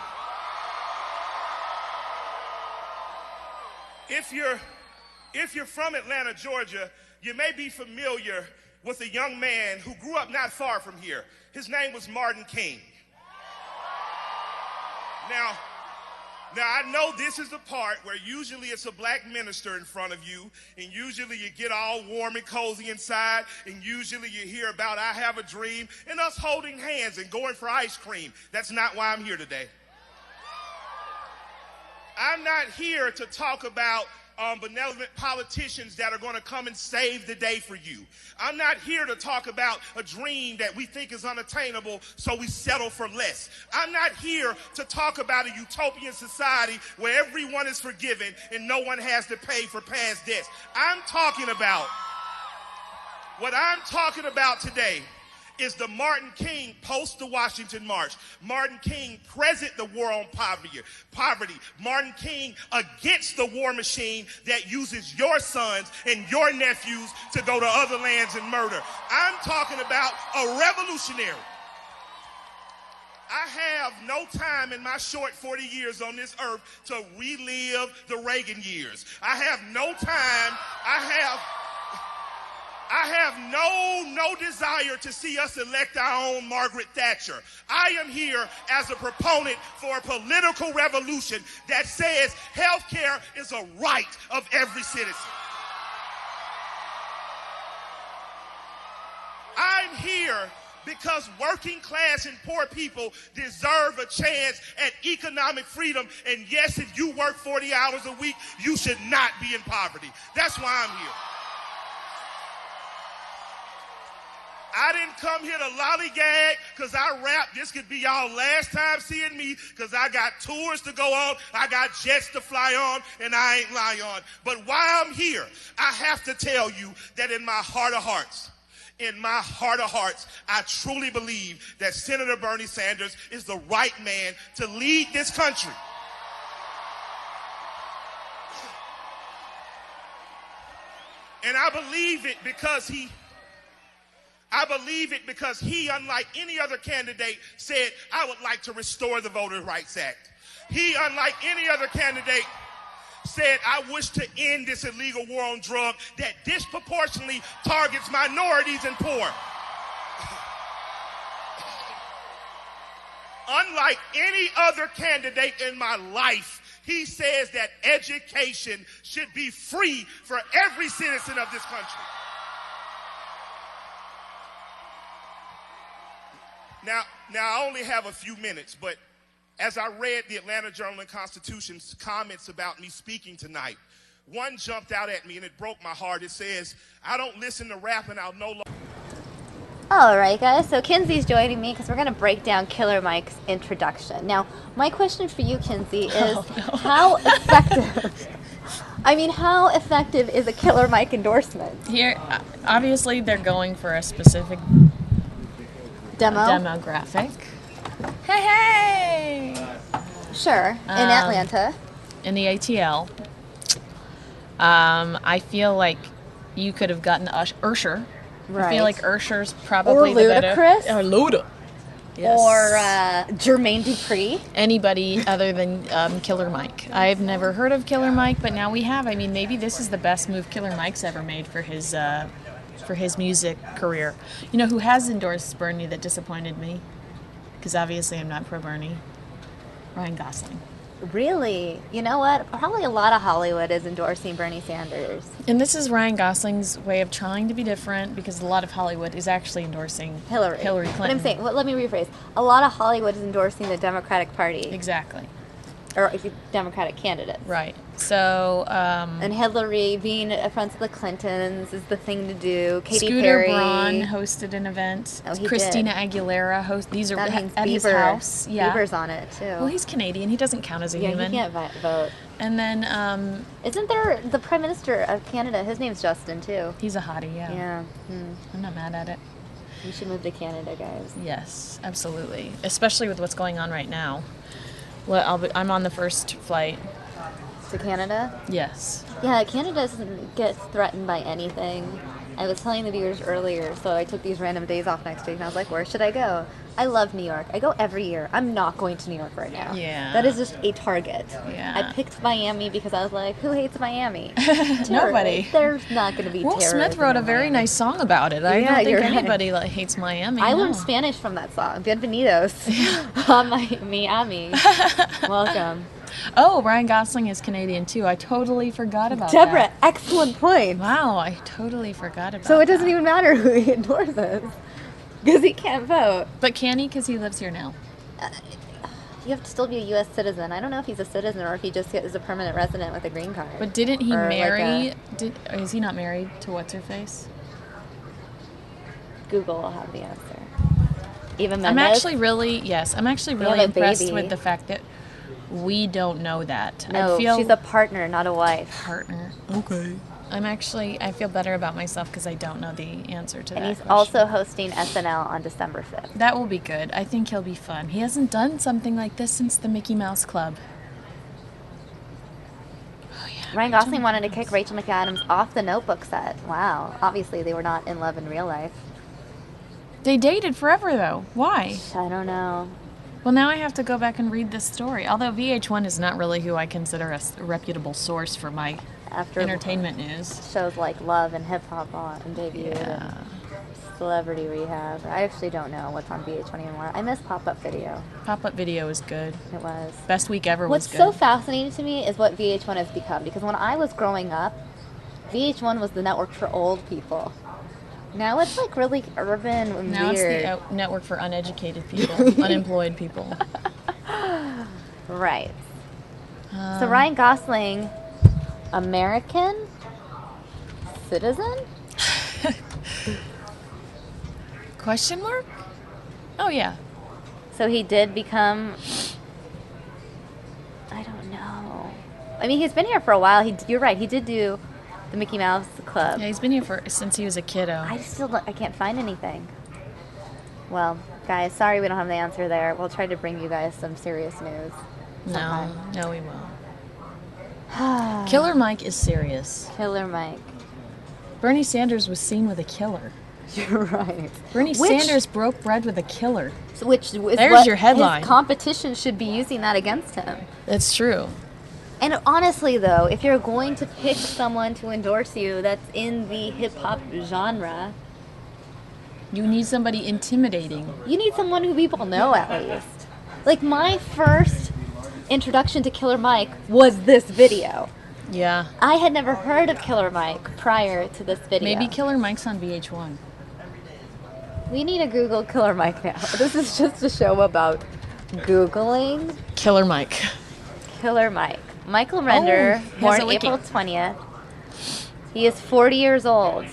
If you're from Atlanta, Georgia, you may be familiar with a young man who grew up not far from here. His name was Martin King. Now I know this is the part where usually it's a black minister in front of you, and usually you get all warm and cozy inside, and usually you hear about I have a dream and us holding hands and going for ice cream. That's not why I'm here today. I'm not here to talk about benevolent politicians that are going to come and save the day for you. I'm not here to talk about a dream that we think is unattainable, so we settle for less. I'm not here to talk about a utopian society where everyone is forgiven and no one has to pay for past debts. What I'm talking about today is the Martin King post the Washington March. Martin King present the war on poverty. Martin King against the war machine that uses your sons and your nephews to go to other lands and murder. I'm talking about a revolutionary. I have no time in my short 40 years on this earth to relive the Reagan years. I have no time. I have no desire to see us elect our own Margaret Thatcher. I am here as a proponent for a political revolution that says health care is a right of every citizen. I'm here because working class and poor people deserve a chance at economic freedom. And yes, if you work 40 hours a week, you should not be in poverty. That's why I'm here. I didn't come here to lollygag because I rap. This could be y'all last time seeing me because I got tours to go on, I got jets to fly on, and I ain't lying on. But while I'm here, I have to tell you that in my heart of hearts, I truly believe that Senator Bernie Sanders is the right man to lead this country. And I believe it because he, unlike any other candidate, said, I would like to restore the Voting Rights Act. He, unlike any other candidate, said, I wish to end this illegal war on drugs that disproportionately targets minorities and poor. Unlike any other candidate in my life, he says that education should be free for every citizen of this country. Now, I only have a few minutes, but as I read the Atlanta Journal-Constitution's comments about me speaking tonight, one jumped out at me and it broke my heart. It says, I don't listen to rap and I'll no longer... All right, guys, so Kinsey's joining me because we're going to break down Killer Mike's introduction. Now, my question for you, Kinsey, is how effective is a Killer Mike endorsement? Here, obviously, they're going for a specific demographic. Hey! Sure, in Atlanta. In the ATL. I feel like you could have gotten Ursher. Right. I feel like Ursher's probably the better. Or Luda. Yes. Or Jermaine Dupri. Anybody other than Killer Mike. I've never heard of Killer Mike, but now we have. I mean, maybe this is the best move Killer Mike's ever made for his for his music career. You know who has endorsed Bernie that disappointed me? Because obviously I'm not pro Bernie. Ryan Gosling. Really? You know what? Probably a lot of Hollywood is endorsing Bernie Sanders. And this is Ryan Gosling's way of trying to be different, because a lot of Hollywood is actually endorsing Hillary Clinton. But I'm saying, let me rephrase. A lot of Hollywood is endorsing the Democratic Party. Exactly. Or Democratic candidates. Right. So, and Hillary being friends with the Clintons is the thing to do. Katy Scooter Perry. Braun hosted an event. Oh, he Christina did. Aguilera host. These are That means at his Bieber. house. Yeah. Bieber's on it too. Well, he's Canadian. He doesn't count as a human. He can't vote. And then, isn't there the Prime Minister of Canada? His name's Justin too. He's a hottie. Yeah. Yeah. I'm not mad at it. We should move to Canada, guys. Yes, absolutely. Especially with what's going on right now. Well, I'm on the first flight. To Canada? Yes. Yeah, Canada doesn't get threatened by anything. I was telling the viewers earlier, so I took these random days off next week, and I was like, where should I go? I love New York. I go every year. I'm not going to New York right now. Yeah. That is just a target. Yeah. I picked Miami because I was like, who hates Miami? Nobody. There's not going to be Will Smith wrote a very nice song about it. I don't think anybody hates Miami. I learned Spanish from that song. Bienvenidos. Miami. Welcome. Oh, Ryan Gosling is Canadian too. I totally forgot about that. Deborah, excellent point. Wow, I totally forgot about that. So it doesn't even matter who he endorses because he can't vote. But can he? Because he lives here now. You have to still be a U.S. citizen. I don't know if he's a citizen or if he just is a permanent resident with a green card. But didn't he Or marry? Is he not married to what's her face? Google will have the answer. Eva Mendes? I'm actually really They have a impressed baby. with the fact that we don't know that. No, she's a partner, not a wife. Partner. Okay. I feel better about myself because I don't know the answer to that And he's question. also hosting SNL on December 5th. That will be good. I think he'll be fun. He hasn't done something like this since the Mickey Mouse Club. Ryan Gosling wanted to kick Rachel McAdams off the Notebook set. Wow. Obviously, they were not in love in real life. They dated forever, though. Why? I don't know. Well, now I have to go back and read this story. Although VH1 is not really who I consider a reputable source for my entertainment news. Shows like Love and Hip Hop and debuted. Yeah. And Celebrity Rehab. I actually don't know what's on VH1 anymore. I miss Pop-Up Video. Pop-Up Video is good. It was. Best week ever What's was good. so fascinating to me is what VH1 has become. Because when I was growing up, VH1 was the network for old people. Now it's like really urban and Now weird. it's the network for uneducated people, unemployed people. Right. So Ryan Gosling, American citizen? Question mark? Oh, yeah. So he did become... I don't know. I mean, he's been here for a while. You're right. He did do the Mickey Mouse Club. Yeah, he's been here since he was a kiddo. I can't find anything. Well, guys, sorry we don't have the answer there. We'll try to bring you guys some serious news. No, we won't. Killer Mike is serious. Killer Mike. Bernie Sanders was seen with a killer. You're right. Bernie Sanders broke bread with a killer. Which is There's what your headline. His competition should be using that against him. That's true. And honestly, though, if you're going to pick someone to endorse you that's in the hip-hop genre... You need somebody intimidating. You need someone who people know, at least. Like, my first introduction to Killer Mike was this video. Yeah. I had never heard of Killer Mike prior to this video. Maybe Killer Mike's on VH1. We need to Google Killer Mike now. This is just a show about Googling Killer Mike. Killer Mike. Michael Render, born April 20th. He is 40 years old.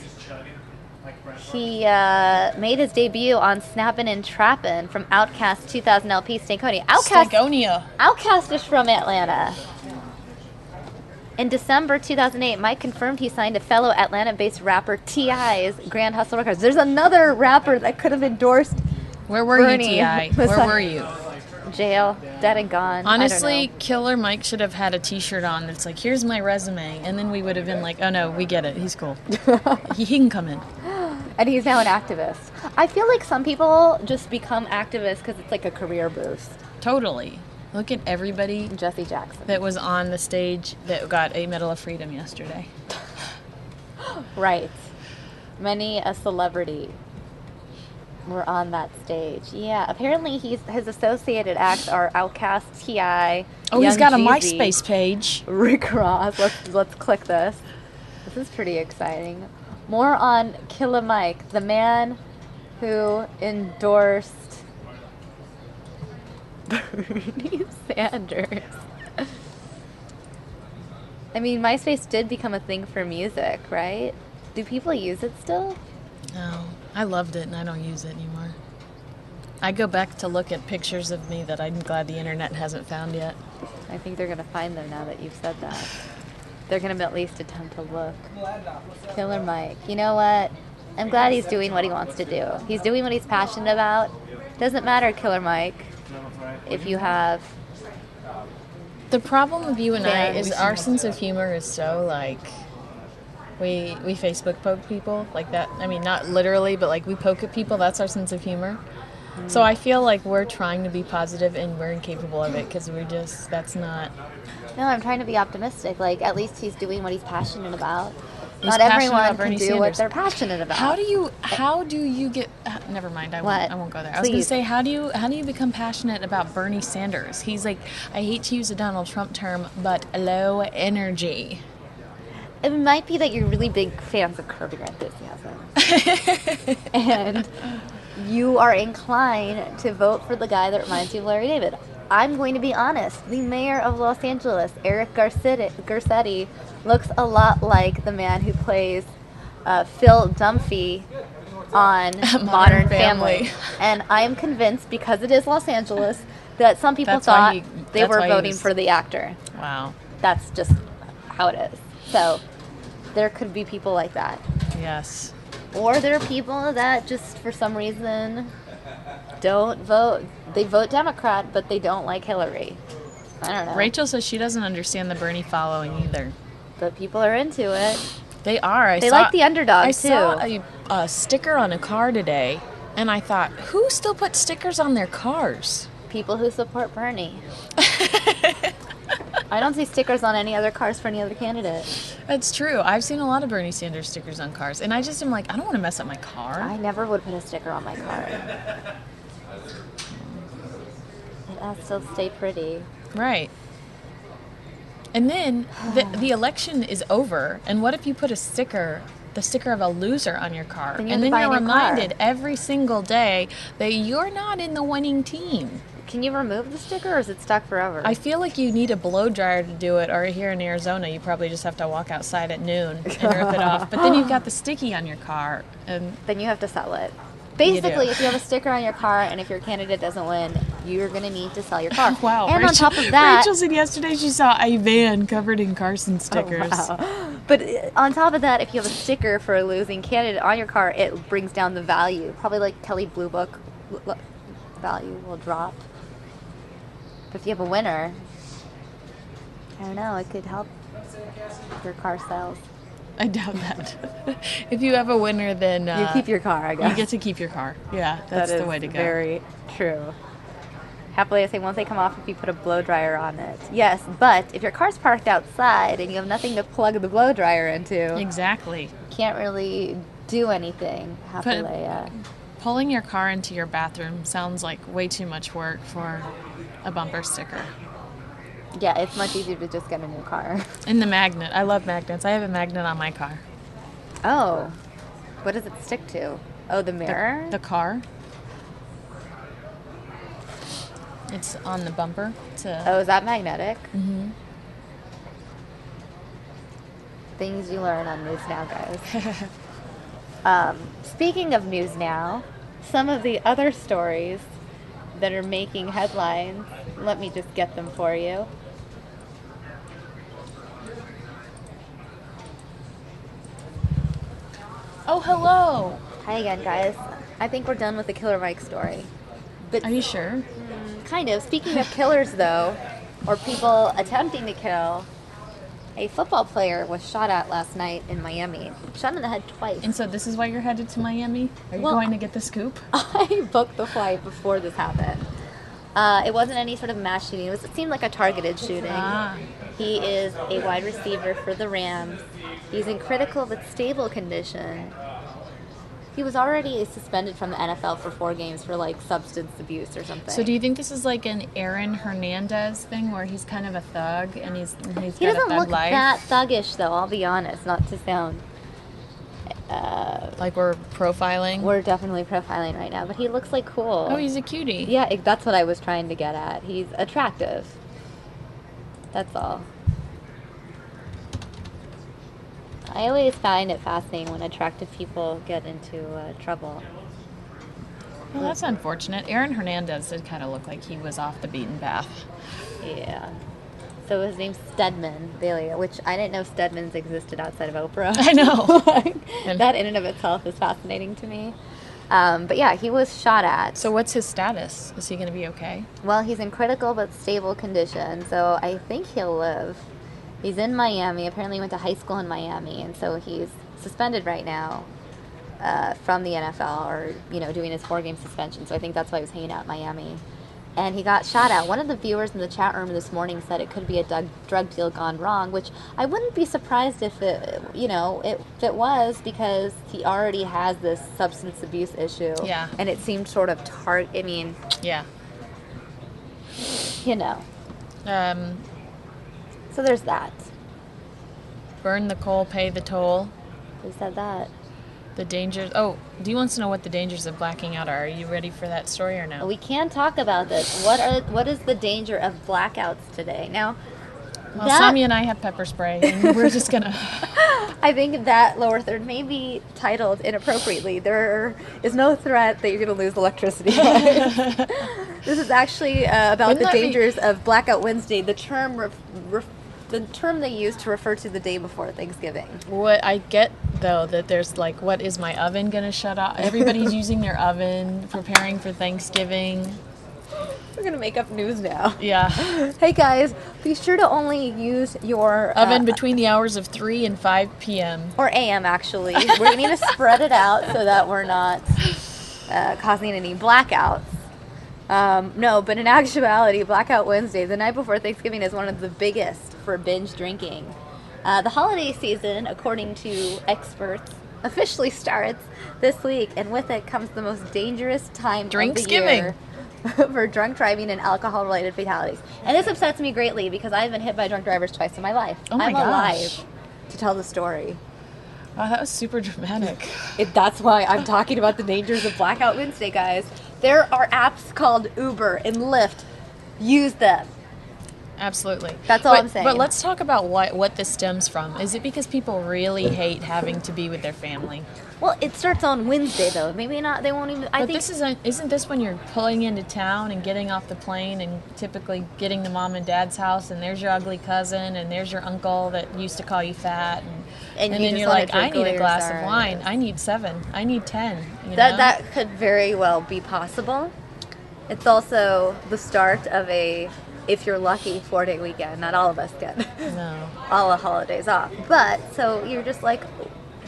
He made his debut on Snappin' and Trappin' from Outkast 2000 LP Stankonia. Outkast is from Atlanta. In December 2008, Mike confirmed he signed a fellow Atlanta-based rapper T.I.'s Grand Hustle Records. There's another rapper that could have endorsed Where were Bernie. you, T.I.? Where were you? Jail, dead and gone. Honestly, Killer Mike should have had a t-shirt on that's like, here's my resume. And then we would have been like, oh no, we get it. He's cool. he can come in. And he's now an activist. I feel like some people just become activists because it's like a career boost. Totally. Look at everybody Jesse Jackson that was on the stage that got a Medal of Freedom yesterday. Right. Many a celebrity were on that stage. Yeah, apparently his associated acts are Outkast, T.I., Oh, Young he's got a Jeezy, MySpace page. Rick Ross. Let's click this. This is pretty exciting. More on Killer Mike, the man who endorsed Bernie Sanders. I mean, MySpace did become a thing for music, right? Do people use it still? No, I loved it and I don't use it anymore. I go back to look at pictures of me that I'm glad the internet hasn't found yet. I think they're going to find them now that you've said that. They're going to at least attempt to look. Killer Mike. You know what? I'm glad he's doing what he wants to do. He's doing what he's passionate about. Doesn't matter, Killer Mike, if you have... The problem with you and I is our sense of humor is so, like... We Facebook poke people like that. I mean, not literally, but like we poke at people. That's our sense of humor. So I feel like we're trying to be positive and we're incapable of it because that's not... No, I'm trying to be optimistic. Like, at least he's doing what he's passionate about. He's not passionate everyone about can Bernie do Sanders. what they're passionate about. How do you get... never mind, I won't go there. I was going to say, how do you become passionate about Bernie Sanders? He's like, I hate to use a Donald Trump term, but low energy. It might be that you're really big fans of Curb Your Enthusiasm. And you are inclined to vote for the guy that reminds you of Larry David. I'm going to be honest. The mayor of Los Angeles, Eric Garcetti, looks a lot like the man who plays Phil Dunphy on Modern Family. And I am convinced, because it is Los Angeles, that some people thought they were voting for the actor. Wow. That's just how it is. So there could be people like that. Yes. Or there are people that just for some reason don't vote. They vote Democrat, but they don't like Hillary. I don't know. Rachel says she doesn't understand the Bernie following either. But people are into it. They are. They like the underdog, I too. saw a sticker on a car today, and I thought, who still puts stickers on their cars? People who support Bernie. I don't see stickers on any other cars for any other candidate. That's true. I've seen a lot of Bernie Sanders stickers on cars, and I just am like, I don't want to mess up my car. I never would put a sticker on my car. It has to stay pretty. Right. And then the election is over, and what if you put the sticker of a loser on your car? Then and then you're reminded every single day that you're not in the winning team. Can you remove the sticker, or is it stuck forever? I feel like you need a blow dryer to do it, or here in Arizona, you probably just have to walk outside at noon and rip it off. But then you've got the sticky on your car, and then you have to sell it. Basically, if you have a sticker on your car and if your candidate doesn't win, you're going to need to sell your car. Wow. And Rachel, on top of that... Rachel said yesterday she saw a van covered in Carson stickers. Oh, wow. But on top of that, if you have a sticker for a losing candidate on your car, it brings down the value. Probably like Kelley Blue Book value will drop. But if you have a winner, I don't know, it could help your car sales. I doubt that. If you have a winner, then... you keep your car, I guess. You get to keep your car. Yeah, that's the way to go. Very true. Happily, I say once they come off, if you put a blow dryer on it. Yes, but if your car's parked outside and you have nothing to plug the blow dryer into... Exactly. You can't really do anything. Happily, pulling your car into your bathroom sounds like way too much work for a bumper sticker. Yeah, it's much easier to just get a new car. And the magnet. I love magnets. I have a magnet on my car. Oh. What does it stick to? Oh, the mirror? The car. It's on the bumper. Oh, is that magnetic? Mm-hmm. Things you learn on News Now, guys. Speaking of News Now, some of the other stories that are making headlines, let me just get them for you. Oh, hello. Hi again, guys. I think we're done with the Killer Mike story. But are you sure? Kind of. Speaking of killers, though, or people attempting to kill, a football player was shot at last night in Miami. Shot in the head twice. And so this is why you're headed to Miami? Are you going to get the scoop? I booked the flight before this happened. It wasn't any sort of mass shooting. It seemed like a targeted shooting. He is a wide receiver for the Rams. He's in critical but stable condition. He was already suspended from the NFL for 4 games for like substance abuse or something. So do you think this is like an Aaron Hernandez thing where he's kind of a thug and he's He got a doesn't thug look life? that thuggish, though. I'll be honest, not to sound like we're profiling. We're definitely profiling right now, but he looks like cool. Oh, he's a cutie. Yeah, that's what I was trying to get at. He's attractive. That's all. I always find it fascinating when attractive people get into trouble. Well, that's unfortunate. Aaron Hernandez did kind of look like he was off the beaten path. Yeah. So his name's Stedman Bailey, which I didn't know Stedmans existed outside of Oprah. I know. That in and of itself is fascinating to me. But yeah, he was shot at. So what's his status? Is he going to be okay? Well, he's in critical but stable condition, so I think he'll live. He's in Miami. Apparently he went to high school in Miami, and so he's suspended right now from the NFL, or, doing his 4-game suspension. So I think that's why he was hanging out in Miami. And he got shot at. One of the viewers in the chat room this morning said it could be a drug deal gone wrong, which I wouldn't be surprised if it was, because he already has this substance abuse issue. Yeah. And it seemed sort of yeah. So there's that. Burn the coal, pay the toll. Who said that? The dangers. Oh, do you want to know what the dangers of blacking out are? Are you ready for that story or no? We can talk about this. What is the danger of blackouts today? Now, well, Sammy and I have pepper spray, and we're just gonna. I think that lower third may be titled inappropriately. There is no threat that you're going to lose electricity. This is actually about the dangers of Blackout Wednesday. The term they use to refer to the day before Thanksgiving. What I get, though, that there's like, what is my oven going to shut off? Everybody's using their oven, preparing for Thanksgiving. We're going to make up news now. Yeah. Hey, guys, be sure to only use your oven between the hours of 3 and 5 p.m. Or a.m., actually. We're going to need to spread it out so that we're not causing any blackouts. No, but in actuality, Blackout Wednesday, the night before Thanksgiving, is one of the biggest for binge drinking. The holiday season, according to experts, officially starts this week, and with it comes the most dangerous time of the year for drunk driving and alcohol-related fatalities. And this upsets me greatly because I've been hit by drunk drivers twice in my life. Oh my gosh. Alive to tell the story. Wow, that was super dramatic. That's why I'm talking about the dangers of Blackout Wednesday, guys. There are apps called Uber and Lyft. Use them. Absolutely. That's all I'm saying. But let's talk about what this stems from. Is it because people really hate having to be with their family? Well, it starts on Wednesday, though. Maybe not. They won't even. Isn't this when you're pulling into town and getting off the plane and typically getting to mom and dad's house, and there's your ugly cousin, and there's your uncle that used to call you fat, and then you're like, I need a glass of wine. I need 7. I need 10. That could very well be possible. It's also the start of a, if you're lucky, 4-day weekend. Not all of us get all the holidays off. But, so you're just like,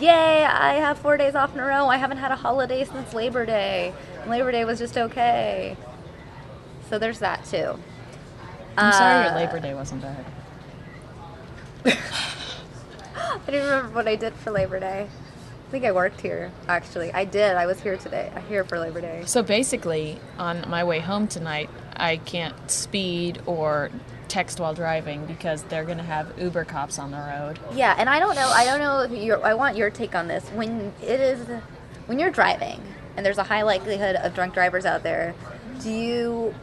yay, I have 4 days off in a row. I haven't had a holiday since Labor Day. Labor Day was just okay. So there's that, too. I'm sorry your Labor Day wasn't bad. I don't remember what I did for Labor Day. I think I worked here, actually. I did. I was here today. I'm here for Labor Day. So basically, on my way home tonight, I can't speed or text while driving because they're going to have Uber cops on the road. Yeah, and I don't know if I want your take on this. When you're driving and there's a high likelihood of drunk drivers out there, do you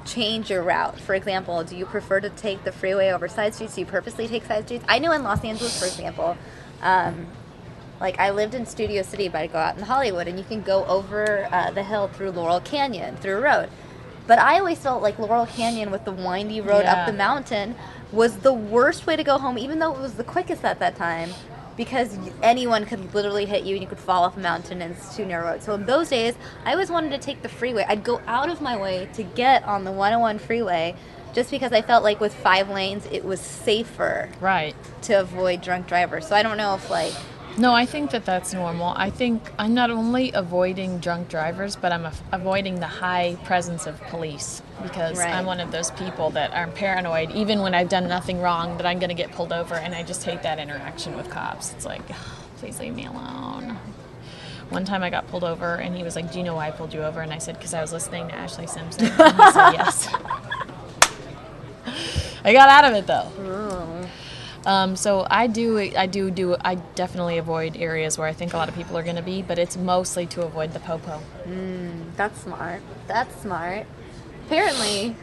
change your route? For example, do you prefer to take the freeway over side streets? Do you purposely take side streets? I know in Los Angeles, for example, like I lived in Studio City, but I go out in Hollywood, and you can go over the hill through Laurel Canyon, through a road. But I always felt like Laurel Canyon with the windy road up the mountain was the worst way to go home, even though it was the quickest at that time, because anyone could literally hit you and you could fall off a mountain and it's too narrow road. So in those days, I always wanted to take the freeway. I'd go out of my way to get on the 101 freeway just because I felt like with 5 lanes, it was safer to avoid drunk drivers. So I don't know if No, I think that's normal. I think I'm not only avoiding drunk drivers, but I'm avoiding the high presence of police because I'm one of those people that are paranoid, even when I've done nothing wrong, that I'm going to get pulled over, and I just hate that interaction with cops. It's like, please leave me alone. One time I got pulled over, and he was like, "Do you know why I pulled you over?" And I said, "Because I was listening to Ashley Simpson." And he said, "Yes." I got out of it though. So I definitely avoid areas where I think a lot of people are going to be, but it's mostly to avoid the popo. That's smart. That's smart. Apparently,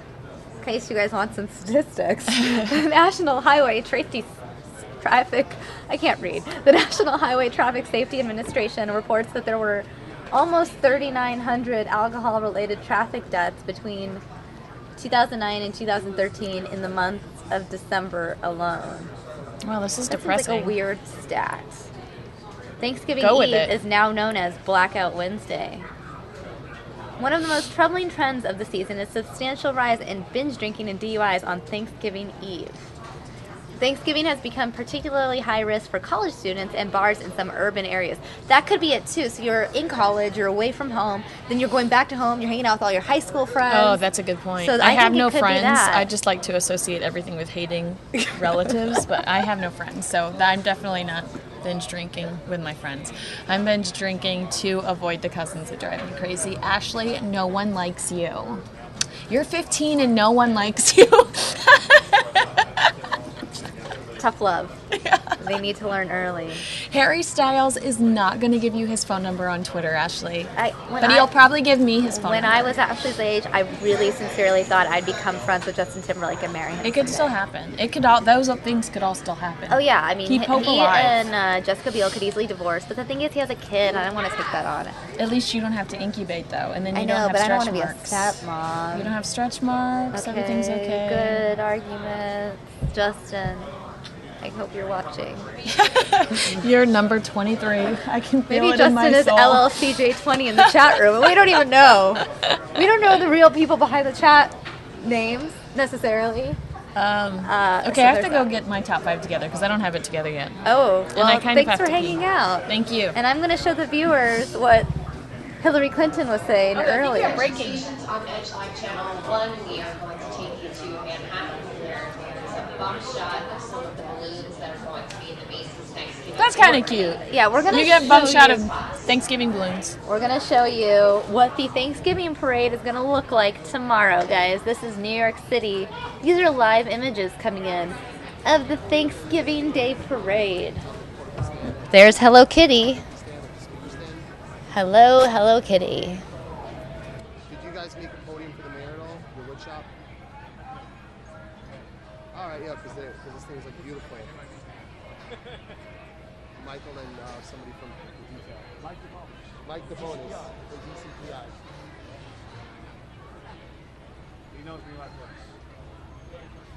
in case you guys want some statistics, the National Highway Traffic Safety Administration reports that there were almost 3,900 alcohol-related traffic deaths between 2009 and 2013 in the month of December alone. Well, this is That's depressing. like a weird stat. Thanksgiving Go with Eve it. is now known as Blackout Wednesday. One of the most troubling trends of the season is substantial rise in binge drinking and DUIs on Thanksgiving Eve. Thanksgiving has become particularly high risk for college students and bars in some urban areas. That could be it too. So you're in college, you're away from home, then you're going back to home, you're hanging out with all your high school friends. Oh, that's a good point. So I have think it no could be friends. that. I just like to associate everything with hating relatives, but I have no friends. So I'm definitely not binge drinking with my friends. I'm binge drinking to avoid the cousins that drive me crazy. Ashley, no one likes you. You're 15 and no one likes you. Tough love. They need to learn early. Harry Styles is not going to give you his phone number on Twitter, Ashley. But he'll probably give me his phone When number. I was Ashley's age, I really sincerely thought I'd become friends with Justin Timberlake and marry him. It could still happen. It could all those things could all still happen. Oh yeah, I mean, Keep hope he alive. and Jessica Biel could easily divorce, but the thing is, he has a kid, and I don't want to take that on. At least you don't have to incubate though, and then you I don't know, have but I don't stretch want to be a marks. stepmom. You don't have stretch marks. Everything's okay. Good argument, Justin. I hope you're watching. You're number 23. I can feel Maybe it in my Justin is soul. LLCJ20 in the chat room, and we don't even know. We don't know the real people behind the chat names necessarily. Okay, I have to go get my top 5 together because I don't have it together yet. Oh, And well, I kind of thanks have for to hanging pee. out. Thank you. And I'm going to show the viewers what Hillary Clinton was saying earlier. Breaking. On Edgeline Channel 1, we are going to take you to Manhattan, where there is a bump shot of some of the balloons that are going to be in the Macy's Thanksgiving. That's kind of cute. Yeah, we're going to You get a bump show shot you- of Thanksgiving balloons. We're going to show you what the Thanksgiving parade is going to look like tomorrow, guys. This is New York City. These are live images coming in of the Thanksgiving Day parade. There's Hello Kitty. Hello, Hello Kitty. Did you guys make a podium for the mayor at all? Your wood shop? All right, yeah, because this thing is like beautiful. Michael and somebody from the detail. Mike the bonus from DCPI. He knows me like this.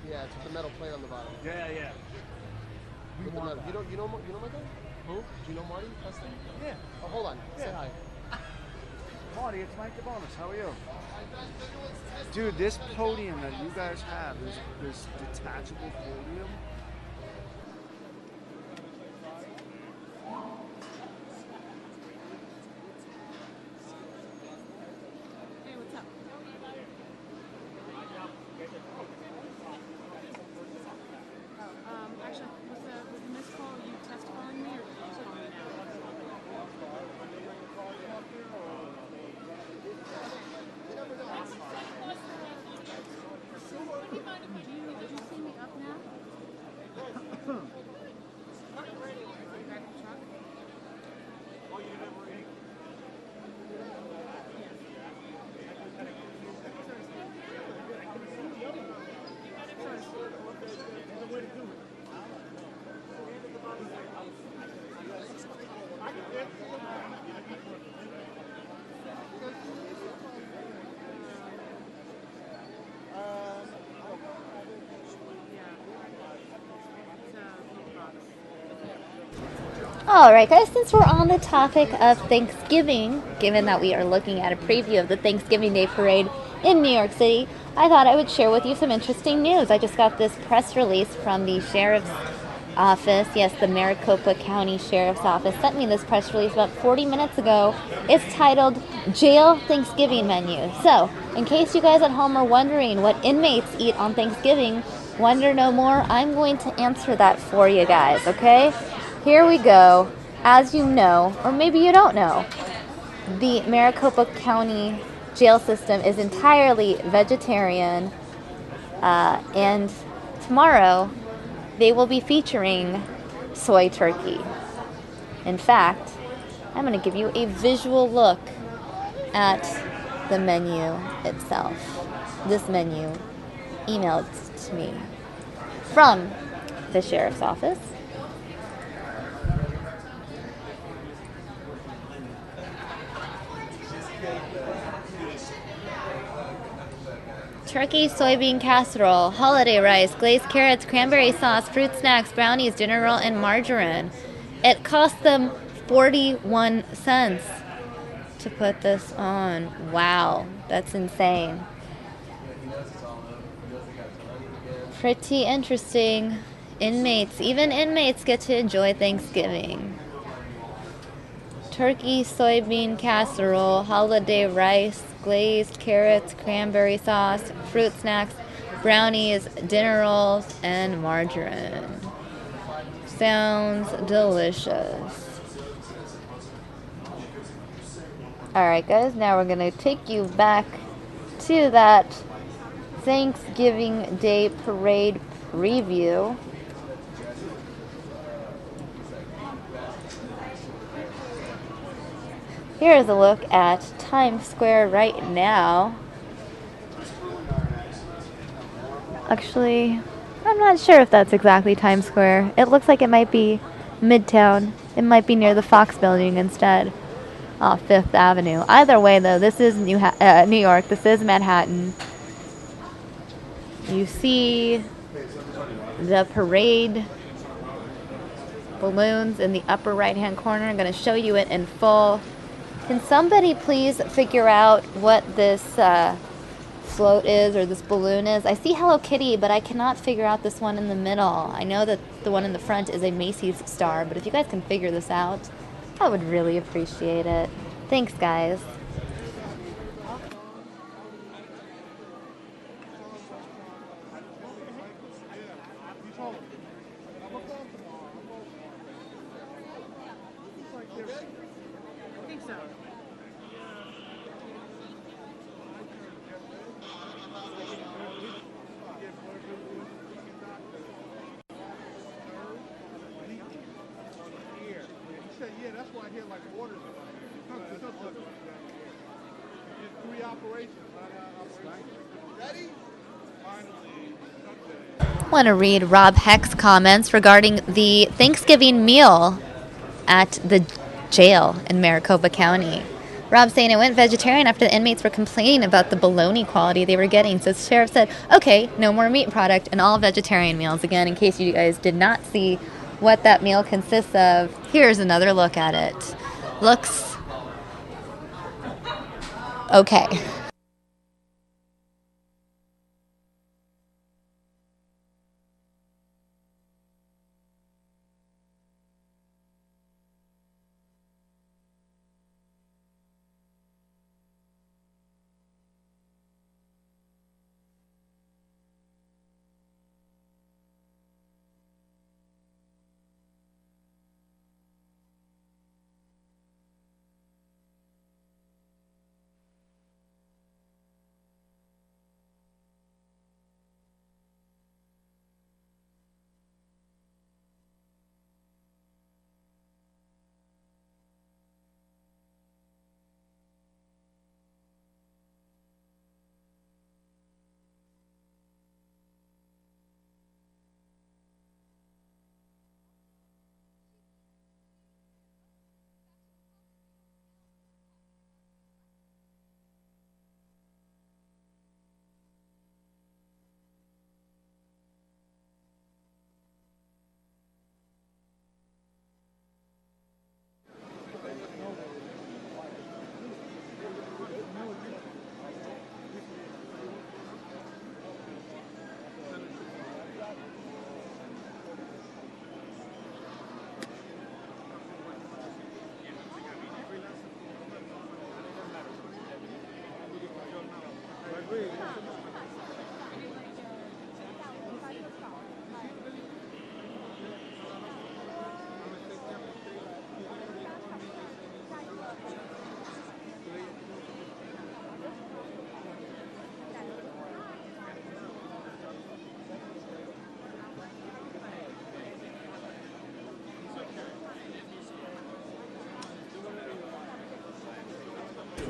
Yeah, it's with the metal plate on the bottom. Yeah, yeah. With the metal. You know Michael? Who? Do you know Marty Preston? Yeah. Oh, hold on. Say hi. Marty, it's Mike the bonus. How are you? Dude, this podium that you guys have, this detachable podium. Hey, what's up? Actually, was the missed call you test calling me or did you just call me now? Did you see me up now? Back in the truck? All right, guys, since we're on the topic of Thanksgiving, given that we are looking at a preview of the Thanksgiving Day Parade in New York City, I thought I would share with you some interesting news. I just got this press release from the Sheriff's Office. Yes, the Maricopa County Sheriff's Office sent me this press release about 40 minutes ago. It's titled Jail Thanksgiving Menu. So, in case you guys at home are wondering what inmates eat on Thanksgiving, wonder no more, I'm going to answer that for you guys, okay? Here we go. as you know, or maybe you don't know, the Maricopa County jail system is entirely vegetarian, and tomorrow they will be featuring soy turkey. In fact, I'm going to give you a visual look at the menu itself. This menu emailed to me from the sheriff's office. Turkey soybean casserole, holiday rice, glazed carrots, cranberry sauce, fruit snacks, brownies, dinner roll, and margarine. It cost them 41 cents to put this on. Wow, that's insane. Pretty interesting. Even inmates get to enjoy Thanksgiving. Turkey soybean casserole, holiday rice, glazed carrots, cranberry sauce, fruit snacks, brownies, dinner rolls, and margarine. Sounds delicious. Alright guys, now we're going to take you back to that Thanksgiving Day parade preview. Here's a look at Times Square right now. Actually, I'm not sure if that's exactly Times Square. It looks like it might be Midtown. It might be near the Fox building instead, off Fifth Avenue. Either way, though, this is New York. This is Manhattan. You see the parade balloons in the upper right-hand corner. I'm going to show you it in full. Can somebody please figure out what this float is or this balloon is? I see Hello Kitty, but I cannot figure out this one in the middle. I know that the one in the front is a Macy's star, but if you guys can figure this out, I would really appreciate it. Thanks, guys. I want to read Rob Heck's comments regarding the Thanksgiving meal at the jail in Maricopa County. Rob saying it went vegetarian after the inmates were complaining about the bologna quality they were getting. So the sheriff said, okay, no more meat product and all vegetarian meals. Again, in case you guys did not see what that meal consists of, here's another look at it. Looks okay.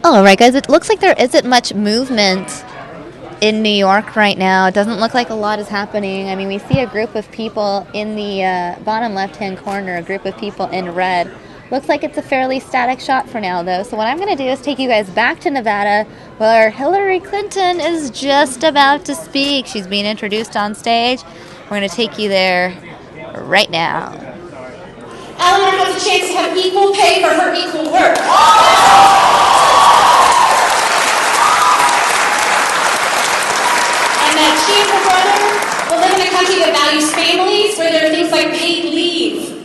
All right, guys, it looks like there isn't much movement in New York right now. It doesn't look like a lot is happening. I mean, we see a group of people in the bottom left-hand corner, a group of people in red. Looks like it's a fairly static shot for now, though. So what I'm going to do is take you guys back to Nevada, where Hillary Clinton is just about to speak. She's being introduced on stage. We're going to take you there right now. Eleanor has a chance to have equal pay for her equal work. And that she and her brother will live in a country that values families, where there are things like paid leave.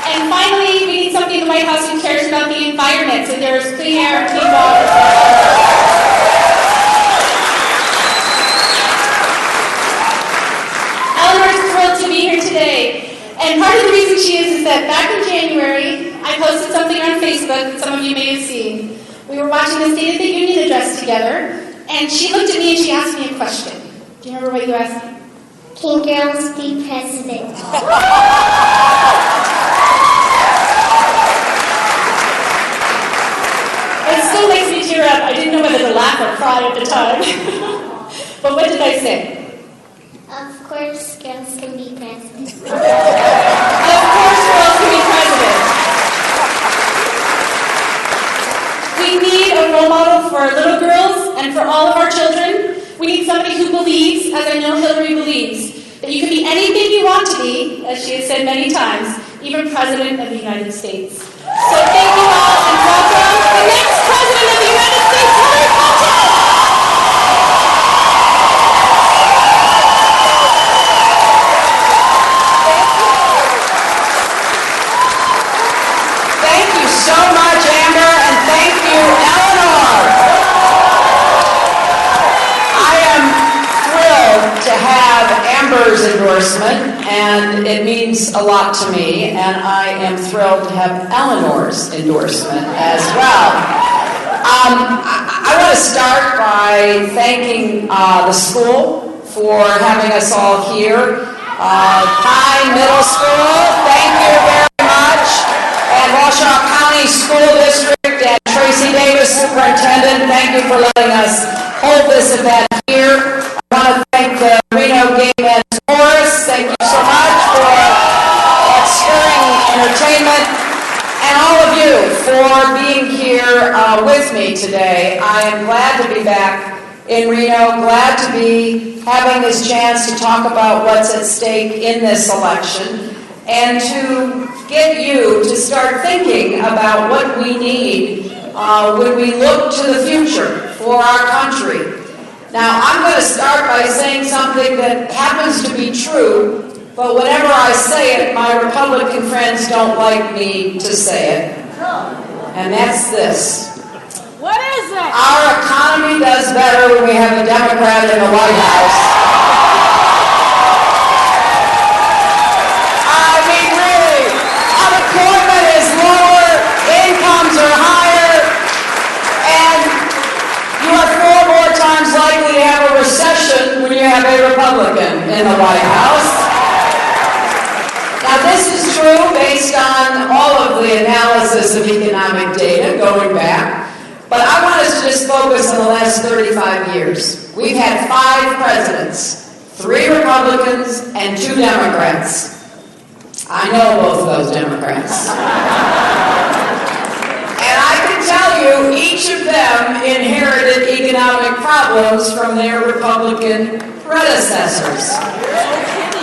And finally, we need somebody in the White House who cares about the environment, so there's clean air, clean water. Eleanor's thrilled to be here today. And part of the reason she is that back in January, I posted something on Facebook that some of you may have seen. We were watching the State of the Union address together, and she looked at me and she asked me a question. Do you remember what you asked me? Can girls be president? It still makes me tear up. I didn't know whether to laugh or cry at the time. But what did I say? Of course, girls can be president. Of course, girls can be president. We need a role model for our little girls and for all of our children. We need somebody who believes, as I know Hillary believes, that you can be anything you want to be, as she has said many times, even President of the United States. So thank you all and welcome the next President of the United States, Hillary Clinton! Thank you so much, Amber, and thank you, Eleanor. I am thrilled to have Amber's endorsement, and it means a lot to me, and I am thrilled to have Eleanor's endorsement as well. I want to start by thanking the school for having us all here. Pine Middle School, thank you very much. And Washoe County School District and Tracy Davis, Superintendent, thank you for letting us hold this event here. I want to thank the Reno Gay Men's Chorus. Thank you so much for that stirring entertainment. And all of you for being here with me today. I am glad to be back in Reno, glad to be having this chance to talk about what's at stake in this election and to get you to start thinking about what we need when we look to the future for our country. Now, I'm going to start by saying something that happens to be true, but whenever I say it, my Republican friends don't like me to say it. And that's this. What is it? Our economy does better when we have a Democrat in the White House. I mean, really, unemployment is lower, incomes are higher, and you are 4 more times likely to have a recession when you have a Republican in the White House. Now, this is true based on all of the analysis of economic data going back, but I want us to just focus on the last 35 years. We've had 5 presidents, 3 Republicans and 2 Democrats. I know both of those Democrats. And I can tell you, each of them inherited economic problems from their Republican predecessors.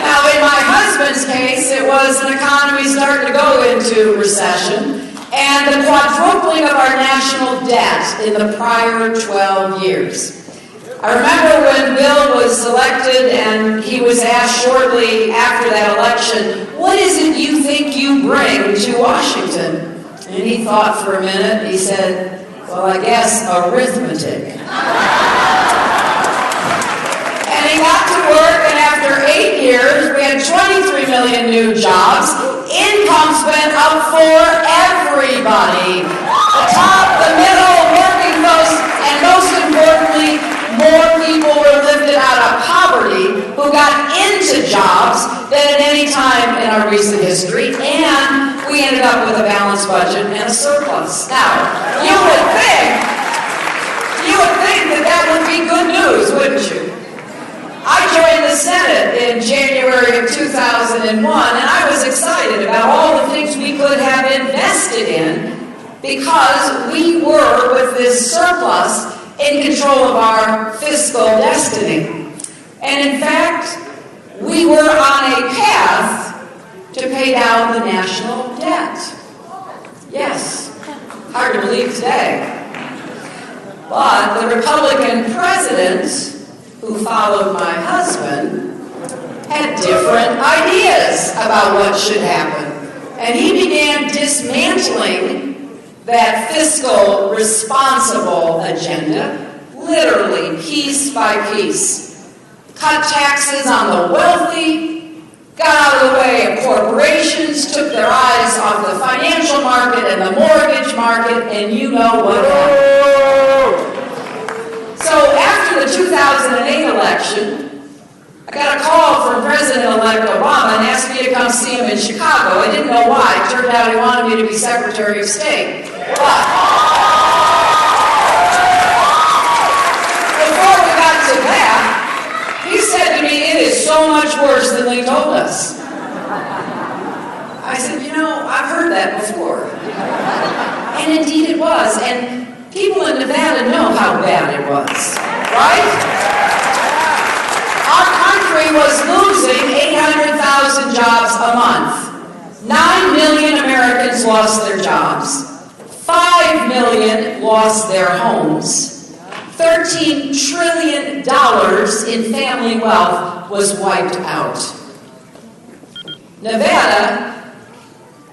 Now, in my husband's case, it was an economy starting to go into recession and the quadrupling of our national debt in the prior 12 years. I remember when Bill was elected and he was asked shortly after that election, what is it you think you bring to Washington? And he thought for a minute, he said, well, I guess arithmetic. And he got to work, and after 8 years, we had 23 million new jobs. Incomes went up for everybody. The top, the middle, working folks, and most importantly, more people were lifted out of poverty who got into jobs than at any time in our recent history. And we we ended up with a balanced budget and a surplus. Now, you would think that would be good news, wouldn't you? I joined the Senate in January of 2001, and I was excited about all the things we could have invested in because we were, with this surplus, in control of our fiscal destiny. And in fact, we were on a path to pay down the national debt. Yes, hard to believe today. But the Republican president, who followed my husband, had different ideas about what should happen. And he began dismantling that fiscal responsible agenda, literally piece by piece. Cut taxes on the wealthy, got out of the way of corporations, took their eyes off the financial market and the mortgage market, and you know what happened. So after the 2008 election, I got a call from President-elect Obama and asked me to come see him in Chicago. I didn't know why. It turned out he wanted me to be Secretary of State. But before we got to that, he said to me, "It is so much worse than they told us." I said, "You know, I've heard that before." And indeed it was. And people in Nevada know how bad it was, right? Our country was losing 800,000 jobs a month. 9 million Americans lost their jobs. 5 million lost their homes. $13 trillion in family wealth was wiped out. Nevada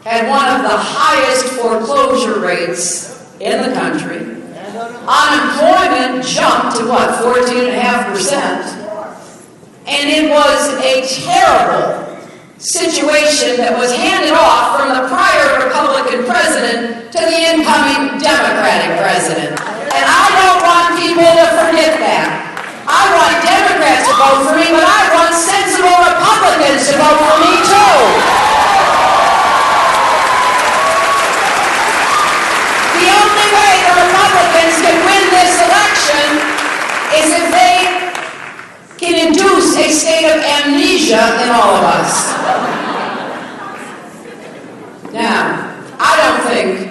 had one of the highest foreclosure rates in the country. Unemployment jumped to 14.5%. And it was a terrible situation that was handed off from the prior Republican president to the incoming Democratic president. And I don't want people to forget that. I want Democrats to vote for me, but I want sensible Republicans to vote for me too. The only way the Republicans can win this election is if they can induce a state of amnesia in all of us. Now, I don't think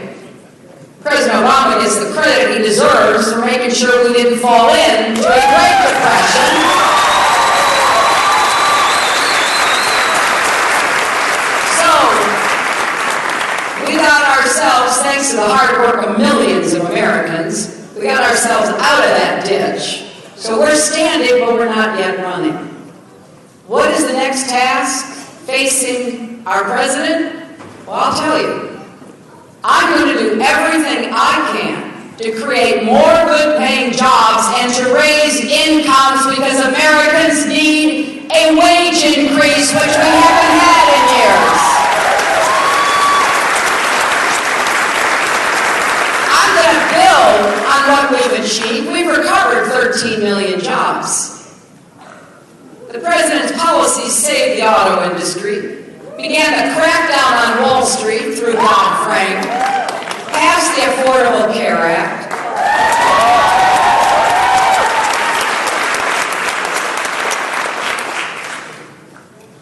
President Obama gets the credit he deserves for making sure we didn't fall into a Great Depression. So, we got ourselves, thanks to the hard work of millions of Americans, we got ourselves out of that ditch. So we're standing, but we're not yet running. What is the next task facing our president? Well, I'll tell you. I'm going to do everything I can to create more good-paying jobs and to raise incomes because Americans need a wage increase, which we haven't had in years. I'm going to build on what we've achieved. We've recovered 13 million jobs. The president's policies saved the auto industry, began to crack down on Wall Street through Dodd-Frank, passed the Affordable Care Act.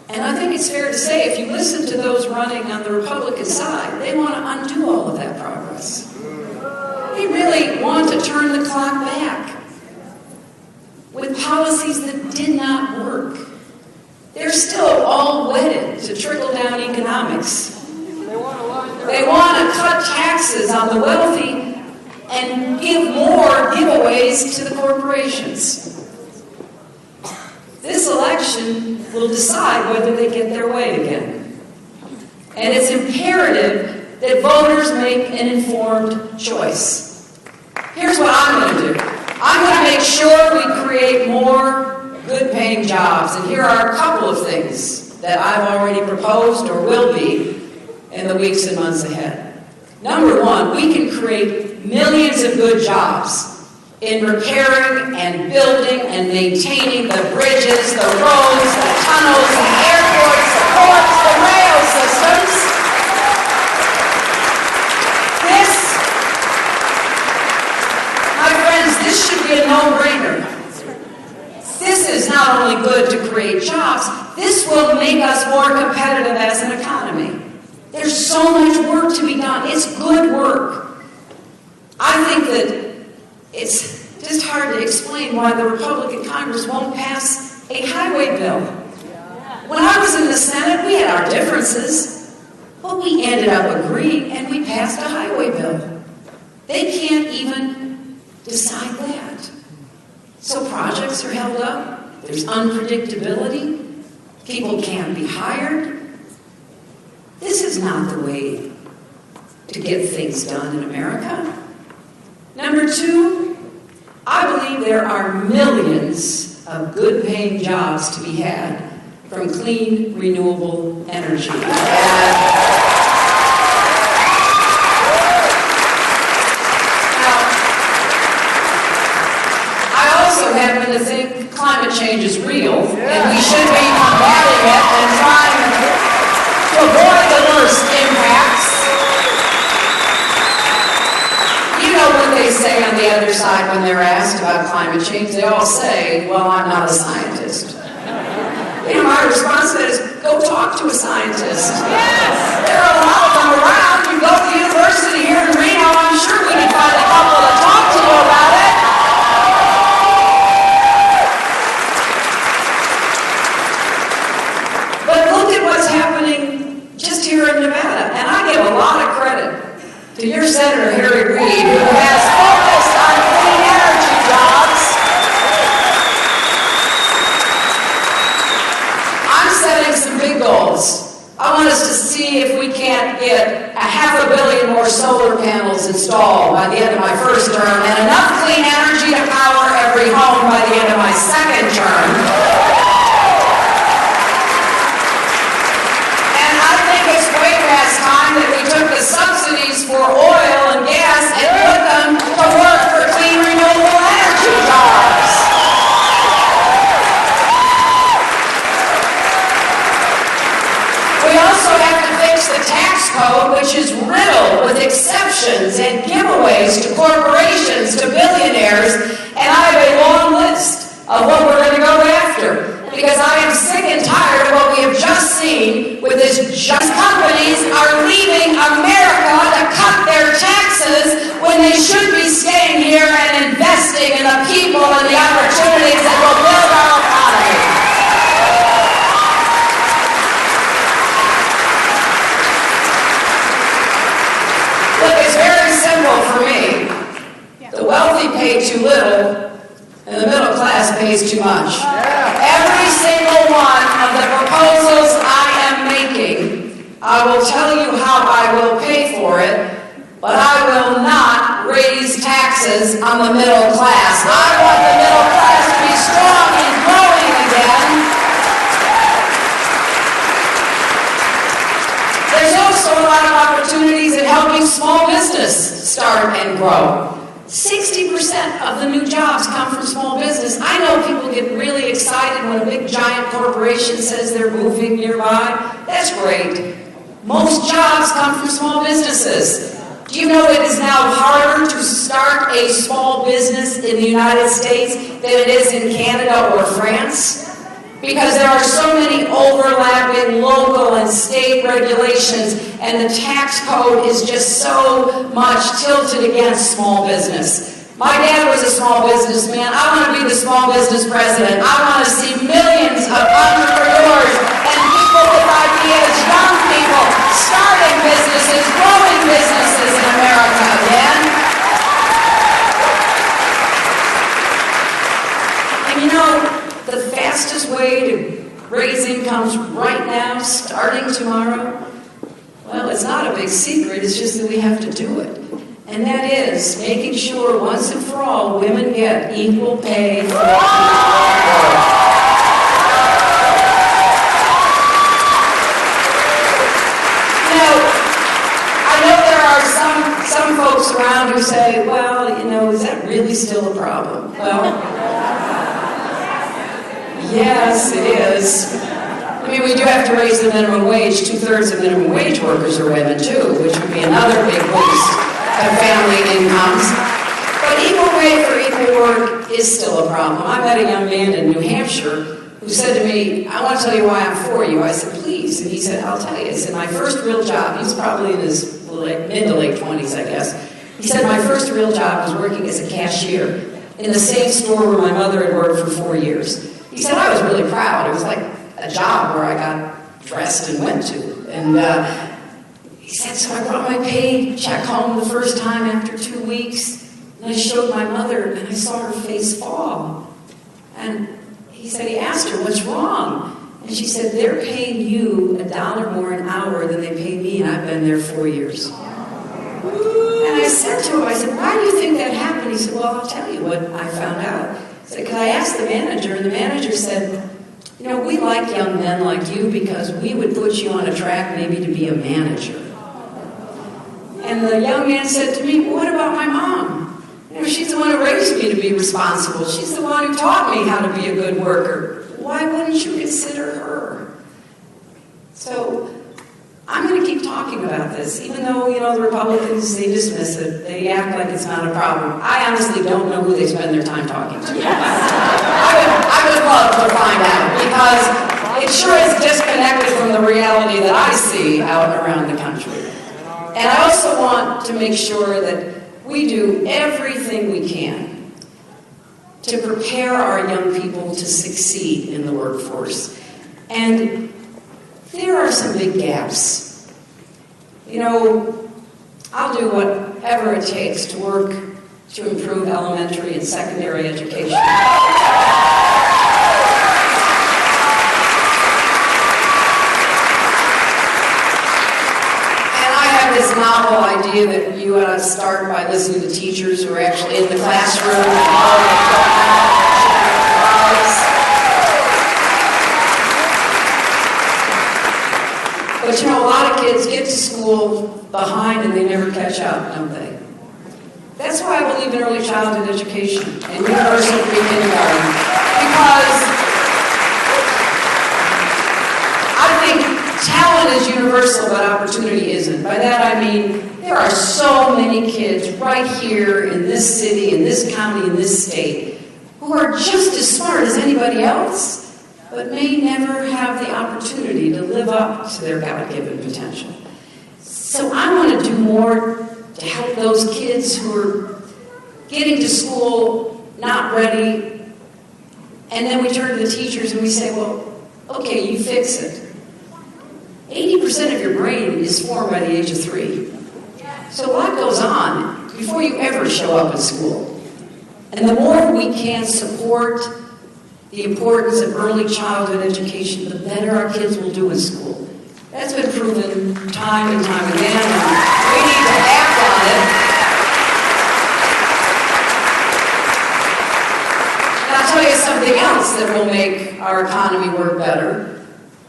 And I think it's fair to say, if you listen to those running on the Republican side, they want to undo all of that progress. They really want to turn the clock back with policies that did not work. They're still all wedded to trickle-down economics. They want to cut taxes on the wealthy and give more giveaways to the corporations. This election will decide whether they get their way again. And it's imperative that voters make an informed choice. Here's what I'm going to do. I'm going to make sure we create more good-paying jobs. And here are a couple of things that I've already proposed or will be in the weeks and months ahead. Number one, we can create millions of good jobs in repairing and building and maintaining the bridges, the roads, the tunnels, the airports, the ports, the rail systems. not only good to create jobs, this will make us more competitive as an economy. There's so much work to be done. It's good work. I think that it's just hard to explain why the Republican Congress won't pass a highway bill. When I was in the Senate, we had our differences, but we ended up agreeing and we passed a highway bill. They can't even decide that. So projects are held up, there's unpredictability, people can't be hired. This is not the way to get things done in America. Number two, I believe there are millions of good-paying jobs to be had from clean, renewable energy. Happen to think climate change is real, and we should be combating it and trying to avoid the worst impacts. You know what they say on the other side when they're asked about climate change? They all say, well, I'm not a scientist. You know, my response to that is, go talk to a scientist. Yes! There are a lot of them around. You go to the university here in Reno, I'm sure we can find a couple to talk to you about it. What's happening just here in Nevada. And I give a lot of credit to your Senator Harry Reid, who has focused on clean energy jobs. I'm setting some big goals. I want us to see if we can't get 500 million more solar panels installed by the end of my first term and enough clean energy to power every home by the end of my second term. It's time that we took the subsidies for oil and gas and put them to work for clean, renewable energy jobs. We also have to fix the tax code, which is riddled with exceptions and giveaways to corporations, to billionaires, and I have a long list of what we're going to go after. Because I am sick and tired of what we have just seen with this just companies are leaving America to cut their taxes when they should be staying here and investing in the people and the opportunities that will build our economy. Look, it's very simple for me. The wealthy pay too little and the middle class pays too much. Every single one of the proposals I am making, I will tell you how I will pay for it, but I will not raise taxes on the middle class. I want the middle class to be strong and growing again. There's also a lot of opportunities in helping small business start and grow. 60% of the new jobs come from small business. I know people get really excited when a big giant corporation says they're moving nearby. That's great. Most jobs come from small businesses. Do you know it is now harder to start a small business in the United States than it is in Canada or France? Because there are so many overlapping local and state regulations, and the tax code is just so much tilted against small business. My dad was a small businessman. I want to be the small business president. I want to see millions of entrepreneurs and people with ideas, young people, starting businesses, growing businesses in America again. And you know, the fastest way to raise incomes right now, starting tomorrow, well, it's not a big secret, it's just that we have to do it. And that is making sure once and for all women get equal pay for equal work. You know, I know there are some folks around who say, well, you know, is that really still a problem? Well, yes, it is. I mean, we do have to raise the minimum wage. 2/3 of minimum wage workers are women, too, which would be another big boost to family incomes. But equal pay for equal work is still a problem. I met a young man in New Hampshire who said to me, I want to tell you why I'm for you. I said, please. And he said, I'll tell you. He said, my first real job, he was probably in his mid to late 20s, I guess. He said, my first real job was working as a cashier in the same store where my mother had worked for 4 years. He said, I was really proud. It was like a job where I got dressed and went to. And he said, so I brought my paycheck home the first time after 2 weeks. And I showed my mother, and I saw her face fall. And he said, he asked her, what's wrong? And she said, they're paying you $1 more an hour than they pay me, and I've been there 4 years. And I said to him, I said, why do you think that happened? He said, well, I'll tell you what I found out. I said, because I asked the manager, and the manager said, you know, we like young men like you because we would put you on a track maybe to be a manager. And the young man said to me, well, what about my mom? You know, she's the one who raised me to be responsible. She's the one who taught me how to be a good worker. Why wouldn't you consider her? So I'm going to keep talking about this, even though, you know, the Republicans, they dismiss it. They act like it's not a problem. I honestly don't know who they spend their time talking to. I would love to find out, because it sure is disconnected from the reality that I see out around the country. And I also want to make sure that we do everything we can to prepare our young people to succeed in the workforce. And there are some big gaps. You know, I'll do whatever it takes to work to improve elementary and secondary education. This novel idea that you ought to start by listening to teachers who are actually in the classroom and all that going on. But you know, a lot of kids get to school behind and they never catch up, don't they? That's why I believe in early childhood education and universal pre-kindergarten, because I think talent is universal, but opportunity isn't. By that I mean, there are so many kids right here in this city, in this county, in this state, who are just as smart as anybody else, but may never have the opportunity to live up to their God-given potential. So I want to do more to help those kids who are getting to school not ready, and then we turn to the teachers and we say, well, okay, you fix it. 80% of your brain is formed by the age of 3. So a lot goes on before you ever show up at school. And the more we can support the importance of early childhood education, the better our kids will do in school. That's been proven time and time again, and we need to act on it. And I'll tell you something else that will make our economy work better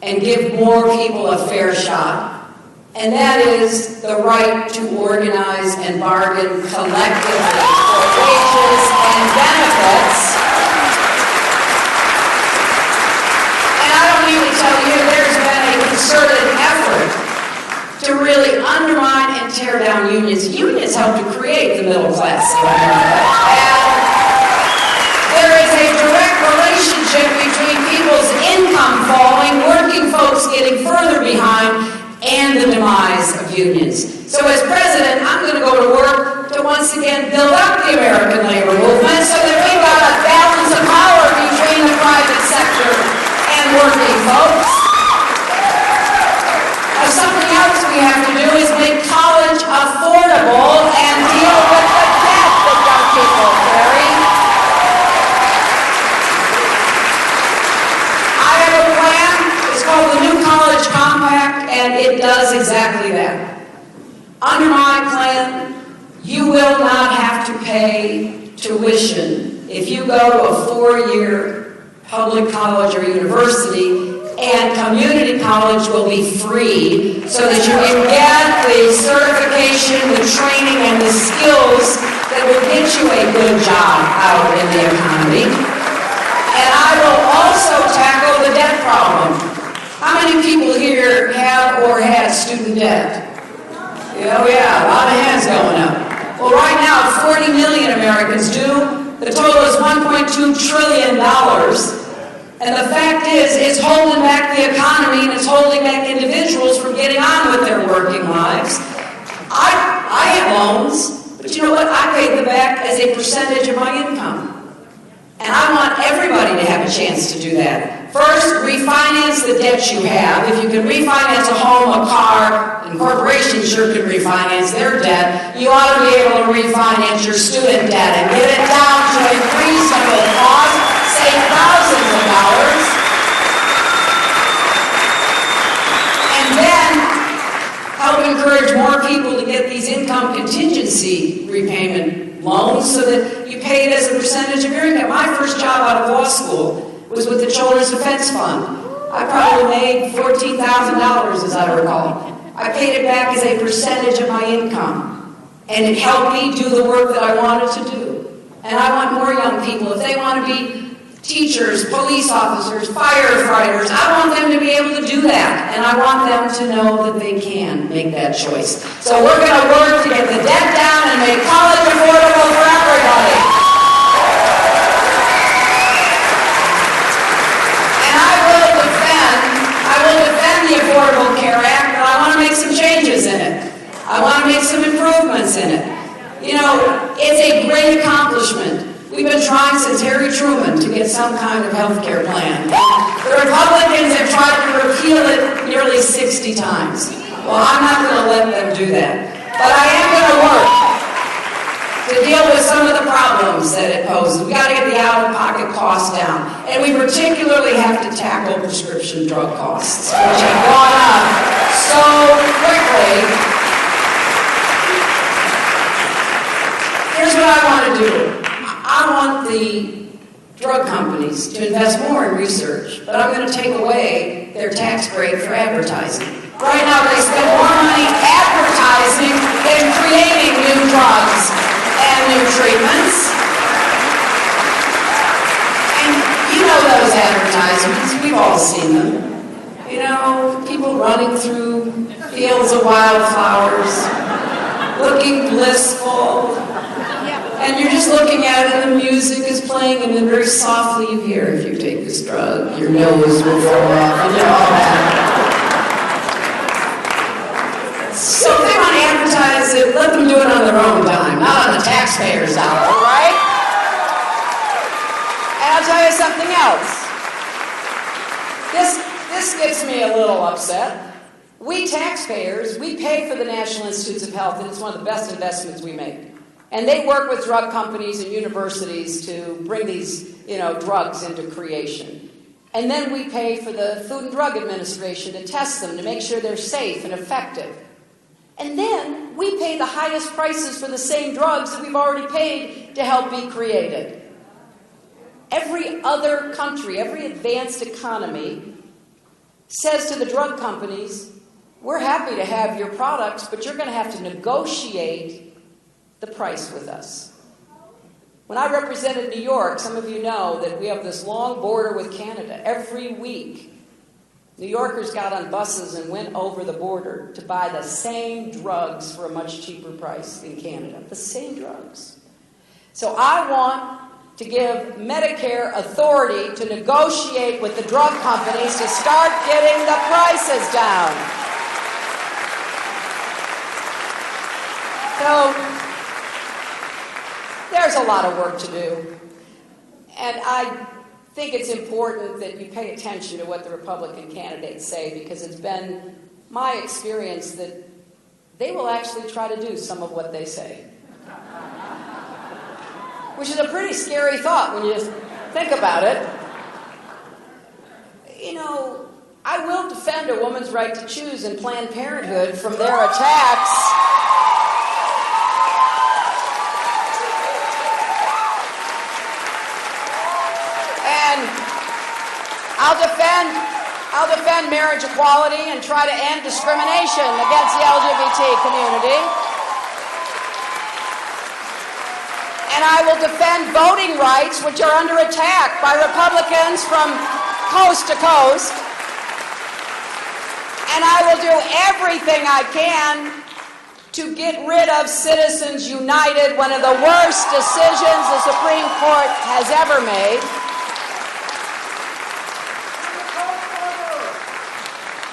and give more people a fair shot, and that is the right to organize and bargain collectively for wages and benefits. And I don't need to tell you, there's been a concerted effort to really undermine and tear down unions. Unions help to create the middle class in America. And there is a direct relationship between people's income falling, working folks getting further behind, and the demise of unions. So as president, I'm going to go to work to once again build up the American labor movement so that we've got a balance of power between the private sector and working folks. Now, something else we have to do is make college affordable and deal with the debt that young people carry. Called the New College Compact, and it does exactly that. Under my plan, you will not have to pay tuition if you go to a 4-year public college or university, and community college will be free so that you can get the certification, the training, and the skills that will get you a good job out in the economy. And I will also tackle the debt problem. How many people here have or had student debt? Oh yeah, a lot of hands going up. Well, right now, 40 million Americans do. The total is $1.2 trillion. And the fact is, it's holding back the economy and it's holding back individuals from getting on with their working lives. I have loans, but you know what? I pay them back as a percentage of my income. And I want everybody to have a chance to do that. First, refinance the debt you have. If you can refinance a home, a car, and corporations sure can refinance their debt, you ought to be able to refinance your student debt and get it down to a reasonable cost, save thousands of dollars. And then help encourage more people to get these income contingency repayment loans so that you pay it as a percentage of your income. My first job out of law school was with the Children's Defense Fund. I probably made $14,000, as I recall. I paid it back as a percentage of my income. And it helped me do the work that I wanted to do. And I want more young people, if they want to be teachers, police officers, firefighters, I want them to be able to do that. And I want them to know that they can make that choice. So we're going to work to get the debt down and make college affordable for everybody. And I will defend the Affordable Care Act, but I want to make some changes in it. I want to make some improvements in it. You know, it's a great accomplishment. We've been trying since Harry Truman to get some kind of health care plan. The Republicans have tried to repeal it nearly 60 times. Well, I'm not going to let them do that. But I am going to work to deal with some of the problems that it poses. We've got to get the out-of-pocket costs down. And we particularly have to tackle prescription drug costs, which have gone up so quickly. Here's what I want to do. I want the drug companies to invest more in research, but I'm going to take away their tax break for advertising. Right now, they spend more money advertising than creating new drugs and new treatments. And you know those advertisements. We've all seen them. You know, people running through fields of wildflowers, looking blissful. And you're just looking at it, and the music is playing, and then very softly you hear, if you take this drug, your nose will fall off, and all that. So if they want to advertise it, let them do it on their own dime, not on the taxpayers' dollar, right? And I'll tell you something else. This gets me a little upset. We taxpayers, we pay for the National Institutes of Health, and it's one of the best investments we make. And they work with drug companies and universities to bring these, drugs into creation. And then we pay for the Food and Drug Administration to test them, to make sure they're safe and effective. And then we pay the highest prices for the same drugs that we've already paid to help be created. Every other country, every advanced economy says to the drug companies, we're happy to have your products, but you're going to have to negotiate the price with us. When I represented New York, some of you know that we have this long border with Canada. Every week, New Yorkers got on buses and went over the border to buy the same drugs for a much cheaper price in Canada. The same drugs. So I want to give Medicare authority to negotiate with the drug companies to start getting the prices down. So, there's a lot of work to do, and I think it's important that you pay attention to what the Republican candidates say, because it's been my experience that they will actually try to do some of what they say, which is a pretty scary thought when you just think about it. I will defend a woman's right to choose in Planned Parenthood from their attacks. I'll defend marriage equality and try to end discrimination against the LGBT community. And I will defend voting rights, which are under attack by Republicans from coast to coast. And I will do everything I can to get rid of Citizens United, one of the worst decisions the Supreme Court has ever made.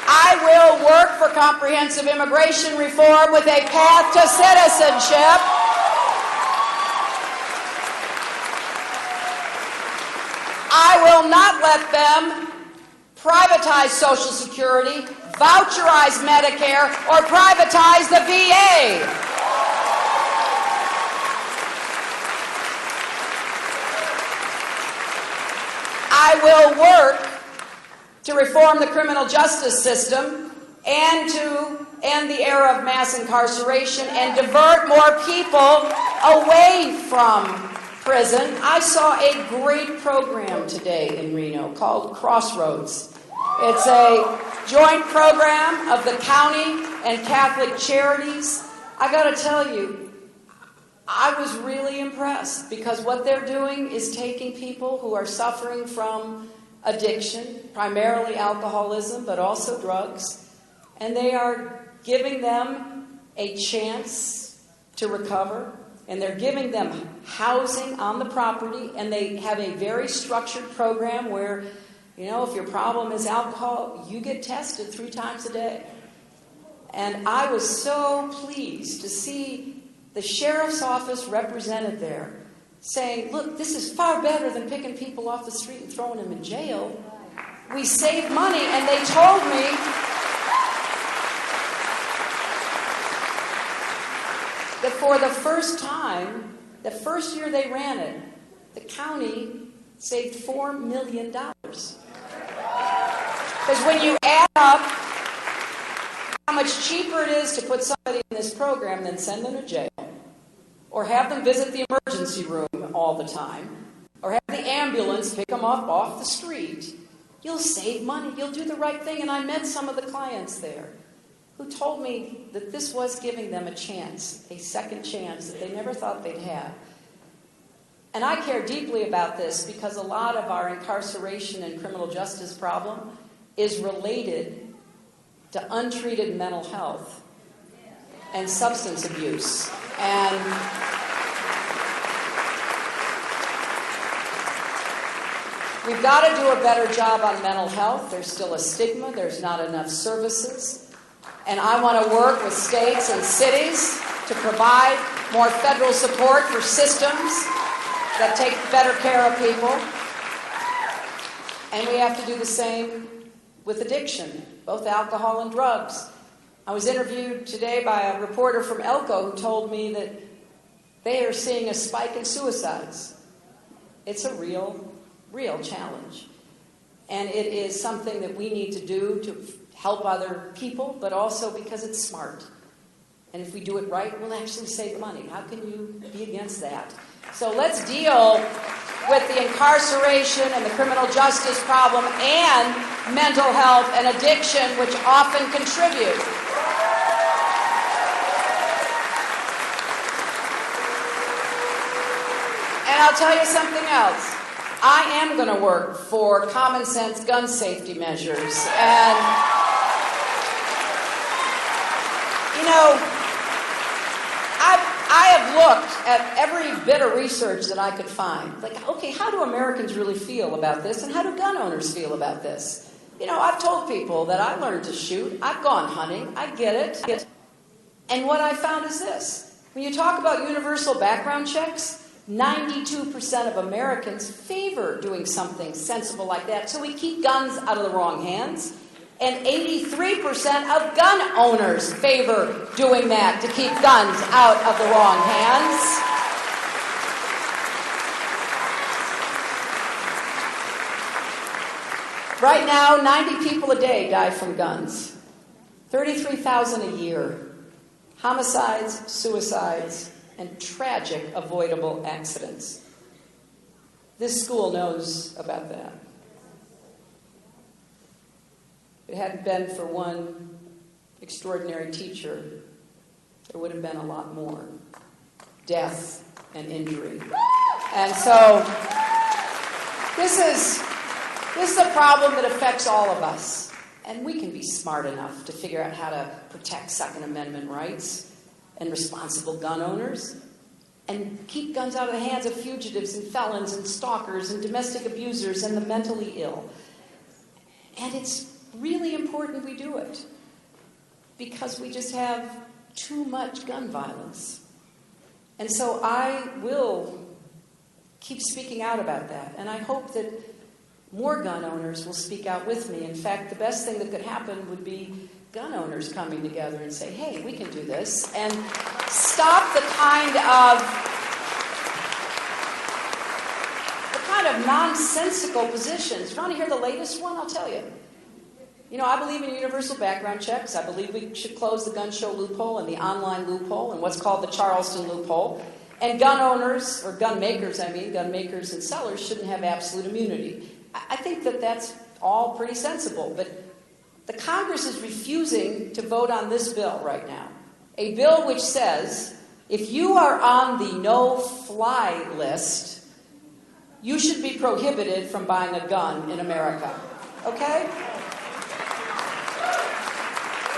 I will work for comprehensive immigration reform with a path to citizenship. I will not let them privatize Social Security, voucherize Medicare, or privatize the VA. I will work to reform the criminal justice system and to end the era of mass incarceration and divert more people away from prison. I saw a great program today in Reno called Crossroads. It's a joint program of the county and Catholic charities. I got to tell you, I was really impressed because what they're doing is taking people who are suffering from addiction, primarily alcoholism, but also drugs, and they are giving them a chance to recover, and they're giving them housing on the property, and they have a very structured program where, you know, if your problem is alcohol, you get tested 3 times a day. And I was so pleased to see the sheriff's office represented there saying, look, this is far better than picking people off the street and throwing them in jail. We saved money, and they told me that for the first time, the first year they ran it, the county saved $4 million. Because when you add up how much cheaper it is to put somebody in this program than send them to jail, or have them visit the emergency room all the time, or have the ambulance pick them up off the street, you'll save money, you'll do the right thing. And I met some of the clients there who told me that this was giving them a chance, a second chance that they never thought they'd have. And I care deeply about this because a lot of our incarceration and criminal justice problem is related to untreated mental health and substance abuse. And we've got to do a better job on mental health. There's still a stigma. There's not enough services. And I want to work with states and cities to provide more federal support for systems that take better care of people. And we have to do the same with addiction, both alcohol and drugs. I was interviewed today by a reporter from Elko who told me that they are seeing a spike in suicides. It's a real challenge. And it is something that we need to do to help other people, but also because it's smart. And if we do it right, we'll actually save money. How can you be against that? So let's deal with the incarceration and the criminal justice problem and mental health and addiction, which often contribute. And I'll tell you something else. I am going to work for common sense gun safety measures. And, you know, I have looked at every bit of research that I could find. Like, okay, how do Americans really feel about this, and how do gun owners feel about this? You know, I've told people that I learned to shoot. I've gone hunting. I get it. And what I found is this. When you talk about universal background checks, 92% of Americans favor doing something sensible like that. So we keep guns out of the wrong hands. And 83% of gun owners favor doing that, to keep guns out of the wrong hands. Right now, 90 people a day die from guns. 33,000 a year. Homicides, suicides, and tragic avoidable accidents. This school knows about that. If it hadn't been for one extraordinary teacher, there would have been a lot more death and injury. And so this is a problem that affects all of us. And we can be smart enough to figure out how to protect Second Amendment rights. and responsible gun owners, and keep guns out of the hands of fugitives and felons and stalkers and domestic abusers and the mentally ill. And it's really important we do it, because we just have too much gun violence. And so I will keep speaking out about that, and I hope that more gun owners will speak out with me. In fact, the best thing that could happen would be gun owners coming together and say, hey, we can do this, and stop the kind of nonsensical positions. If you want to hear the latest one, I'll tell you. You know, I believe in universal background checks. I believe we should close the gun show loophole and the online loophole and what's called the Charleston loophole. And gun owners, or gun makers and sellers shouldn't have absolute immunity. I think that that's all pretty sensible, but the Congress is refusing to vote on this bill right now. A bill which says, if you are on the no-fly list, you should be prohibited from buying a gun in America. Okay?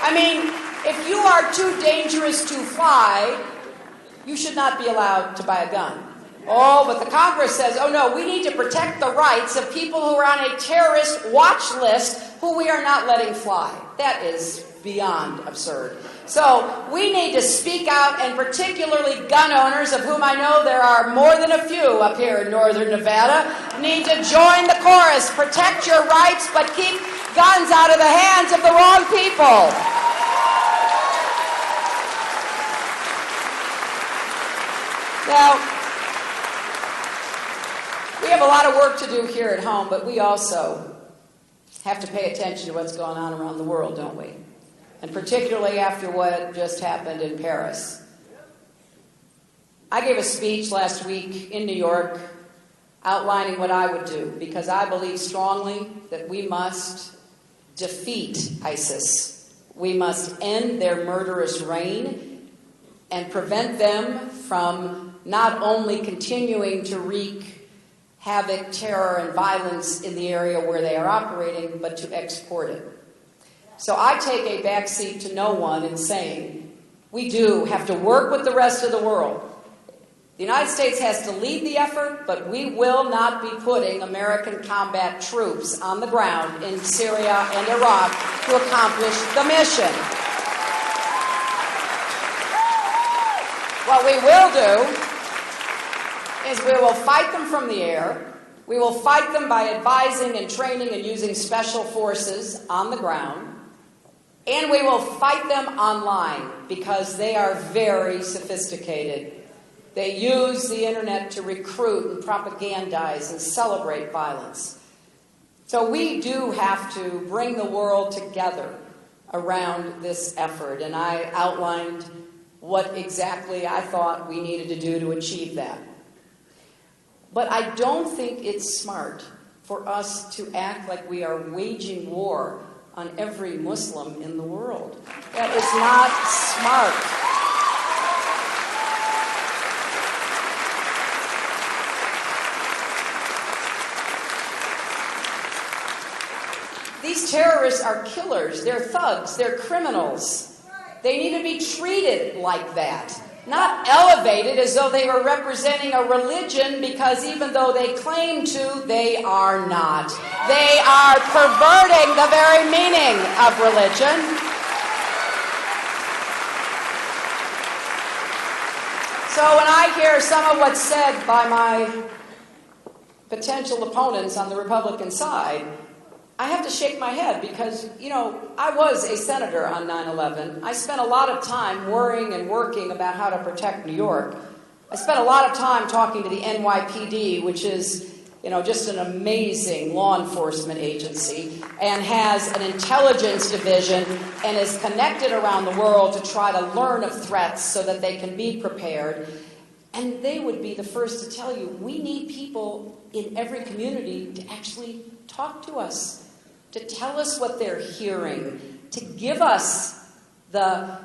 I mean, if you are too dangerous to fly, you should not be allowed to buy a gun. Oh, but the Congress says, oh no, we need to protect the rights of people who are on a terrorist watch list who we are not letting fly. That is beyond absurd. So we need to speak out, and particularly gun owners, of whom I know there are more than a few up here in northern Nevada, need to join the chorus. Protect your rights, but keep guns out of the hands of the wrong people. Now, we have a lot of work to do here at home, but we also have to pay attention to what's going on around the world, don't we? And particularly after what just happened in Paris. I gave a speech last week in New York outlining what I would do, because I believe strongly that we must defeat ISIS. We must end their murderous reign and prevent them from not only continuing to wreak havoc, terror, and violence in the area where they are operating, but to export it. So I take a backseat to no one in saying we do have to work with the rest of the world. The United States has to lead the effort, but we will not be putting American combat troops on the ground in Syria and Iraq to accomplish the mission. What we will do is we will fight them from the air. We will fight them by advising and training and using special forces on the ground. And we will fight them online, because they are very sophisticated. They use the internet to recruit and propagandize and celebrate violence. So we do have to bring the world together around this effort. And I outlined what exactly I thought we needed to do to achieve that. But I don't think it's smart for us to act like we are waging war on every Muslim in the world. That is not smart. These terrorists are killers, they're thugs, they're criminals. They need to be treated like that. Not elevated as though they were representing a religion, because even though they claim to, they are not. They are perverting the very meaning of religion. So when I hear some of what's said by my potential opponents on the Republican side, I have to shake my head, because, you know, I was a senator on 9/11. I spent a lot of time worrying and working about how to protect New York. I spent a lot of time talking to the NYPD, which is, you know, just an amazing law enforcement agency, and has an intelligence division and is connected around the world to try to learn of threats so that they can be prepared. And they would be the first to tell you, we need people in every community to actually talk to us, to tell us what they're hearing, to give us the,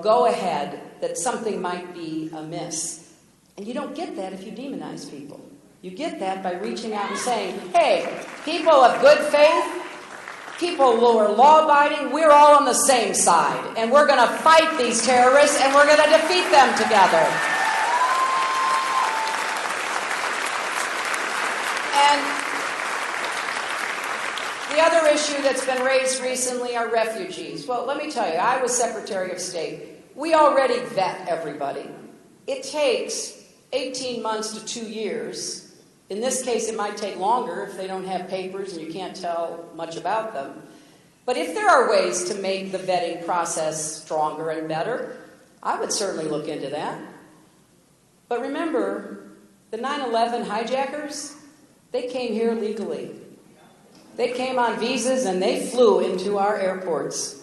go-ahead that something might be amiss. And you don't get that if you demonize people. You get that by reaching out and saying, hey, people of good faith, people who are law-abiding, we're all on the same side. And we're going to fight these terrorists, and we're going to defeat them together. And the other issue that's been raised recently are refugees. Well, let me tell you, I was Secretary of State. We already vet everybody. It takes 18 months to 2 years. In this case, it might take longer if they don't have papers and you can't tell much about them. But if there are ways to make the vetting process stronger and better, I would certainly look into that. But remember, the 9/11 hijackers, they came here legally. They came on visas and they flew into our airports.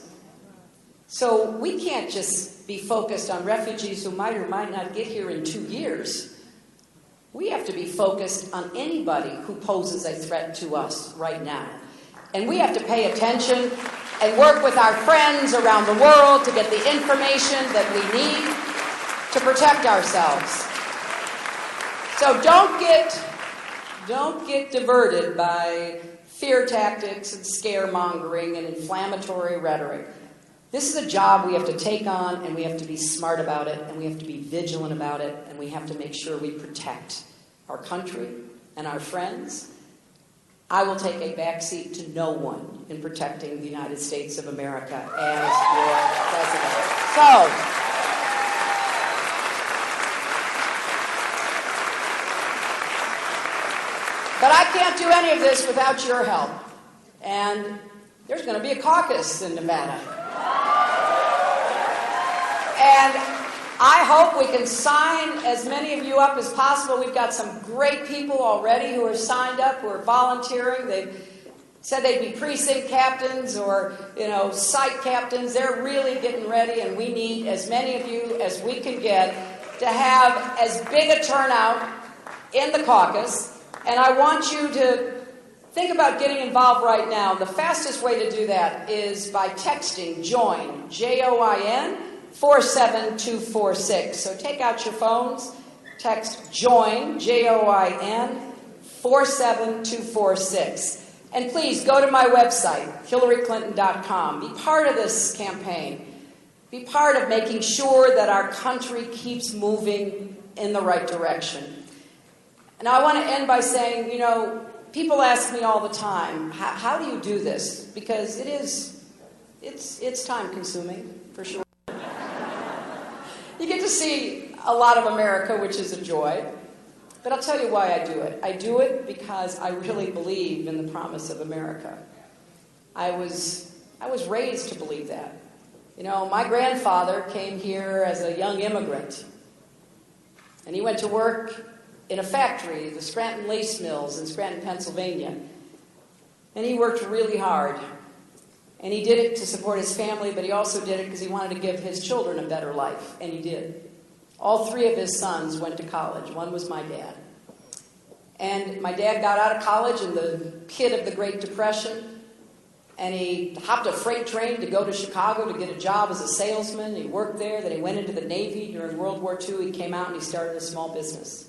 So we can't just be focused on refugees who might or might not get here in 2 years. We have to be focused on anybody who poses a threat to us right now. And we have to pay attention and work with our friends around the world to get the information that we need to protect ourselves. So don't get diverted by fear tactics and scaremongering and inflammatory rhetoric. This is a job we have to take on, and we have to be smart about it, and we have to be vigilant about it, and we have to make sure we protect our country and our friends. I will take a backseat to no one in protecting the United States of America as your president. So, but I can't do any of this without your help. And there's going to be a caucus in Nevada. And I hope we can sign as many of you up as possible. We've got some great people already who are signed up, who are volunteering. They've said they'd be precinct captains or, site captains. They're really getting ready, and we need as many of you as we can get to have as big a turnout in the caucus. And I want you to think about getting involved right now. The fastest way to do that is by texting JOIN, J-O-I-N, 47246. So take out your phones, text JOIN, J-O-I-N, 47246. And please go to my website, HillaryClinton.com. Be part of this campaign. Be part of making sure that our country keeps moving in the right direction. And I want to end by saying, people ask me all the time, how do you do this? Because it's time consuming, for sure. You get to see a lot of America, which is a joy. But I'll tell you why I do it. I do it because I really believe in the promise of America. I was raised to believe that. My grandfather came here as a young immigrant. And he went to work in a factory, the Scranton Lace Mills in Scranton, Pennsylvania. And he worked really hard. And he did it to support his family, but he also did it because he wanted to give his children a better life, and he did. All 3 of his sons went to college. One was my dad. And my dad got out of college in the pit of the Great Depression, and he hopped a freight train to go to Chicago to get a job as a salesman. He worked there, then he went into the Navy during World War II. He came out and he started a small business.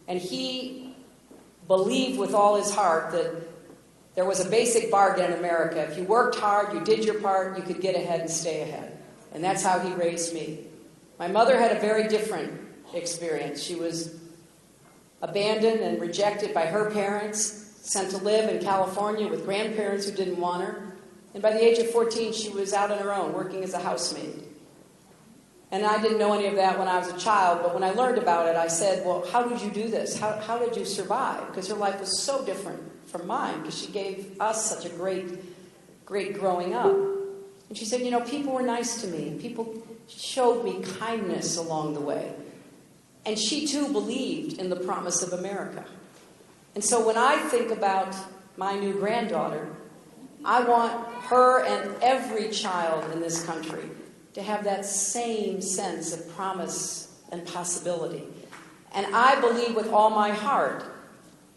And he believed with all his heart that there was a basic bargain in America. If you worked hard, you did your part, you could get ahead and stay ahead. And that's how he raised me. My mother had a very different experience. She was abandoned and rejected by her parents, sent to live in California with grandparents who didn't want her. And by the age of 14, she was out on her own, working as a housemaid. And I didn't know any of that when I was a child, but when I learned about it, I said, well, how did you do this? How did you survive? Because her life was so different from mine, because she gave us such a great growing up. And she said, people were nice to me. People showed me kindness along the way. And she, too, believed in the promise of America. And so when I think about my new granddaughter, I want her and every child in this country to have that same sense of promise and possibility. And I believe with all my heart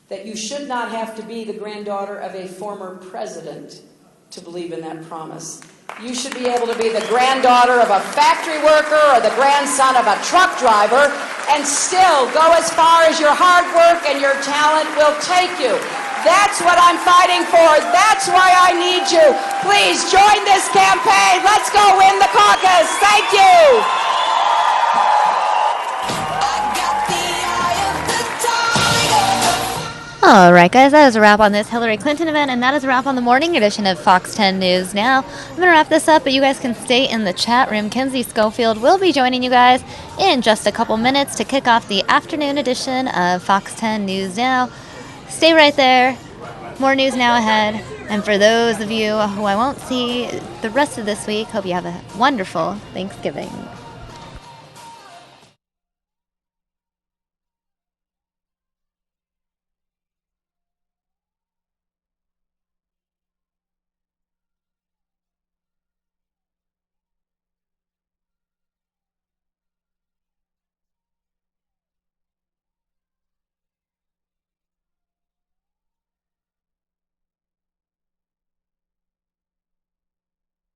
that you should not have to be the granddaughter of a former president to believe in that promise. You should be able to be the granddaughter of a factory worker or the grandson of a truck driver and still go as far as your hard work and your talent will take you. That's what I'm fighting for. That's why I need you. Please join this campaign. Let's go win the caucus. Thank you. All right, guys, that is a wrap on this Hillary Clinton event, and that is a wrap on the morning edition of Fox 10 News Now. I'm going to wrap this up, but you guys can stay in the chat room. Kenzie Schofield will be joining you guys in just a couple minutes to kick off the afternoon edition of Fox 10 News Now. Stay right there. More news now ahead. And for those of you who I won't see the rest of this week, hope you have a wonderful Thanksgiving.